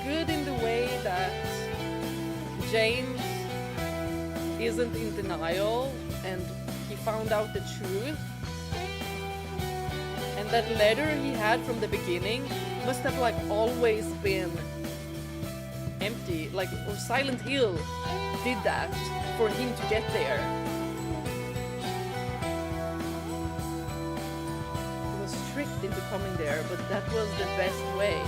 good in the way that James isn't in denial and he found out the truth. And that letter he had from the beginning must have like always been empty, like, or Silent Hill did that for him to get there. He was tricked into coming there, but that was the best way.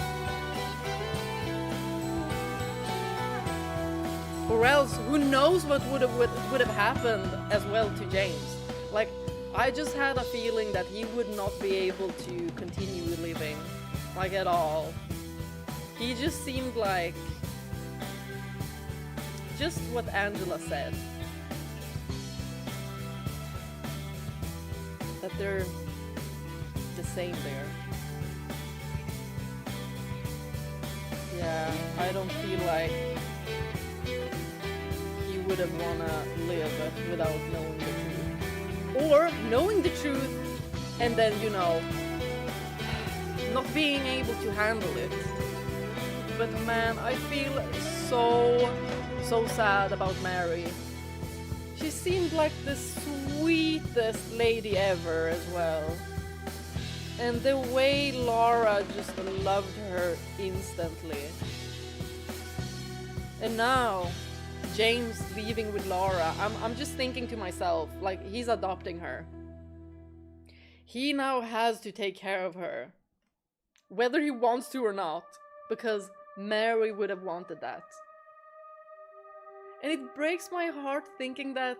Or else, who knows what would have happened as well to James. Like, I just had a feeling that he would not be able to continue living, like at all. He just seemed like just what Angela said. That they're the same there. Yeah, I don't feel like he would have wanna live without knowing the truth. Or knowing the truth and then, you know, not being able to handle it. But man, I feel so sad about Mary. She seemed like the sweetest lady ever as well. And the way Laura just loved her instantly. And now, James leaving with Laura, I'm just thinking to myself, like, he's adopting her. He now has to take care of her. Whether he wants to or not. Because Mary would have wanted that. And it breaks my heart thinking that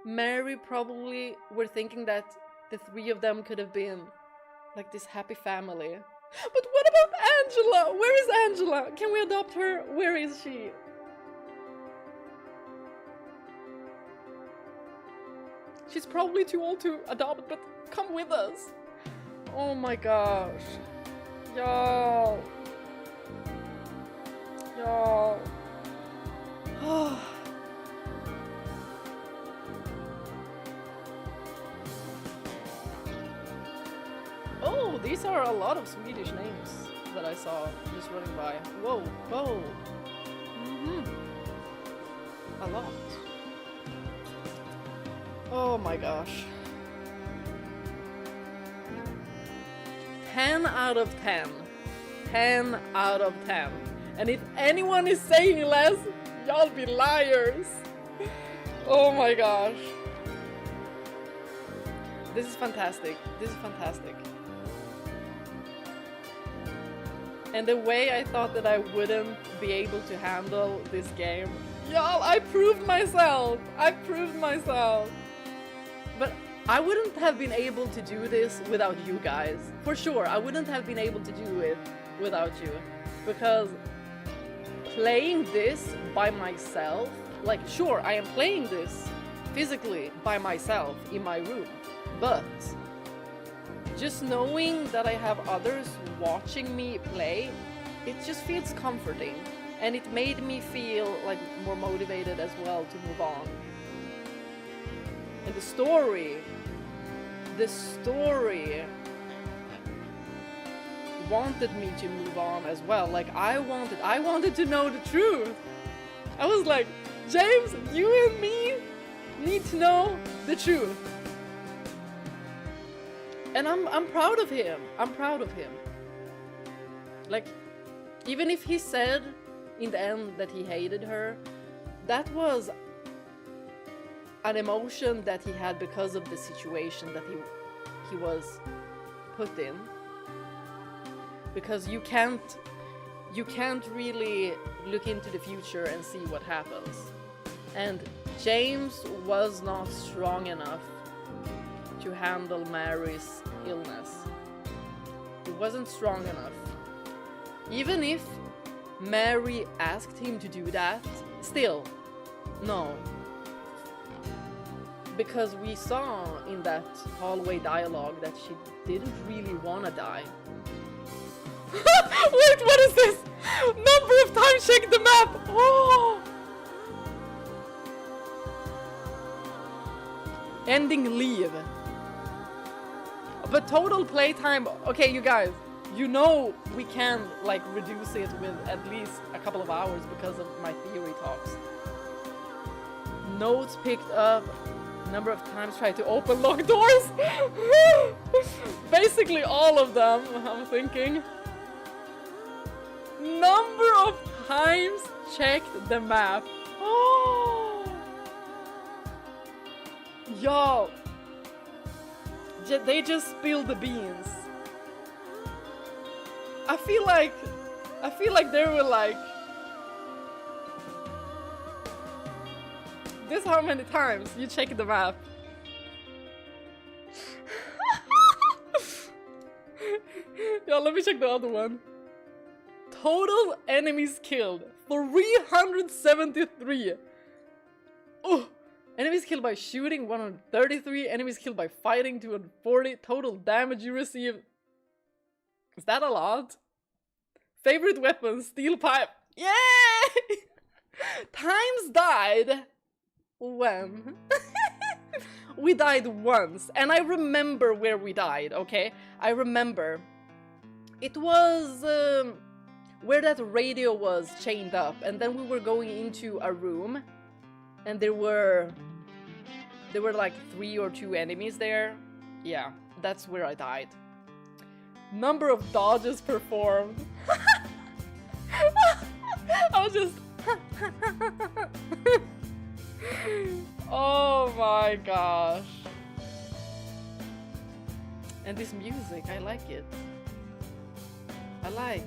Mary probably were thinking that the three of them could have been like this happy family. But what about Angela? Where is Angela? Can we adopt her? Where is she? She's probably too old to adopt, but come with us. Oh my gosh. Y'all. Y'all. Oh, these are a lot of Swedish names that I saw just running by. Whoa, whoa. A lot. Oh my gosh. 10 out of 10. 10 out of 10. And if anyone is saying less, y'all be liars. Oh my gosh. This is fantastic. This is fantastic. And the way I thought that I wouldn't be able to handle this game, y'all, I proved myself. I proved myself. But I wouldn't have been able to do this without you guys. For sure, I wouldn't have been able to do it without you. because playing this by myself, like, sure, I am playing this physically by myself in my room, but just knowing that I have others watching me play, it just feels comforting, and it made me feel like more motivated as well to move on. And the story wanted me to move on as well. Like, I wanted to know the truth. I was like, James, you and me need to know the truth. And I'm proud of him. I'm proud of him. Like, even if he said in the end that he hated her, that was an emotion that he had because of the situation that he was put in. Because you can't really look into the future and see what happens. And James was not strong enough to handle Mary's illness. He wasn't strong enough. Even if Mary asked him to do that, still, no. Because we saw in that hallway dialogue that she didn't really want to die. Wait, what is this? Number of times check the map! Oh! Ending leave. But total playtime, okay, you guys, you know we can like reduce it with at least a couple of hours because of my theory talks. Notes picked up, number of times tried to open locked doors. Basically all of them, I'm thinking. Number of times checked the map. Oh! Y'all, they just spilled the beans. I feel like they were like, this how many times you check the map. Yeah, let me check the other one. Total enemies killed 373. Oh, enemies killed by shooting 133. Enemies killed by fighting 240. Total damage you received. Is that a lot? Favorite weapon, steel pipe. Yay! Times died when? We died once, and I remember where we died, okay? I remember. It was where that radio was chained up, and then we were going into a room, and there were like 3 or 2 enemies there. Yeah, that's where I died. Number of dodges performed. I was just oh my gosh. And this music, I like it. I like.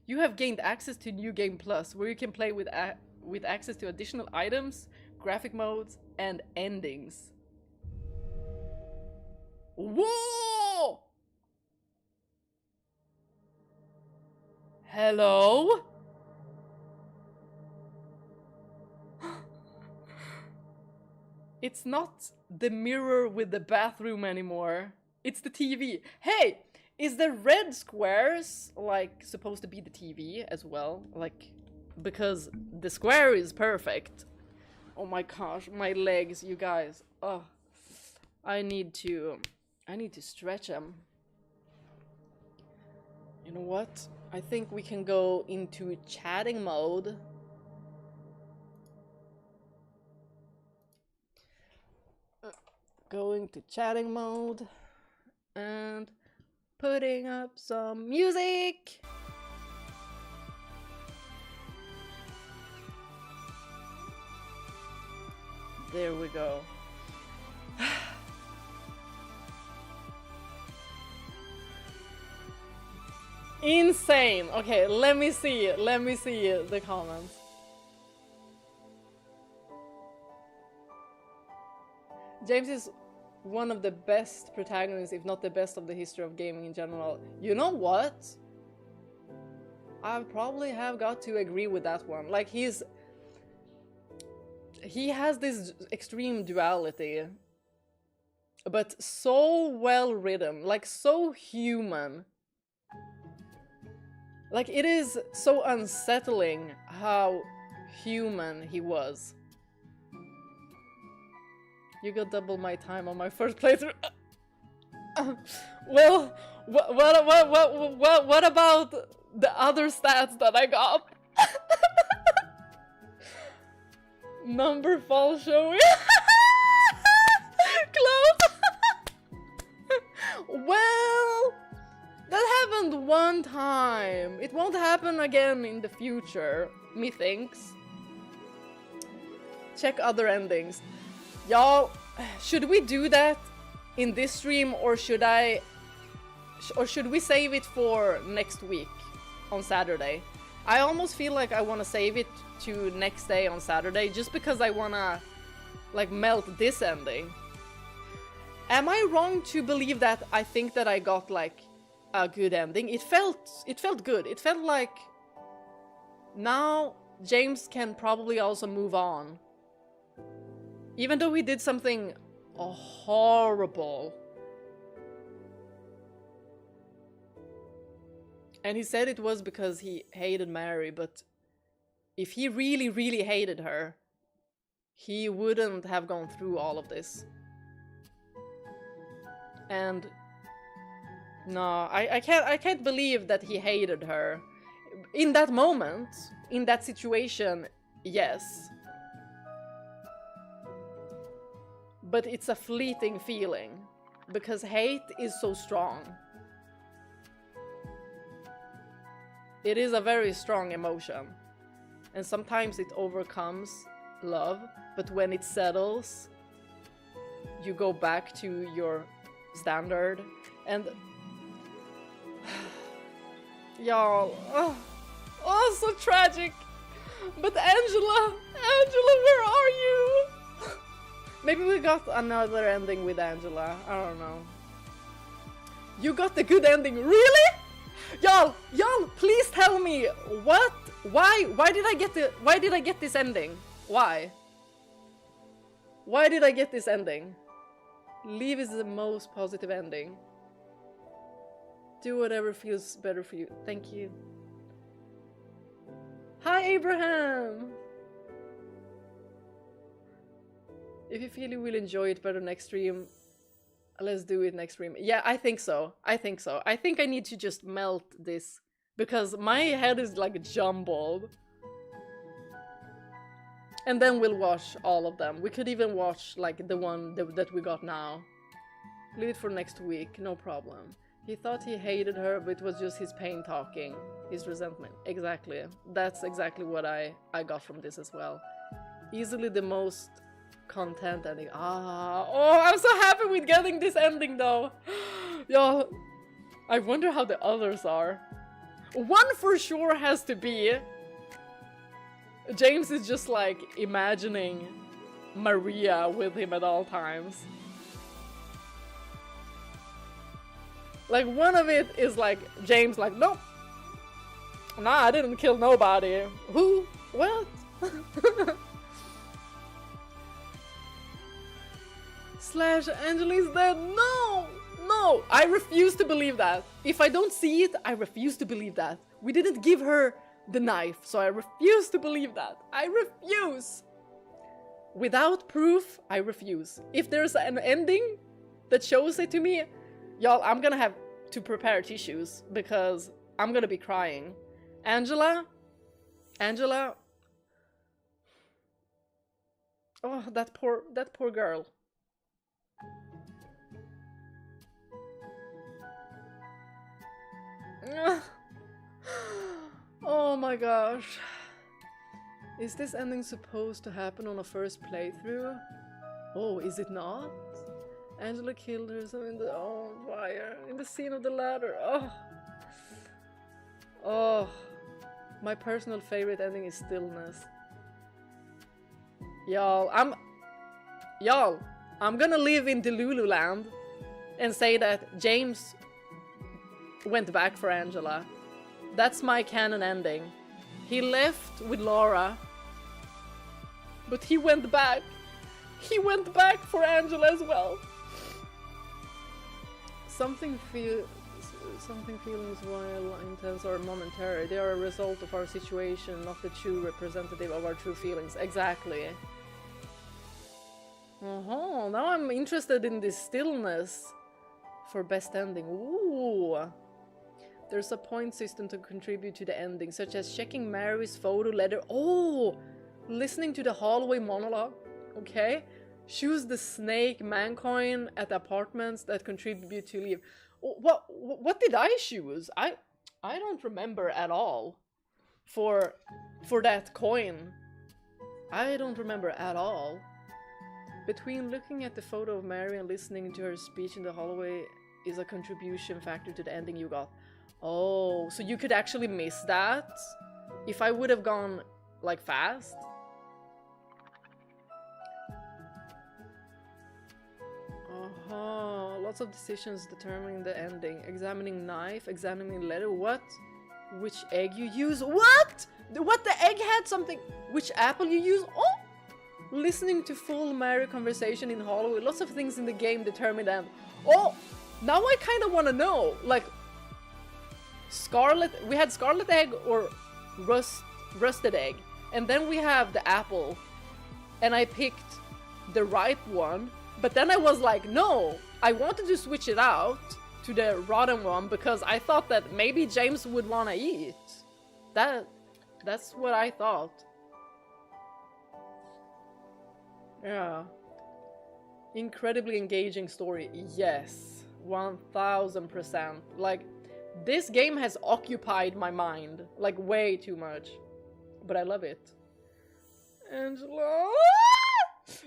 You have gained access to New Game Plus, where you can play with access to additional items, graphic modes, and endings. Whoa! Hello? It's not the mirror with the bathroom anymore. It's the TV. Hey! Is the red squares, like, supposed to be the TV as well? Like, because the square is perfect. Oh my gosh, my legs, you guys. Oh, I need to stretch them. You know what? I think we can go into chatting mode. Going to chatting mode and putting up some music. There we go. Insane. Okay, let me see the comments. James is one of the best protagonists, if not the best of the history of gaming in general. You know what? I probably have got to agree with that one. Like, he has this extreme duality, but so well written, like so human. Like, it is so unsettling how human he was. You got double my time on my first playthrough. Well, what about the other stats that I got? Number fall showing. Close. Well, that happened one time. It won't happen again in the future, methinks. Check other endings. Y'all, should we do that in this stream, or should we save it for next week on Saturday? I almost feel like I want to save it to next day on Saturday, just because I want to like melt this ending. Am I wrong to believe that I think that I got like a good ending? It felt good. It felt like now James can probably also move on. Even though he did something horrible. And he said it was because he hated Mary, but if he really, really hated her, he wouldn't have gone through all of this. And no, I can't believe that he hated her. In that moment, in that situation, yes. But it's a fleeting feeling, because hate is so strong. It is a very strong emotion, and sometimes it overcomes love, but when it settles, you go back to your standard, and y'all, oh, so tragic. But Angela, where are you? Maybe we got another ending with Angela. I don't know. You got the good ending, really? Y'all, please tell me what? Why did I get this ending? Why? Why did I get this ending? Leave is the most positive ending. Do whatever feels better for you. Thank you. Hi, Abraham. If you feel you will enjoy it better next stream, let's do it next stream. Yeah, I think so. I think I need to just melt this, because my head is like jumbled. And then we'll watch all of them. We could even watch like the one that we got now. Leave it for next week, no problem. He thought he hated her, but it was just his pain talking. His resentment. Exactly. That's exactly what I got from this as well. Easily the most content ending. Oh, I'm so happy with getting this ending though. Y'all, I wonder how the others are. One for sure has to be James is just like imagining Maria with him at all times. Like, one of it is like James like, nope, nah, I didn't kill nobody. Who? What? Slash Angela's dead. No! No! I refuse to believe that. If I don't see it, I refuse to believe that. We didn't give her the knife, so I refuse to believe that. I refuse! Without proof, I refuse. If there's an ending that shows it to me, y'all, I'm gonna have to prepare tissues, because I'm gonna be crying. Angela? Oh, that poor girl. Oh my gosh. Is this ending supposed to happen on a first playthrough? Oh, is it not? Angela killed herself in the fire, in the scene of the ladder. Oh, my personal favorite ending is Stillness. Y'all, I'm gonna live in Delulu land and say that James went back for Angela. That's my canon ending. He left with Laura, but he went back. He went back for Angela as well. Something feelings, while intense, are momentary. They are a result of our situation, not the true representative of our true feelings. Exactly. Now I'm interested in this stillness for best ending. Ooh. There's a point system to contribute to the ending, such as checking Mary's photo letter. Oh! Listening to the hallway monologue. Okay. Choose the snake man coin at the apartments that contribute to leave. What did I choose? I don't remember at all. For that coin. I don't remember at all. Between looking at the photo of Mary and listening to her speech in the hallway is a contribution factor to the ending you got. Oh, so you could actually miss that if I would have gone like fast. Lots of decisions determining the ending. Examining knife, examining letter. What? Which egg you use? What? What, the egg had something? Which apple you use? Oh! Listening to full Mary conversation in hallway. Lots of things in the game determine them. Oh! Now I kind of want to know. Like, Scarlet... We had scarlet egg or rusted egg. And then we have the apple. And I picked the ripe one. But then I was like, no, I wanted to switch it out to the rotten one because I thought that maybe James would want to eat. That's what I thought. Yeah. Incredibly engaging story. Yes. 1000%. Like, this game has occupied my mind. Like, way too much. But I love it. Angela...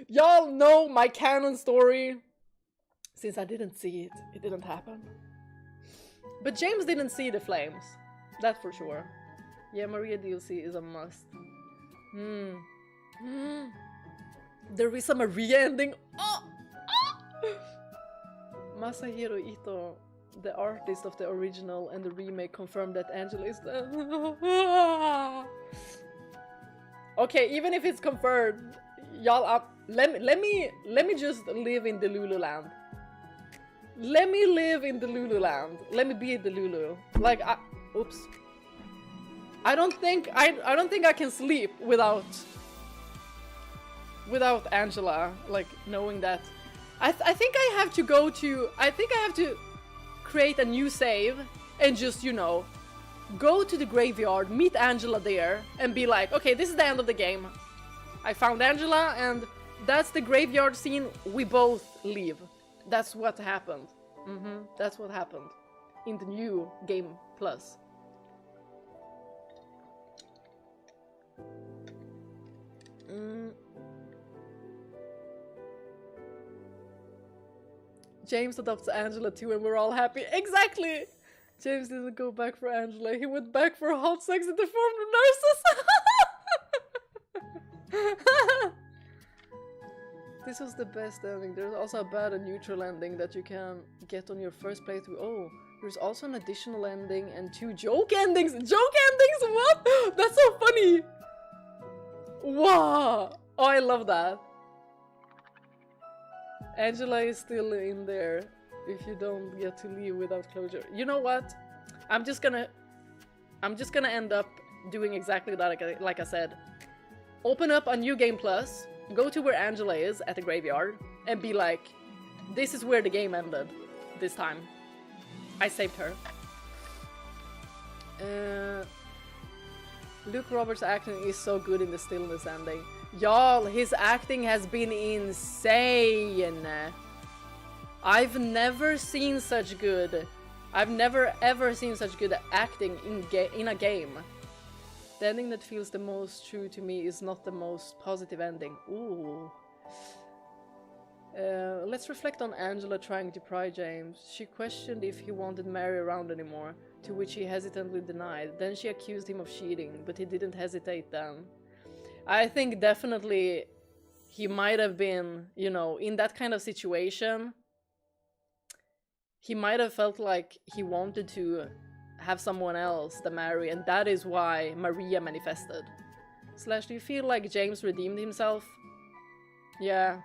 Y'all know my canon story. Since I didn't see it, it didn't happen. But James didn't see the flames. That for sure. Yeah, Maria DLC is a must. There is a Maria ending. Oh! Masahiro Ito, the artist of the original and the remake, confirmed that Angela is dead. Okay, even if it's confirmed, y'all, let me just live in the Lulu land. Let me live in the Lulu land. Let me be the Lulu. Like, oops. I don't think I can sleep without Angela. Like, knowing that. I think I have to go to. I think I have to create a new save and just, you know, go to the graveyard, meet Angela there, and be like, okay, this is the end of the game. I found Angela, and that's the graveyard scene. We both leave. That's what happened. That's what happened in the new game plus. James adopts Angela too, and we're all happy. Exactly! James didn't go back for Angela. He went back for hot sex in the form of nurses. This was the best ending. There's also a bad and neutral ending that you can get on your first playthrough. Oh, there's also an additional ending and 2 joke endings. Joke endings? What? That's so funny. Wow. Oh, I love that. Angela is still in there if you don't get to leave without closure. You know what? I'm just gonna end up doing exactly that, like I said. Open up a new game plus. Go to where Angela is at the graveyard and be like, this is where the game ended this time. I saved her. Luke Roberts' acting is so good in the stillness ending. Y'all, his acting has been insane. I've never seen such good. I've never ever seen such good acting in a game. The ending that feels the most true to me is not the most positive ending. Ooh. Let's reflect on Angela trying to pry James. She questioned if he wanted Mary around anymore, to which he hesitantly denied. Then she accused him of cheating, but he didn't hesitate then. I think definitely he might have been, you know, in that kind of situation, he might have felt like he wanted to have someone else to marry, and that is why Maria manifested. Slash, do you feel like James redeemed himself? Yeah,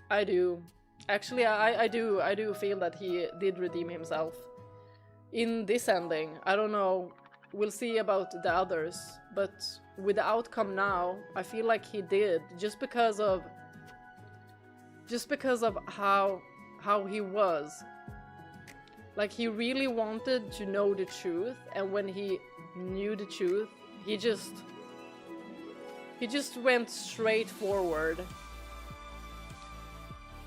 I do. Actually, I do feel that he did redeem himself. In this ending, I don't know, we'll see about the others, but with the outcome now, I feel like he did, just because of how he was. Like, he really wanted to know the truth, and when he knew the truth, he just went straight forward.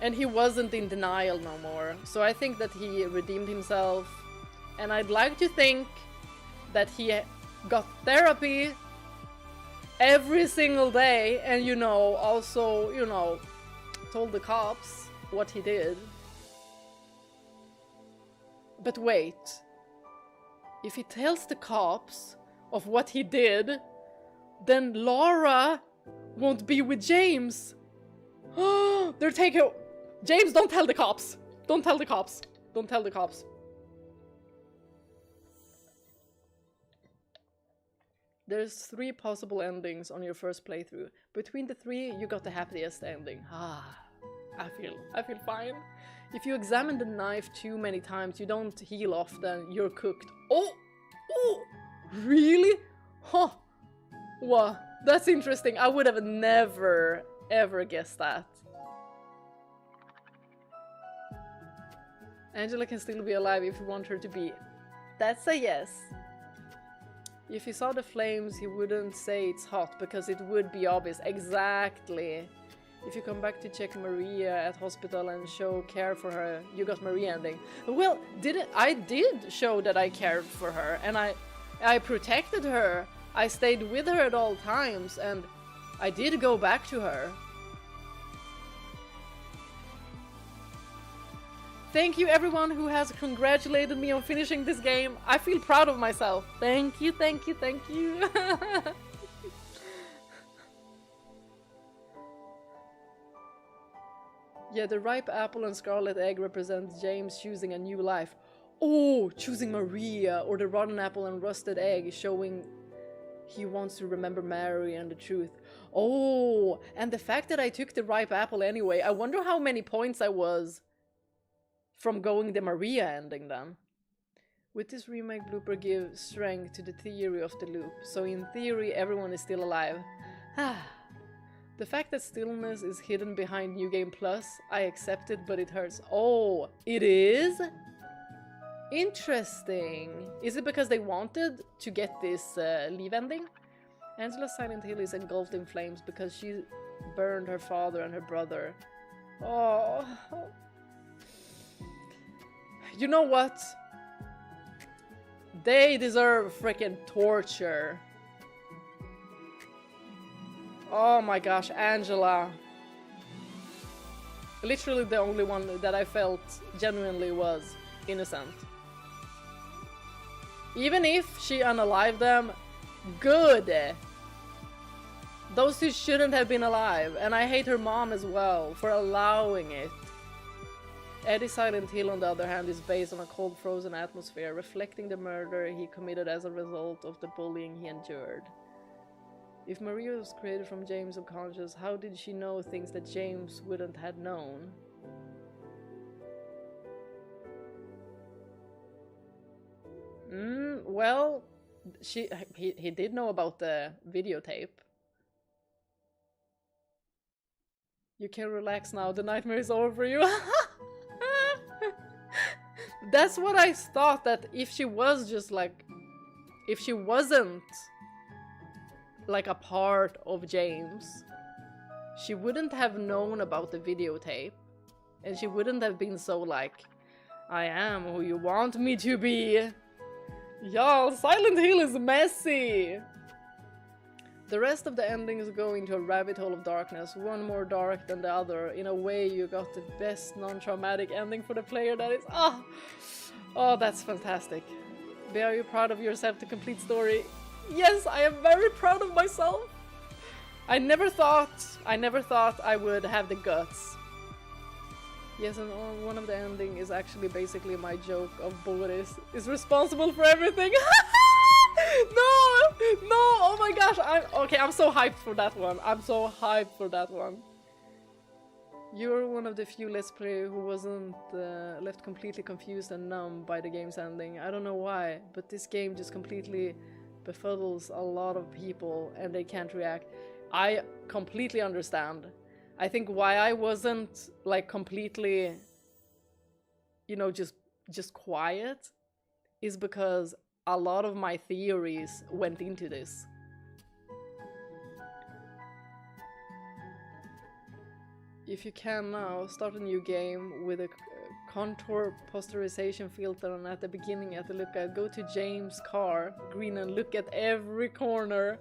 And he wasn't in denial no more. So I think that he redeemed himself, and I'd like to think that he got therapy every single day, and, you know, also, you know, told the cops what he did. But wait, if he tells the cops of what he did, then Laura won't be with James. They're taking... James, don't tell the cops. Don't tell the cops. Don't tell the cops. There's 3 possible endings on your first playthrough. Between the 3, you got the happiest ending. I feel fine. If you examine the knife too many times, you don't heal often, you're cooked. Oh! Really? Huh. Wow, that's interesting. I would have never, ever guessed that. Angela can still be alive if you want her to be. That's a yes. If he saw the flames, he wouldn't say it's hot, because it would be obvious. Exactly. If you come back to check Maria at hospital and show care for her, you got Maria ending. Well, I did show that I cared for her, and I protected her. I stayed with her at all times, and I did go back to her. Thank you everyone who has congratulated me on finishing this game. I feel proud of myself. Thank you, thank you, thank you. Yeah, the ripe apple and scarlet egg represent James choosing a new life. Oh, choosing Maria, or the rotten apple and rusted egg showing he wants to remember Mary and the truth. Oh, and the fact that I took the ripe apple anyway, I wonder how many points I was from going the Maria ending then. With this remake, blooper give strength to the theory of the loop, so in theory everyone is still alive. The fact that stillness is hidden behind New Game Plus, I accept it, but it hurts. Oh, it is? Interesting. Is it because they wanted to get this leave ending? Angela's Silent Hill is engulfed in flames because she burned her father and her brother. Oh. You know what? They deserve freaking torture. Oh my gosh, Angela. Literally the only one that I felt genuinely was innocent. Even if she unalived them, good. Those two shouldn't have been alive, and I hate her mom as well for allowing it. Eddie's Silent Hill, on the other hand, is based on a cold, frozen atmosphere, reflecting the murder he committed as a result of the bullying he endured. If Maria was created from James' subconscious, how did she know things that James wouldn't have known? Well, he did know about the videotape. You can relax now, the nightmare is over for you. That's what I thought, that if she was just like... If she wasn't like a part of James, she wouldn't have known about the videotape. And she wouldn't have been so like, I am who you want me to be. Y'all, Silent Hill is messy! The rest of the endings go into a rabbit hole of darkness, one more dark than the other. In a way, you got the best non-traumatic ending for the player that is... Oh, that's fantastic. But are you proud of yourself to complete story? Yes, I am very proud of myself! I never thought I would have the guts. Yes, and one of the ending is actually basically my joke of Boris is responsible for everything. No, oh my gosh, I'm so hyped for that one. I'm so hyped for that one. You're one of the few Let's Play who wasn't left completely confused and numb by the game's ending. I don't know why, but this game just completely befuddles a lot of people and they can't react. I completely understand. I think why I wasn't like completely, you know, just quiet is because a lot of my theories went into this. If you can now, start a new game with a contour posterization filter, and at the beginning at the look at, go to James' car, green, and look at every corner.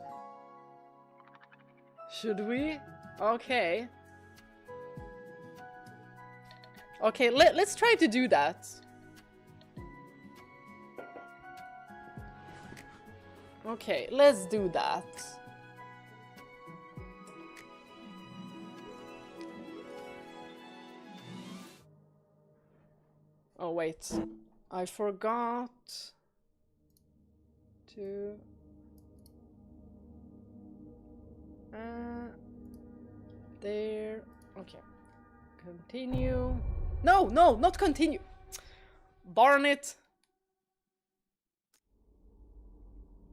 Should we? Okay. Okay, let's try to do that. Okay, let's do that. Oh wait, I forgot to there. Okay, continue. No, not continue. Darn it.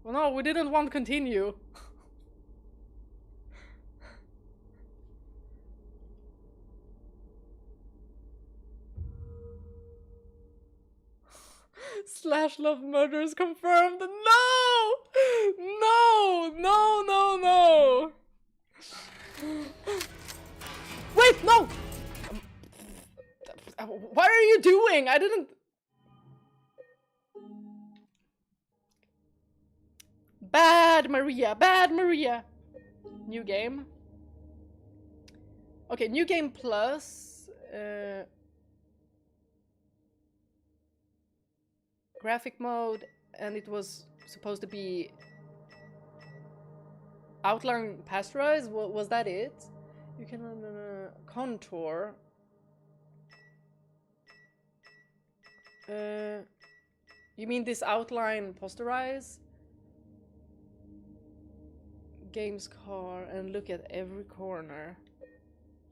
Well, no, we didn't want continue. Slash love murders confirmed. No! No! Wait, no! What are you doing? I didn't... Bad Maria. New game. Okay, new game plus. Graphic mode, and it was supposed to be outline pasteurize. Was that it? You can contour. You mean this outline posterize? Games car and look at every corner.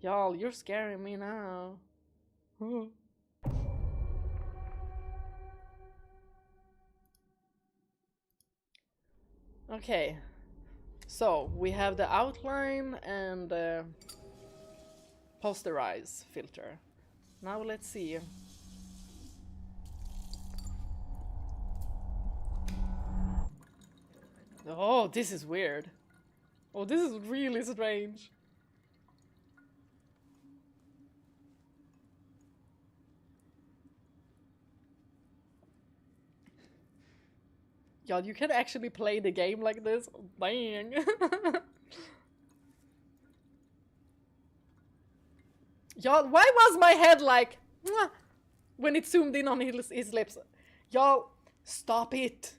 Y'all, you're scaring me now. Okay, so we have the outline and posterize filter. Now let's see. Oh, this is weird. Oh, this is really strange. Y'all, you can actually play the game like this? Dang. Y'all, why was my head like... Mwah, when it zoomed in on his lips? Y'all, stop it.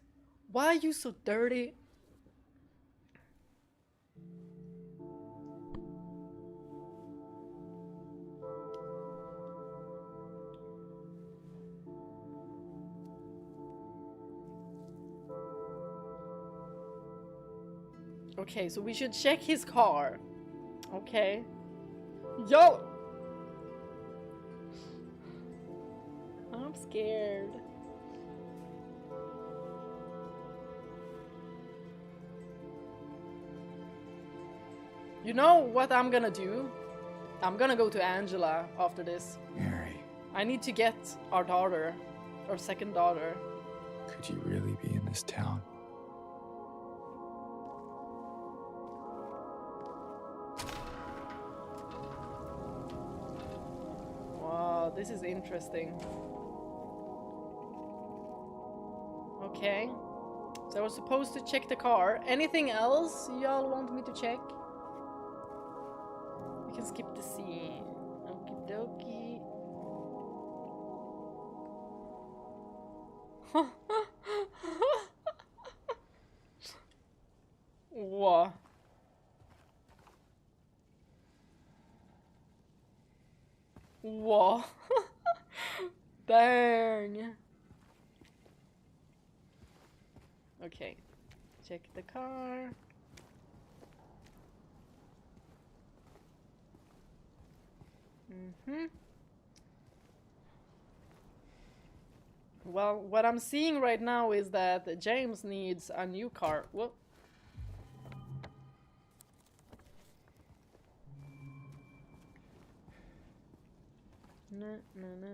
Why are you so dirty? Okay, so we should check his car. Okay. Yo! I'm scared. You know what I'm gonna do? I'm gonna go to Angela after this. Mary, I need to get our daughter, our second daughter. could you really be in this town? Wow, this is interesting. Okay. So I was supposed to check the car. Anything else y'all want me to check? We can skip the scene. Okie dokie. What? Dang. Okay. Check the car. Well, what I'm seeing right now is that James needs a new car. Whoop. No, no, no.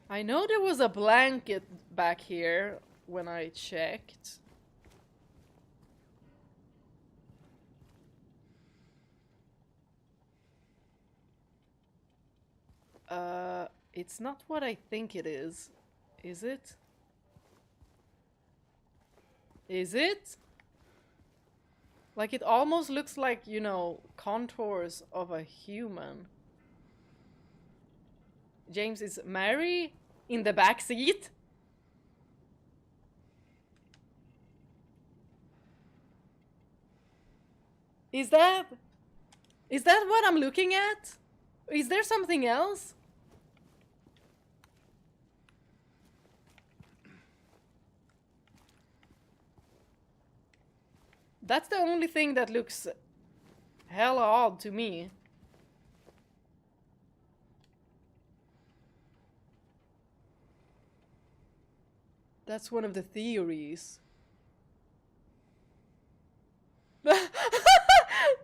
I know there was a blanket back here when I checked. It's not what I think it is. Is it? Is it? Like, it almost looks like, you know, contours of a human. James, is Mary in the back seat? Is that what I'm looking at? Is there something else? That's the only thing that looks hella odd to me. That's one of the theories.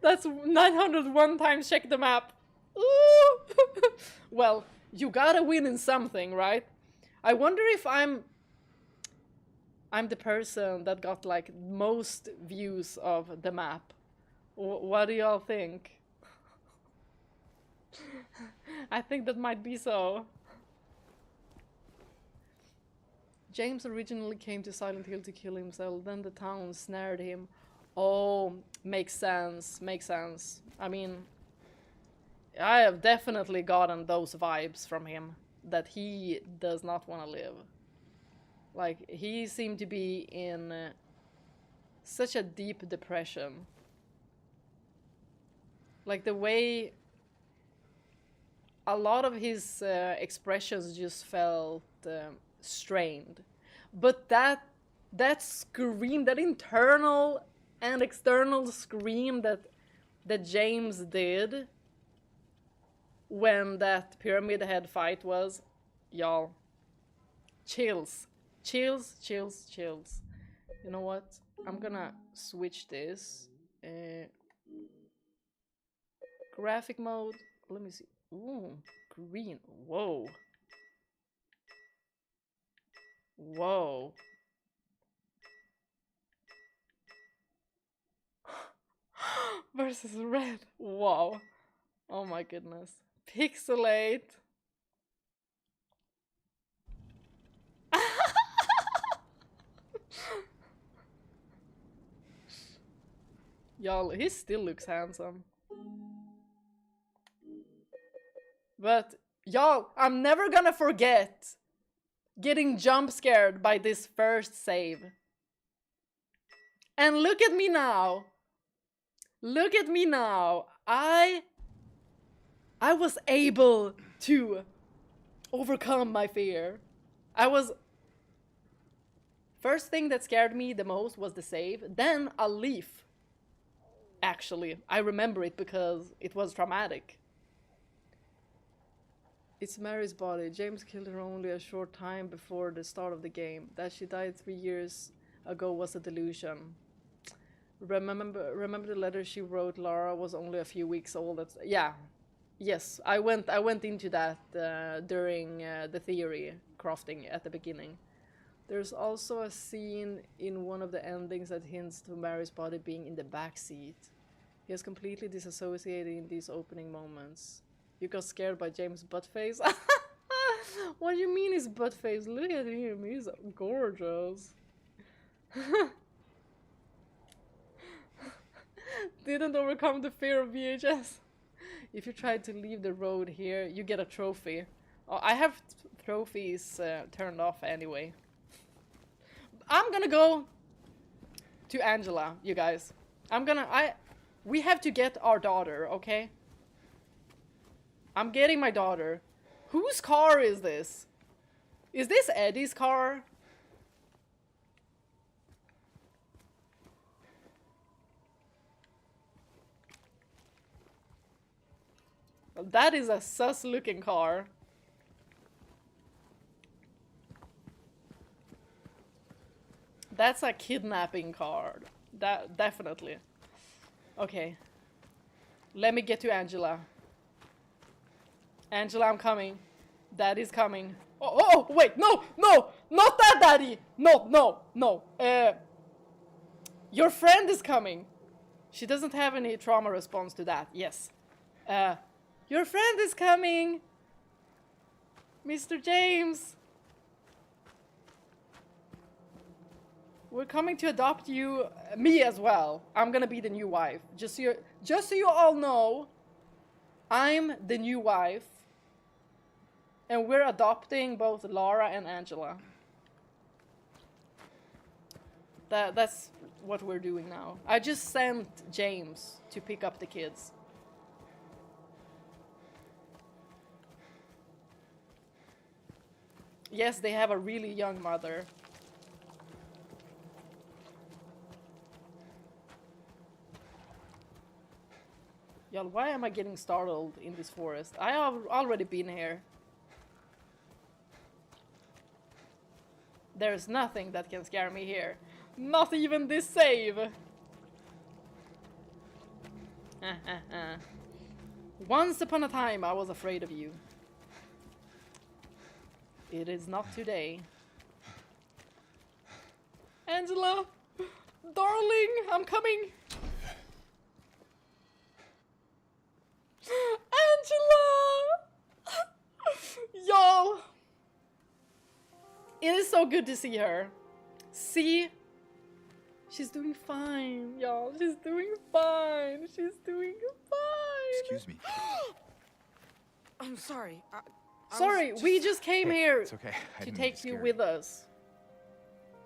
That's 901 times check the map. Ooh. Well, you gotta win in something, right? I wonder if I'm the person that got like most views of the map. What do y'all think? I think that might be so. James originally came to Silent Hill to kill himself, then the town snared him. Oh, makes sense, makes sense. I mean, I have definitely gotten those vibes from him, that he does not want to live. Like, he seemed to be in such a deep depression. Like, the way a lot of his expressions just felt strained. But that scream, that internal and external scream that James did when that Pyramid Head fight was, y'all, chills. Chills, chills, chills. You know what? I'm gonna switch this. Graphic mode. Let me see. Ooh, green. Whoa. Whoa. Versus red. Wow. Oh my goodness. Pixelate. Y'all, he still looks handsome. But, y'all, I'm never gonna forget getting jump scared by this first save. And look at me now. Look at me now. I was able to overcome my fear. First thing that scared me the most was the save, then a leaf. Actually, I remember it because it was traumatic. It's Mary's body. James killed her only a short time before the start of the game. That she died 3 years ago was a delusion. Remember the letter she wrote Lara was only a few weeks old. Yeah. Yes, I went into that during the theory crafting at the beginning. There's also a scene in one of the endings that hints to Mary's body being in the back seat. He is completely disassociated in these opening moments. You got scared by James' butt face? What do you mean his butt face? Look at him, he's gorgeous. Didn't overcome the fear of VHS. If you try to leave the road here, you get a trophy. Oh, I have trophies turned off anyway. I'm gonna go to Angela, you guys. We have to get our daughter, okay? I'm getting my daughter. Whose car is this? Is this Eddie's car? Well, that is a sus looking car. That's a kidnapping card. That definitely. Okay. Let me get to Angela. Angela, I'm coming. Daddy's coming. Oh, wait, no, not that Daddy. No. Your friend is coming. She doesn't have any trauma response to that. Yes. Your friend is coming. Mr. James. We're coming to adopt you, me as well. I'm gonna be the new wife. Just so you all know, I'm the new wife. And we're adopting both Laura and Angela. That's what we're doing now. I just sent James to pick up the kids. Yes, they have a really young mother. Y'all, why am I getting startled in this forest? I have already been here. There's nothing that can scare me here. Not even this save! Once upon a time I was afraid of you. It is not today. Angela! Darling, I'm coming! Angela! Y'all! It is so good to see her. See? She's doing fine, y'all. She's doing fine. She's doing fine. Excuse me. I'm sorry. Sorry, we just came here It's okay. I to didn't mean take you scare with us.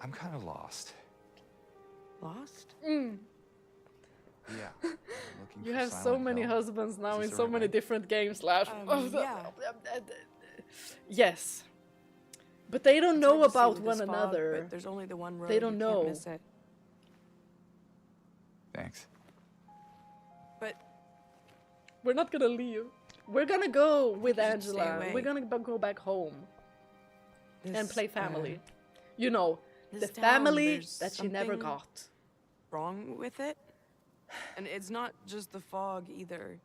I'm kind of lost. Lost? Mm. Yeah. I'm looking You for have so Silent many Hill. husbands now Is in this so the right many way? different games, Slash. Yeah. Yes. But they don't It's know hard to see about with one this fog, another. but there's only the one road. They don't you know. Can't miss it. Thanks. But We're not gonna leave. We're gonna go with You should stay Angela. away. We're gonna go back home and this, play family. You know, the this town, family there's that she never something got. wrong with it, and it's not just the fog either.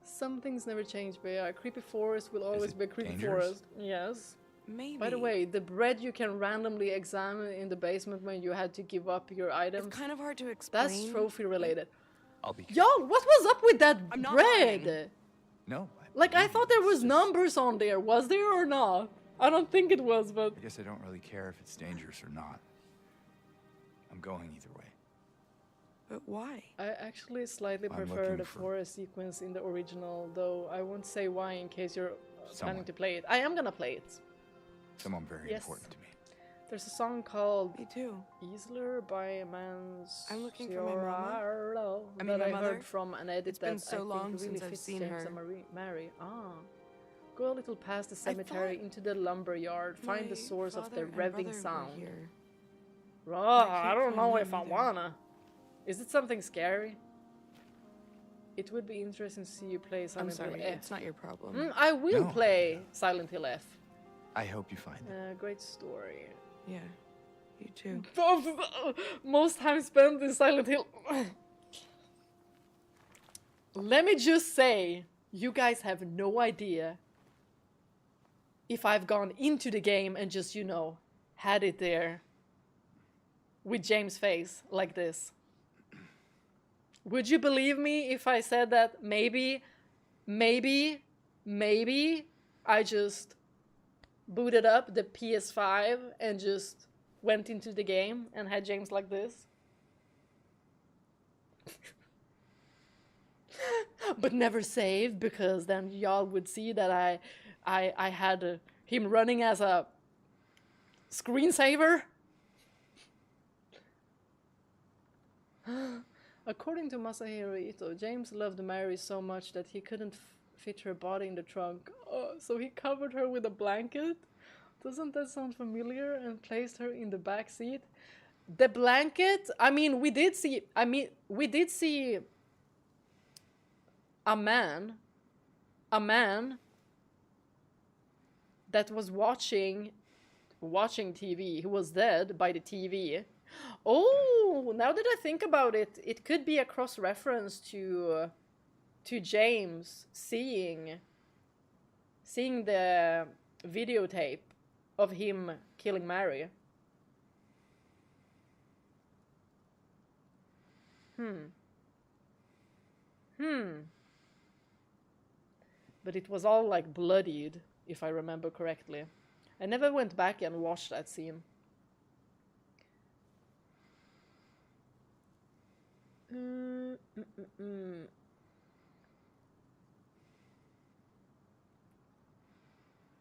Some things never change, but yeah, a creepy forest will always it be a creepy dangerous? forest. Yes. Maybe. By the way, the bread you can randomly examine in the basement when you had to give up your it's items, kind of hard to explain. that's trophy related. I'll be. Yo, what was up with that I'm not bread? lying. No. Like, I believe thought you. there was It's just- numbers on there. Was there or not? I don't think it was, but... I guess I don't really care if it's dangerous or not. I'm going either way. But why? I actually slightly I'm prefer looking the for- forest sequence in the original, though I won't say why in case you're planning Someone. to play it. I am gonna play it. Someone very Yes. important to me. There's a song called Me too. Easler by Mans. I'm looking for my mama. I mean, that my I mother. heard from an edit It's been that so I think long really since I've fits seen James her. and Mary. Go a little past the cemetery thought into the lumber yard. Find the My source of the father and brother revving were sound. here. I can't don't find know them if I either. wanna. Is it something scary? It would be interesting to see you play I'm Silent Hill sorry, F. it's not your problem. I will No. play Silent Hill F. I hope you find it. Great story. Yeah, you too. Most time spent in Silent Hill. Let me just say, you guys have no idea if I've gone into the game and just, you know, had it there with James' face like this. Would you believe me if I said that maybe I just booted up the PS5 and just went into the game and had James like this? But never saved, because then y'all would see that I had him running as a screensaver. According to Masahiro Ito, James loved Mary so much that he couldn't fit her body in the trunk. Oh, so he covered her with a blanket? Doesn't that sound familiar? And placed her in the back seat? The blanket? I mean, we did see a man that was watching TV. He was dead by the TV. Oh, now that I think about it, it could be a cross-reference to James seeing the videotape of him killing Mary. But it was all like bloodied, if I remember correctly. I never went back and watched that scene.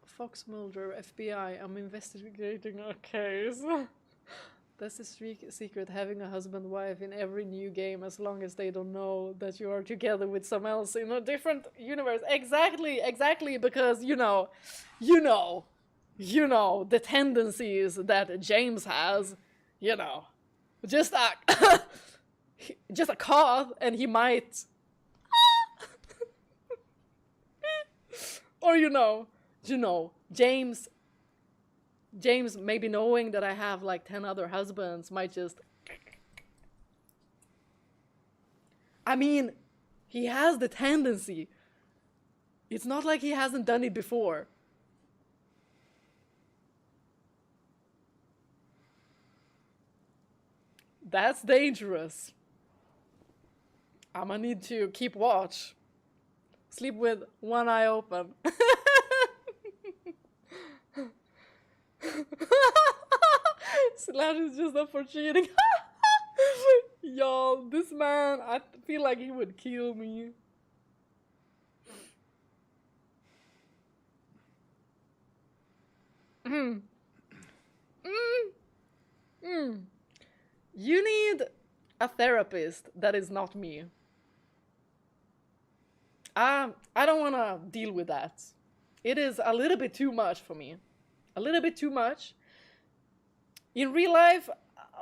Fox Mulder, FBI, I'm investigating a case. That's the secret, having a husband-wife in every new game as long as they don't know that you are together with someone else in a different universe. Exactly, because, you know, the tendencies that James has, you know, just a cough and he might... Or, you know, James maybe knowing that I have like 10 other husbands might just... I mean, he has the tendency. It's not like he hasn't done it before. That's dangerous. I'ma need to keep watch. Sleep with one eye open. Slash is just up for cheating. Y'all, this man, I feel like he would kill me. You need a therapist that is not me. I don't want to deal with that. It is a little bit too much for me. A little bit too much. In real life,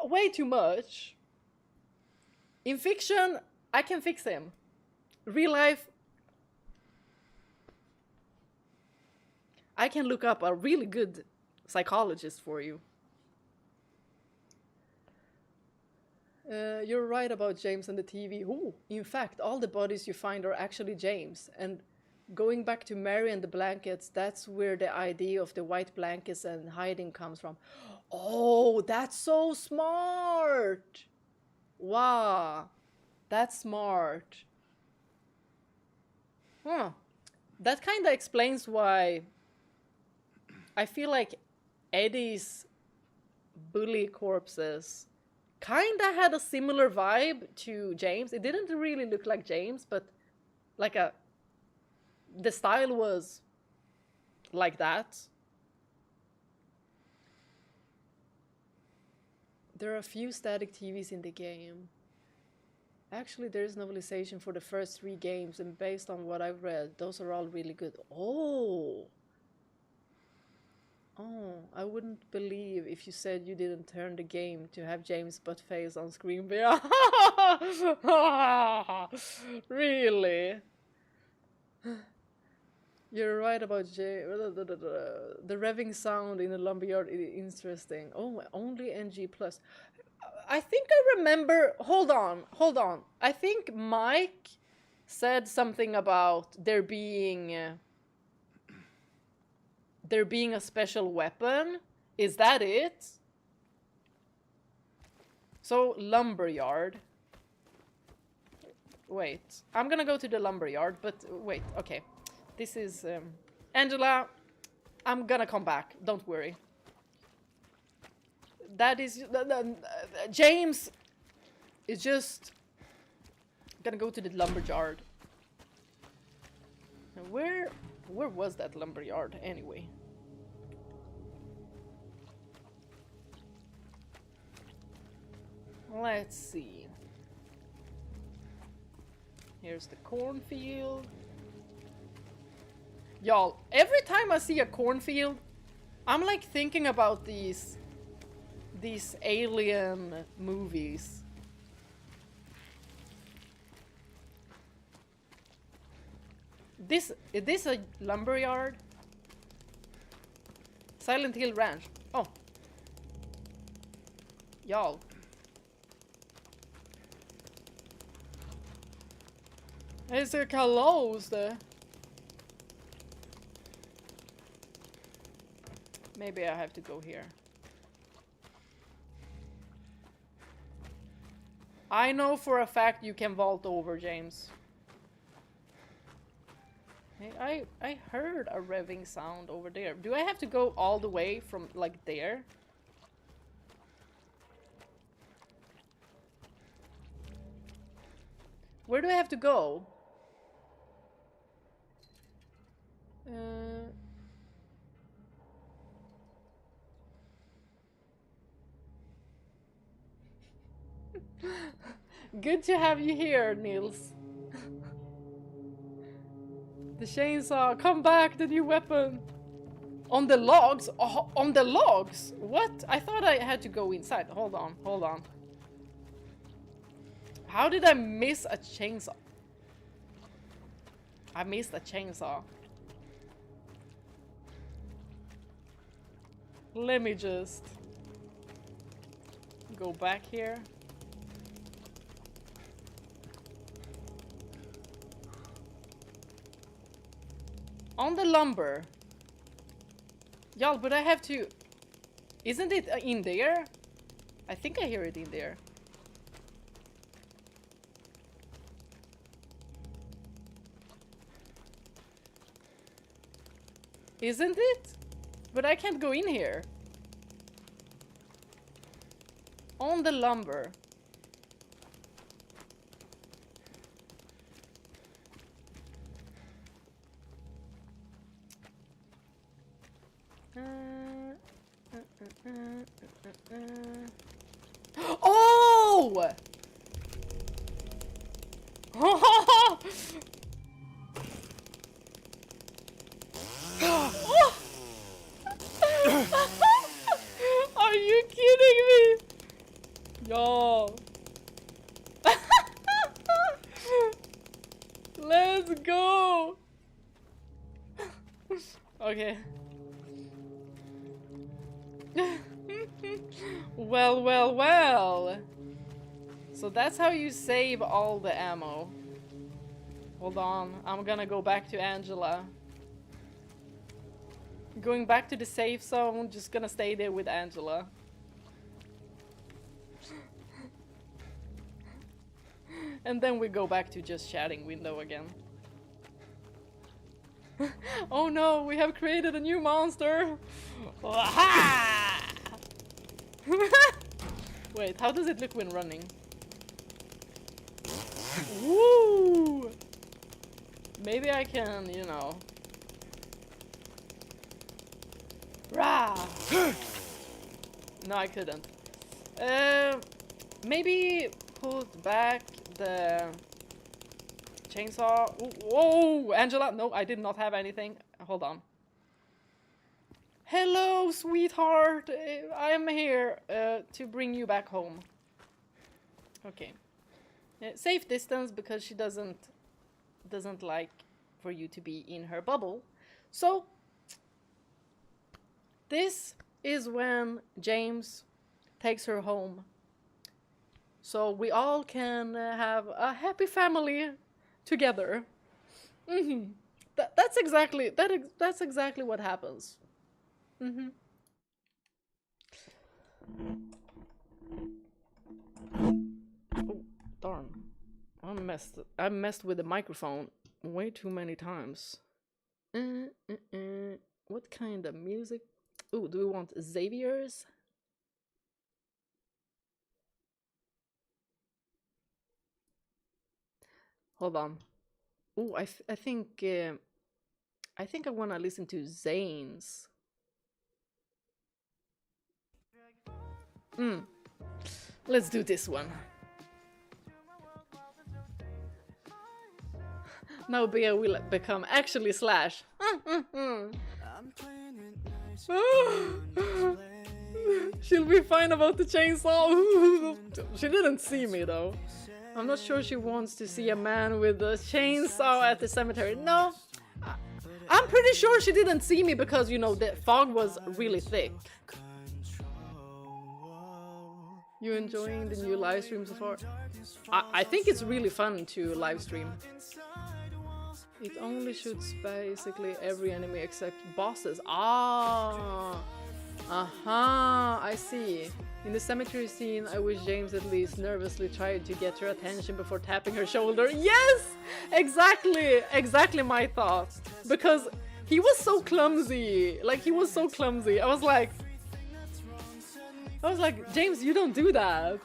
way too much. In fiction, I can fix him. Real life, I can look up a really good psychologist for you. You're right about James and the TV. Ooh, in fact, all the bodies you find are actually James. And going back to Mary and the blankets, that's where the idea of the white blankets and hiding comes from. Oh, that's so smart! Wow, that's smart. Huh. That kind of explains why I feel like Eddie's bully corpses kind of had a similar vibe to James. It didn't really look like James, but like the style was like that. There are a few static TVs in the game. Actually, there is novelization for the first 3 games, and based on what I've read, those are all really good. Oh, I wouldn't believe if you said you didn't turn the game to have James' butt face on screen. Really? You're right about the revving sound in the lumberyard is interesting. Oh, only NG+. I think I remember... Hold on. I think Mike said something about there being a special weapon. Is that it? So, lumberyard. Wait. I'm gonna go to the lumberyard, but wait, okay. This is... Angela, I'm gonna come back. Don't worry. That is... James is just... gonna go to the lumberyard. Where was that lumberyard anyway? Let's see. Here's the cornfield. Y'all, every time I see a cornfield, I'm like thinking about these alien movies. Is this a lumberyard? Silent Hill Ranch. Oh. Y'all. It's a closed. Maybe I have to go here. I know for a fact you can vault over, James. Hey, I heard a revving sound over there. Do I have to go all the way from like there? Where do I have to go? Good to have you here, Niels. The chainsaw, come back, the new weapon. On the logs? Oh, on the logs? What? I thought I had to go inside. Hold on, hold on. How did I miss a chainsaw? I missed a chainsaw. Let me just go back here. On the lumber. Y'all, but I have to... Isn't it in there? I think I hear it in there. Isn't it? But I can't go in here. On the lumber. Oh! Are you kidding me? Yo. Let's go. Okay. Well, well, well. So that's how you save all the ammo. Hold on, I'm gonna go back to Angela. Going back to the safe zone, just gonna stay there with Angela. And then we go back to just chatting window again. Oh no, we have created a new monster! Wait, how does it look when running? Woo! Maybe I can, you know. Rah! No, I couldn't. Maybe put back the chainsaw. Whoa, Angela! No, I did not have anything. Hold on. Hello, sweetheart. I'm here to bring you back home. Okay. Safe distance because she doesn't like for you to be in her bubble. So this is when James takes her home. So we all can have a happy family together. That's exactly what happens. Oh, darn. I messed with the microphone way too many times. What kind of music? Ooh, do we want Xavier's? Hold on. Ooh, I think I want to listen to Zane's. Let's do this one. Now Bea will become actually Slash. She'll be fine about the chainsaw. She didn't see me though. I'm not sure she wants to see a man with a chainsaw at the cemetery. No, I'm pretty sure she didn't see me because, you know, the fog was really thick. You enjoying the new live stream so far? I think it's really fun to live stream. It only shoots basically every enemy except bosses. Ah, I see. In the cemetery scene, I wish James at least nervously tried to get her attention before tapping her shoulder. Yes, exactly my thought. Because he was so clumsy. Like, he was so clumsy. I was like, James, you don't do that.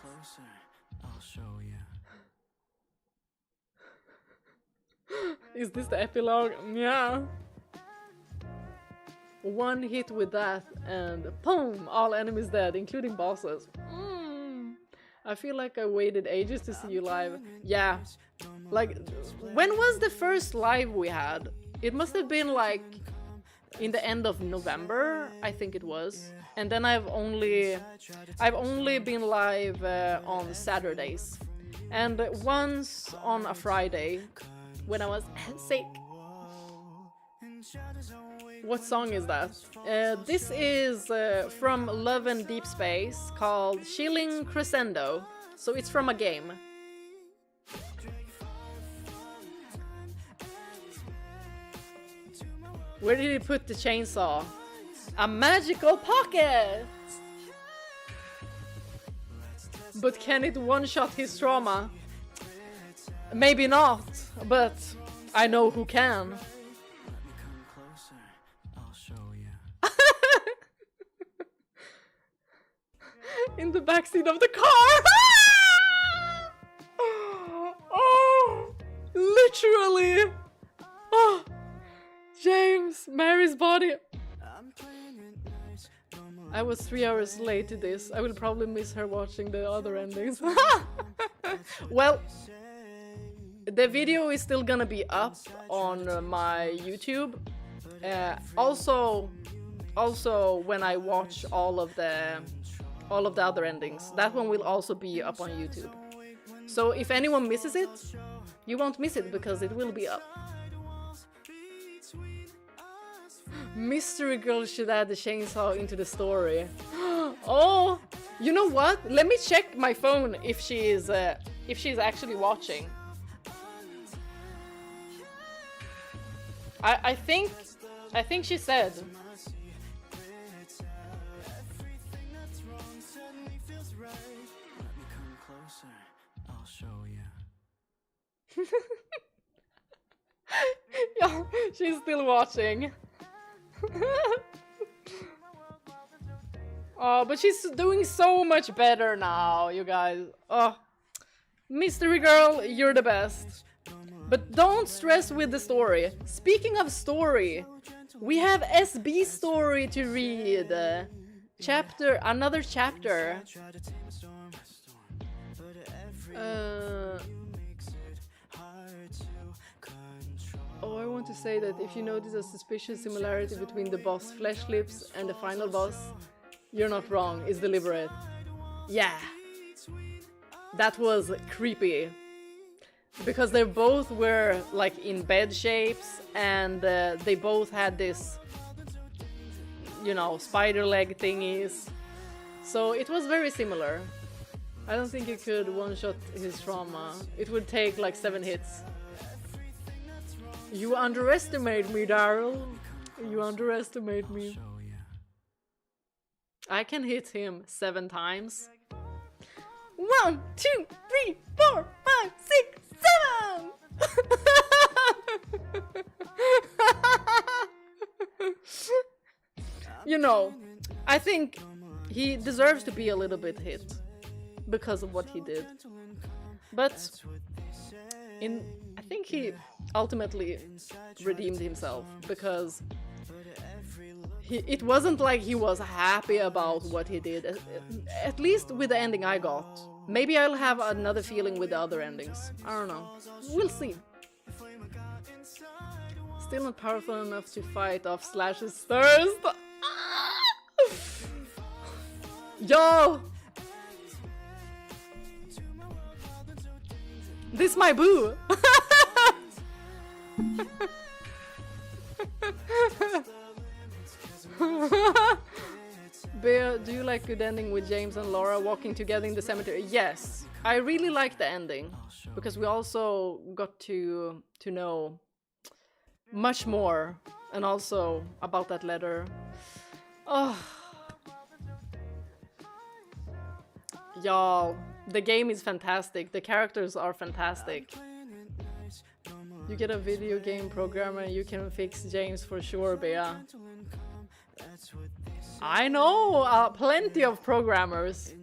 Is this the epilogue? Yeah. One hit with that and boom, all enemies dead, including bosses. I feel like I waited ages to see you live. Yeah. Like, when was the first live we had? It must have been like in the end of November, I think it was. And then I've only been live on Saturdays. And once on a Friday when I was sick. What song is that? This is from Love and Deep Space called Chilling Crescendo. So it's from a game. Where did he put the chainsaw? A magical pocket! But can it one-shot his trauma? Maybe not, but I know who can. In the backseat of the car! Oh, literally! Oh, James, Mary's body. I was 3 hours late to this. I will probably miss her watching the other endings. Well, the video is still gonna be up on my YouTube. Also, when I watch all of the other endings, that one will also be up on YouTube. So if anyone misses it, you won't miss it because it will be up. Mystery Girl should add the chainsaw into the story. Oh, you know what? Let me check my phone if she's actually watching. I think she said. Yeah, she's still watching. Oh, but she's doing so much better now, you guys. Oh, Mystery Girl, you're the best. But don't stress with the story. Speaking of story, we have SB story to read. Another chapter. Oh, I want to say that if you notice a suspicious similarity between the boss Flesh Lips and the final boss, you're not wrong, it's deliberate. Yeah, that was creepy. Because they both were like in bed shapes and they both had this, you know, spider leg thingies. So it was very similar. I don't think you could one-shot his trauma. It would take like 7 hits. You underestimate me, Daryl. You underestimate me. I can hit him 7 times. 1, 2, 3, 4, 5, 6, 7! You know, I think he deserves to be a little bit hit because of what he did. But I think he ultimately redeemed himself because it wasn't like he was happy about what he did, at least with the ending I got. Maybe I'll have another feeling with the other endings. I don't know. We'll see. Still not powerful enough to fight off Slash's thirst. Yo! This my boo! Bear, do you like good ending with James and Laura walking together in the cemetery? Yes, I really like the ending because we also got to know much more, and also about that letter. Oh, y'all, the game is fantastic. The characters are fantastic. You get a video game programmer, you can fix James for sure, Bea. I know plenty of programmers.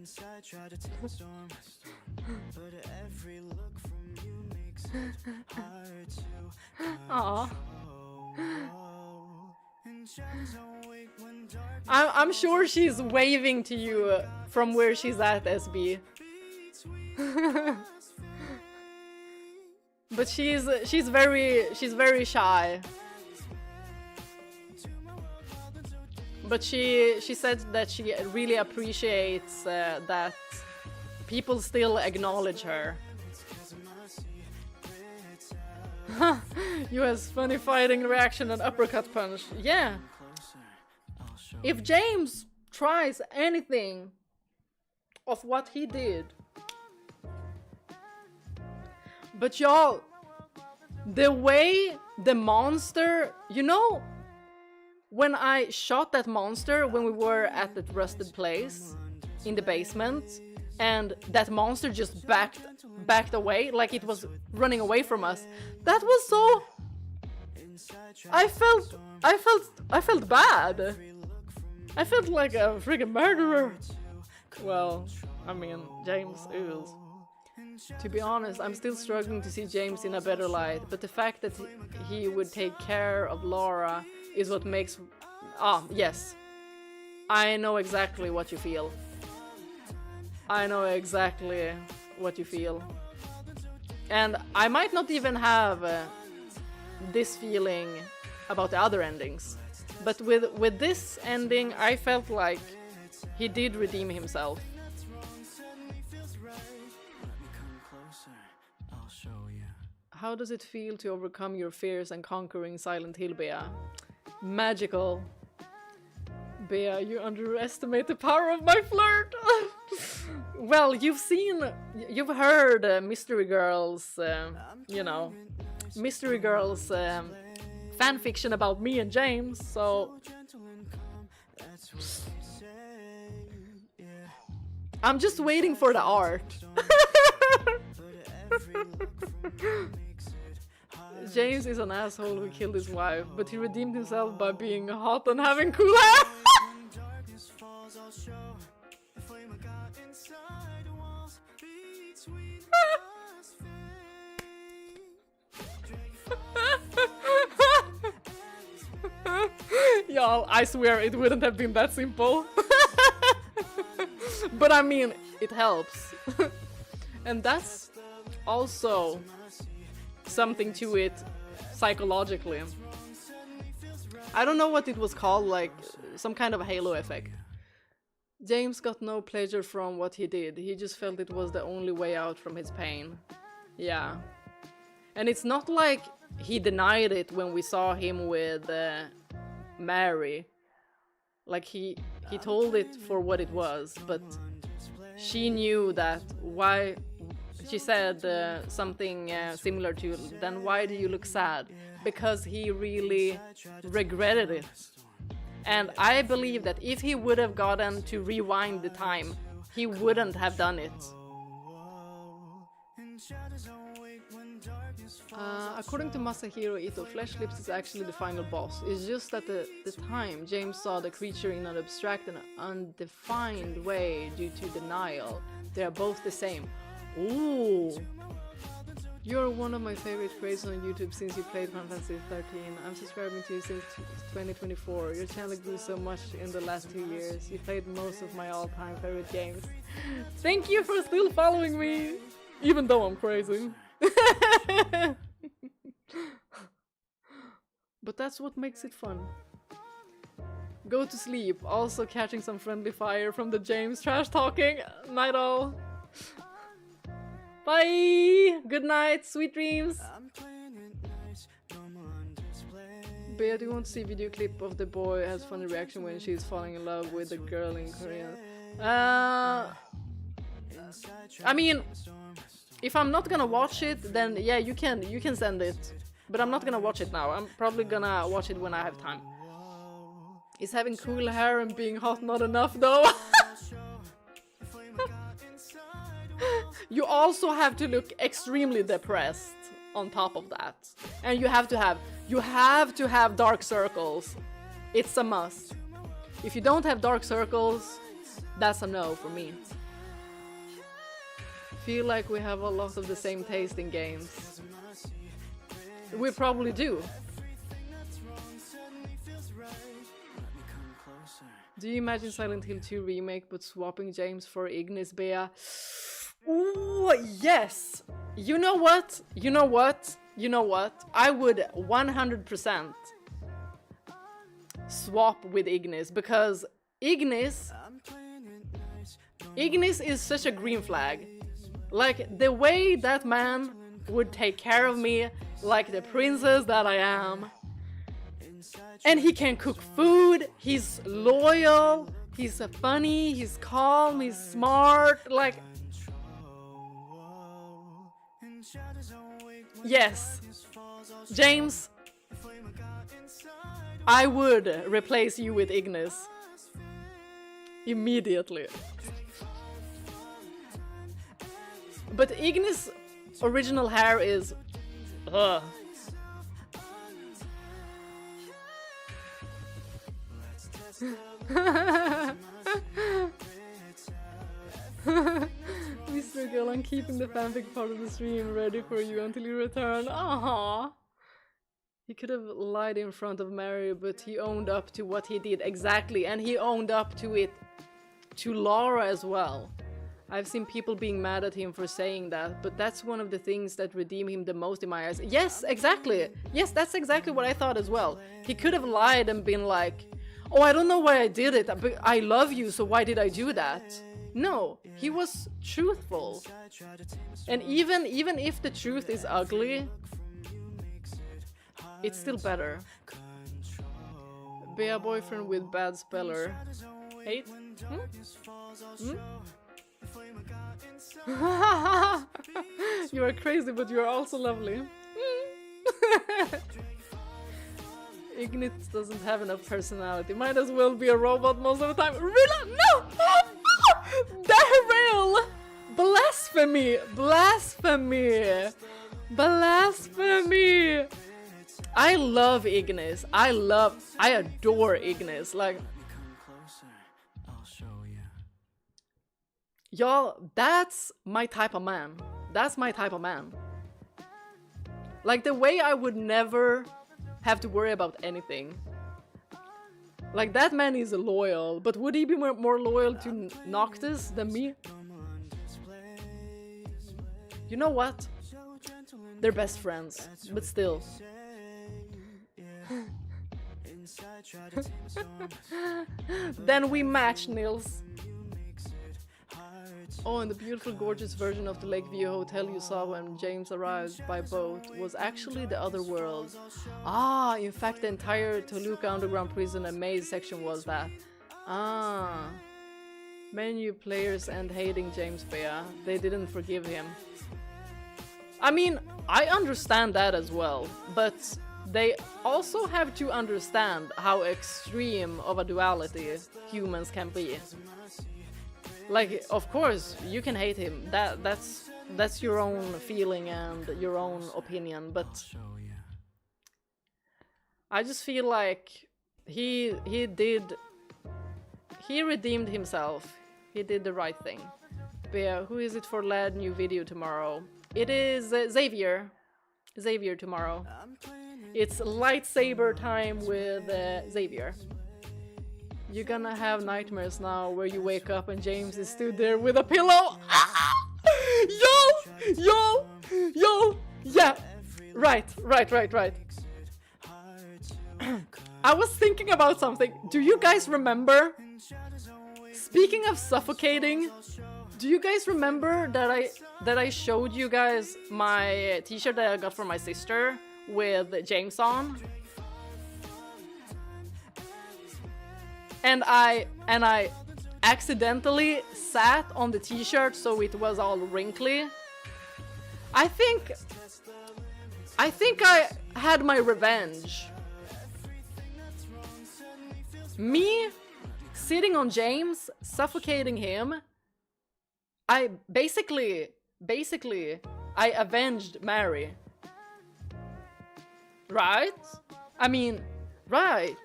Aww. I'm sure she's waving to you from where she's at, SB. But she's very shy. But she said that she really appreciates that people still acknowledge her. US funny fighting reaction and uppercut punch. Yeah. If James tries anything of what he did. But y'all, the way the monster, you know, when I shot that monster when we were at that rusted place in the basement, and that monster just backed away like it was running away from us. That was so... I felt bad. I felt like a freaking murderer. Well, I mean, James is. To be honest, I'm still struggling to see James in a better light, but the fact that he would take care of Laura is what makes... Ah, yes. I know exactly what you feel. I know exactly what you feel. And I might not even have this feeling about the other endings. But with this ending, I felt like he did redeem himself. How does it feel to overcome your fears and conquering Silent Hill, Bea? Magical. Bea, you underestimate the power of my flirt! Well, you've heard Mystery Girls, you know, Mystery Girls fanfiction about me and James, so... I'm just waiting for the art. James is an asshole who killed his wife, but he redeemed himself by being hot and having cool hair. Y'all, I swear it wouldn't have been that simple. But I mean, it helps. And that's also something to it psychologically. I don't know what it was called, like some kind of halo effect. James got no pleasure from what he did. He just felt it was the only way out from his pain. Yeah. And it's not like he denied it when we saw him with Mary. Like he told it for what it was, but she knew that why... She said something similar to, then why do you look sad? Because he really regretted it. And I believe that if he would have gotten to rewind the time, he wouldn't have done it. According to Masahiro Ito, Flesh Lips is actually the final boss. It's just that the time James saw the creature in an abstract and undefined way due to denial. They are both the same. Ooh. You're one of my favorite creators on YouTube since you played Final Fantasy 13. I'm subscribing to you since 2024. Your channel grew so much in the last 2 years. You played most of my all-time favorite games. Thank you for still following me, even though I'm crazy. But that's what makes it fun. Go to sleep. Also catching some friendly fire from the James trash talking. Night all. Bye! Good night, sweet dreams! Bea, do you want to see a video clip of the boy has funny reaction when she's falling in love with a girl in Korea? I mean, if I'm not gonna watch it, then yeah, you can send it. But I'm not gonna watch it now. I'm probably gonna watch it when I have time. Is having cool hair and being hot not enough though? You also have to look extremely depressed on top of that. And you have to have dark circles. It's a must. If you don't have dark circles, that's a no for me. Feel like we have a lot of the same taste in games. We probably do. Do you imagine Silent Hill 2 remake but swapping James for Ignis, Bea? Ooh, yes! You know what? You know what? You know what? I would 100% swap with Ignis, because Ignis is such a green flag. Like, the way that man would take care of me like the princess that I am. And he can cook food, he's loyal, he's funny, he's calm, he's smart, like... Yes, James, I would replace you with Ignis. Immediately. But Ignis' original hair is... Ugh. Mr. Girl, I'm keeping the fanfic part of the stream ready for you until you return. Aww. He could have lied in front of Mary, but he owned up to what he did. Exactly, and he owned up to it to Laura as well. I've seen people being mad at him for saying that, but that's one of the things that redeem him the most in my eyes. Yes, exactly. Yes, that's exactly what I thought as well. He could have lied and been like, oh, I don't know why I did it, but I love you, so why did I do that? No, he was truthful. And even if the truth is ugly, it's still better. Be a boyfriend with bad speller. Hate? You are crazy, but you are also lovely. Ignis doesn't have enough personality. Might as well be a robot most of the time. Really? No! Daryl! Blasphemy! Blasphemy! Blasphemy! I love Ignis. I adore Ignis. Like, y'all, that's my type of man. That's my type of man. Like, the way I would never have to worry about anything. Like, that man is loyal, but would he be more loyal to Noctis than me? You know what? They're best friends, but still. Then we match, Nils. Oh, and the beautiful, gorgeous version of the Lakeview Hotel you saw when James arrived by boat was actually the other world. Ah, in fact, the entire Toluca Underground Prison and Maze section was that. Ah. Many players and hating James Bea. They didn't forgive him. I mean, I understand that as well, but they also have to understand how extreme of a duality humans can be. Like, of course, you can hate him. That's your own feeling and your own opinion, but I just feel like he redeemed himself. He did the right thing. Bea, who is it for lad new video tomorrow? It is Xavier. Xavier tomorrow. It's lightsaber time with Xavier. You're gonna have nightmares now where you wake up and James is stood there with a pillow. Ah! Yo! Yeah! Right. I was thinking about something. Do you guys remember? Speaking of suffocating, do you guys remember that I showed you guys my t-shirt that I got from my sister with James on? And I accidentally sat on the t-shirt so it was all wrinkly. I think I had my revenge. Me sitting on James, suffocating him. I basically I avenged Mary. Right? I mean, right.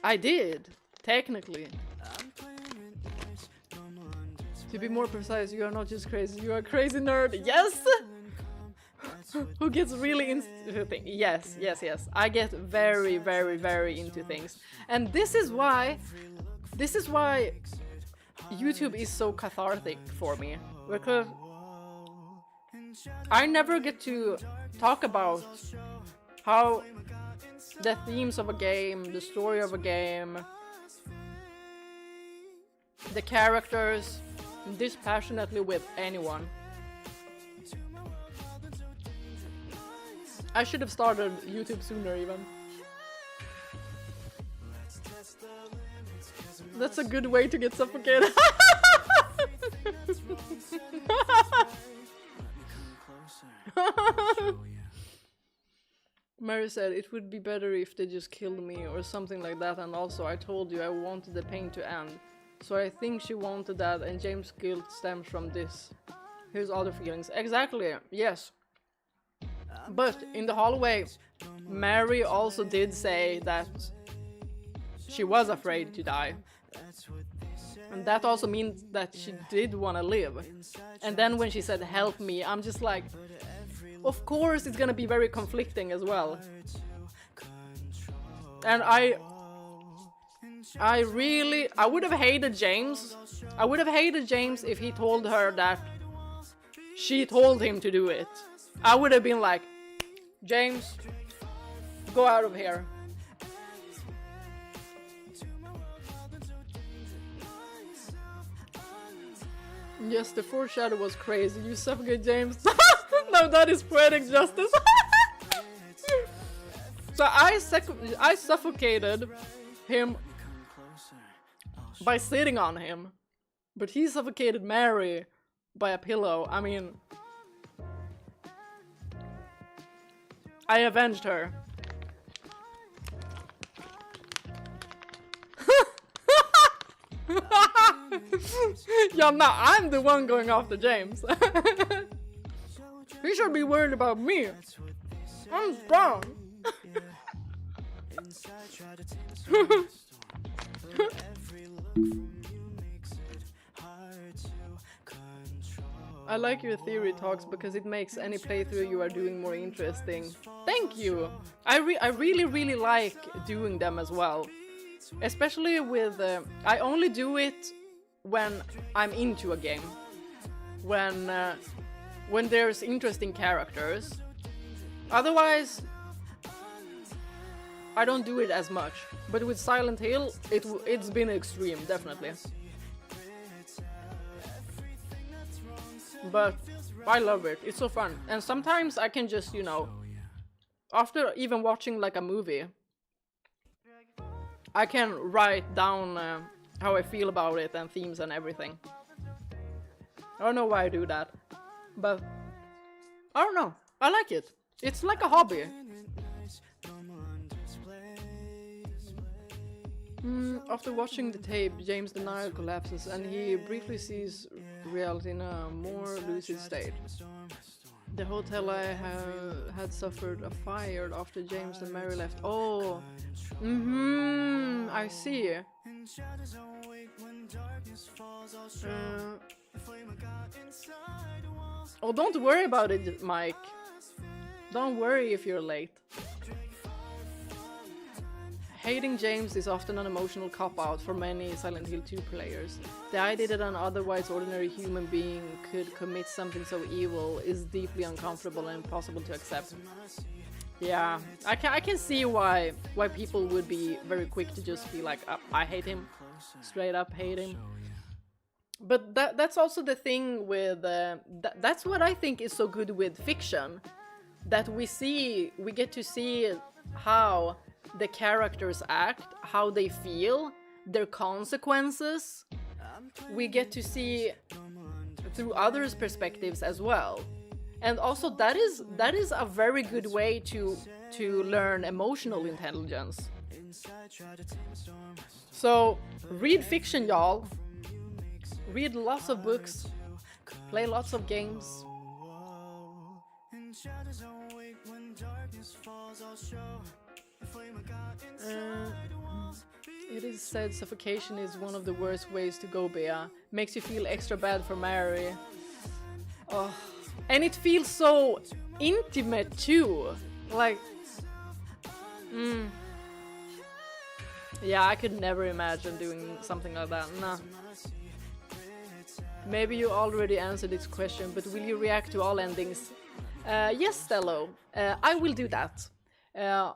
I did, technically. To be more precise, you are not just crazy, you are a crazy nerd. Yes! Who gets really into things. Yes. I get very into things. And this is why YouTube is so cathartic for me. Because I never get to talk about how the themes of a game, the story of a game, the characters, dispassionately with anyone. I should have started YouTube sooner even. That's a good way to get suffocated. Mary said it would be better if they just killed me or something like that, and also I told you I wanted the pain to end. So I think she wanted that, and James' guilt stems from this. Here's other feelings. Exactly, yes. But in the hallway, Mary also did say that she was afraid to die. And that also means that she did want to live. And then when she said, help me, I'm just like, of course it's gonna be very conflicting as well. And I would have hated James. I would have hated James if he told her that she told him to do it. I would have been like, James, go out of here. Yes, the foreshadow was crazy. You suffocate James. No, that is poetic justice. So I suffocated him by sitting on him, but he suffocated Mary by a pillow. I mean, I avenged her. Yeah, now I'm the one going after James. He should be worried about me. I'm strong. I like your theory talks because it makes any playthrough you are doing more interesting. Thank you! I really like doing them as well. Especially with... I only do it when I'm into a game. When there's interesting characters. Otherwise, I don't do it as much. But with Silent Hill, it's been extreme, definitely. But I love it. It's so fun. And sometimes I can just, you know, after even watching like a movie, I can write down how I feel about it and themes and everything. I don't know why I do that, but I don't know. I like it. It's like a hobby. After watching the tape, James' denial collapses and he briefly sees reality in a more lucid state. The hotel I had suffered a fire after James and Mary left. Oh, I see. Oh, don't worry about it, Mike. Don't worry if you're late. Hating James is often an emotional cop-out for many Silent Hill 2 players. The idea that an otherwise ordinary human being could commit something so evil is deeply uncomfortable and impossible to accept. Yeah, I can see why people would be very quick to just be like, I hate him, straight up hate him. But that's also the thing with that's what I think is so good with fiction, that we get to see how the characters act, how they feel, their consequences. We get to see through others' perspectives as well. And also that is a very good way to learn emotional intelligence. So read fiction, y'all. Read lots of books. Play lots of games. It is said suffocation is one of the worst ways to go, Bea. Makes you feel extra bad for Mary. Oh. And it feels so intimate too. Like, yeah, I could never imagine doing something like that. Nah. Maybe you already answered this question, but will you react to all endings? Yes, Stello. I will do that.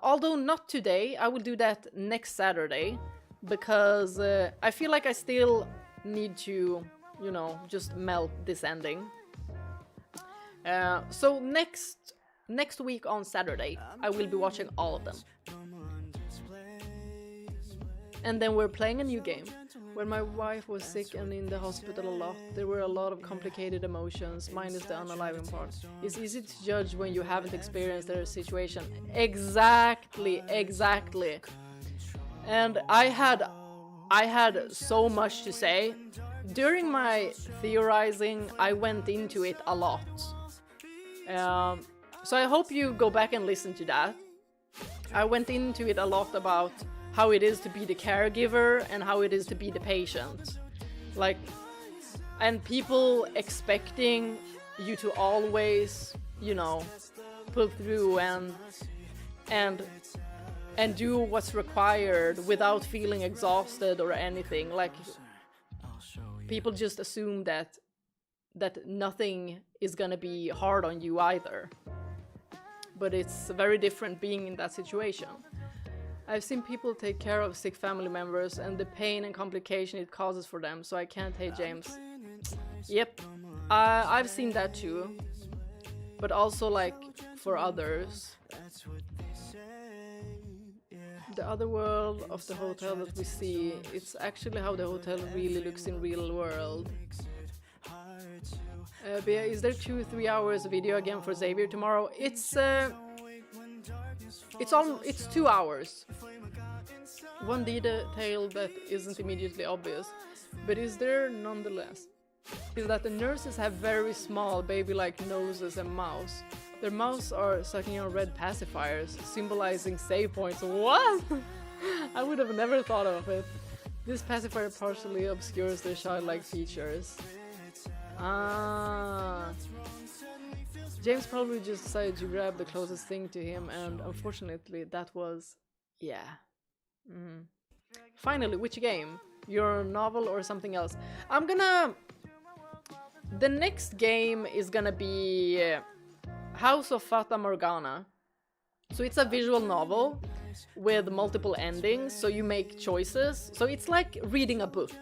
Although not today, I will do that next Saturday, because I feel like I still need to, you know, just melt this ending. So next week on Saturday, I will be watching all of them. And then we're playing a new game. When my wife was sick and in the hospital a lot, there were a lot of complicated emotions, minus the unaliving part. It's easy to judge when you haven't experienced their situation. Exactly. And I had so much to say. During my theorizing, I went into it a lot. So I hope you go back and listen to that. I went into it a lot about how it is to be the caregiver and how it is to be the patient. Like, and people expecting you to always, you know, pull through and do what's required without feeling exhausted or anything. Like, people just assume that nothing is gonna be hard on you either. But it's very different being in that situation. I've seen people take care of sick family members and the pain and complication it causes for them, so I can't hate James. Yep, I've seen that too. But also, like, for others. The other world of the hotel that we see, it's actually how the hotel really looks in real world. Bea, is there 2-3 hours video again for Xavier tomorrow? It's 2 hours. One detail that isn't immediately obvious, but is there nonetheless, is that the nurses have very small baby-like noses and mouths. Their mouths are sucking on red pacifiers, symbolizing save points. What? I would have never thought of it. This pacifier partially obscures their childlike features. James probably just decided to grab the closest thing to him, and unfortunately that was... yeah. Finally, which game? Your novel or something else? The next game is gonna be House of Fata Morgana. So it's a visual novel with multiple endings, so you make choices. So it's like reading a book.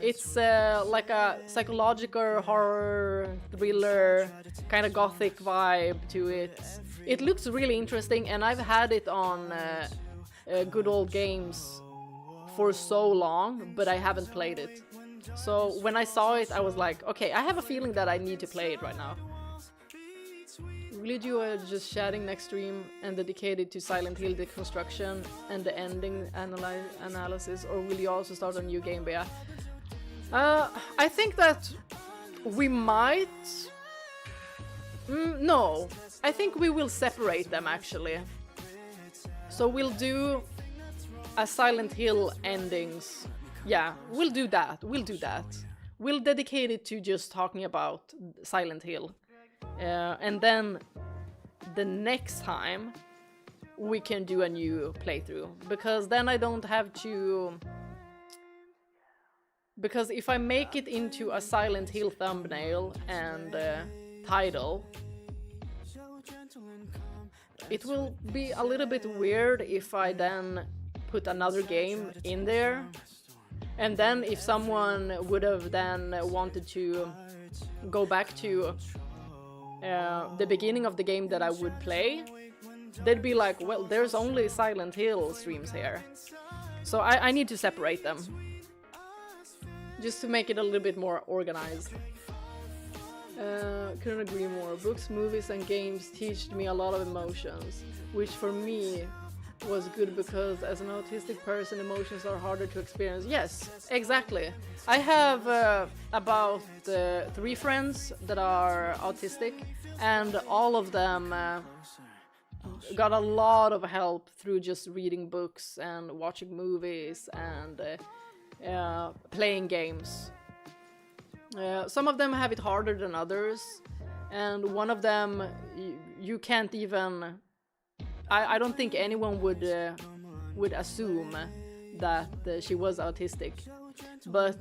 It's like a psychological horror thriller, kind of gothic vibe to it. It looks really interesting, and I've had it on Good Old Games for so long, but I haven't played it. So when I saw it, I was like, okay, I have a feeling that I need to play it right now. Will you do a just chatting next stream and dedicated to Silent Hill deconstruction and the ending analysis, or will you also start a new game, Bea? I think that we might... no, I think we will separate them actually. So we'll do a Silent Hill endings, yeah, we'll do that. We'll do that. We'll dedicate it to just talking about Silent Hill. And then the next time we can do a new playthrough, because then I don't have to... Because if I make it into a Silent Hill thumbnail and title, it will be a little bit weird if I then put another game in there. And then if someone would have then wanted to go back to the beginning of the game that I would play, they'd be like, well, there's only Silent Hill streams here. So I need to separate them, just to make it a little bit more organized. Couldn't agree more. Books, movies and games teach me a lot of emotions, which for me was good because as an autistic person, emotions are harder to experience. Yes, exactly. I have about 3 friends that are autistic, and all of them got a lot of help through just reading books and watching movies and playing games. Some of them have it harder than others, and one of them you can't even... I don't think anyone would assume that she was autistic, but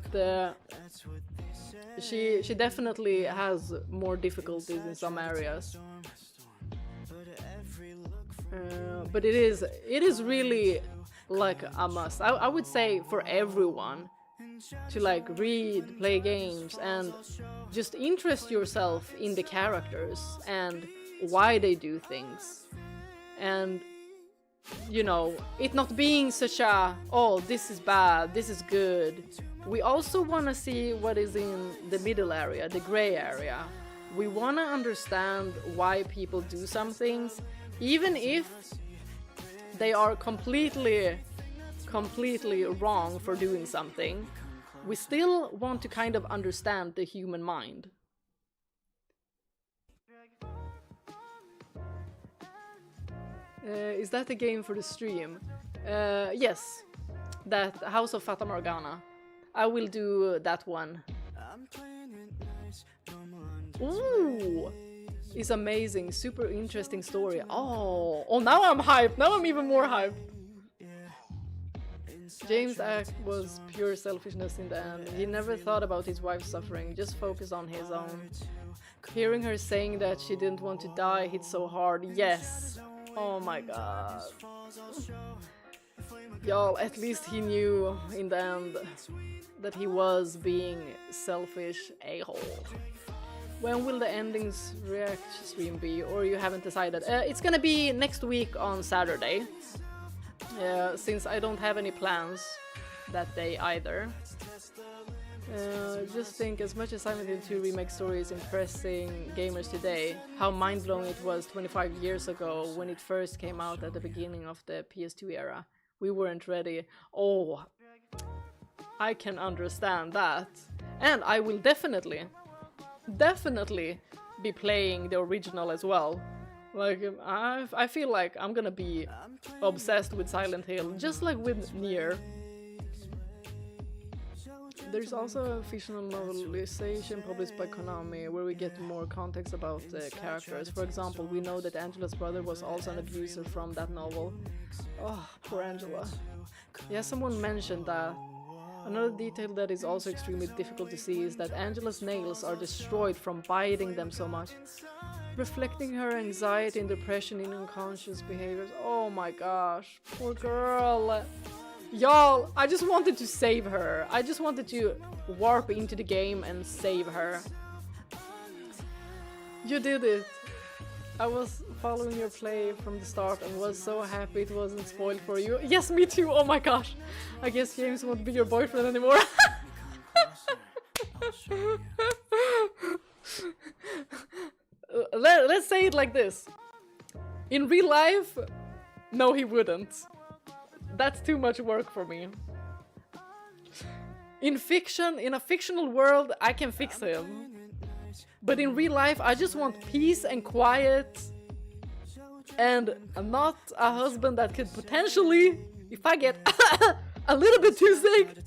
she definitely has more difficulties in some areas. But it is really like a must. I would say for everyone to like read, play games, and just interest yourself in the characters and why they do things. And, you know, it not being such a, oh, this is bad, this is good. We also want to see what is in the middle area, the gray area. We want to understand why people do some things, even if they are completely wrong for doing something. We still want to kind of understand the human mind. Is that the game for the stream? Yes, that House of Fata Morgana. I will do that one. Ooh, it's amazing, super interesting story. Oh, now I'm hyped. Now I'm even more hyped. James' act was pure selfishness in the end. He never thought about his wife's suffering, just focused on his own. Hearing her saying that she didn't want to die hit so hard. Yes. Oh my god. Y'all, at least he knew in the end that he was being selfish a-hole. When will the endings react stream be, or you haven't decided? It's gonna be next week on Saturday, since I don't have any plans that day either. Just think, as much as Silent Hill 2 Remake story is impressing gamers today, how mind-blowing it was 25 years ago when it first came out at the beginning of the PS2 era. We weren't ready. Oh, I can understand that. And I will definitely be playing the original as well. Like, I feel like I'm gonna be obsessed with Silent Hill, just like with Nier. There's also a fictional novelization published by Konami where we get more context about the characters. For example, we know that Angela's brother was also an abuser from that novel. Oh, poor Angela. Yeah, someone mentioned that. Another detail that is also extremely difficult to see is that Angela's nails are destroyed from biting them so much, reflecting her anxiety and depression in unconscious behaviors. Oh my gosh, poor girl. Y'all, I just wanted to save her. I just wanted to warp into the game and save her. You did it. I was following your play from the start and was so happy it wasn't spoiled for you. Yes, me too. Oh my gosh. I guess James won't be your boyfriend anymore. Let's say it like this. In real life, no, he wouldn't. That's too much work for me. In fiction, in a fictional world, I can fix him. But in real life, I just want peace and quiet. And I'm not a husband that could potentially, if I get a little bit too sick,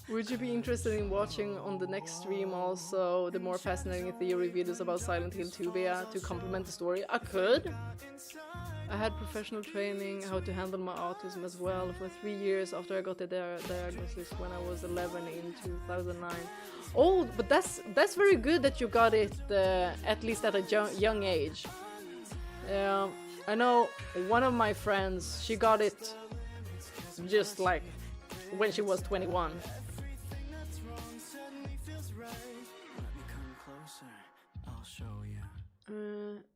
Would you be interested in watching on the next stream also the more fascinating theory videos about Silent Hill 2 Bea to complement the story? I could. I had professional training how to handle my autism as well for 3 years after I got the diagnosis when I was 11 in 2009. Oh, but that's very good that you got it at least at a young age. I know one of my friends, she got it just like when she was 21.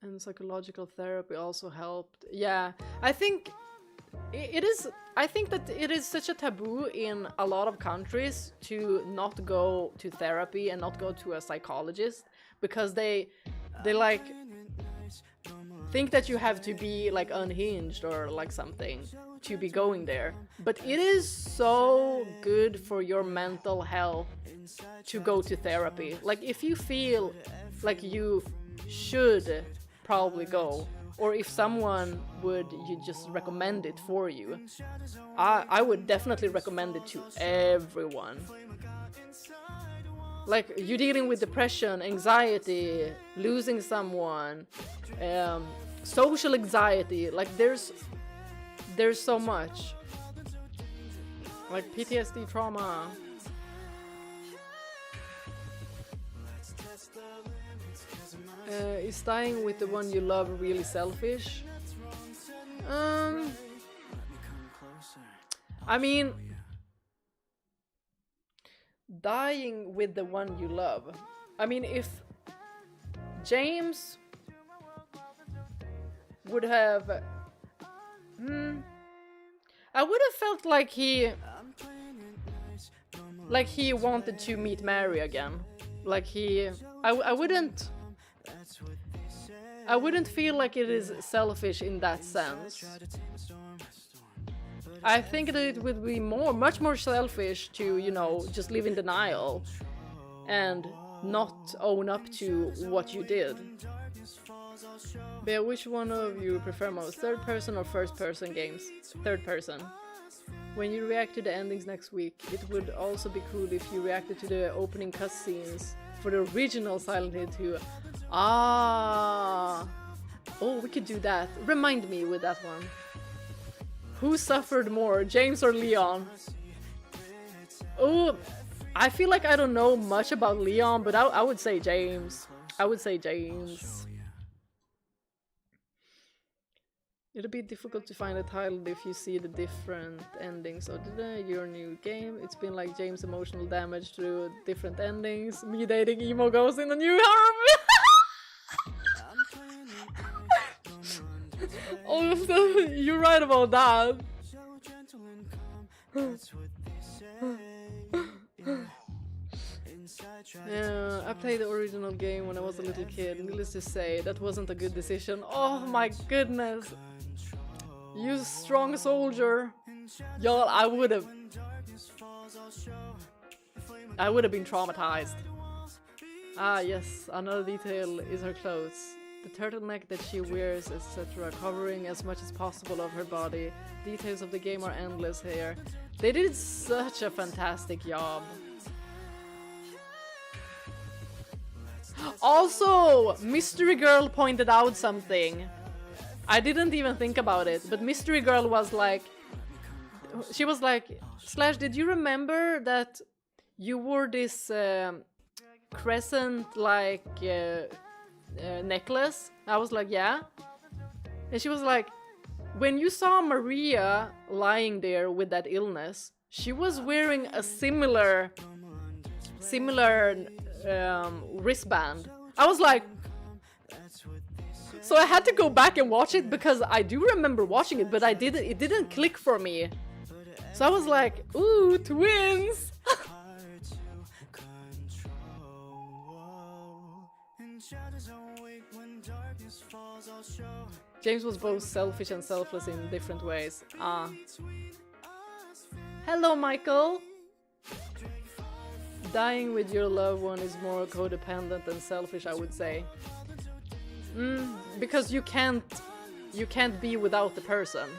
And psychological therapy also helped. Yeah, I think it is. I think that it is such a taboo in a lot of countries to not go to therapy and not go to a psychologist because they like think that you have to be like unhinged or like something to be going there. But it is so good for your mental health to go to therapy. Like if you feel like you should probably go, or if someone would you just recommend it for you, I would definitely recommend it to everyone. Like you dealing with depression, anxiety, losing someone, social anxiety, like there's so much, like PTSD trauma. Is dying with the one you love really selfish? I mean, dying with the one you love. I mean, if James would have... I would have felt like he wanted to meet Mary again. Like I wouldn't feel like it is selfish in that sense. I think that it would be much more selfish to, you know, just live in denial and not own up to what you did. But which one of you prefer most, third person or first person games? Third person. When you react to the endings next week, it would also be cool if you reacted to the opening cutscenes for the original Silent Hill 2. Ah! Oh, we could do that. Remind me with that one. Who suffered more, James or Leon? Oh, I feel like I don't know much about Leon, but I would say James. I would say James. It'll be difficult to find a title if you see the different endings of your new game. It's been like James' emotional damage through different endings. Me dating emo ghost in the new horror. Oh, you're right about that. Yeah, I played the original game when I was a little kid. Needless to say, that wasn't a good decision. Oh my goodness. You strong soldier. Y'all, I would have been traumatized. Ah yes, another detail is her clothes. The turtleneck that she wears, etc., covering as much as possible of her body. Details of the game are endless here. They did such a fantastic job. Also, Mystery Girl pointed out something. I didn't even think about it, but Mystery Girl was like... She was like, Slash, did you remember that you wore this crescent-like necklace? I was like, yeah. And she was like, when you saw Maria lying there with that illness, she was wearing a similar wristband. I was like, so I had to go back and watch it because I do remember watching it, but it didn't click for me. So I was like, ooh, twins. James was both selfish and selfless in different ways. Ah. Hello, Michael. Dying with your loved one is more codependent than selfish, I would say. Because you can't be without the person.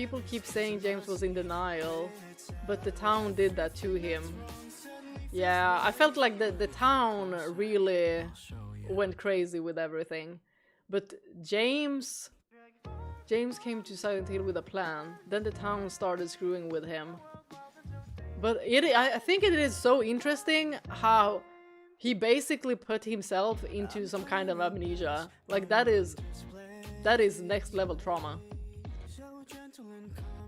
People keep saying James was in denial, but the town did that to him. Yeah, I felt like the town really went crazy with everything. But James came to Silent Hill with a plan. Then the town started screwing with him. But I think it is so interesting how he basically put himself into some kind of amnesia. Like that is next level trauma.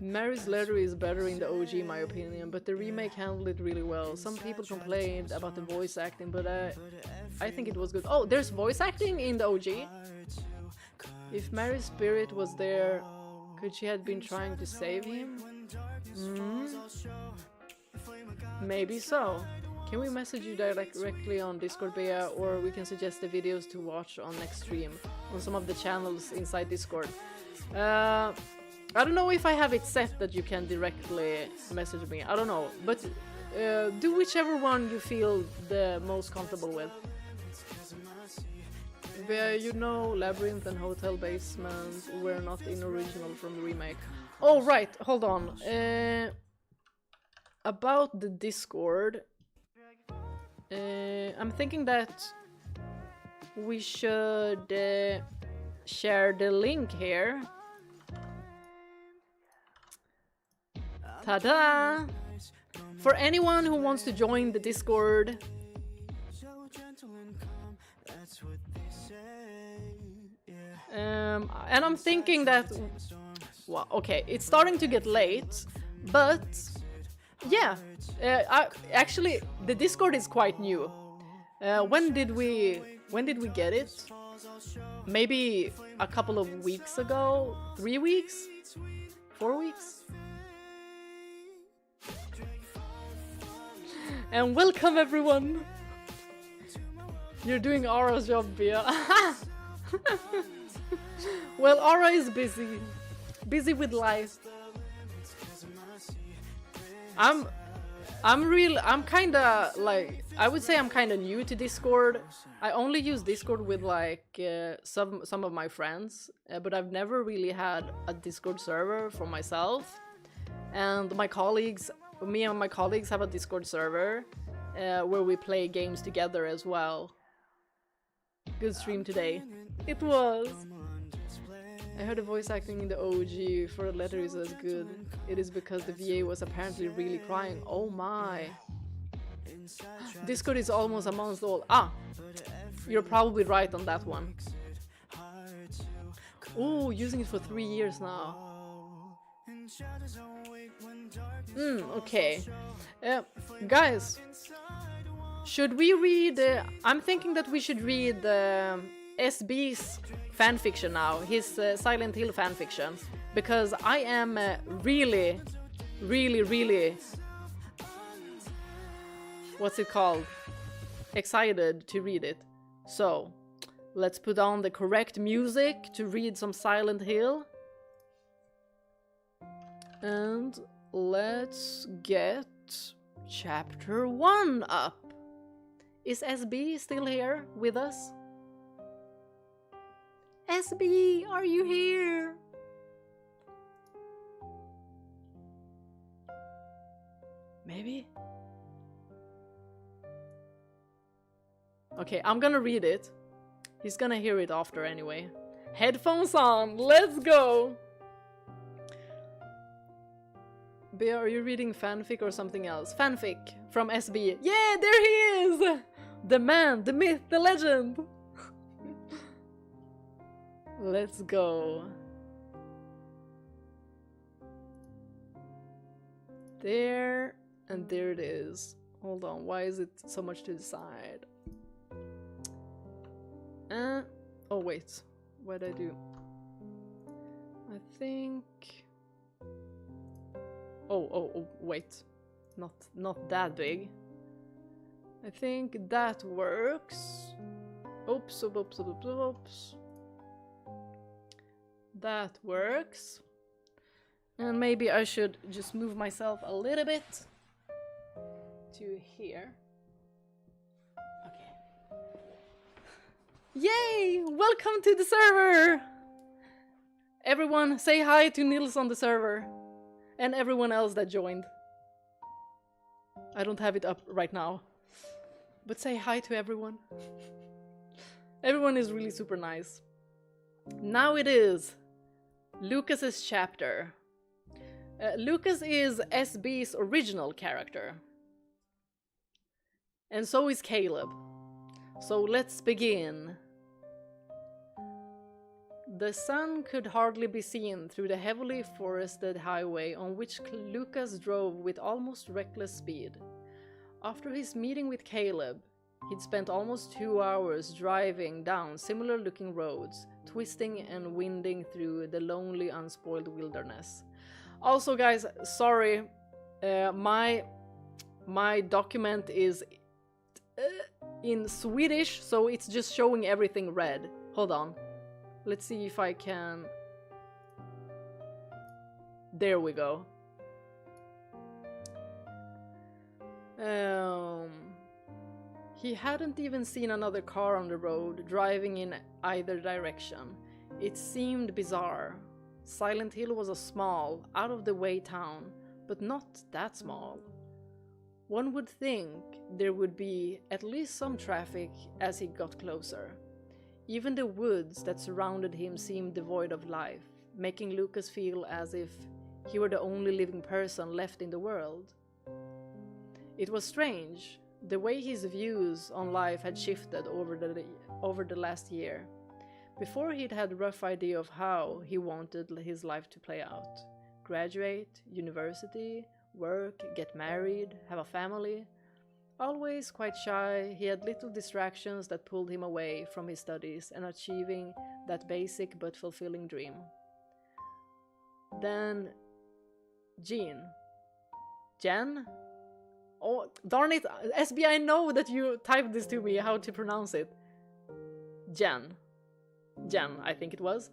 Mary's letter is better in the OG in my opinion, but the remake handled it really well. Some people complained about the voice acting, but I think it was good. Oh, there's voice acting in the OG? If Mary's spirit was there, could she have been trying to save him? Maybe so. Can we message you directly on Discord, Bea, or we can suggest the videos to watch on next stream on some of the channels inside Discord. I don't know if I have it set that you can directly message me. I don't know, but do whichever one you feel the most comfortable with. Where you know Labyrinth and Hotel Basement were not in original from the remake. Oh right, hold on. About the Discord, I'm thinking that we should share the link here. Ta-da! For anyone who wants to join the Discord, and I'm thinking that, well, okay, it's starting to get late, but yeah, actually the Discord is quite new. When did we get it? Maybe a couple of weeks ago? 3 weeks? 4 weeks? And welcome everyone! You're doing Ara's job, Bea. Well, Ara is busy. Busy with life. I'm kinda like, I would say I'm kinda new to Discord. I only use Discord with like some of my friends, but I've never really had a Discord server for myself. And me and my colleagues have a Discord server where we play games together as well. Good stream today. It was. I heard the voice acting in the OG for the letter is as good. It is because the VA was apparently really crying. Oh my. Discord is almost a month old. Ah, you're probably right on that one. Ooh, using it for 3 years now. Okay. Guys, should we read... I'm thinking that we should read SB's fanfiction now, his Silent Hill fanfiction, because I am really, what's it called? Excited to read it. So, let's put on the correct music to read some Silent Hill. And let's get chapter 1 up. Is SB still here with us? SB, are you here? Maybe? Okay, I'm gonna read it. He's gonna hear it after anyway. Headphones on, let's go! Bea, are you reading fanfic or something else? Fanfic from SB. Yeah, there he is! The man, the myth, the legend! Let's go. There, and there it is. Hold on, why is it so much to the side? Oh wait, what did I do? I think... Oh, wait. Not that big. I think that works. Oops. That works. And maybe I should just move myself a little bit to here. Okay. Yay! Welcome to the server! Everyone, say hi to Nils on the server. And everyone else that joined. I don't have it up right now. But say hi to everyone. Everyone is really super nice. Now it is Lucas's chapter. Lucas is SB's original character. And so is Caleb. So let's begin. The sun could hardly be seen through the heavily forested highway on which Lucas drove with almost reckless speed. After his meeting with Caleb, he'd spent almost 2 hours driving down similar-looking roads, twisting and winding through the lonely, unspoiled wilderness. Also, guys, sorry, my document is in Swedish, so it's just showing everything red. Hold on. Let's see if I can... There we go. He hadn't even seen another car on the road, driving in either direction. It seemed bizarre. Silent Hill was a small, out-of-the-way town, but not that small. One would think there would be at least some traffic as he got closer. Even the woods that surrounded him seemed devoid of life, making Lucas feel as if he were the only living person left in the world. It was strange, the way his views on life had shifted over the last year. Before he'd had a rough idea of how he wanted his life to play out. Graduate, university, work, get married, have a family. Always quite shy, he had little distractions that pulled him away from his studies and achieving that basic but fulfilling dream. Then Jen? Oh, darn it, SB, I know that you typed this to me, how to pronounce it. Jen, I think it was.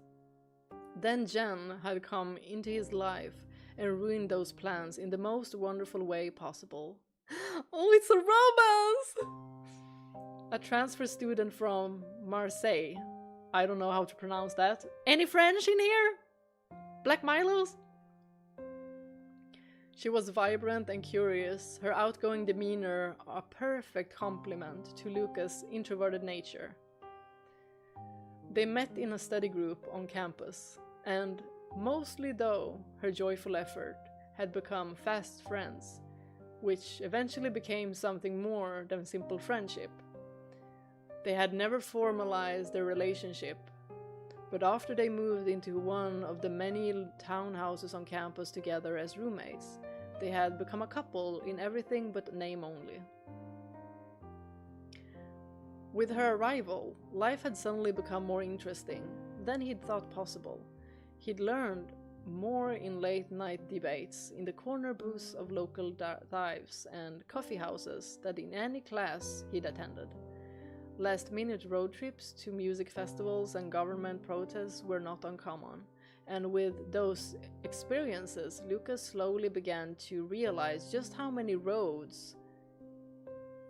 Then Jen had come into his life and ruined those plans in the most wonderful way possible. Oh, it's a romance! A transfer student from Marseille. I don't know how to pronounce that. Any French in here? Black Milos? She was vibrant and curious, her outgoing demeanor a perfect complement to Lucas' introverted nature. They met in a study group on campus, and, mostly though her joyful effort, had become fast friends, which eventually became something more than simple friendship. They had never formalized their relationship, but after they moved into one of the many townhouses on campus together as roommates, they had become a couple in everything but name only. With her arrival, life had suddenly become more interesting than he'd thought possible. He'd learned more in late-night debates in the corner booths of local dives and coffee houses than in any class he'd attended. Last-minute road trips to music festivals and government protests were not uncommon, and with those experiences, Lucas slowly began to realize just how many roads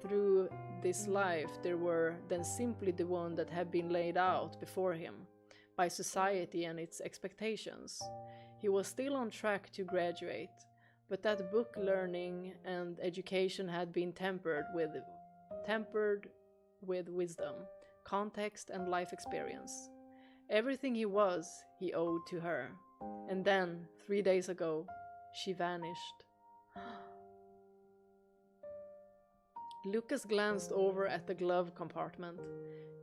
through this life there were than simply the one that had been laid out before him by society and its expectations. He was still on track to graduate, but that book learning and education had been tempered with wisdom, context, and life experience. Everything he was, he owed to her. And then, 3 days ago, she vanished. Lucas glanced over at the glove compartment,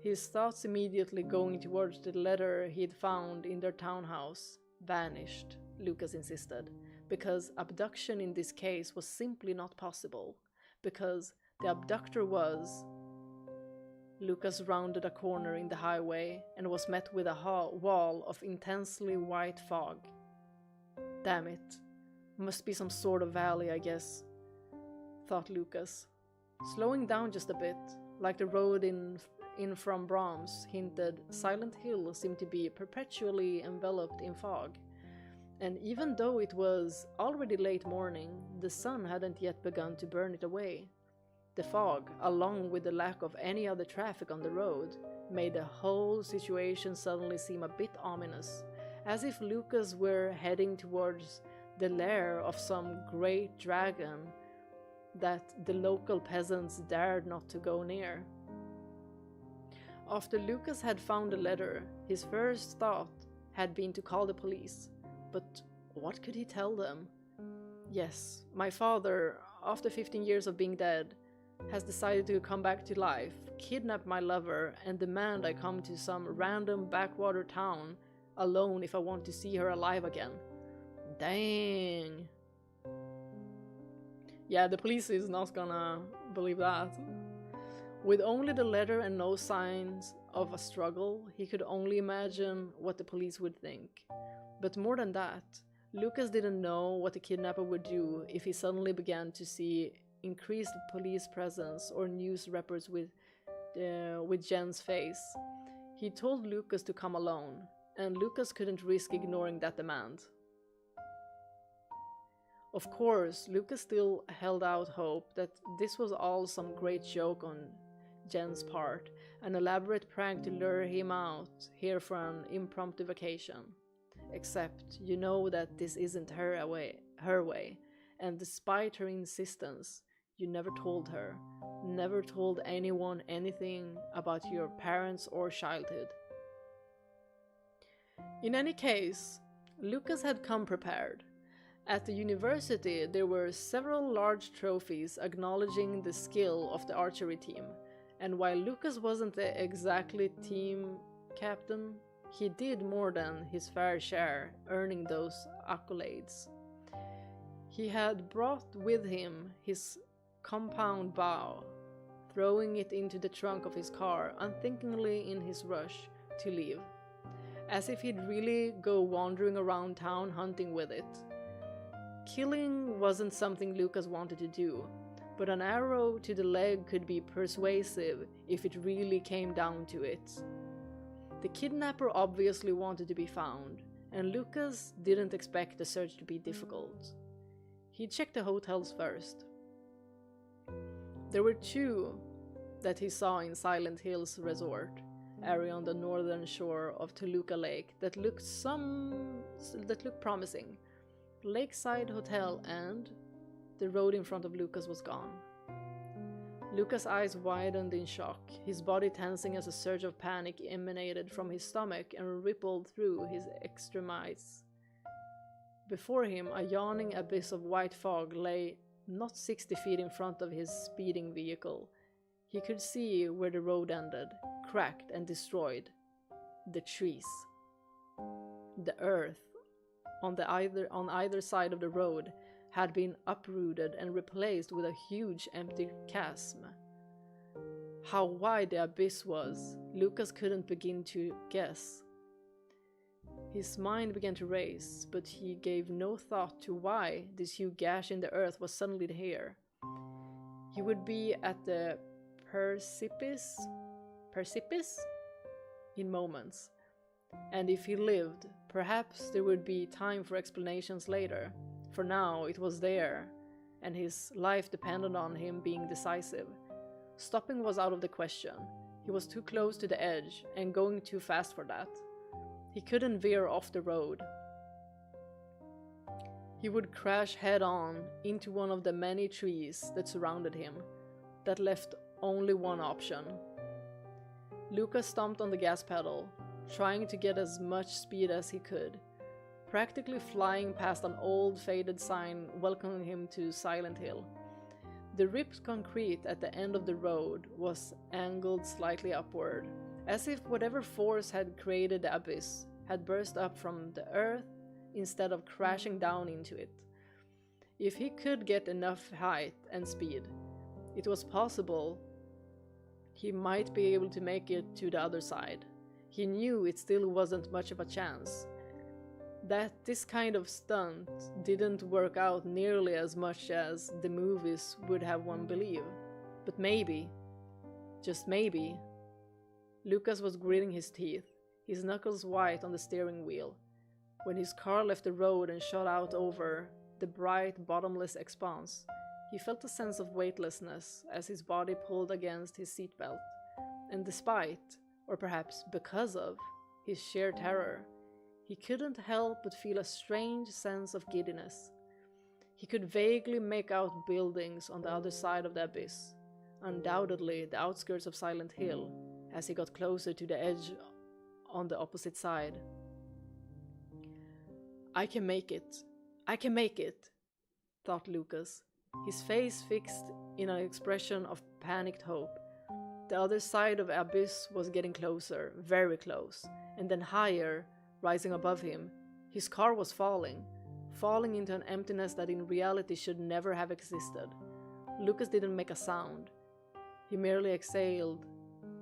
his thoughts immediately going towards the letter he'd found in their townhouse. Vanished, Lucas insisted, because abduction in this case was simply not possible, because the abductor was... Lucas rounded a corner in the highway and was met with a wall of intensely white fog. Damn it. Must be some sort of valley, I guess, thought Lucas. Slowing down just a bit, like the road in from Brahms hinted, Silent Hill seemed to be perpetually enveloped in fog. And even though it was already late morning, the sun hadn't yet begun to burn it away. The fog, along with the lack of any other traffic on the road, made the whole situation suddenly seem a bit ominous, as if Lucas were heading towards the lair of some great dragon that the local peasants dared not to go near. After Lucas had found the letter, his first thought had been to call the police. But what could he tell them? Yes, my father, after 15 years of being dead, has decided to come back to life, kidnap my lover, and demand I come to some random backwater town alone if I want to see her alive again. Dang. Yeah, the police is not gonna believe that. With only the letter and no signs of a struggle, he could only imagine what the police would think. But more than that, Lucas didn't know what the kidnapper would do if he suddenly began to see increased police presence or news reports with Jen's face. He told Lucas to come alone, and Lucas couldn't risk ignoring that demand. Of course, Lucas still held out hope that this was all some great joke on Jen's part, an elaborate prank to lure him out here for an impromptu vacation. Except, you know that this isn't her way, and despite her insistence, you never told her, never told anyone anything about your parents or childhood. In any case, Lucas had come prepared. At the university, there were several large trophies acknowledging the skill of the archery team, and while Lucas wasn't exactly team captain, he did more than his fair share, earning those accolades. He had brought with him his compound bow, throwing it into the trunk of his car unthinkingly in his rush to leave, as if he'd really go wandering around town hunting with it. Killing wasn't something Lucas wanted to do, but an arrow to the leg could be persuasive if it really came down to it. The kidnapper obviously wanted to be found, and Lucas didn't expect the search to be difficult. He checked the hotels first. There were two that he saw in Silent Hills Resort, area on the northern shore of Toluca Lake that looked promising. Lakeside Hotel, and the road in front of Lucas was gone. Lucas' eyes widened in shock, his body tensing as a surge of panic emanated from his stomach and rippled through his extremities. Before him, a yawning abyss of white fog lay not 60 feet in front of his speeding vehicle. He could see where the road ended, cracked and destroyed. The trees. The earth on either side of the road had been uprooted and replaced with a huge empty chasm. How wide the abyss was, Lucas couldn't begin to guess. His mind began to race, but he gave no thought to why this huge gash in the earth was suddenly here. He would be at the precipice in moments. And if he lived, perhaps there would be time for explanations later. For now, it was there, and his life depended on him being decisive. Stopping was out of the question. He was too close to the edge, and going too fast for that. He couldn't veer off the road. He would crash head-on into one of the many trees that surrounded him. That left only one option. Lucas stomped on the gas pedal, trying to get as much speed as he could, practically flying past an old faded sign welcoming him to Silent Hill. The ripped concrete at the end of the road was angled slightly upward, as if whatever force had created the abyss had burst up from the earth instead of crashing down into it. If he could get enough height and speed, it was possible he might be able to make it to the other side. He knew it still wasn't much of a chance. That this kind of stunt didn't work out nearly as much as the movies would have one believe. But maybe, just maybe, Lucas was gritting his teeth, his knuckles white on the steering wheel, when his car left the road and shot out over the bright, bottomless expanse. He felt a sense of weightlessness as his body pulled against his seatbelt, and despite, or perhaps because of, his sheer terror, He couldn't help but feel a strange sense of giddiness. He could vaguely make out buildings on the other side of the abyss, undoubtedly the outskirts of Silent Hill, as he got closer to the edge on the opposite side. I can make it. I can make it, thought Lucas, his face fixed in an expression of panicked hope. The other side of the abyss was getting closer, very close, and then higher, rising above him. His car was falling into an emptiness that in reality should never have existed. Lucas didn't make a sound. He merely exhaled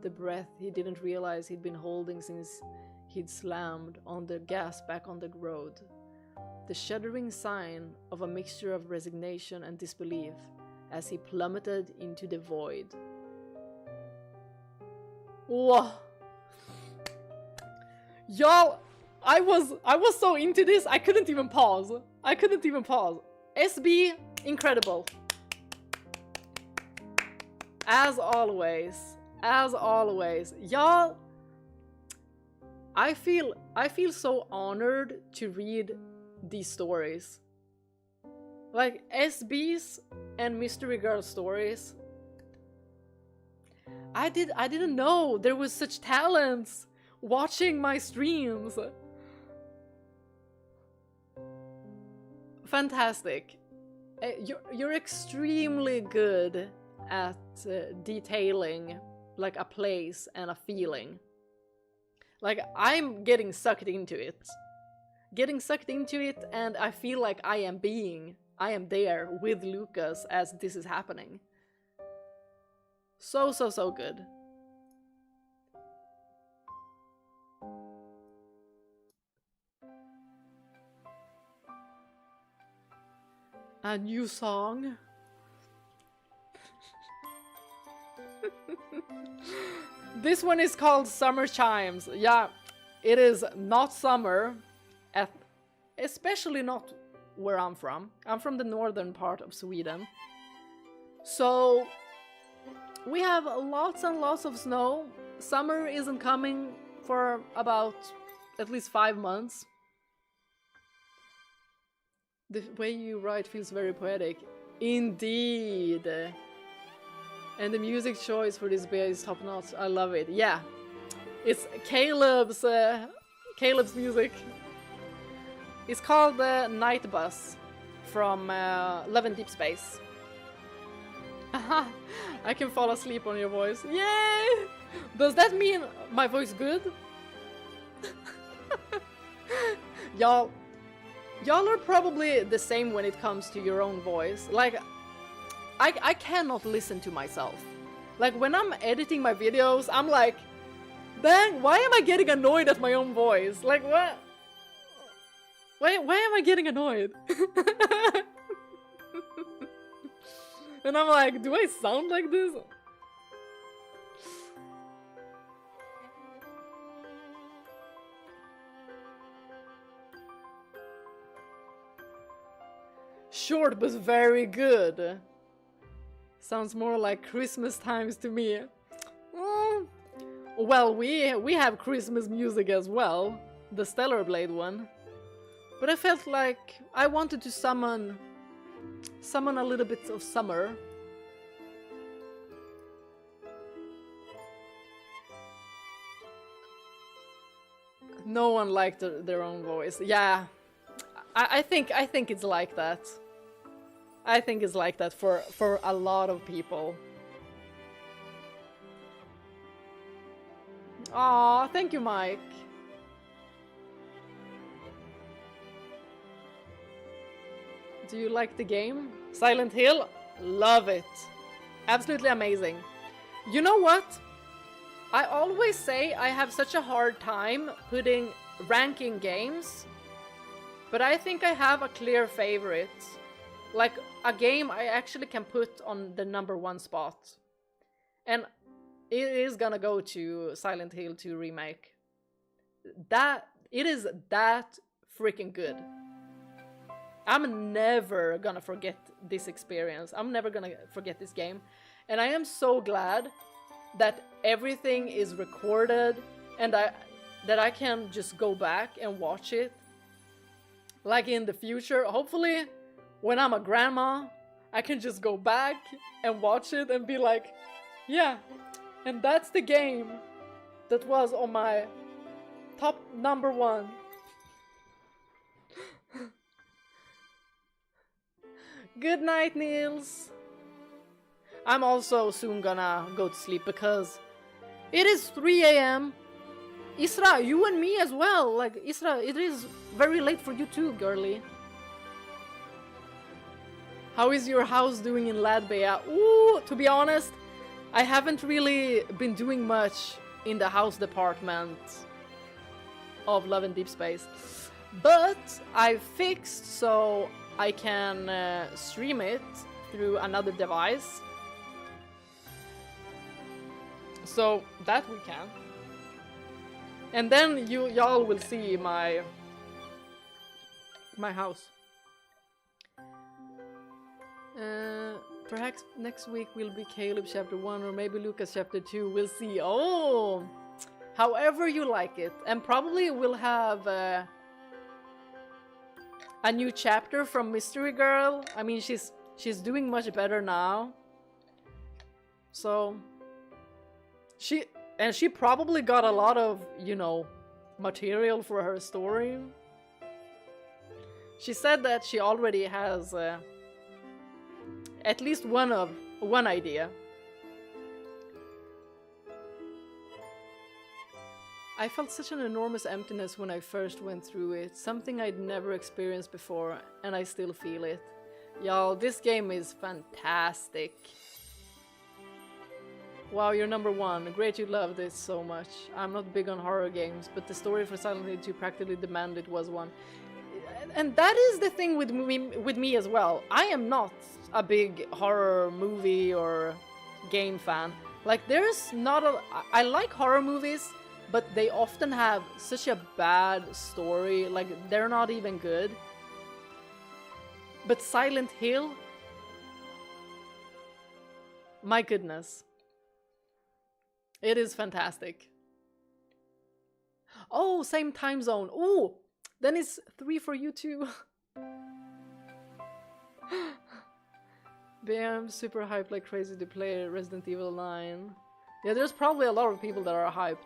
the breath he didn't realize he'd been holding since he'd slammed on the gas back on the road. The shuddering sign of a mixture of resignation and disbelief as he plummeted into the void. Whoa! Y'all, I was so into this, I couldn't even pause. SB, incredible. As always. Y'all, I feel so honored to read these stories. Like SB's and Mystery Girl stories. I didn't know there was such talents watching my streams. Fantastic. You're extremely good at detailing like a place and a feeling. Like I'm getting sucked into it. And I feel like I am there with Lucas as this is happening. So good. A new song. This one is called Summer Chimes. Yeah, it is not summer, especially not where I'm from. I'm from the northern part of Sweden. So we have lots and lots of snow. Summer isn't coming for about at least 5 months. The way you write feels very poetic. Indeed. And the music choice for this beer is top notch. I love it. Yeah. It's Caleb's music. It's called Night Bus from Love and Deep Space. Aha! I can fall asleep on your voice. Yay! Does that mean my voice good? Y'all are probably the same when it comes to your own voice. Like, I cannot listen to myself. Like, when I'm editing my videos, I'm like, dang, why am I getting annoyed at my own voice? Like, what? Why am I getting annoyed? And I'm like, do I sound like this? Short but very good. Sounds more like Christmas times to me. Well, we have Christmas music as well. The Stellar Blade one. But I felt like I wanted to summon a little bit of summer. No one liked their own voice. Yeah, I think it's like that. I think it's like that for a lot of people. Aw, thank you, Mike. Do you like the game? Silent Hill? Love it. Absolutely amazing. You know what? I always say I have such a hard time ranking games, but I think I have a clear favorite. Like a game I actually can put on the #1 spot. And it is gonna go to Silent Hill 2 Remake. It is that freaking good. I'm never gonna forget this experience. I'm never gonna forget this game. And I am so glad that everything is recorded, and that I can just go back and watch it. Like in the future, hopefully when I'm a grandma, I can just go back and watch it and be like, yeah, and that's the game that was on my top number 1. Good night, Niels. I'm also soon gonna go to sleep because it is 3 a.m. Isra, you and me as well. Like, Isra, it is very late for you too, girly. How is your house doing in Ladbea? Ooh, to be honest, I haven't really been doing much in the house department of Love and Deep Space. But I fixed so I can stream it through another device. So that we can. And then y'all will see my house. Perhaps next week will be Caleb chapter 1 or maybe Lucas chapter 2. We'll see. Oh, however you like it. And probably we'll have a new chapter from Mystery Girl. I mean, she's doing much better now. So she probably got a lot of, you know, material for her story. She said that she already has at least one idea. I felt such an enormous emptiness when I first went through it, something I'd never experienced before, and I still feel it. Y'all, this game is fantastic. Wow, you're number 1. Great you loved it so much. I'm not big on horror games, but the story for Silent Hill 2 practically demanded was one. And that is the thing with me as well. I am not a big horror movie or game fan. Like, there's not a... I like horror movies, but they often have such a bad story. Like, they're not even good. But Silent Hill... my goodness. It is fantastic. Oh, same time zone. Ooh, then it's 3 for you too. But I'm super hyped like crazy to play Resident Evil 9. Yeah, there's probably a lot of people that are hyped.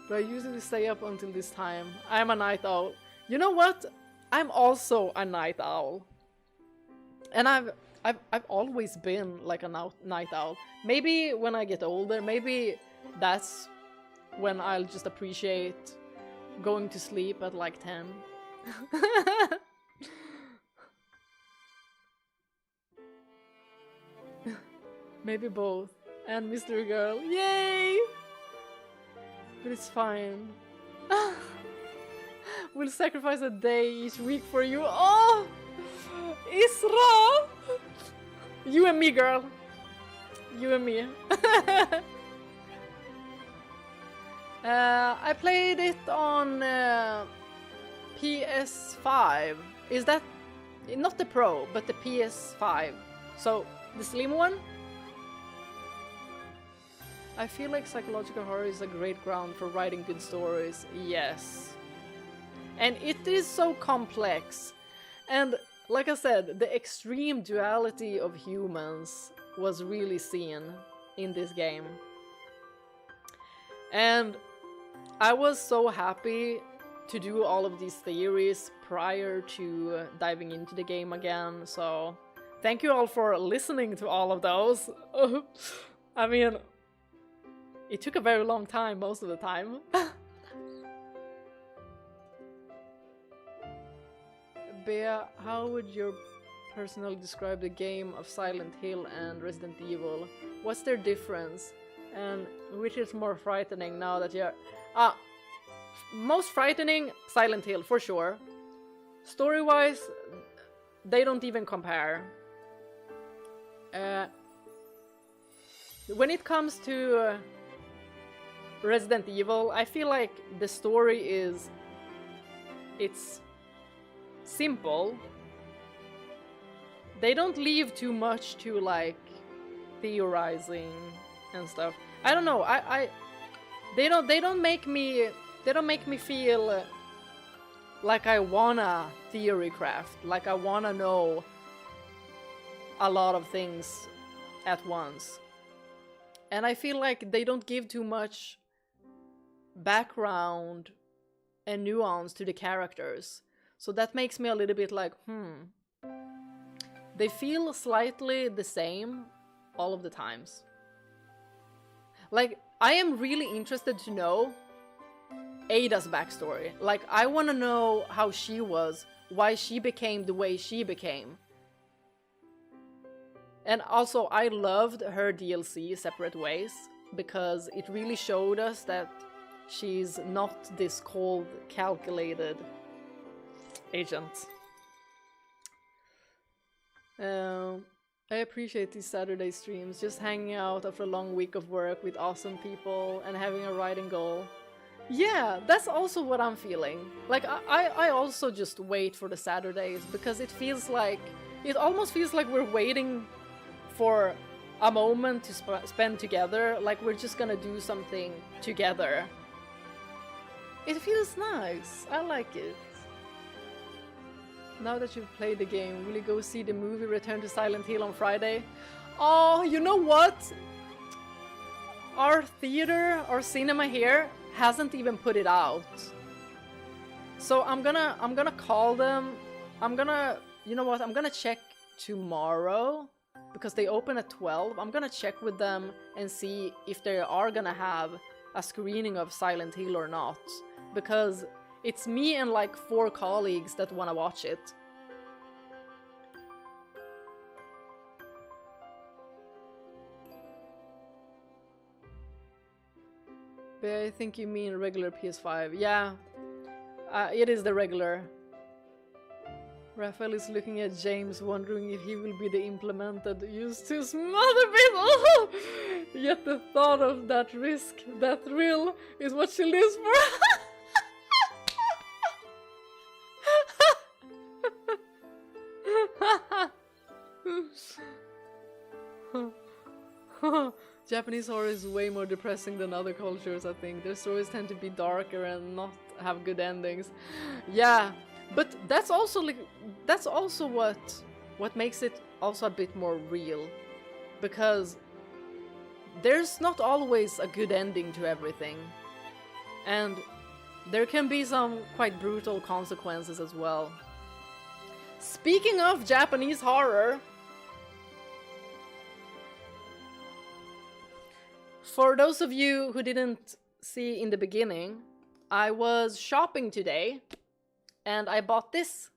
But I usually stay up until this time. I'm a night owl. You know what? I'm also a night owl. And I've always been like a night owl. Maybe when I get older, maybe that's when I'll just appreciate going to sleep at like 10. Maybe both. And Mystery Girl. Yay! But it's fine. We'll sacrifice a day each week for you. Oh! Isra! You and me, girl. You and me. I played it on PS5. Is that... not the Pro, but the PS5. So, the slim one? I feel like psychological horror is a great ground for writing good stories. Yes. And it is so complex. And like I said, the extreme duality of humans was really seen in this game. And I was so happy to do all of these theories prior to diving into the game again, so thank you all for listening to all of those. I mean, it took a very long time most of the time. Bea, how would you personally describe the game of Silent Hill and Resident Evil? What's their difference? And which is more frightening now that you're... most frightening, Silent Hill, for sure. Story-wise, they don't even compare. When it comes to Resident Evil, I feel like the story is... it's simple. They don't leave too much to, like, theorizing and stuff. I don't know, they don't make me they don't make me feel like I wanna theory craft, like I wanna know a lot of things at once. And I feel like they don't give too much background and nuance to the characters. So that makes me a little bit like, They feel slightly the same all of the times. Like, I am really interested to know Ada's backstory. Like, I want to know how she was, why she became the way she became. And also, I loved her DLC, Separate Ways, because it really showed us that she's not this cold, calculated agent. I appreciate these Saturday streams, just hanging out after a long week of work with awesome people and having a writing goal. Yeah, that's also what I'm feeling. Like, I also just wait for the Saturdays because it almost feels like we're waiting for a moment to spend together, like we're just gonna do something together. It feels nice, I like it. Now that you've played the game, will you go see the movie Return to Silent Hill on Friday? Oh, you know what? Our theater, our cinema here, hasn't even put it out. So I'm gonna call them. You know what? I'm gonna check tomorrow because they open at 12. I'm gonna check with them and see if they are gonna have a screening of Silent Hill or not. Because it's me and like 4 colleagues that wanna watch it. But I think you mean regular PS5. Yeah, it is the regular. Raphael is looking at James, wondering if he will be the implement that used to smother people. Yet the thought of that risk, that thrill, is what she lives for. Japanese horror is way more depressing than other cultures, I think. Their stories tend to be darker and not have good endings. Yeah, but that's also what makes it also a bit more real. Because there's not always a good ending to everything. And there can be some quite brutal consequences as well. Speaking of Japanese horror, for those of you who didn't see in the beginning, I was shopping today and I bought this.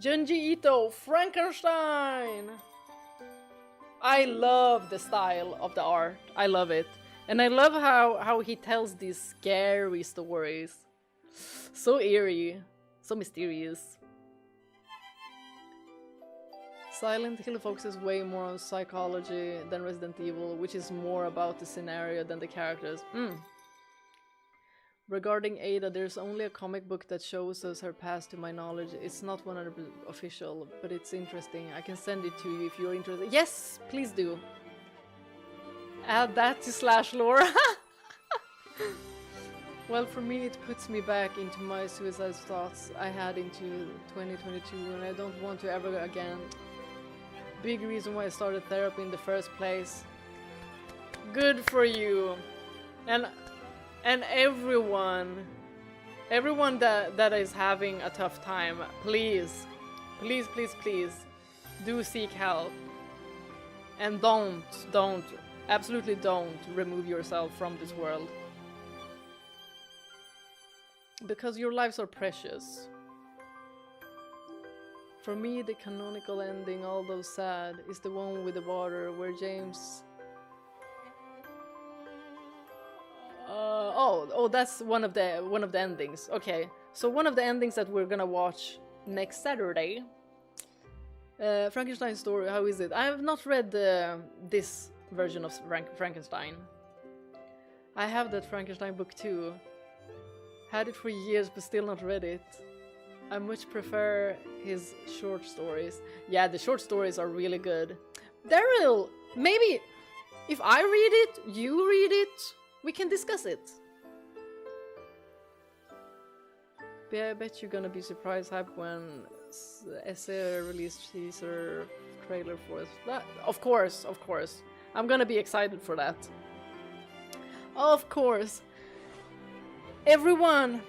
Junji Ito, Frankenstein! I love the style of the art. I love it. And I love how he tells these scary stories. So eerie. So mysterious. Silent Hill focuses way more on psychology than Resident Evil, which is more about the scenario than the characters. Regarding Ada, there's only a comic book that shows us her past to my knowledge. It's not 100% official, but it's interesting. I can send it to you if you're interested. Yes, please do. Add that to /lore. Well, for me, it puts me back into my suicide thoughts I had into 2022, and I don't want to ever again. Big reason why I started therapy in the first place. Good for you. And everyone that is having a tough time, please do seek help. And absolutely don't remove yourself from this world. Because your lives are precious. For me, the canonical ending, although sad, is the one with the water where James... that's one of the endings. Okay, so one of the endings that we're gonna watch next Saturday. Frankenstein's story, how is it? I have not read this version of Frankenstein. I have that Frankenstein book too. Had it for years but still not read it. I much prefer his short stories. Yeah, the short stories are really good. Daryl, maybe if I read it, you read it, we can discuss it. But I bet you're gonna be surprised hype when SE released teaser trailer for it. Of course. I'm gonna be excited for that. Of course. Everyone,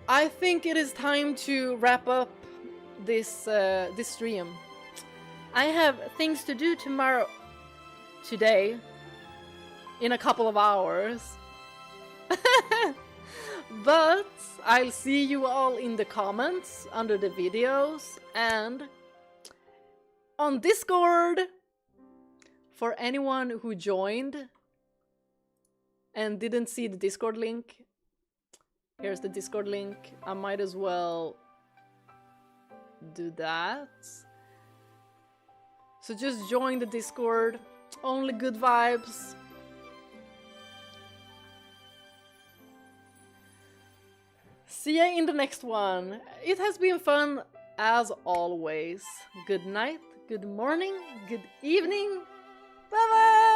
I think it is time to wrap up this stream. I have things to do today, in a couple of hours. But I'll see you all in the comments under the videos and on Discord. For anyone who joined and didn't see the Discord link, here's the Discord link. I might as well do that. So just join the Discord. Only good vibes. See ya in the next one. It has been fun as always. Good night, good morning, good evening. Bye bye!